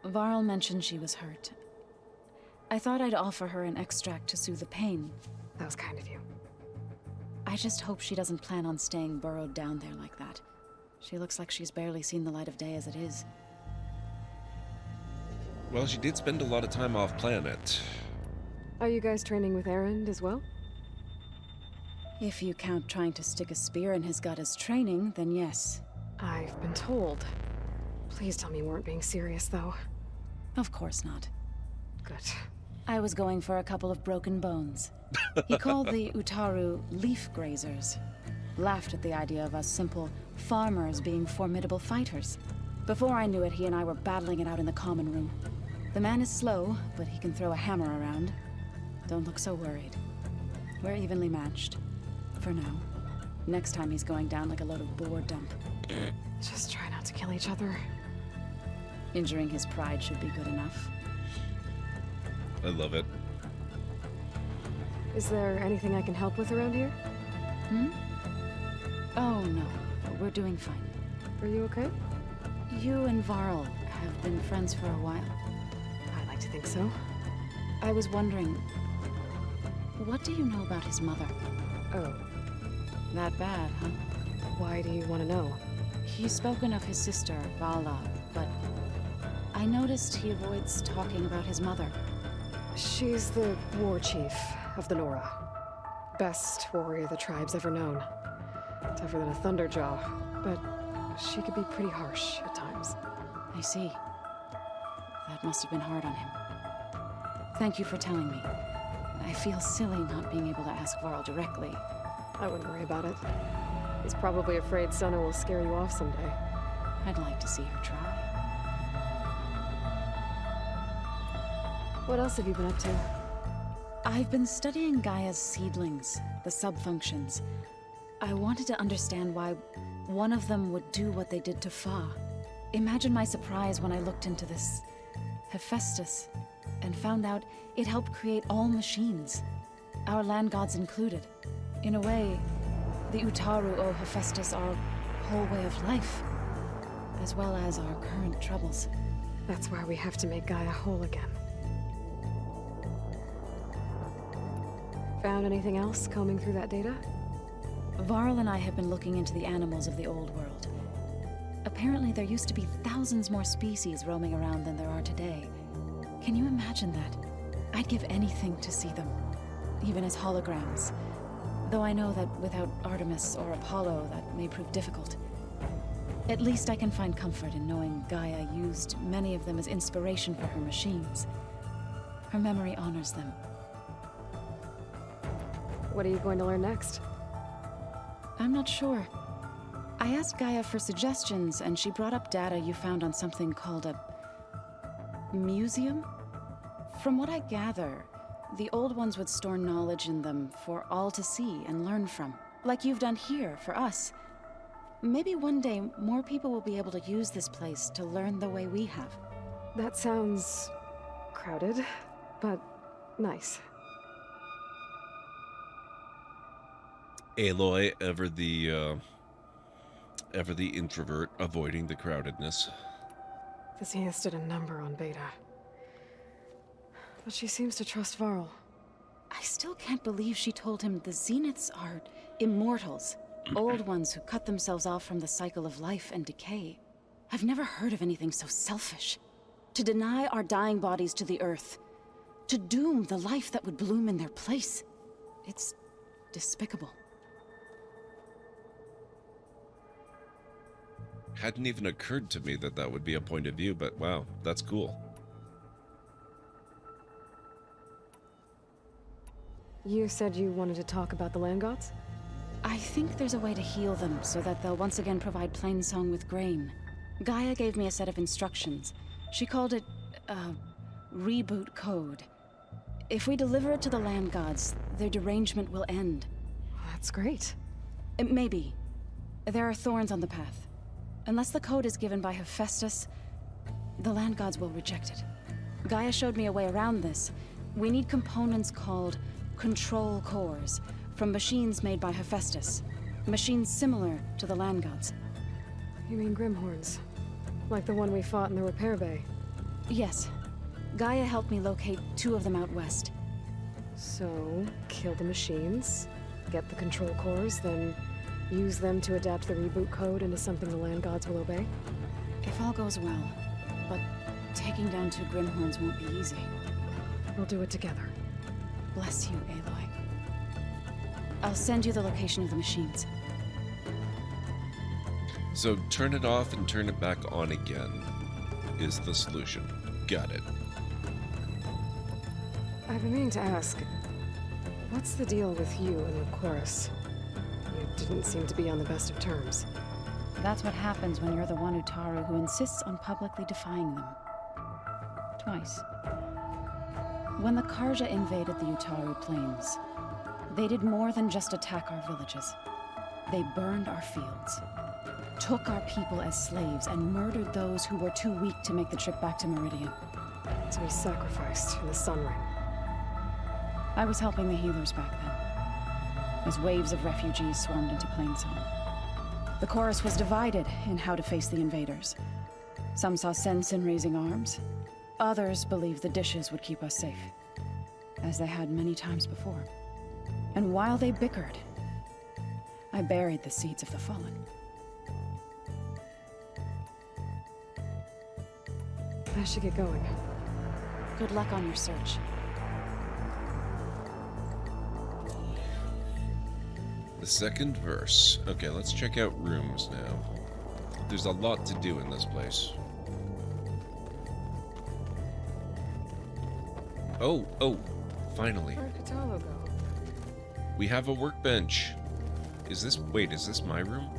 Varl mentioned she was hurt. I thought I'd offer her an extract to soothe the pain. That was kind of you. I just hope she doesn't plan on staying burrowed down there like that. She looks like she's barely seen the light of day as it is. Well, she did spend a lot of time off planet. Are you guys training with Erend as well? If you count trying to stick a spear in his gut as training, then yes. I've been told. Please tell me you weren't being serious, though. Of course not. Good. I was going for a couple of broken bones. He called the Utaru leaf grazers. Laughed at the idea of us simple farmers being formidable fighters. Before I knew it, he and I were battling it out in the common room. The man is slow, but he can throw a hammer around. Don't look so worried. We're evenly matched. For now. Next time he's going down like a load of boar dump. Just try not to kill each other. Injuring his pride should be good enough. I love it. Is there anything I can help with around here? Oh, no. We're doing fine. Are you okay? You and Varl have been friends for a while. I like to think so. I was wondering, what do you know about his mother? Oh. That bad, huh? Why do you want to know? He's spoken of his sister, Vala, but I noticed he avoids talking about his mother. She's the war chief of the Nora. Best warrior the tribe's ever known. Tougher than a Thunderjaw, but she could be pretty harsh at times. I see. That must have been hard on him. Thank you for telling me. I feel silly not being able to ask Varl directly. I wouldn't worry about it. He's probably afraid Sona will scare you off someday. I'd like to see her try. What else have you been up to? I've been studying Gaia's seedlings, the subfunctions. I wanted to understand why one of them would do what they did to Fa. Imagine my surprise when I looked into this Hephaestus and found out it helped create all machines, our land gods included. In a way, the Utaru owe Hephaestus our whole way of life, as well as our current troubles. That's why we have to make Gaia whole again. Found anything else combing through that data? Varl and I have been looking into the animals of the old world. Apparently there used to be thousands more species roaming around than there are today. Can you imagine that? I'd give anything to see them, even as holograms. Though I know that without Artemis or Apollo, that may prove difficult. At least I can find comfort in knowing Gaia used many of them as inspiration for her machines. Her memory honors them. What are you going to learn next? I'm not sure. I asked Gaia for suggestions, and she brought up data you found on something called a museum? From what I gather, the old ones would store knowledge in them for all to see and learn from, like you've done here for us. Maybe one day more people will be able to use this place to learn the way we have. That sounds crowded, but nice. Aloy, ever the introvert, avoiding the crowdedness. This stood a number on Beta. But she seems to trust Varl. I still can't believe she told him the Zeniths are immortals. Old ones who cut themselves off from the cycle of life and decay. I've never heard of anything so selfish. To deny our dying bodies to the earth. To doom the life that would bloom in their place. It's despicable. Hadn't even occurred to me that that would be a point of view, but wow, that's cool. You said you wanted to talk about the land gods? I think there's a way to heal them so that they'll once again provide Plainsong with grain. Gaia gave me a set of instructions. She called it, reboot code. If we deliver it to the land gods, their derangement will end. That's great. Maybe. There are thorns on the path. Unless the code is given by Hephaestus, the land gods will reject it. Gaia showed me a way around this. We need components called control cores, from machines made by Hephaestus. Machines similar to the land gods. You mean Grimhorns? Like the one we fought in the repair bay? Yes. Gaia helped me locate 2 of them out west. So, kill the machines, get the control cores, then use them to adapt the reboot code into something the land gods will obey? If all goes well. But taking down 2 Grimhorns won't be easy. We'll do it together. Bless you, Aloy. I'll send you the location of the machines. So turn it off and turn it back on again is the solution. Got it. I've been meaning to ask, what's the deal with you and the chorus? You didn't seem to be on the best of terms. That's what happens when you're the one Utaru who insists on publicly defying them. Twice. When the Karja invaded the Utaru plains, they did more than just attack our villages. They burned our fields, took our people as slaves, and murdered those who were too weak to make the trip back to Meridian. So we sacrificed in the Sun Ring. I was helping the healers back then, as waves of refugees swarmed into Plainsong. The chorus was divided in how to face the invaders. Some saw sense in raising arms. Others believed the dishes would keep us safe, as they had many times before. And while they bickered, I buried the seeds of the fallen. I should get going. Good luck on your search. The second verse. Okay, let's check out rooms now. There's a lot to do in this place. Oh, finally. Where'd Kotallo go? We have a workbench. Is this my room?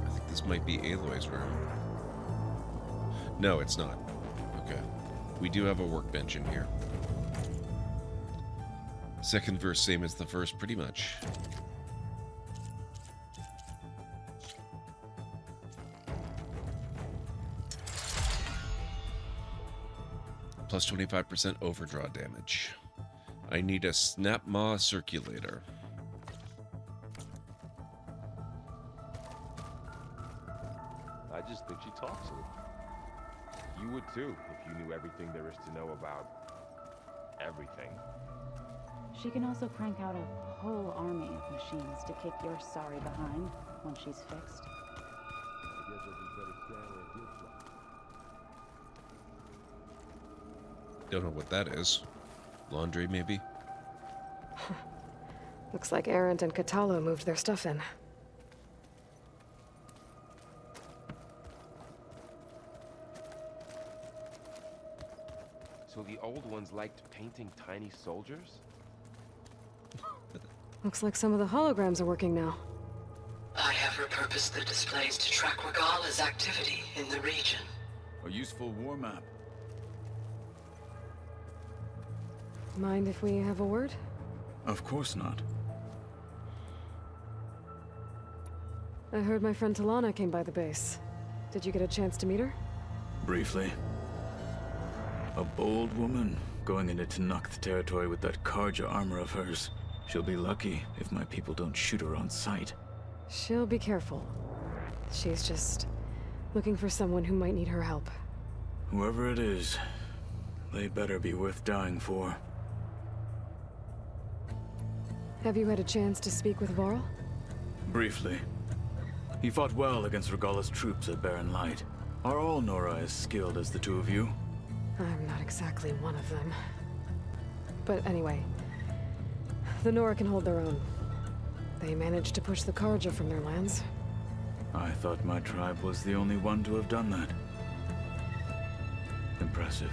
I think this might be Aloy's room. No, it's not. Okay. We do have a workbench in here. Second verse, same as the first, pretty much. Plus 25% overdraw damage. I need a Snap Maw circulator. I just think she talks it. You would too, if you knew everything there is to know about everything. She can also crank out a whole army of machines to kick your sorry behind when she's fixed. Don't know what that is. Laundry, maybe? Looks like Erend and Kotallo moved their stuff in. So the old ones liked painting tiny soldiers? Looks like some of the holograms are working now. I have repurposed the displays to track Regala's activity in the region. A useful war map. Mind if we have a word? Of course not. I heard my friend Talana came by the base. Did you get a chance to meet her? Briefly. A bold woman going into Tenakth territory with that Karja armor of hers. She'll be lucky if my people don't shoot her on sight. She'll be careful. She's just looking for someone who might need her help. Whoever it is, they better be worth dying for. Have you had a chance to speak with Varl? Briefly. He fought well against Regalla's troops at Barren Light. Are all Nora as skilled as the two of you? I'm not exactly one of them. But anyway, the Nora can hold their own. They managed to push the Karja from their lands. I thought my tribe was the only one to have done that. Impressive.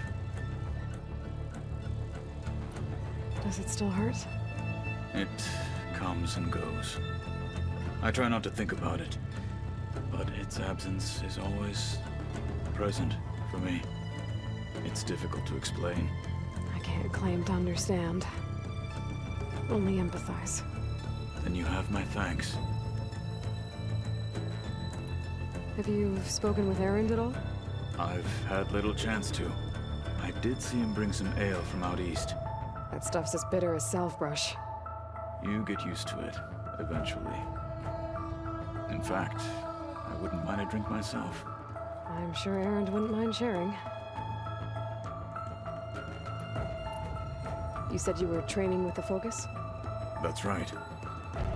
Does it still hurt? It comes and goes. I try not to think about it, but its absence is always present for me. It's difficult to explain. I can't claim to understand. Only empathize. Then you have my thanks. Have you spoken with Erend at all? I've had little chance to. I did see him bring some ale from out east. That stuff's as bitter as salve-brush. You get used to it, eventually. In fact, I wouldn't mind a drink myself. I'm sure Erend wouldn't mind sharing. You said you were training with the Focus? That's right.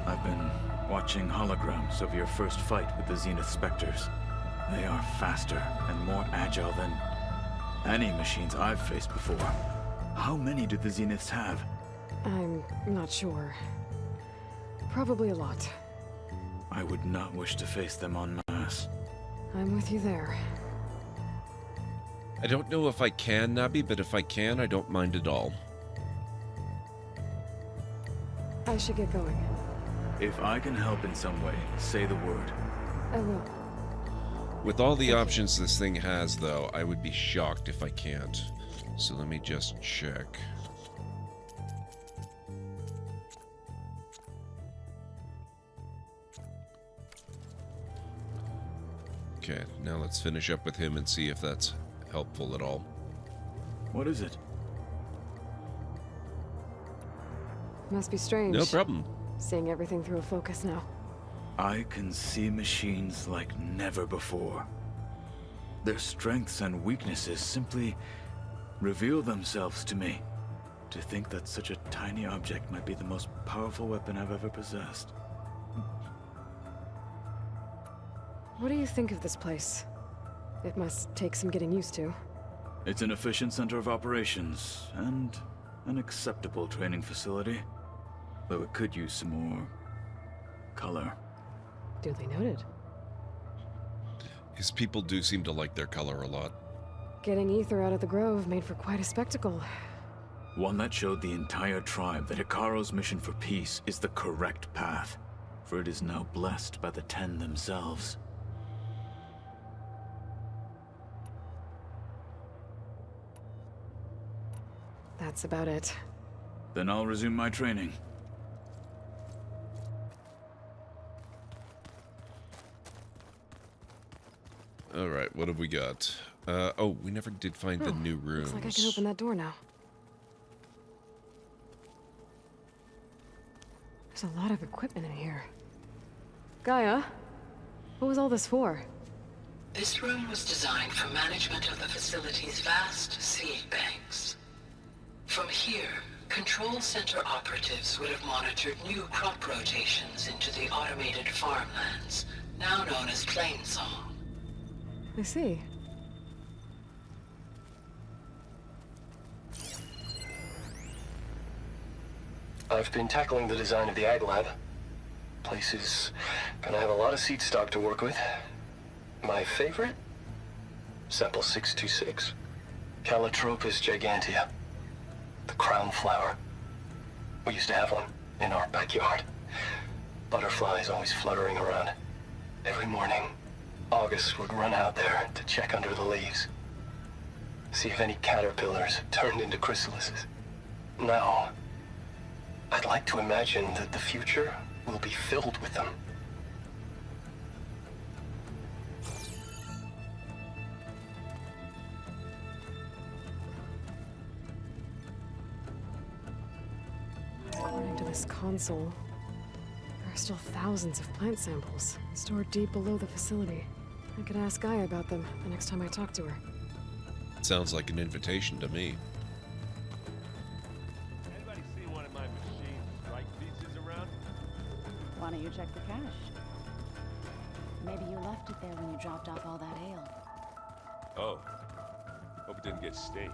I've been watching holograms of your first fight with the Zenith Spectres. They are faster and more agile than any machines I've faced before. How many do the Zeniths have? I'm not sure. Probably a lot. I would not wish to face them en masse. I'm with you there. I don't know if I can, Nabi, but if I can, I don't mind at all. I should get going. If I can help in some way, say the word. I will. With all the options this thing has, though, I would be shocked if I can't. So let me just check. Okay, now let's finish up with him and see if that's helpful at all. What is it? Must be strange. No problem. Seeing everything through a focus now. I can see machines like never before. Their strengths and weaknesses simply reveal themselves to me. To think that such a tiny object might be the most powerful weapon I've ever possessed. What do you think of this place? It must take some getting used to. It's an efficient center of operations, and an acceptable training facility. Though it could use some more color. Duly noted. His people do seem to like their color a lot. Getting Ether out of the Grove made for quite a spectacle. One that showed the entire tribe that Hekarro's mission for peace is the correct path, for it is now blessed by the Ten themselves. That's about it. Then I'll resume my training. Alright, what have we got? Oh, we never did find the new rooms. Looks like I can open that door now. There's a lot of equipment in here. Gaia, what was all this for? This room was designed for management of the facility's vast seed banks. From here, Control Center operatives would have monitored new crop rotations into the automated farmlands, now known as Plainsong. I see. I've been tackling the design of the Ag Lab. Place is gonna have a lot of seed stock to work with. My favorite? Sample 626. Calotropis gigantea. The crown flower. We used to have one in our backyard. Butterflies always fluttering around. Every morning, August would run out there to check under the leaves. See if any caterpillars turned into chrysalises. Now, I'd like to imagine that the future will be filled with them. this console, there are still thousands of plant samples stored deep below the facility. I could ask Gaia about them the next time I talk to her. Sounds like an invitation to me. Anybody see one of my machines strike pieces around? Why don't you check the cache? Maybe you left it there when you dropped off all that ale. Oh. Hope it didn't get stained.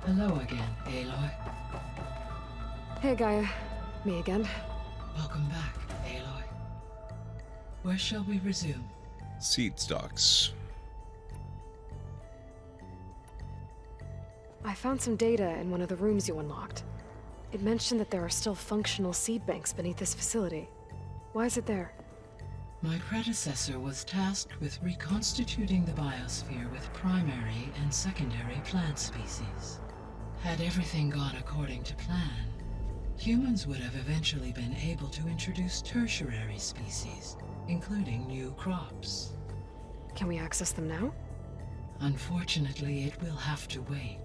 Hello again, Aloy. Hey, Gaia. Me again. Welcome back, Aloy. Where shall we resume? Seed stocks. I found some data in one of the rooms you unlocked. It mentioned that there are still functional seed banks beneath this facility. Why is it there? My predecessor was tasked with reconstituting the biosphere with primary and secondary plant species. Had everything gone according to plan, humans would have eventually been able to introduce tertiary species, including new crops. Can we access them now? Unfortunately, it will have to wait.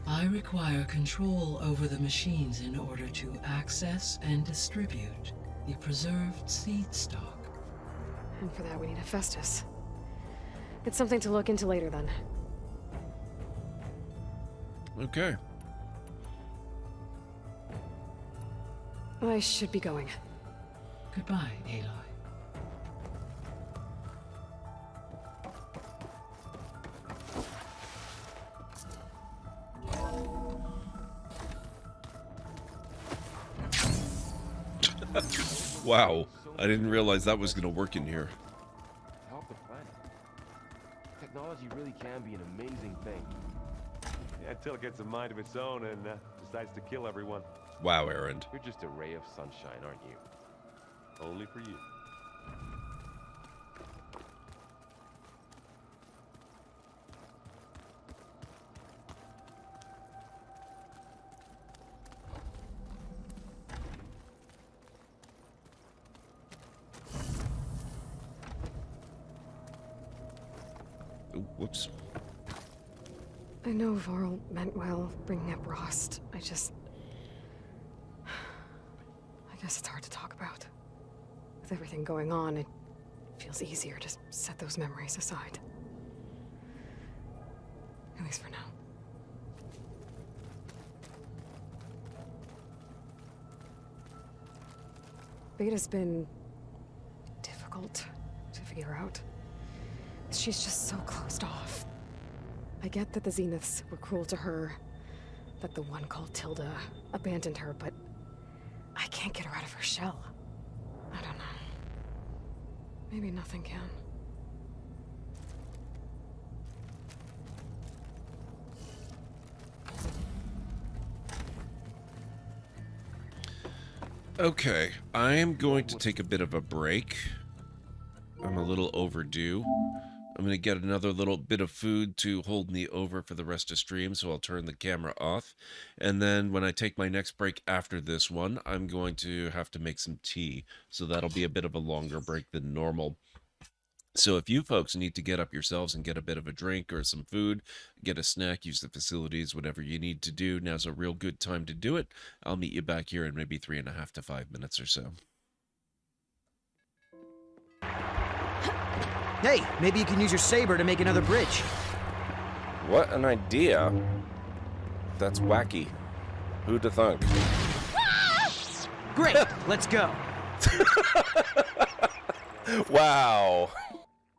I require control over the machines in order to access and distribute the preserved seed stock. And for that we need Hephaestus. It's something to look into later then. Okay. I should be going. Goodbye, Aloy. Wow. I didn't realize that was going to work in here. Help the planet. Technology really can be an amazing thing. Yeah, until it gets a mind of its own and decides to kill everyone. Wow, Erend. You're just a ray of sunshine, aren't you? Only for you. Ooh, whoops. I know Varl meant well, bringing up Rost. I guess it's hard to talk about. With everything going on, it feels easier to set those memories aside. At least for now. Beta's been difficult to figure out. She's just so closed off. I get that the Zeniths were cruel to her, that the one called Tilda abandoned her, but I can't get her out of her shell. I don't know. Maybe nothing can. Okay, I am going to take a bit of a break. I'm a little overdue. I'm going to get another little bit of food to hold me over for the rest of stream, so I'll turn the camera off. And then when I take my next break after this one, I'm going to have to make some tea. So that'll be a bit of a longer break than normal. So if you folks need to get up yourselves and get a bit of a drink or some food, get a snack, use the facilities, whatever you need to do, now's a real good time to do it. I'll meet you back here in maybe 3.5 to 5 minutes or so. Hey, maybe you can use your saber to make another bridge. What an idea. That's wacky. Who'd have thunk? Great, let's go. Wow.